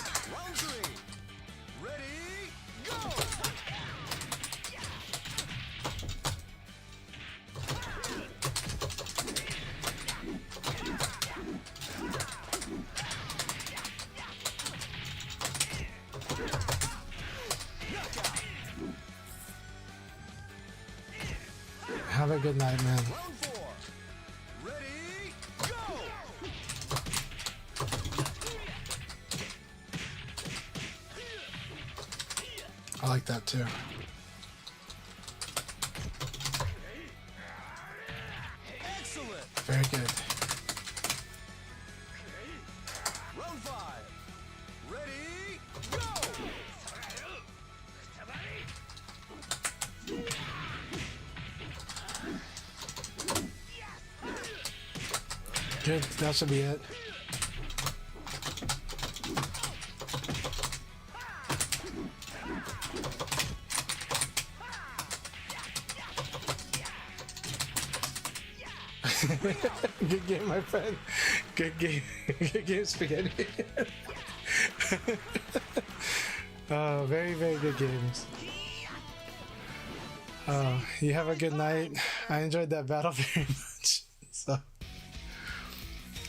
Have a good night, man. I like that too. Excellent. Very good. Round 5. Ready, go! Good, that should be it. Good game, my friend. Good game. Good game, Spaghetti. Oh, very, very good games. Oh, you have a good night. I enjoyed that battle very much. So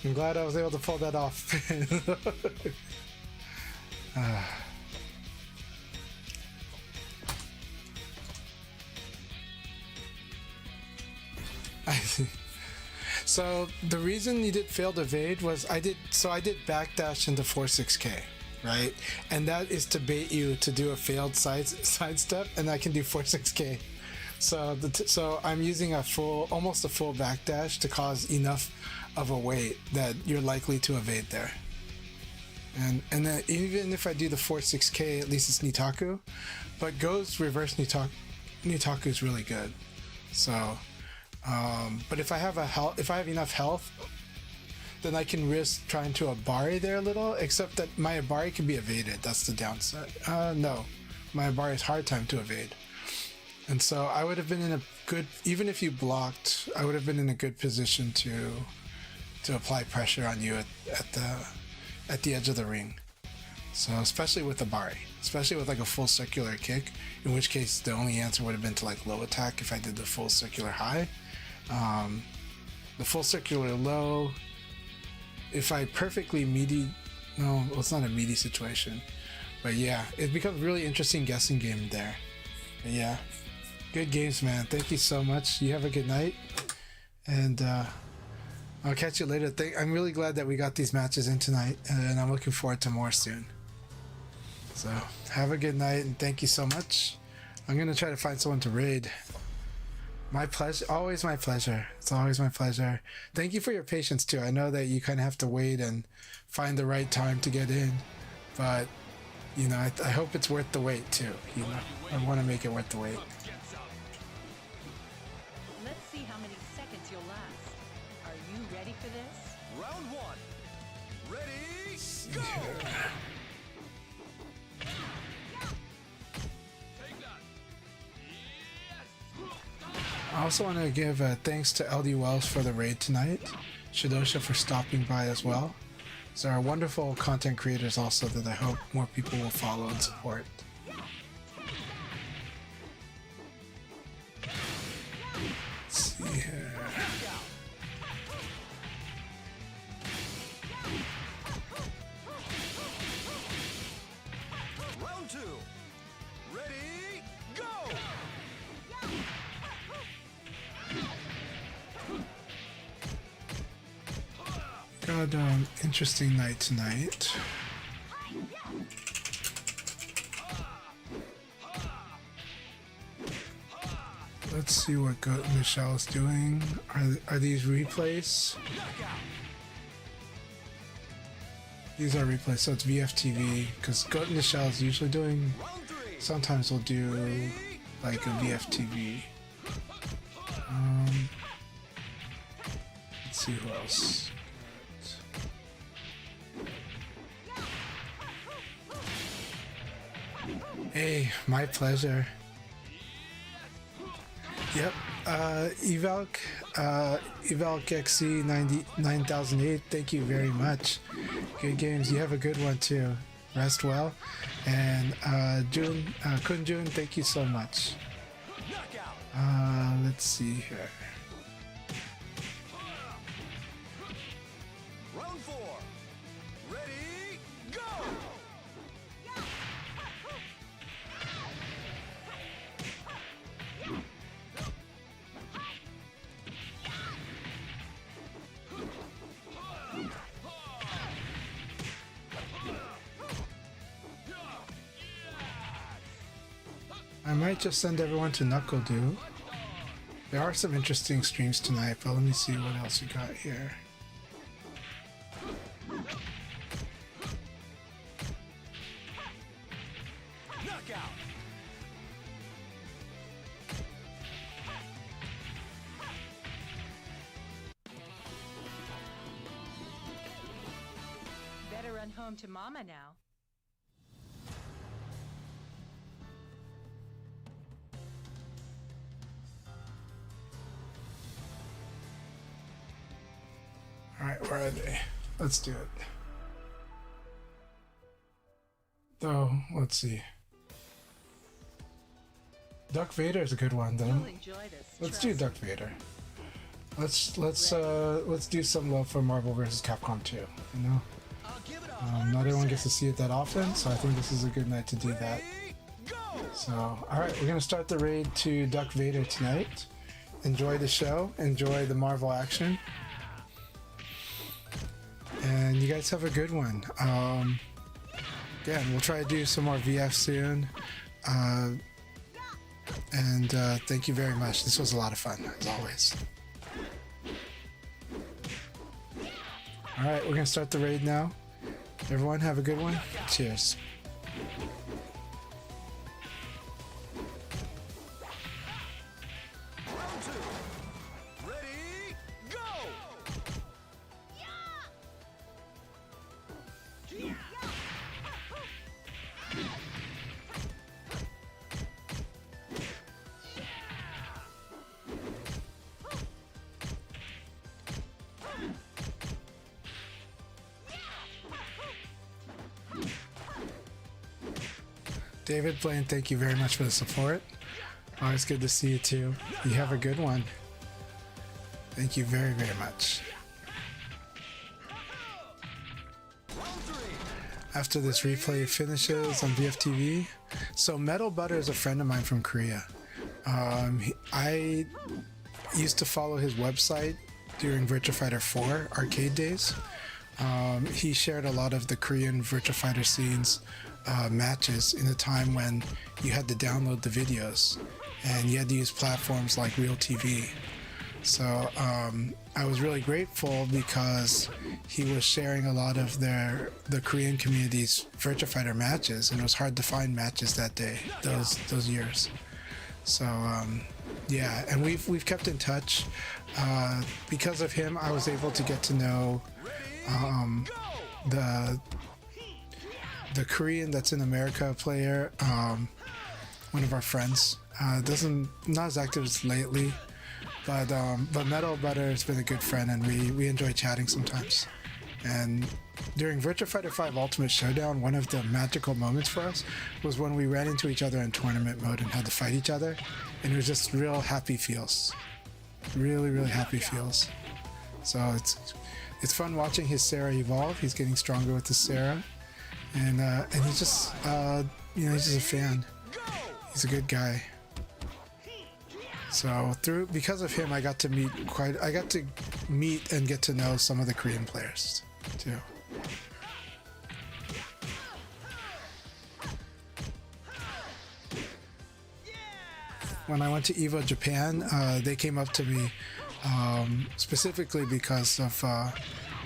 I'm glad I was able to pull that off. I see. So the reason you did failed evade was I did backdash into 4-6K, right? And that is to bait you to do a failed sidestep, and I can do 4-6K. So so I'm using almost a full backdash to cause enough of a weight that you're likely to evade there. And then even if I do the 4-6K, at least it's Nitaku, but Go's reverse Nitaku is really good. So. But if I have enough health, then I can risk trying to Abari there a little, except that my Abari can be evaded. That's the downside. No, my Abari is hard time to evade. And so I would have been in a good, even if you blocked, I would have been in a good position to apply pressure on you at the edge of the ring. So especially with Abari, especially with like a full circular kick, in which case the only answer would have been to like low attack if I did the full circular high. The full circular low, if I perfectly meaty, no, well, it's not a meaty situation, but yeah, it becomes really interesting guessing game there. But yeah, good games, man. Thank you so much. You have a good night, and I'll catch you later. I'm really glad that we got these matches in tonight, and I'm looking forward to more soon. So have a good night, and thank you so much. I'm gonna try to find someone to raid. My pleasure. Always my pleasure. It's always my pleasure. Thank you for your patience too. I know that you kind of have to wait and find the right time to get in, but you know, I hope it's worth the wait too. You know, I want to make it worth the wait. Let's see how many seconds you'll last. Are you ready for this? Round 1. Ready, go! I also want to give thanks to LD Wells for the raid tonight, Shadosha for stopping by as well. So there are wonderful content creators also that I hope more people will follow and support. Let's see here. Round 2. Ready, go! Got interesting night tonight. Let's see what Michelle is doing. Are these replays? These are replays, so it's VFTV. Because Goat Michelle is usually doing. Round 3. Sometimes we'll do like a VFTV. Let's see who else. Hey, my pleasure. Yep. Evalk XC 9008. Thank you very much. Good games. You have a good one too. Rest well. And June, Kun June, thank you so much. Let's see here. Round 4. Ready, go! I might just send everyone to Knuckle Do. There are some interesting streams tonight, but let me see what else we got here. Knockout! Better run home to Mama now. Alright, where are they? Let's do it. Though, let's see. Duck Vader is a good one, You'll then. enjoy this. Let's do Duck Vader. Let's do some love for Marvel vs. Capcom 2, you know? I'll give it a Not everyone gets to see it that often, so I think this is a good night to do that. go! So, alright, we're gonna start the raid to Duck Vader tonight. Enjoy the show, enjoy the Marvel action. And you guys have a good one. Yeah, we'll try to do some more VF soon. And thank you very much. This was a lot of fun, as always. Alright, we're gonna start the raid now. Everyone have a good one. Cheers. Round 2. Ready, go! David Blaine, thank you very much for the support. Always good to see you too. You have a good one. Thank you very, very much. After this replay finishes on VFTV, so Metal Butter is a friend of mine from Korea. I used to follow his website during Virtua Fighter 4 arcade days. He shared a lot of the Korean Virtua Fighter scenes matches in a time when you had to download the videos and you had to use platforms like Real TV. So I was really grateful because he was sharing a lot of the Korean community's Virtua Fighter matches, and it was hard to find matches that day, those years. So yeah, and we've kept in touch. Because of him, I was able to get to know the Korean that's in America player, one of our friends. Not as active as lately, but Metal Butter has been a good friend, and we enjoy chatting sometimes. And during Virtua Fighter 5 Ultimate Showdown, one of the magical moments for us was when we ran into each other in tournament mode and had to fight each other. And it was just real happy feels. Really, really happy feels. So it's fun watching his Sarah evolve. He's getting stronger with his Sarah. And he's just, he's just a fan. He's a good guy. So because of him, I got to meet and get to know some of the Korean players too. When I went to EVO Japan, they came up to me specifically because of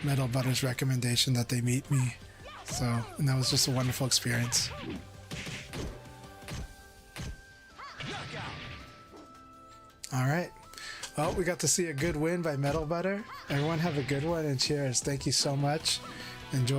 Metal Butter's recommendation that they meet me. And that was just a wonderful experience. All right. Well, we got to see a good win by Metal Butter. Everyone have a good one and cheers. Thank you so much. Enjoy.